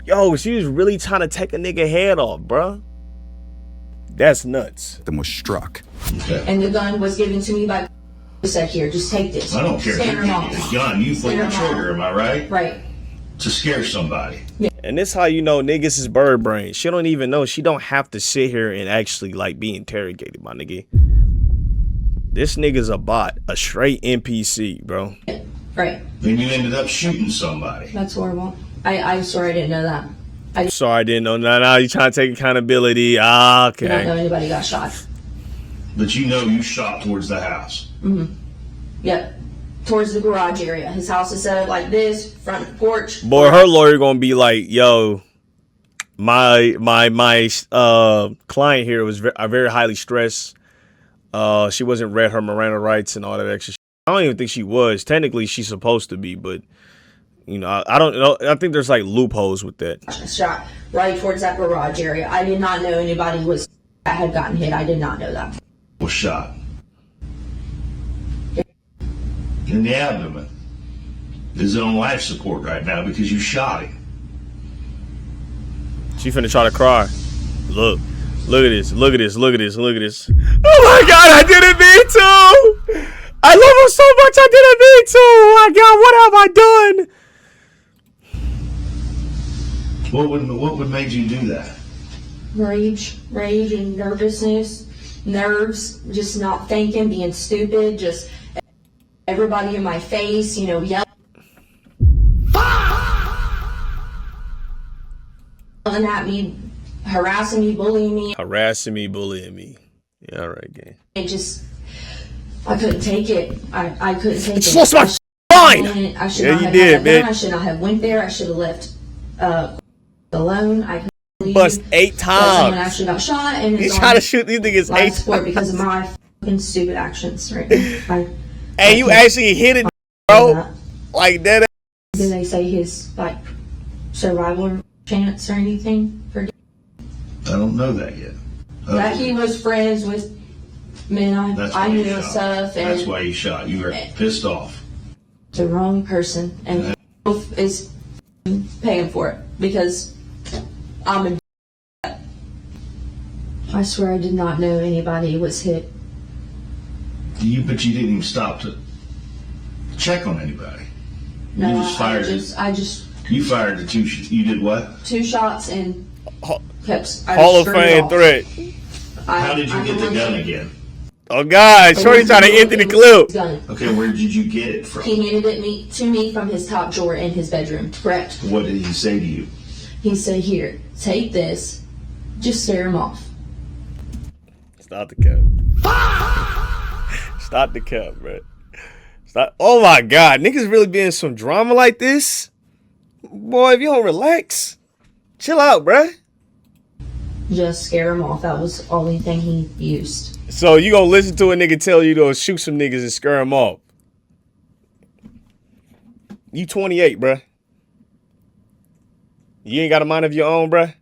[SPEAKER 1] Yo, she was really trying to take a nigga head off, bruh. That's nuts.
[SPEAKER 17] Then was struck.
[SPEAKER 21] Okay.
[SPEAKER 22] And the gun was given to me by said, here, just take this.
[SPEAKER 21] I don't care
[SPEAKER 22] Stand
[SPEAKER 21] who
[SPEAKER 22] her
[SPEAKER 21] gave you
[SPEAKER 22] mom.
[SPEAKER 21] the gun. You pulled the
[SPEAKER 22] Stand her mom.
[SPEAKER 21] trigger, am I right?
[SPEAKER 22] Right.
[SPEAKER 21] To scare somebody.
[SPEAKER 1] And this how you know niggas is bird brain. She don't even know. She don't have to sit here and actually like be interrogated, my nigga. This nigga's a bot, a straight NPC, bro.
[SPEAKER 22] Right.
[SPEAKER 21] Then you ended up shooting somebody.
[SPEAKER 22] That's horrible. I'm sorry I didn't know that. I
[SPEAKER 1] Sorry, I didn't know. Now you trying to take accountability. Ah, okay.
[SPEAKER 22] did not know anybody got shot.
[SPEAKER 21] But you know you shot towards the house.
[SPEAKER 22] Yep. Towards the garage area. His house is set up like this, front porch.
[SPEAKER 1] Boy, her lawyer gonna be like, yo, my client here was very highly stressed. She wasn't read her Miranda rights and all that extra shit. I don't even think she was. Technically, she's supposed to be, but you know, I don't know. I think there's like loopholes with that.
[SPEAKER 22] Shot right towards that garage area. I did not know anybody had gotten hit. I did not know that.
[SPEAKER 21] Was shot. In the abdomen. Is on life support right now because you shot him.
[SPEAKER 1] She finna try to cry. Look at this. Look at this. Look at this. Look at this. Oh my God, I didn't mean to. I love her so much. I didn't mean to. Oh my God, what have I done?
[SPEAKER 21] What would make you do that?
[SPEAKER 22] Rage and nervousness, nerves, just not thinking, being stupid, just everybody in my face, you know, yelling at me, harassing me, bullying me.
[SPEAKER 1] Harassing me, bullying me. Yeah, all right, gang.
[SPEAKER 22] It just, I couldn't take it. I couldn't take it.
[SPEAKER 1] Lost my mind.
[SPEAKER 22] I should
[SPEAKER 1] Yeah,
[SPEAKER 22] not
[SPEAKER 1] you
[SPEAKER 22] have
[SPEAKER 1] did,
[SPEAKER 22] had that
[SPEAKER 1] man.
[SPEAKER 22] done. I should not have went there. I should have left alone. I couldn't leave.
[SPEAKER 1] Bust 8
[SPEAKER 22] But someone
[SPEAKER 1] times.
[SPEAKER 22] actually got shot, and
[SPEAKER 1] You
[SPEAKER 22] it's
[SPEAKER 1] try
[SPEAKER 22] on
[SPEAKER 1] to shoot these niggas
[SPEAKER 22] life
[SPEAKER 1] 8
[SPEAKER 22] support
[SPEAKER 1] times.
[SPEAKER 22] because of my fucking stupid actions right now.
[SPEAKER 1] Hey, you actually hit it, bro. Like that.
[SPEAKER 22] Did they say his like survival chance or anything for
[SPEAKER 21] I don't know that yet.
[SPEAKER 22] that? He was friends with men
[SPEAKER 21] That's
[SPEAKER 22] I
[SPEAKER 21] why you
[SPEAKER 22] knew and
[SPEAKER 21] shot.
[SPEAKER 22] stuff, and
[SPEAKER 21] That's why you shot. You were pissed off.
[SPEAKER 22] the wrong person, and is paying for it because I'm a. I swear I did not know anybody was hit.
[SPEAKER 21] But you didn't even stop to check on anybody.
[SPEAKER 22] No,
[SPEAKER 21] You just fired
[SPEAKER 22] I just
[SPEAKER 21] You fired the 2 shots. You did what?
[SPEAKER 22] 2 shots and kept. I
[SPEAKER 1] Hall of
[SPEAKER 22] just straight
[SPEAKER 1] Fame
[SPEAKER 22] off.
[SPEAKER 1] threat.
[SPEAKER 21] How did you get the gun again?
[SPEAKER 1] Oh God, Shorty trying to empty the clip.
[SPEAKER 22] Gun.
[SPEAKER 21] Okay, where did you get it from?
[SPEAKER 22] He handed it to me from his top drawer in his bedroom. Correct.
[SPEAKER 21] What did he say to you?
[SPEAKER 22] He said, "Here, take this. Just scare him off."
[SPEAKER 1] Stop the cap. Stop the cap, bro. Stop. Oh my God, niggas really be in some drama like this? Boy, if you don't relax, chill out, bruh.
[SPEAKER 22] Just scare him off. That was the only thing he used.
[SPEAKER 1] So you gonna listen to a nigga tell you to shoot some niggas and scare them off? You 28, bruh. You ain't got a mind of your own, bruh.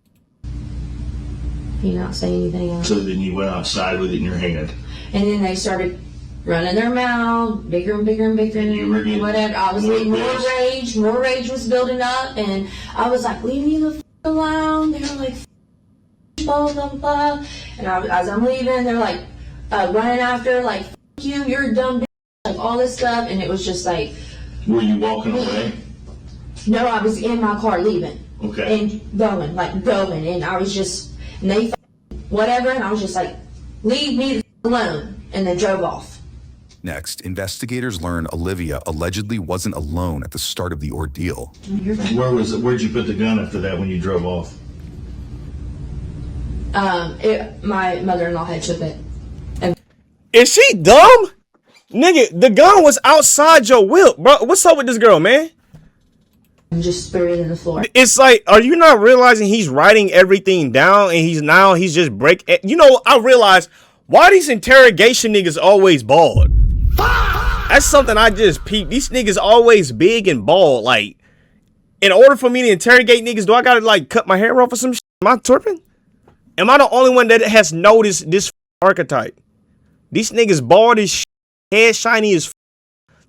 [SPEAKER 22] He not say anything else.
[SPEAKER 21] So then you went outside with it in your hand.
[SPEAKER 22] And then they started running their mouth, bigger and bigger and bigger, and whatever. I was getting more rage was building up, and I was like, "Leave me the f alone." They were like, blah blah blah, and as I'm leaving, they're like running after, like, "F you, you're a dumb bitch," like all this stuff, and it was just like,
[SPEAKER 21] Were you walking away?
[SPEAKER 22] No, I was in my car leaving.
[SPEAKER 21] Okay.
[SPEAKER 22] And going. And I was just, and they whatever, and I was just like, leave me alone. And they drove off.
[SPEAKER 17] Next, investigators learn Olivia allegedly wasn't alone at the start of the ordeal.
[SPEAKER 21] Where'd you put the gun after that when you drove off?
[SPEAKER 22] My mother-in-law had took it.
[SPEAKER 1] Is she dumb? Nigga, the gun was outside your whip, bro. What's up with this girl, man?
[SPEAKER 22] I'm just buried in the floor.
[SPEAKER 1] It's like, are you not realizing he's writing everything down and he's just breaking? You know, I realize why these interrogation niggas always bald. That's something I just peeped. These niggas always big and bald. Like, in order for me to interrogate niggas, do I gotta like cut my hair off or some shit? Am I twerping? Am I the only one that has noticed this archetype? These niggas bald as shit, head shiny as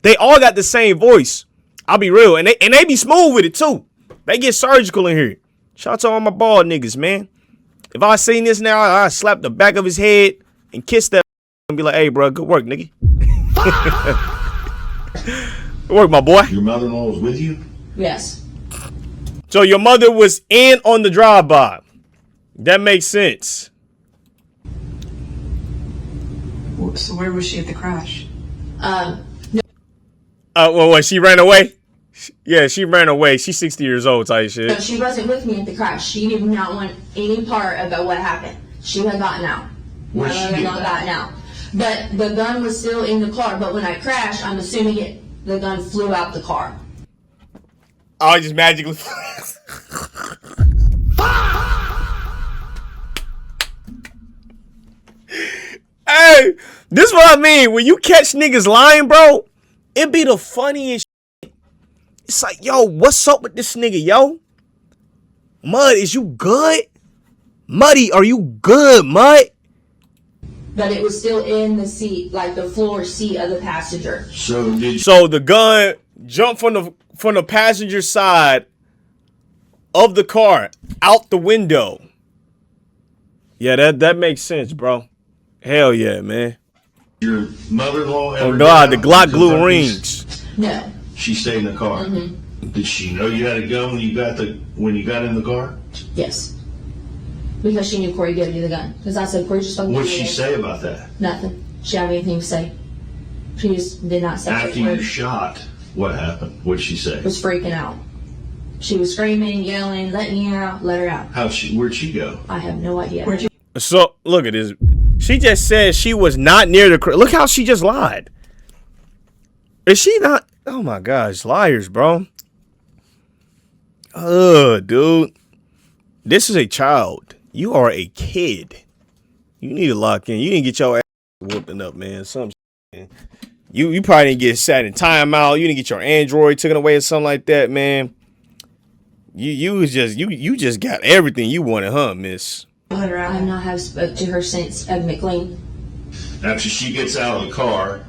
[SPEAKER 1] they all got the same voice. I'll be real. And they be smooth with it too. They get surgical in here. Shout out to all my bald niggas, man. If I seen this now, I slap the back of his head and kiss that and be like, hey, bro, good work, nigga. Good work, my boy.
[SPEAKER 21] Your mother-in-law was with you?
[SPEAKER 22] Yes.
[SPEAKER 1] So your mother was in on the drive-by. That makes sense.
[SPEAKER 3] So where was she at the crash?
[SPEAKER 1] Well, she ran away? Yeah, she ran away. She's 60 years old type shit.
[SPEAKER 22] No, she wasn't with me at the crash. She did not want any part about what happened. She had gotten out. My mother had not gotten out. But the gun was still in the car. But when I crashed, I'm assuming the gun flew out the car.
[SPEAKER 1] Oh, it just magically. Hey, this is what I mean. When you catch niggas lying, bro, it be the funniest shit. It's like, yo, what's up with this nigga, yo? Mud, is you good? Muddy, are you good, Mud?
[SPEAKER 22] But it was still in the seat, like the floor seat of the passenger.
[SPEAKER 1] So the gun jumped from the passenger side of the car out the window. Yeah, that makes sense, bro. Hell yeah, man.
[SPEAKER 21] Your mother-in-law ever
[SPEAKER 1] Oh God, the Glock glue rings.
[SPEAKER 22] No.
[SPEAKER 21] She stayed in the car.
[SPEAKER 22] Mm-hmm.
[SPEAKER 21] Did she know you had a gun when you got in the car?
[SPEAKER 22] Yes. Because she knew Corey gave me the gun. Because I said, Corey just fucking.
[SPEAKER 21] What'd she say about that?
[SPEAKER 22] Nothing. She didn't have anything to say. She just did not say.
[SPEAKER 21] After you shot, what happened? What'd she say?
[SPEAKER 22] Was freaking out. She was screaming, yelling, let me out, let her out.
[SPEAKER 21] Where'd she go?
[SPEAKER 22] I have no idea.
[SPEAKER 1] So look at this. She just said she was not near the crib. Look how she just lied. Is she not? Oh my gosh, liars, bro. Dude. This is a child. You are a kid. You need to lock in. You didn't get your ass whooping up, man. Some shit, man. You probably didn't get sat in timeout. You didn't get your Android taken away or something like that, man. You just got everything you wanted, huh, miss?
[SPEAKER 22] I have not have spoke to her since McLean.
[SPEAKER 21] After she gets out of the car,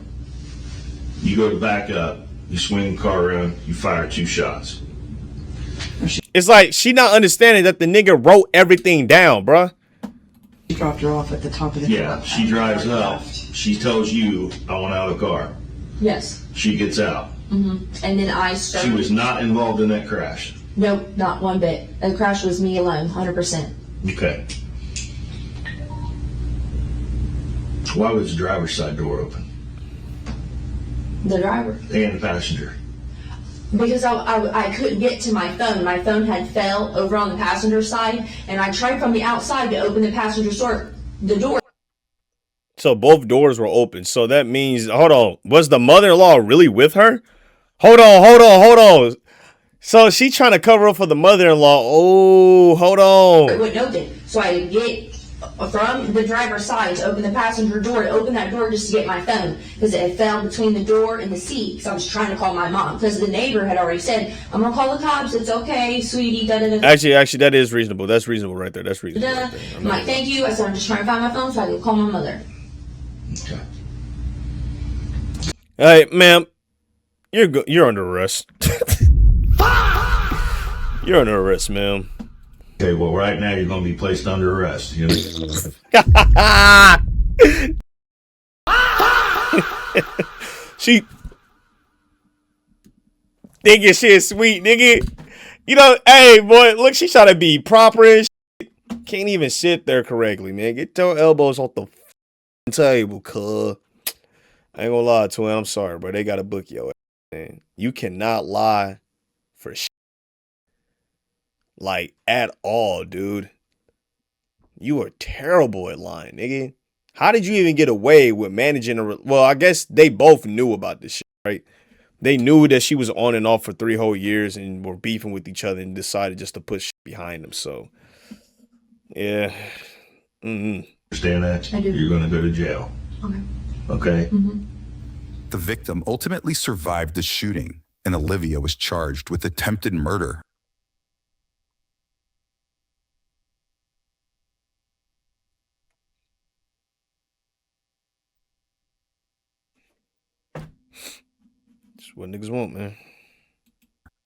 [SPEAKER 21] you go to back up. You swing the car around. You fire 2 shots.
[SPEAKER 1] It's like she not understanding that the nigga wrote everything down, bruh.
[SPEAKER 3] She dropped her off at the top of the
[SPEAKER 21] Yeah, she drives up. She tells you, I want out of the car.
[SPEAKER 22] Yes.
[SPEAKER 21] She gets out.
[SPEAKER 22] And then I started.
[SPEAKER 21] She was not involved in that crash.
[SPEAKER 22] Nope, not one bit. The crash was me alone, 100%.
[SPEAKER 21] Okay. Why was the driver's side door open?
[SPEAKER 22] The driver.
[SPEAKER 21] And the passenger.
[SPEAKER 22] Because I couldn't get to my phone. My phone had fell over on the passenger side, and I tried from the outside to open the passenger door.
[SPEAKER 1] So both doors were open. So that means, hold on, was the mother-in-law really with her? Hold on. So she trying to cover up for the mother-in-law. Oh, hold on.
[SPEAKER 22] It wouldn't open. So I get from the driver's side to open the passenger door, to open that door just to get my phone, because it had fell between the door and the seat, because I was trying to call my mom, because the neighbor had already said, I'm going to call the cops, it's okay, sweetie, da-da-da.
[SPEAKER 1] Actually, that is reasonable. That's reasonable right there. That's reasonable.
[SPEAKER 22] Right there. I'm like, thank you. I said, I'm just trying to find my phone so I can call my mother.
[SPEAKER 21] Okay.
[SPEAKER 1] Hey, ma'am, you're under arrest. You're under arrest, ma'am.
[SPEAKER 21] Okay, well, right now you're going to be placed under arrest. You know?
[SPEAKER 1] Thinking shit sweet, nigga. You know, hey, boy, look, she trying to be proper and shit. Can't even sit there correctly, man. Get your elbows off the table, cuz. I ain't gonna lie, twin. I'm sorry, bro. They gotta book your ass, man. You cannot lie for shit. Like, at all, dude. You are terrible at lying, nigga. How did you even get away with managing a... Well, I guess they both knew about this shit, right? They knew that she was on and off for 3 whole years and were beefing with each other and decided just to put shit behind them. So, yeah.
[SPEAKER 21] Understand that?
[SPEAKER 22] I do.
[SPEAKER 21] You're going to go to jail.
[SPEAKER 22] Okay.
[SPEAKER 21] Okay?
[SPEAKER 17] The victim ultimately survived the shooting, and Olivia was charged with attempted murder.
[SPEAKER 1] That's what niggas want, man.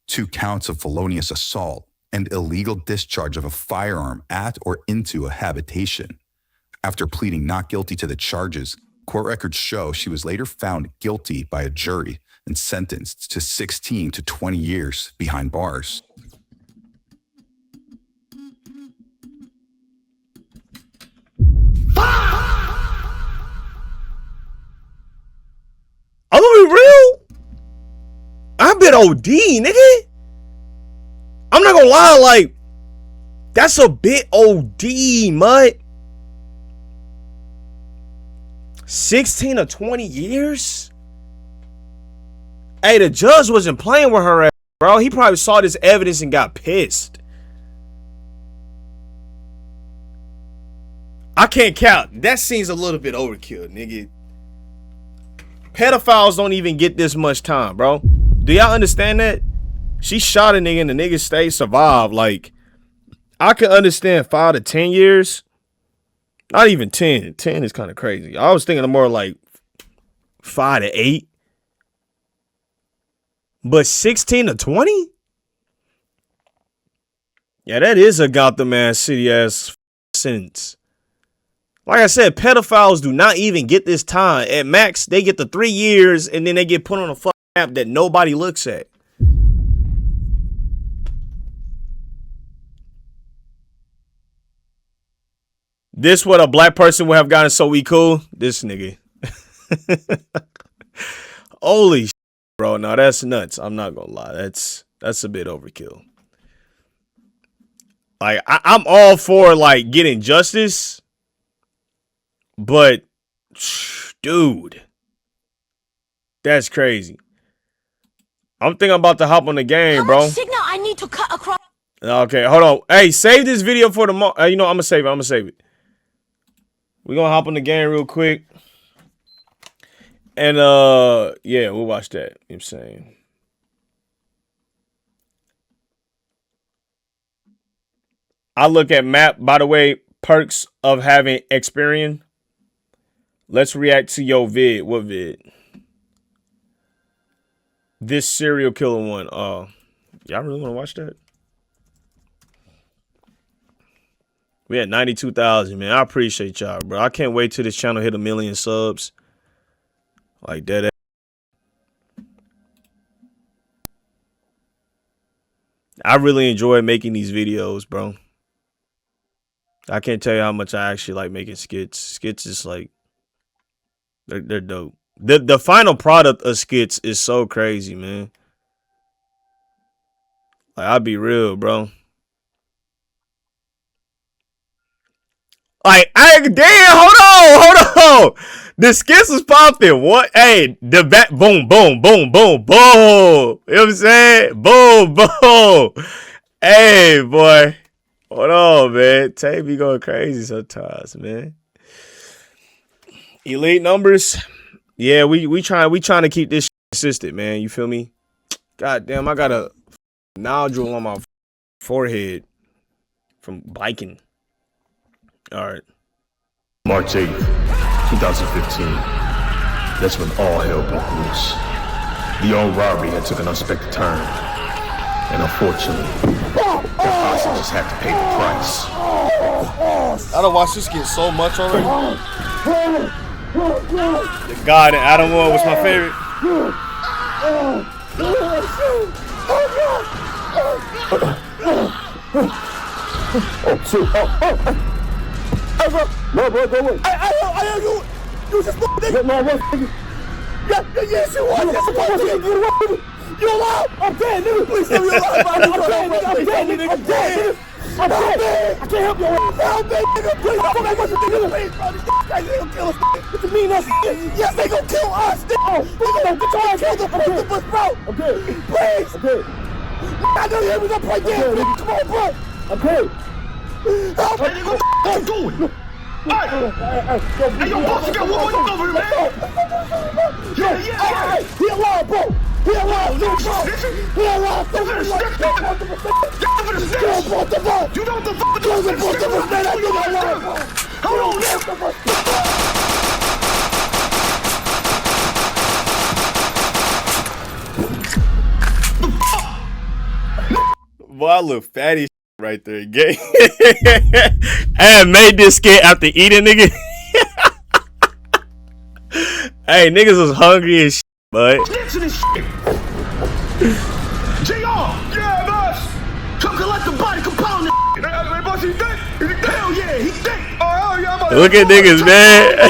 [SPEAKER 17] 2 counts of felonious assault and illegal discharge of a firearm at or into a habitation. After pleading not guilty to the charges, court records show she was later found guilty by a jury and sentenced to 16 to 20 years behind bars.
[SPEAKER 1] I'm gonna be real. I've been OD, nigga. I'm not gonna lie, like, that's a bit OD, mud. 16 or 20 years? Hey, the judge wasn't playing with her ass, bro. He probably saw this evidence and got pissed. I can't count. That seems a little bit overkill, nigga. Pedophiles don't even get this much time, bro. Do y'all understand that? She shot a nigga and the nigga stayed survived. Like, I can understand 5 to 10 years. Not even 10. 10 is kind of crazy. I was thinking of more like 5 to 8. But 16 to 20? Yeah, that is a Gotham ass city ass sentence. Like I said, pedophiles do not even get this time. At max, they get the 3 years and then they get put on a fucking map that nobody looks at. This what a black person would have gotten, so we cool? This nigga. Holy shit, bro. No, that's nuts. I'm not gonna lie. That's a bit overkill. Like, I'm all for, like, getting justice. But, dude. That's crazy. I'm thinking I'm about to hop on the game, bro.
[SPEAKER 4] Signal I need to cut across.
[SPEAKER 1] Okay, hold on. Hey, save this video for tomorrow. You know, I'm gonna save it. We're gonna hop on the game real quick. And yeah, we'll watch that. You know what I'm saying? I look at map, by the way, perks of having Experian. Let's react to your vid. What vid? This serial killer one. Y'all really want to watch that? We had 92,000, man. I appreciate y'all, bro. I can't wait till this channel hit 1 million subs. Like that. I really enjoy making these videos, bro. I can't tell you how much I actually like making skits. Skits is like, they're dope. The final product of skits is so crazy, man. Like, I'll be real, bro. Like, hold on. The skits was popping. What? Hey, the back, boom, boom, boom, boom, boom. You know what I'm saying? Boom, boom. Hey, boy. Hold on, man. Tay be going crazy sometimes, man. Elite numbers. Yeah, we trying to keep this shit consistent, man. You feel me? God damn, I got a nodule on my forehead from biking. All right.
[SPEAKER 8] March 8th, 2015. That's when all hell broke loose. The armed robbery had took an unexpected turn. And unfortunately, the hostages had to pay the price.
[SPEAKER 5] I don't watch this get so much already.
[SPEAKER 1] The God and Adam One was my favorite.
[SPEAKER 8] Oh, shoot. Hey, bro. No, bro, go away. You just nigga. No, nigga. Yes, you was. You alive? I'm dead, nigga. Please tell me you're alive. I'm dead, nigga. I'm dead, nigga. I'm dead. I'm dead. I can't help you. Help me, nigga. Please, don't make much of nigga. Please, bro. These guys, they gonna kill us. What you mean us? Yes, they gonna kill us, nigga. We gonna get your ass killed up with us, bro. I'm dead. Please. I'm dead. I know you hear me. Don't play games, nigga. Come on, bro. I'm dead. Help me, nigga. What you doing? Hey, yo, boss, you got one more over here, man. Yeah. He alive, bro. He alive, bro. He alive, bro. You know what the fuck? You know what the fuck? Hold on, man.
[SPEAKER 1] Boy, I look fatty right there, gay. I made this skit after eating, nigga. Hey, niggas was hungry as shit, bud.
[SPEAKER 8] Snitching and shit. JR! Yeah, boss! Come collect the body compound. Hey, boss, he dead? Hell yeah, he dead! Oh, yeah,
[SPEAKER 1] look at niggas, man.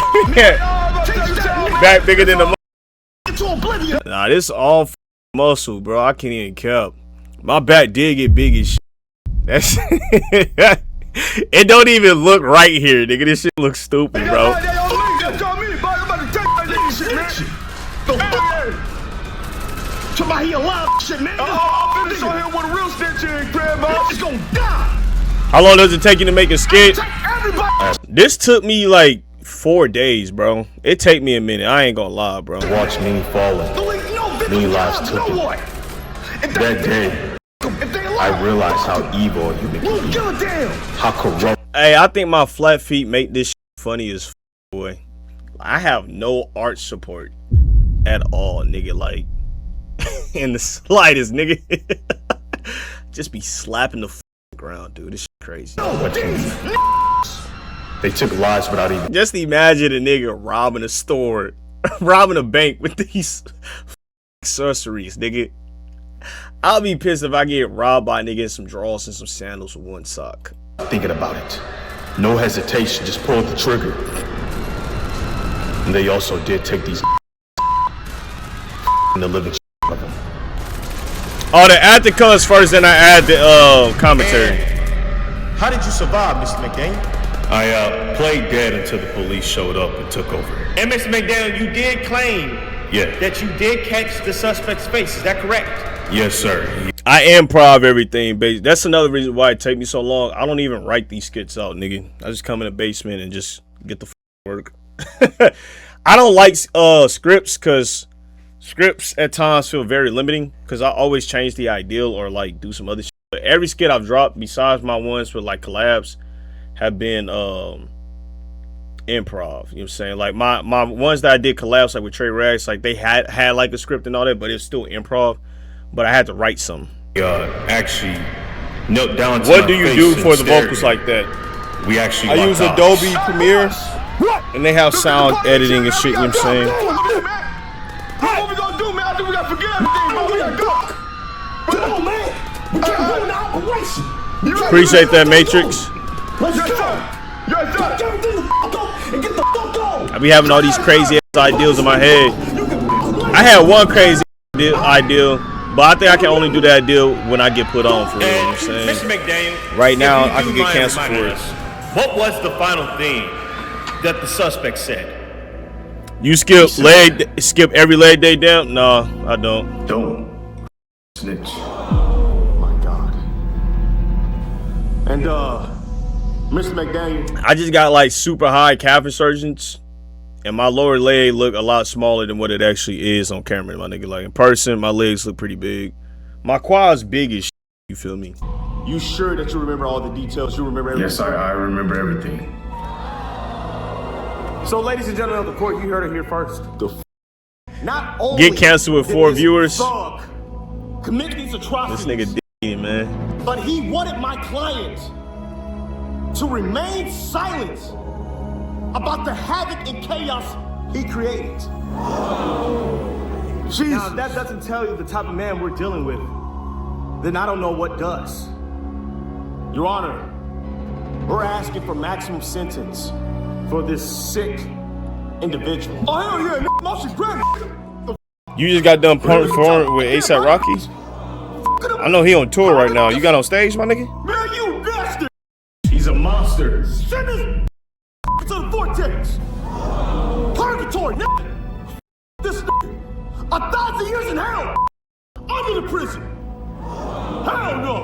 [SPEAKER 1] Back bigger than the Nah, this all muscle, bro. I can't even cap. My back did get big as shit. That's it don't even look right here, nigga. This shit looks stupid, bro.
[SPEAKER 8] Somebody alive, shit, man. I'm finished on here with a real snitch in, grandma. He's gonna die.
[SPEAKER 1] How long does it take you to make a skit? This took me like 4 days, bro. It take me a minute. I ain't gonna lie, bro.
[SPEAKER 8] Watch me falling.
[SPEAKER 1] Many lives took it.
[SPEAKER 8] That day,
[SPEAKER 1] I realized how evil a human can be. How corrupt. Hey, I think my flat feet make this shit funny as boy. I have no art support at all, nigga. Like, in the slightest, nigga. Just be slapping the ground, dude. This shit crazy. They took lives without even. Just imagine a nigga robbing a store, robbing a bank with these accessories, nigga. I'll be pissed if I get robbed by a nigga in some drawers and some sandals with one sock.
[SPEAKER 8] Thinking about it. No hesitation, just pulled the trigger. And they also did take these in the living of them.
[SPEAKER 1] Oh, the acting comes first, then I add the commentary.
[SPEAKER 8] How did you survive, Mr. McDaniel? I played dead until the police showed up and took over.
[SPEAKER 1] And Mr. McDaniel, you did claim
[SPEAKER 8] Yeah.
[SPEAKER 1] that you did catch the suspect's face. Is that correct?
[SPEAKER 8] Yes, sir.
[SPEAKER 1] I improv everything, baby. That's another reason why it take me so long. I don't even write these skits out, nigga. I just come in the basement and just get the work. I don't like scripts because scripts at times feel very limiting because I always change the ideal or like do some other shit. But every skit I've dropped, besides my ones with like collabs, have been improv. You know what I'm saying? Like my ones that I did collabs like with Trey Rags, like they had like a script and all that, but it's still improv. But I had to write some.
[SPEAKER 8] Actually knelt down to
[SPEAKER 1] what do you do for the vocals like that?
[SPEAKER 8] We actually
[SPEAKER 1] I use Adobe Premiere and they have sound editing and shit, you know what I'm saying?
[SPEAKER 8] What we gonna do, man? I think we gotta forget everything, bro. We gotta go. Come on, man. We can't go in the operation.
[SPEAKER 1] Appreciate that, Matrix.
[SPEAKER 8] Let's go. Yes, sir. Get everything the fuck up and get the fuck on.
[SPEAKER 1] I be having all these crazy ass ideas in my head. I had one crazy idea, but I think I can only do that deal when I get put on for real, you know what I'm saying?
[SPEAKER 8] Mr. McDaniel,
[SPEAKER 1] right now, I can get canceled for it.
[SPEAKER 8] What was the final thing that the suspect said?
[SPEAKER 1] You skip every leg day down? No, I don't.
[SPEAKER 8] Don't snitch. Oh my God. And Mr. McDaniel,
[SPEAKER 1] I just got like super high calf insertions, and my lower leg look a lot smaller than what it actually is on camera, my nigga. Like in person, my legs look pretty big. My quad's big as shit, you feel me?
[SPEAKER 8] you sure that you remember all the details? You remember everything?
[SPEAKER 21] Yes, I remember everything.
[SPEAKER 8] So, ladies and gentlemen of the court, you heard it here first. Not only
[SPEAKER 1] Get canceled with 4 viewers.
[SPEAKER 8] Commit these atrocities.
[SPEAKER 1] This nigga D, man.
[SPEAKER 8] But he wanted my client to remain silent about the havoc and chaos he created.
[SPEAKER 1] Jesus. Now, if that doesn't tell you the type of man we're dealing with, then I don't know what does. Your Honor, we're asking for maximum sentence for this sick individual.
[SPEAKER 5] Oh, hell yeah, nigga, my shit grand.
[SPEAKER 1] You just got done performing with A$AP Rocky? I know he on tour right now. You got on stage, my nigga?
[SPEAKER 5] Man, you bastard!
[SPEAKER 1] He's a monster.
[SPEAKER 5] Send this to the vortex. Purgatory, nigga. This nigga. 1,000 years in hell. I'm in the prison. Hell no.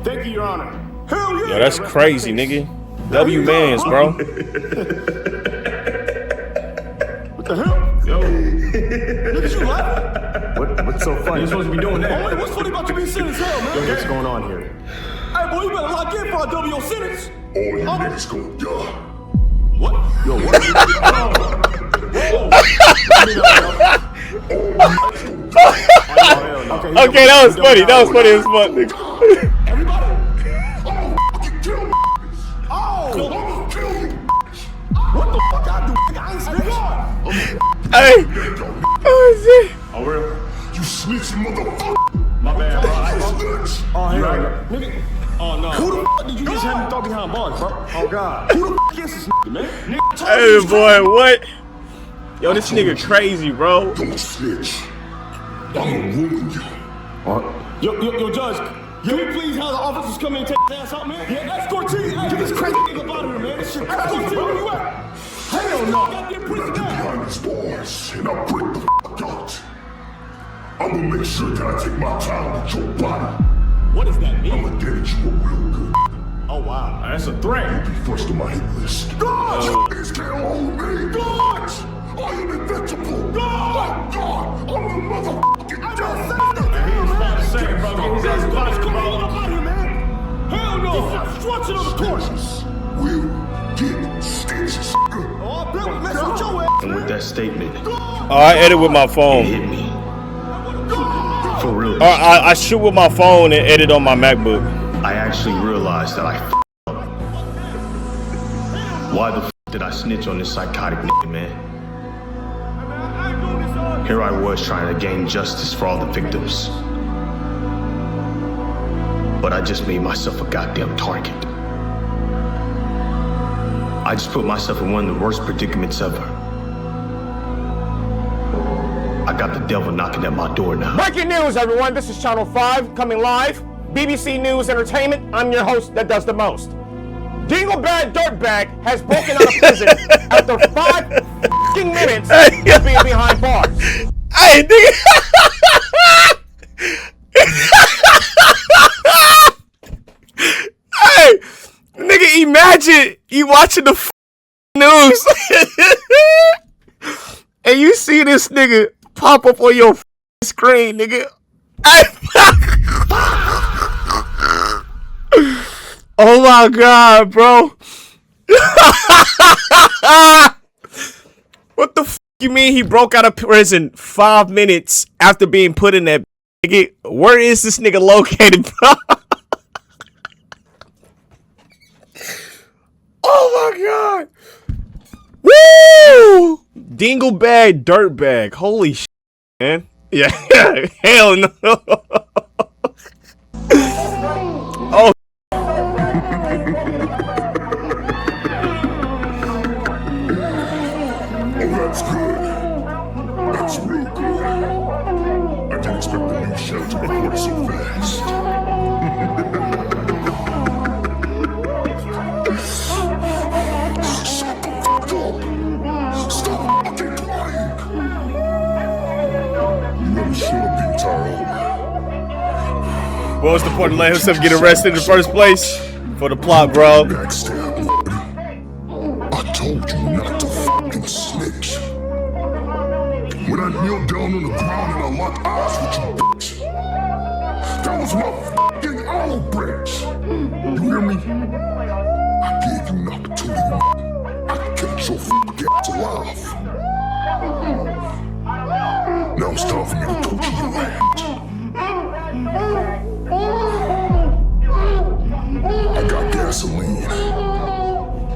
[SPEAKER 1] Thank you, Your Honor.
[SPEAKER 5] Hell yeah.
[SPEAKER 1] Yo, that's crazy, nigga. W-mans, bro.
[SPEAKER 5] What the hell?
[SPEAKER 1] Yo.
[SPEAKER 5] Nigga, you laughing?
[SPEAKER 1] What's so funny? You're supposed to be doing that.
[SPEAKER 5] Oh, wait, what's funny about you being sentenced hell, man?
[SPEAKER 1] Yo, what's going on here?
[SPEAKER 5] Hey, boy, you better lock in for a W sentence.
[SPEAKER 8] All you niggas gonna die.
[SPEAKER 5] What?
[SPEAKER 1] Yo, what? Okay, that was funny. That was funny as fuck, nigga.
[SPEAKER 5] Everybody. Oh, what the fuck I do? I ain't snitch.
[SPEAKER 1] Hey. Oh, shit.
[SPEAKER 8] Oh, real? You snitching motherfucker.
[SPEAKER 1] My bad, bro.
[SPEAKER 5] Oh, hell, nigga. Oh, no. Who the fuck did you just have me throw behind bars, bro? Oh, God. Who the fuck is this nigga, man?
[SPEAKER 1] Hey, boy, what? Yo, this nigga crazy, bro.
[SPEAKER 8] Don't snitch. I'm gonna ruin you.
[SPEAKER 1] What?
[SPEAKER 5] Yo, Judge. Can we please have the officers come in and take his ass out, man? Yeah, escort T. Hey, get this crazy nigga up out of here, man. This shit crazy, Escort T, where you at? Hell no. Goddamn prison
[SPEAKER 8] Get
[SPEAKER 5] down.
[SPEAKER 8] behind these bars and I'll break the fuck out. I'm gonna make sure that I take my time with your body.
[SPEAKER 5] What does that mean?
[SPEAKER 8] I'm gonna damage you real good.
[SPEAKER 5] Oh, wow. That's a threat.
[SPEAKER 8] You'll be first on my hit list. God, you niggas can't hold me. God, I am invincible. God, I'm the motherfucking devil.
[SPEAKER 5] Hell no! Structure of the court!
[SPEAKER 8] We'll get stitches.
[SPEAKER 5] Oh, Bill, mess with your ass!
[SPEAKER 8] And with that statement,
[SPEAKER 1] Oh, I edit with my phone.
[SPEAKER 8] hit me. For real.
[SPEAKER 1] Or I shoot with my phone and edit on my MacBook.
[SPEAKER 8] I actually realized that I f***ed up. Why the f*** did I snitch on this psychotic nigga, man? Here I was trying to gain justice for all the victims. But I just made myself a goddamn target. I just put myself in one of the worst predicaments ever. I got the devil knocking at my door now.
[SPEAKER 1] Breaking news, everyone. This is Channel 5 coming live. BBC News Entertainment. I'm your host that does the most. Dingleberry Dirtbag has broken out of prison after 5 fucking minutes of being behind bars. Hey, nigga. Hey, nigga, imagine you watching the news and you see this nigga pop up on your screen, nigga. Oh my God, bro. What the you mean he broke out of prison 5 minutes after being put in that nigga? Where is this nigga located, bro? Oh my God. Woo! Dingleberry Dirtbag. Holy shit, man. Yeah, hell no. Oh.
[SPEAKER 8] That's good. That's real good. I didn't expect the new show to report so fast. Shut the fuck up! Stop fucking crying! You really should have been tired.
[SPEAKER 1] What was the point of letting himself get arrested in the first place? For the plot, bro.
[SPEAKER 8] Backstab, I told you not to fucking snitch. When I kneeled down on the ground and I locked eyes with you, bitch. That was my fucking olive branch. You hear me? I gave you an opportunity. I kept your fucking ass alive. Now it's time for me to torture your ass. I got gasoline.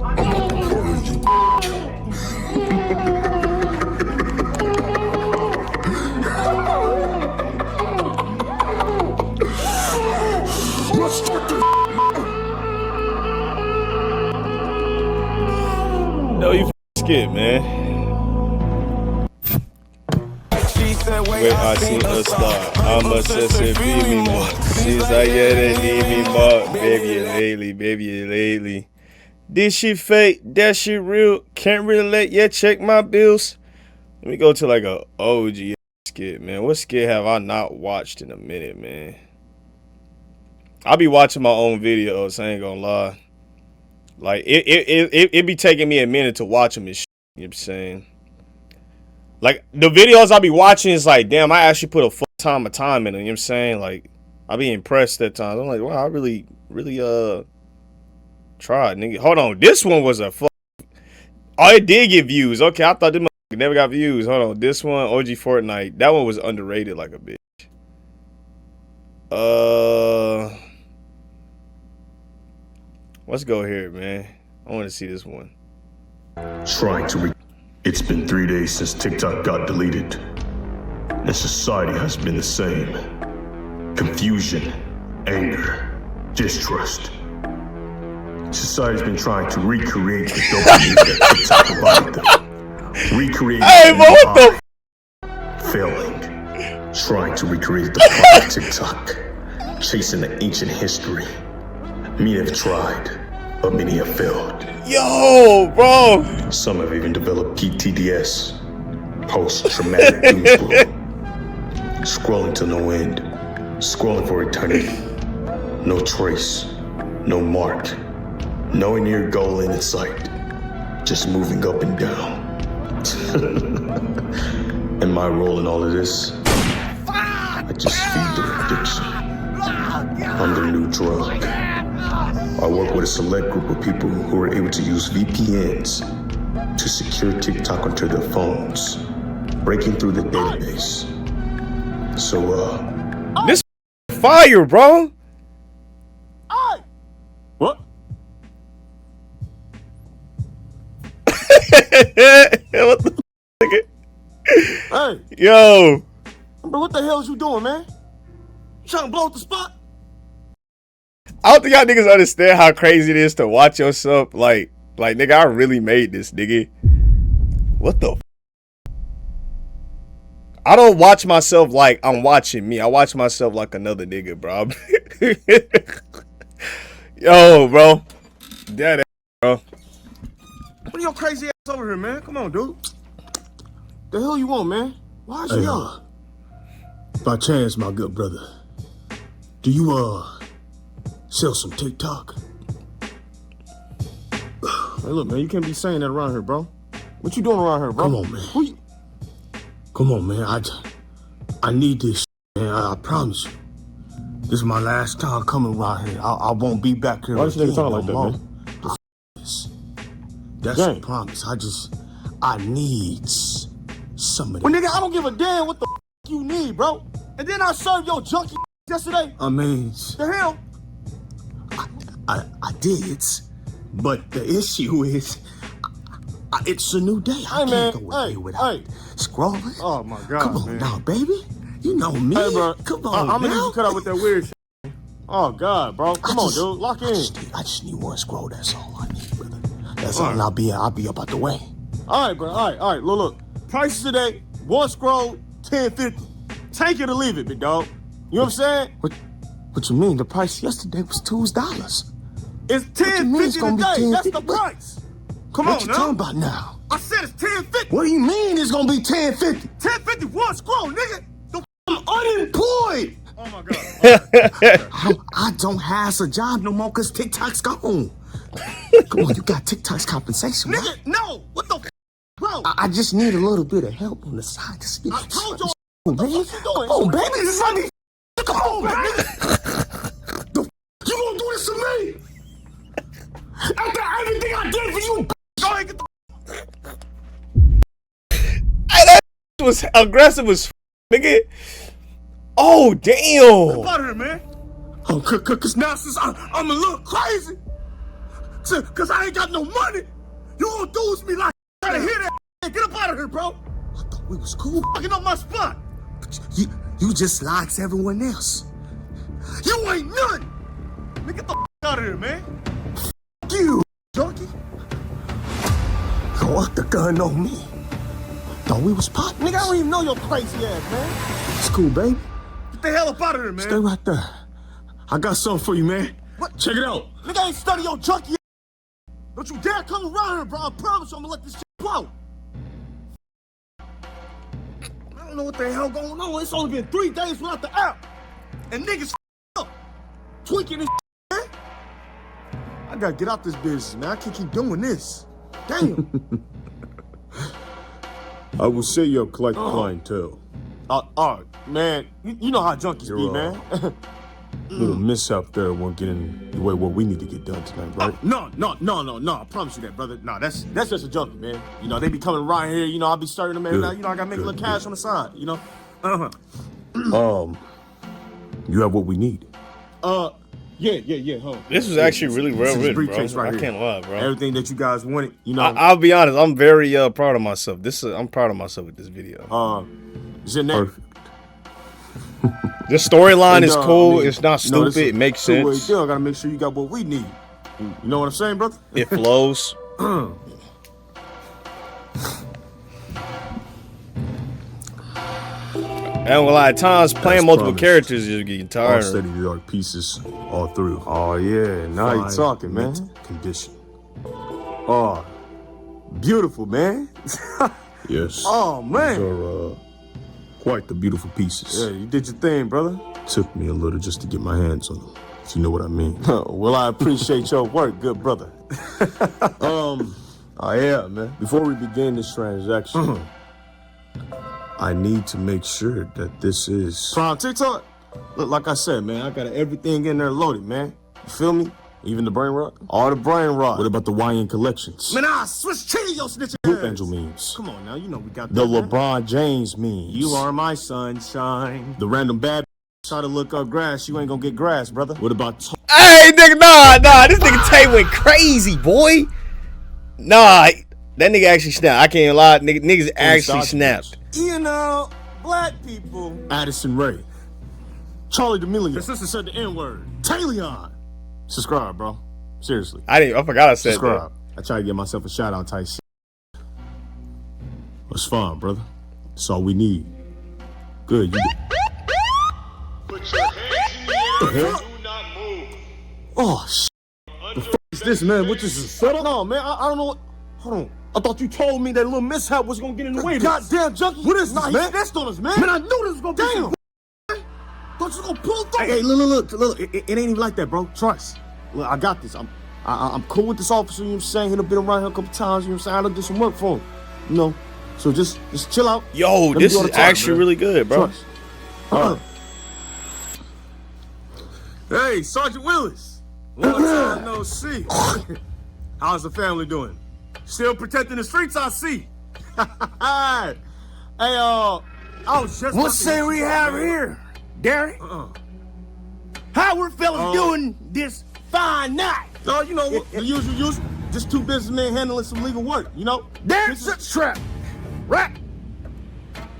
[SPEAKER 8] I'm about to burn you, bitch.
[SPEAKER 1] skit, man. Wait, I seen a star. I'm obsessed with me more. She's like, yeah, they need me more. Baby, lately. This shit fake, that shit real. Can't relate, yeah, check my bills. Let me go to like a OG skit, man. What skit have I not watched in a minute, man? I'll be watching my own videos, I ain't gonna lie. Like, it be taking me a minute to watch them and shit, you know what I'm saying? Like, the videos I be watching is like, damn, I actually put a full time in them, you know what I'm saying? Like, I be impressed at times. I'm like, wow, I really tried, nigga. Hold on, this one was a fuck. Oh, it did get views. Okay, I thought this motherfucker never got views. Hold on, this one, OG Fortnite, that one was underrated like a bitch. Let's go here, man. I want to see this one.
[SPEAKER 8] It's been 3 days since TikTok got deleted, and society has been the same. Confusion, anger, distrust. Society's been trying to recreate the dopamine that TikTok provided them. Recreate failing. Trying to recreate the product TikTok. Chasing the ancient history. Many have tried, but many have failed.
[SPEAKER 1] Yo, bro.
[SPEAKER 8] Some have even developed PTDS, post-traumatic doom scroll. Scrolling to no end, scrolling for eternity. No trace, no mark, no near goal in sight. Just moving up and down. And my role in all of this, I just feed the addiction. I'm the new drug. I work with a select group of people who are able to use VPNs to secure TikTok onto their phones, breaking through the database. So,
[SPEAKER 1] this fire, bro.
[SPEAKER 5] What?
[SPEAKER 1] What the f***?
[SPEAKER 5] Hey.
[SPEAKER 1] Yo.
[SPEAKER 5] Bro, what the hell is you doing, man? You trying to blow up the spot?
[SPEAKER 1] I don't think y'all niggas understand how crazy it is to watch yourself. Like, nigga, I really made this, nigga. What the f***? I don't watch myself like I'm watching me. I watch myself like another nigga, bro. Yo, bro. That bro.
[SPEAKER 5] What are your crazy ass over here, man? Come on, dude. The hell you want, man? Why is you up?
[SPEAKER 4] By chance, my good brother, do you, sell some TikTok?
[SPEAKER 5] Hey, look, man, you can't be saying that around here, bro. What you doing around here, bro?
[SPEAKER 4] Come on, man. Come on, man. I need this, man. I promise you. This is my last time coming around here. I won't be back here.
[SPEAKER 5] Why does you talk like that, man?
[SPEAKER 4] That's a promise. I need some of that.
[SPEAKER 5] Well, nigga, I don't give a damn what the you need, bro. And then I served your junkie yesterday.
[SPEAKER 4] I mean,
[SPEAKER 5] the hell?
[SPEAKER 4] I did, but the issue is, it's a new day. I can't go away without scrolling.
[SPEAKER 5] Oh my God,
[SPEAKER 4] come on
[SPEAKER 5] man.
[SPEAKER 4] now, baby. You know me.
[SPEAKER 5] Hey, bro.
[SPEAKER 4] Come on,
[SPEAKER 5] I'm gonna need
[SPEAKER 4] now.
[SPEAKER 5] you to cut out with that weird shit. Oh God, bro. Come on, dude. Lock in.
[SPEAKER 4] I just need one scroll. That's all I need, brother. That's all. And I'll be up out the way.
[SPEAKER 5] All right, bro. All right. Look. Prices today: one scroll, $10.50. Take it or leave it, big dog. You know what I'm saying?
[SPEAKER 4] What you mean? The price yesterday was $2.
[SPEAKER 5] It's $10.50 today. That's the price. Come on,
[SPEAKER 4] what you talking about now?
[SPEAKER 5] I said it's $10.50.
[SPEAKER 4] What do you mean it's gonna be $10.50?
[SPEAKER 5] $10.50 one scroll, nigga.
[SPEAKER 4] I'm unemployed.
[SPEAKER 5] Oh my God.
[SPEAKER 4] I don't have a job no more because TikTok's gone. Come on, you got TikTok's compensation,
[SPEAKER 5] nigga,
[SPEAKER 4] right?
[SPEAKER 5] no. What the bro?
[SPEAKER 4] I just need a little bit of help on the side to see.
[SPEAKER 5] I told you.
[SPEAKER 4] What you doing? Oh, baby, this is like come on, baby. You gonna do this to me? After everything I did for you,
[SPEAKER 5] go ahead, get the
[SPEAKER 1] Hey, that was aggressive as nigga. Oh, damn.
[SPEAKER 5] Get out of here, man.
[SPEAKER 4] Oh, cause now since I'm a little crazy, cause I ain't got no money, you gonna do with me like
[SPEAKER 5] trying to hear that. Get up out of here, bro.
[SPEAKER 4] I thought we was cool.
[SPEAKER 5] Fucking up my spot.
[SPEAKER 4] You just like everyone else. You ain't none.
[SPEAKER 5] Man, get the out of here, man.
[SPEAKER 4] You, junkie. What the gun on me? Thought we was pot. Nigga, I don't even know your crazy ass, man. It's cool, baby.
[SPEAKER 5] Get the hell up out of there, man.
[SPEAKER 4] Stay right there. I got something for you, man. What? Check it out.
[SPEAKER 5] Nigga, I ain't study your junkie. Don't you dare come around here, bro. I promise you I'm gonna let this shit blow. I don't know what the hell going on. It's only been 3 days without the app. And niggas up. Tweaking this shit, man. I gotta get out this business, man. I can't keep doing this. Damn.
[SPEAKER 4] I will say you're collect clientele. Man, you know how junkies be, man. Little mishap there won't get in the way of what we need to get done tonight, right?
[SPEAKER 5] No. I promise you that, brother. No, that's just a junkie, man. You know, they be coming around here. You know, I'll be starting them every night. You know, I gotta make a little cash on the side, you know?
[SPEAKER 4] You have what we need.
[SPEAKER 5] Yeah. Hold on.
[SPEAKER 1] This was actually really well written,
[SPEAKER 5] briefcase
[SPEAKER 1] bro.
[SPEAKER 5] right
[SPEAKER 1] I
[SPEAKER 5] here.
[SPEAKER 1] can't lie, bro.
[SPEAKER 5] Everything that you guys wanted, you know.
[SPEAKER 1] I'll be honest. I'm very proud of myself. I'm proud of myself with this video.
[SPEAKER 5] Is your name?
[SPEAKER 4] Perfect.
[SPEAKER 1] The storyline is cool. It's not stupid. It makes sense.
[SPEAKER 5] I gotta make sure you got what we need. You know what I'm saying, brother?
[SPEAKER 1] It flows. And well, at times playing multiple characters is getting
[SPEAKER 4] I'll
[SPEAKER 1] tired.
[SPEAKER 4] study the art pieces all through.
[SPEAKER 5] Oh yeah, now you're talking, man.
[SPEAKER 4] Condition.
[SPEAKER 5] Oh, beautiful, man.
[SPEAKER 4] Yes.
[SPEAKER 5] Oh man.
[SPEAKER 4] These are quite the beautiful pieces.
[SPEAKER 5] Yeah, you did your thing, brother.
[SPEAKER 4] Took me a little just to get my hands on them, if you know what I mean.
[SPEAKER 5] Well, I appreciate your work, good brother.
[SPEAKER 4] Oh yeah, man. Before we begin this transaction, I need to make sure that this is
[SPEAKER 5] Prime TikTok. Look, like I said, man, I got everything in there loaded, man. You feel me? Even the brain rot? All the brain rot.
[SPEAKER 4] What about the YN collections?
[SPEAKER 5] Man, I switch to your snitching
[SPEAKER 4] Blue
[SPEAKER 5] ass.
[SPEAKER 4] Angel memes.
[SPEAKER 5] Come on now, you know we got
[SPEAKER 4] The
[SPEAKER 5] that, man.
[SPEAKER 4] LeBron James memes.
[SPEAKER 5] You are my sunshine. The random bad try to look up grass, you ain't gonna get grass, brother.
[SPEAKER 4] What about
[SPEAKER 1] Hey, nigga, nah. This nigga Tay went crazy, boy. Nah, that nigga actually snapped. I can't even lie. Niggas actually snapped.
[SPEAKER 5] You know, black people.
[SPEAKER 4] Addison Ray? Charlie D'Amelio.
[SPEAKER 5] Your sister said the N-word.
[SPEAKER 4] Taileon. Subscribe, bro. Seriously.
[SPEAKER 1] I forgot I said
[SPEAKER 4] Subscribe. I try to get myself a shout out type shit. It's fine, brother. That's all we need. Good. You
[SPEAKER 5] Put your hands in the air. Do not move.
[SPEAKER 4] Oh, shit. The fuck is this, man? What is this, a setup?
[SPEAKER 5] No, man, I don't know what. Hold on. I thought you told me that little mishap was gonna get in the way of this.
[SPEAKER 4] Goddamn junkie. What is this,
[SPEAKER 5] Nah,
[SPEAKER 4] man?
[SPEAKER 5] he snitched on us, man.
[SPEAKER 4] Man, I knew this was gonna be
[SPEAKER 5] Damn.
[SPEAKER 4] some
[SPEAKER 5] Thought you was gonna pull through.
[SPEAKER 4] Hey, look. It ain't even like that, bro. Trust. Look, I got this. I'm cool with this officer, you know what I'm saying? He'd have been around here a couple times, you know what I'm saying? I done did some work for him. You know? So just chill out.
[SPEAKER 1] Yo, this is actually really good, bro.
[SPEAKER 4] Trust.
[SPEAKER 5] Hey, Sergeant Willis. Long time no see. How's the family doing? Still protecting the streets, I see. Hey, I was just.
[SPEAKER 4] What say we have here, Derek?
[SPEAKER 5] How we're fellas doing this fine night? Oh, you know, the usual. Just two businessmen handling some legal work, you know?
[SPEAKER 4] There's a trap. Right.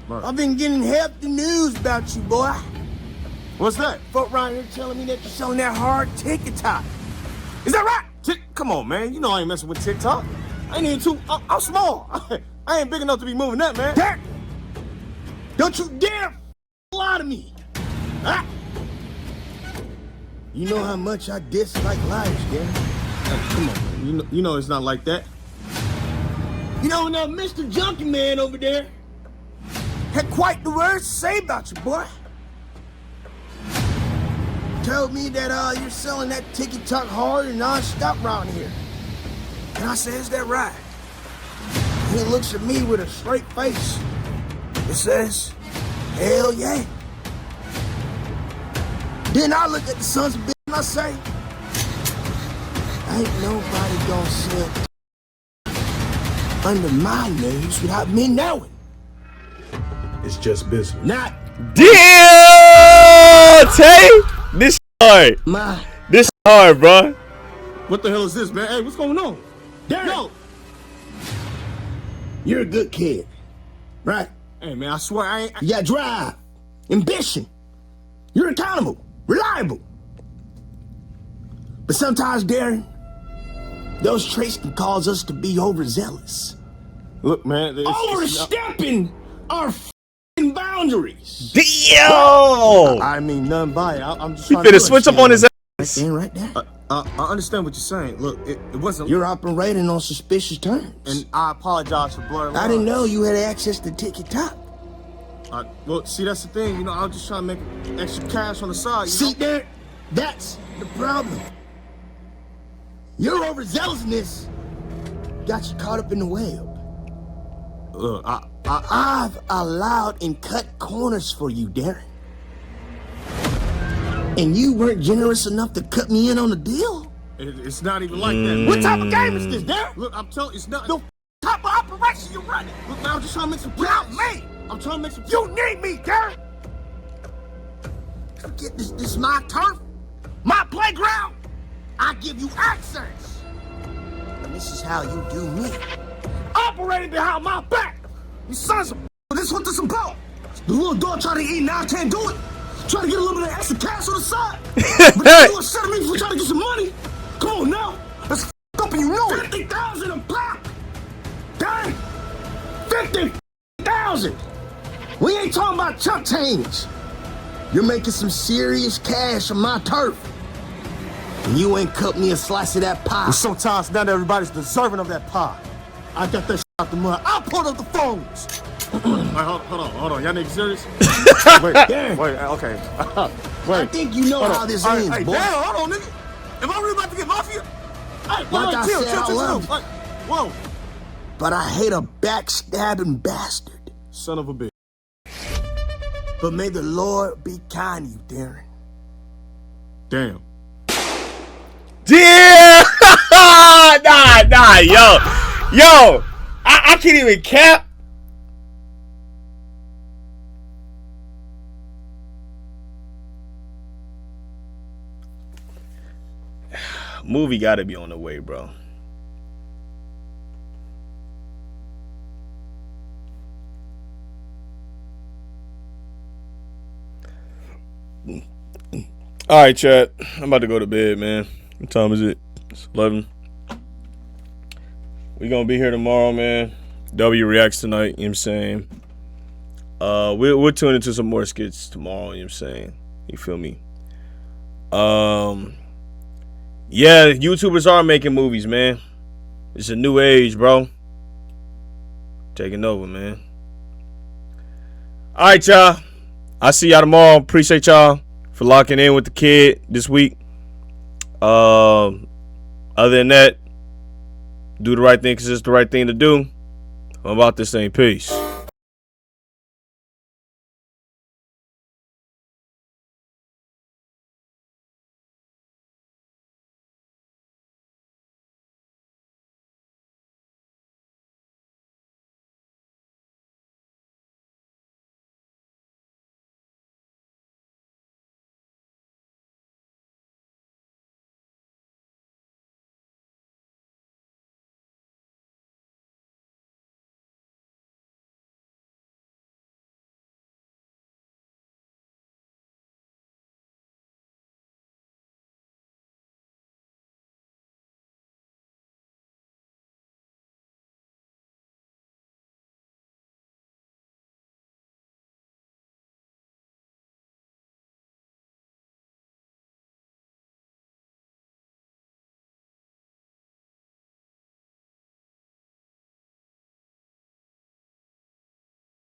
[SPEAKER 4] I've been getting hefty news about you, boy.
[SPEAKER 5] What's that?
[SPEAKER 4] Folk around here telling me that you're selling that hard TikTok.
[SPEAKER 5] Is that right? Come on, man. You know I ain't messing with TikTok. I ain't even too. I'm small. I ain't big enough to be moving that, man.
[SPEAKER 4] Derek, don't you dare lie to me. Huh? You know how much I dislike liars, Derek.
[SPEAKER 5] Come on, man. You know it's not like that.
[SPEAKER 4] You know, now Mr. Junkie Man over there had quite the words to say about you, boy. Told me that you're selling that TikTok hard and non-stop around here. And I said, is that right? He looks at me with a straight face. It says, hell yeah. Then I look at the sons of bitch and I say, ain't nobody gonna sell under my nose without me knowing.
[SPEAKER 5] It's just business.
[SPEAKER 4] Not.
[SPEAKER 1] Damn, Tay! This hard. This hard, bro.
[SPEAKER 5] What the hell is this, man? Hey, what's going on?
[SPEAKER 4] Derek, no. You're a good kid, right?
[SPEAKER 5] Hey, man, I swear I ain't.
[SPEAKER 4] You got drive, ambition. You're accountable, reliable. But sometimes, Darren, those traits can cause us to be overzealous.
[SPEAKER 5] Look, man.
[SPEAKER 4] Overstepping our boundaries.
[SPEAKER 1] Yo!
[SPEAKER 5] I mean, none by it. I'm just
[SPEAKER 1] He
[SPEAKER 5] trying to
[SPEAKER 1] finna switch up on his ass.
[SPEAKER 4] Right there.
[SPEAKER 5] I understand what you're saying. Look, it wasn't.
[SPEAKER 4] You're operating on suspicious terms.
[SPEAKER 5] And I apologize for blurring lines.
[SPEAKER 4] I didn't know you had access to TikTok.
[SPEAKER 5] Well, see, that's the thing. You know, I was just trying to make extra cash on the side.
[SPEAKER 4] See, there, that's the problem. Your overzealousness got you caught up in the web.
[SPEAKER 5] Look,
[SPEAKER 4] I've allowed and cut corners for you, Darren. And you weren't generous enough to cut me in on the deal?
[SPEAKER 5] It's not even like that.
[SPEAKER 4] What type of game is this, Darren?
[SPEAKER 5] Look, I'm telling you, it's not.
[SPEAKER 4] The type of operation you're running.
[SPEAKER 5] Look, man, I'm just trying to make some
[SPEAKER 4] Without me.
[SPEAKER 5] I'm trying to make some.
[SPEAKER 4] You need me, Darren. Forget this. This is my turf, my playground. I give you access. And this is how you do me. Operating behind my back. You sons of.
[SPEAKER 5] This is what this about. The little dog trying to eat now can't do it. Trying to get a little bit of extra cash on the side. But you upset me for trying to get some money. Come on now. That's up and you know it.
[SPEAKER 4] 50,000 a pop. Dang. 50,000. We ain't talking about chump change. You're making some serious cash on my turf. And you ain't cut me a slice of that pie.
[SPEAKER 5] And sometimes not everybody's deserving of that pie. I got that out the mud. I'll pull up the phones. Wait, hold on. Y'all niggas serious? wait, okay. Wait.
[SPEAKER 4] I think you know how this ends,
[SPEAKER 5] hey,
[SPEAKER 4] boy.
[SPEAKER 5] Damn, hold on, nigga. Am I really about to get mafia? Hey,
[SPEAKER 4] Like I said, I love you.
[SPEAKER 5] Whoa.
[SPEAKER 4] But I hate a backstabbing bastard.
[SPEAKER 5] Son of a bitch.
[SPEAKER 4] But may the Lord be kind to you, Darren.
[SPEAKER 5] Damn.
[SPEAKER 1] Yeah! nah, yo. I can't even cap. Movie gotta be on the way, bro. All right, chat. I'm about to go to bed, man. What time is it? It's 11. We gonna be here tomorrow, man. W reacts tonight, you know what I'm saying? We'll tune into some more skits tomorrow, you know what I'm saying? You feel me? Yeah, YouTubers are making movies, man. It's a new age, bro. Taking over, man. All right, y'all. I'll see y'all tomorrow. Appreciate y'all for locking in with the kid this week. Other than that, do the right thing because it's the right thing to do. I'm about this thing. Peace.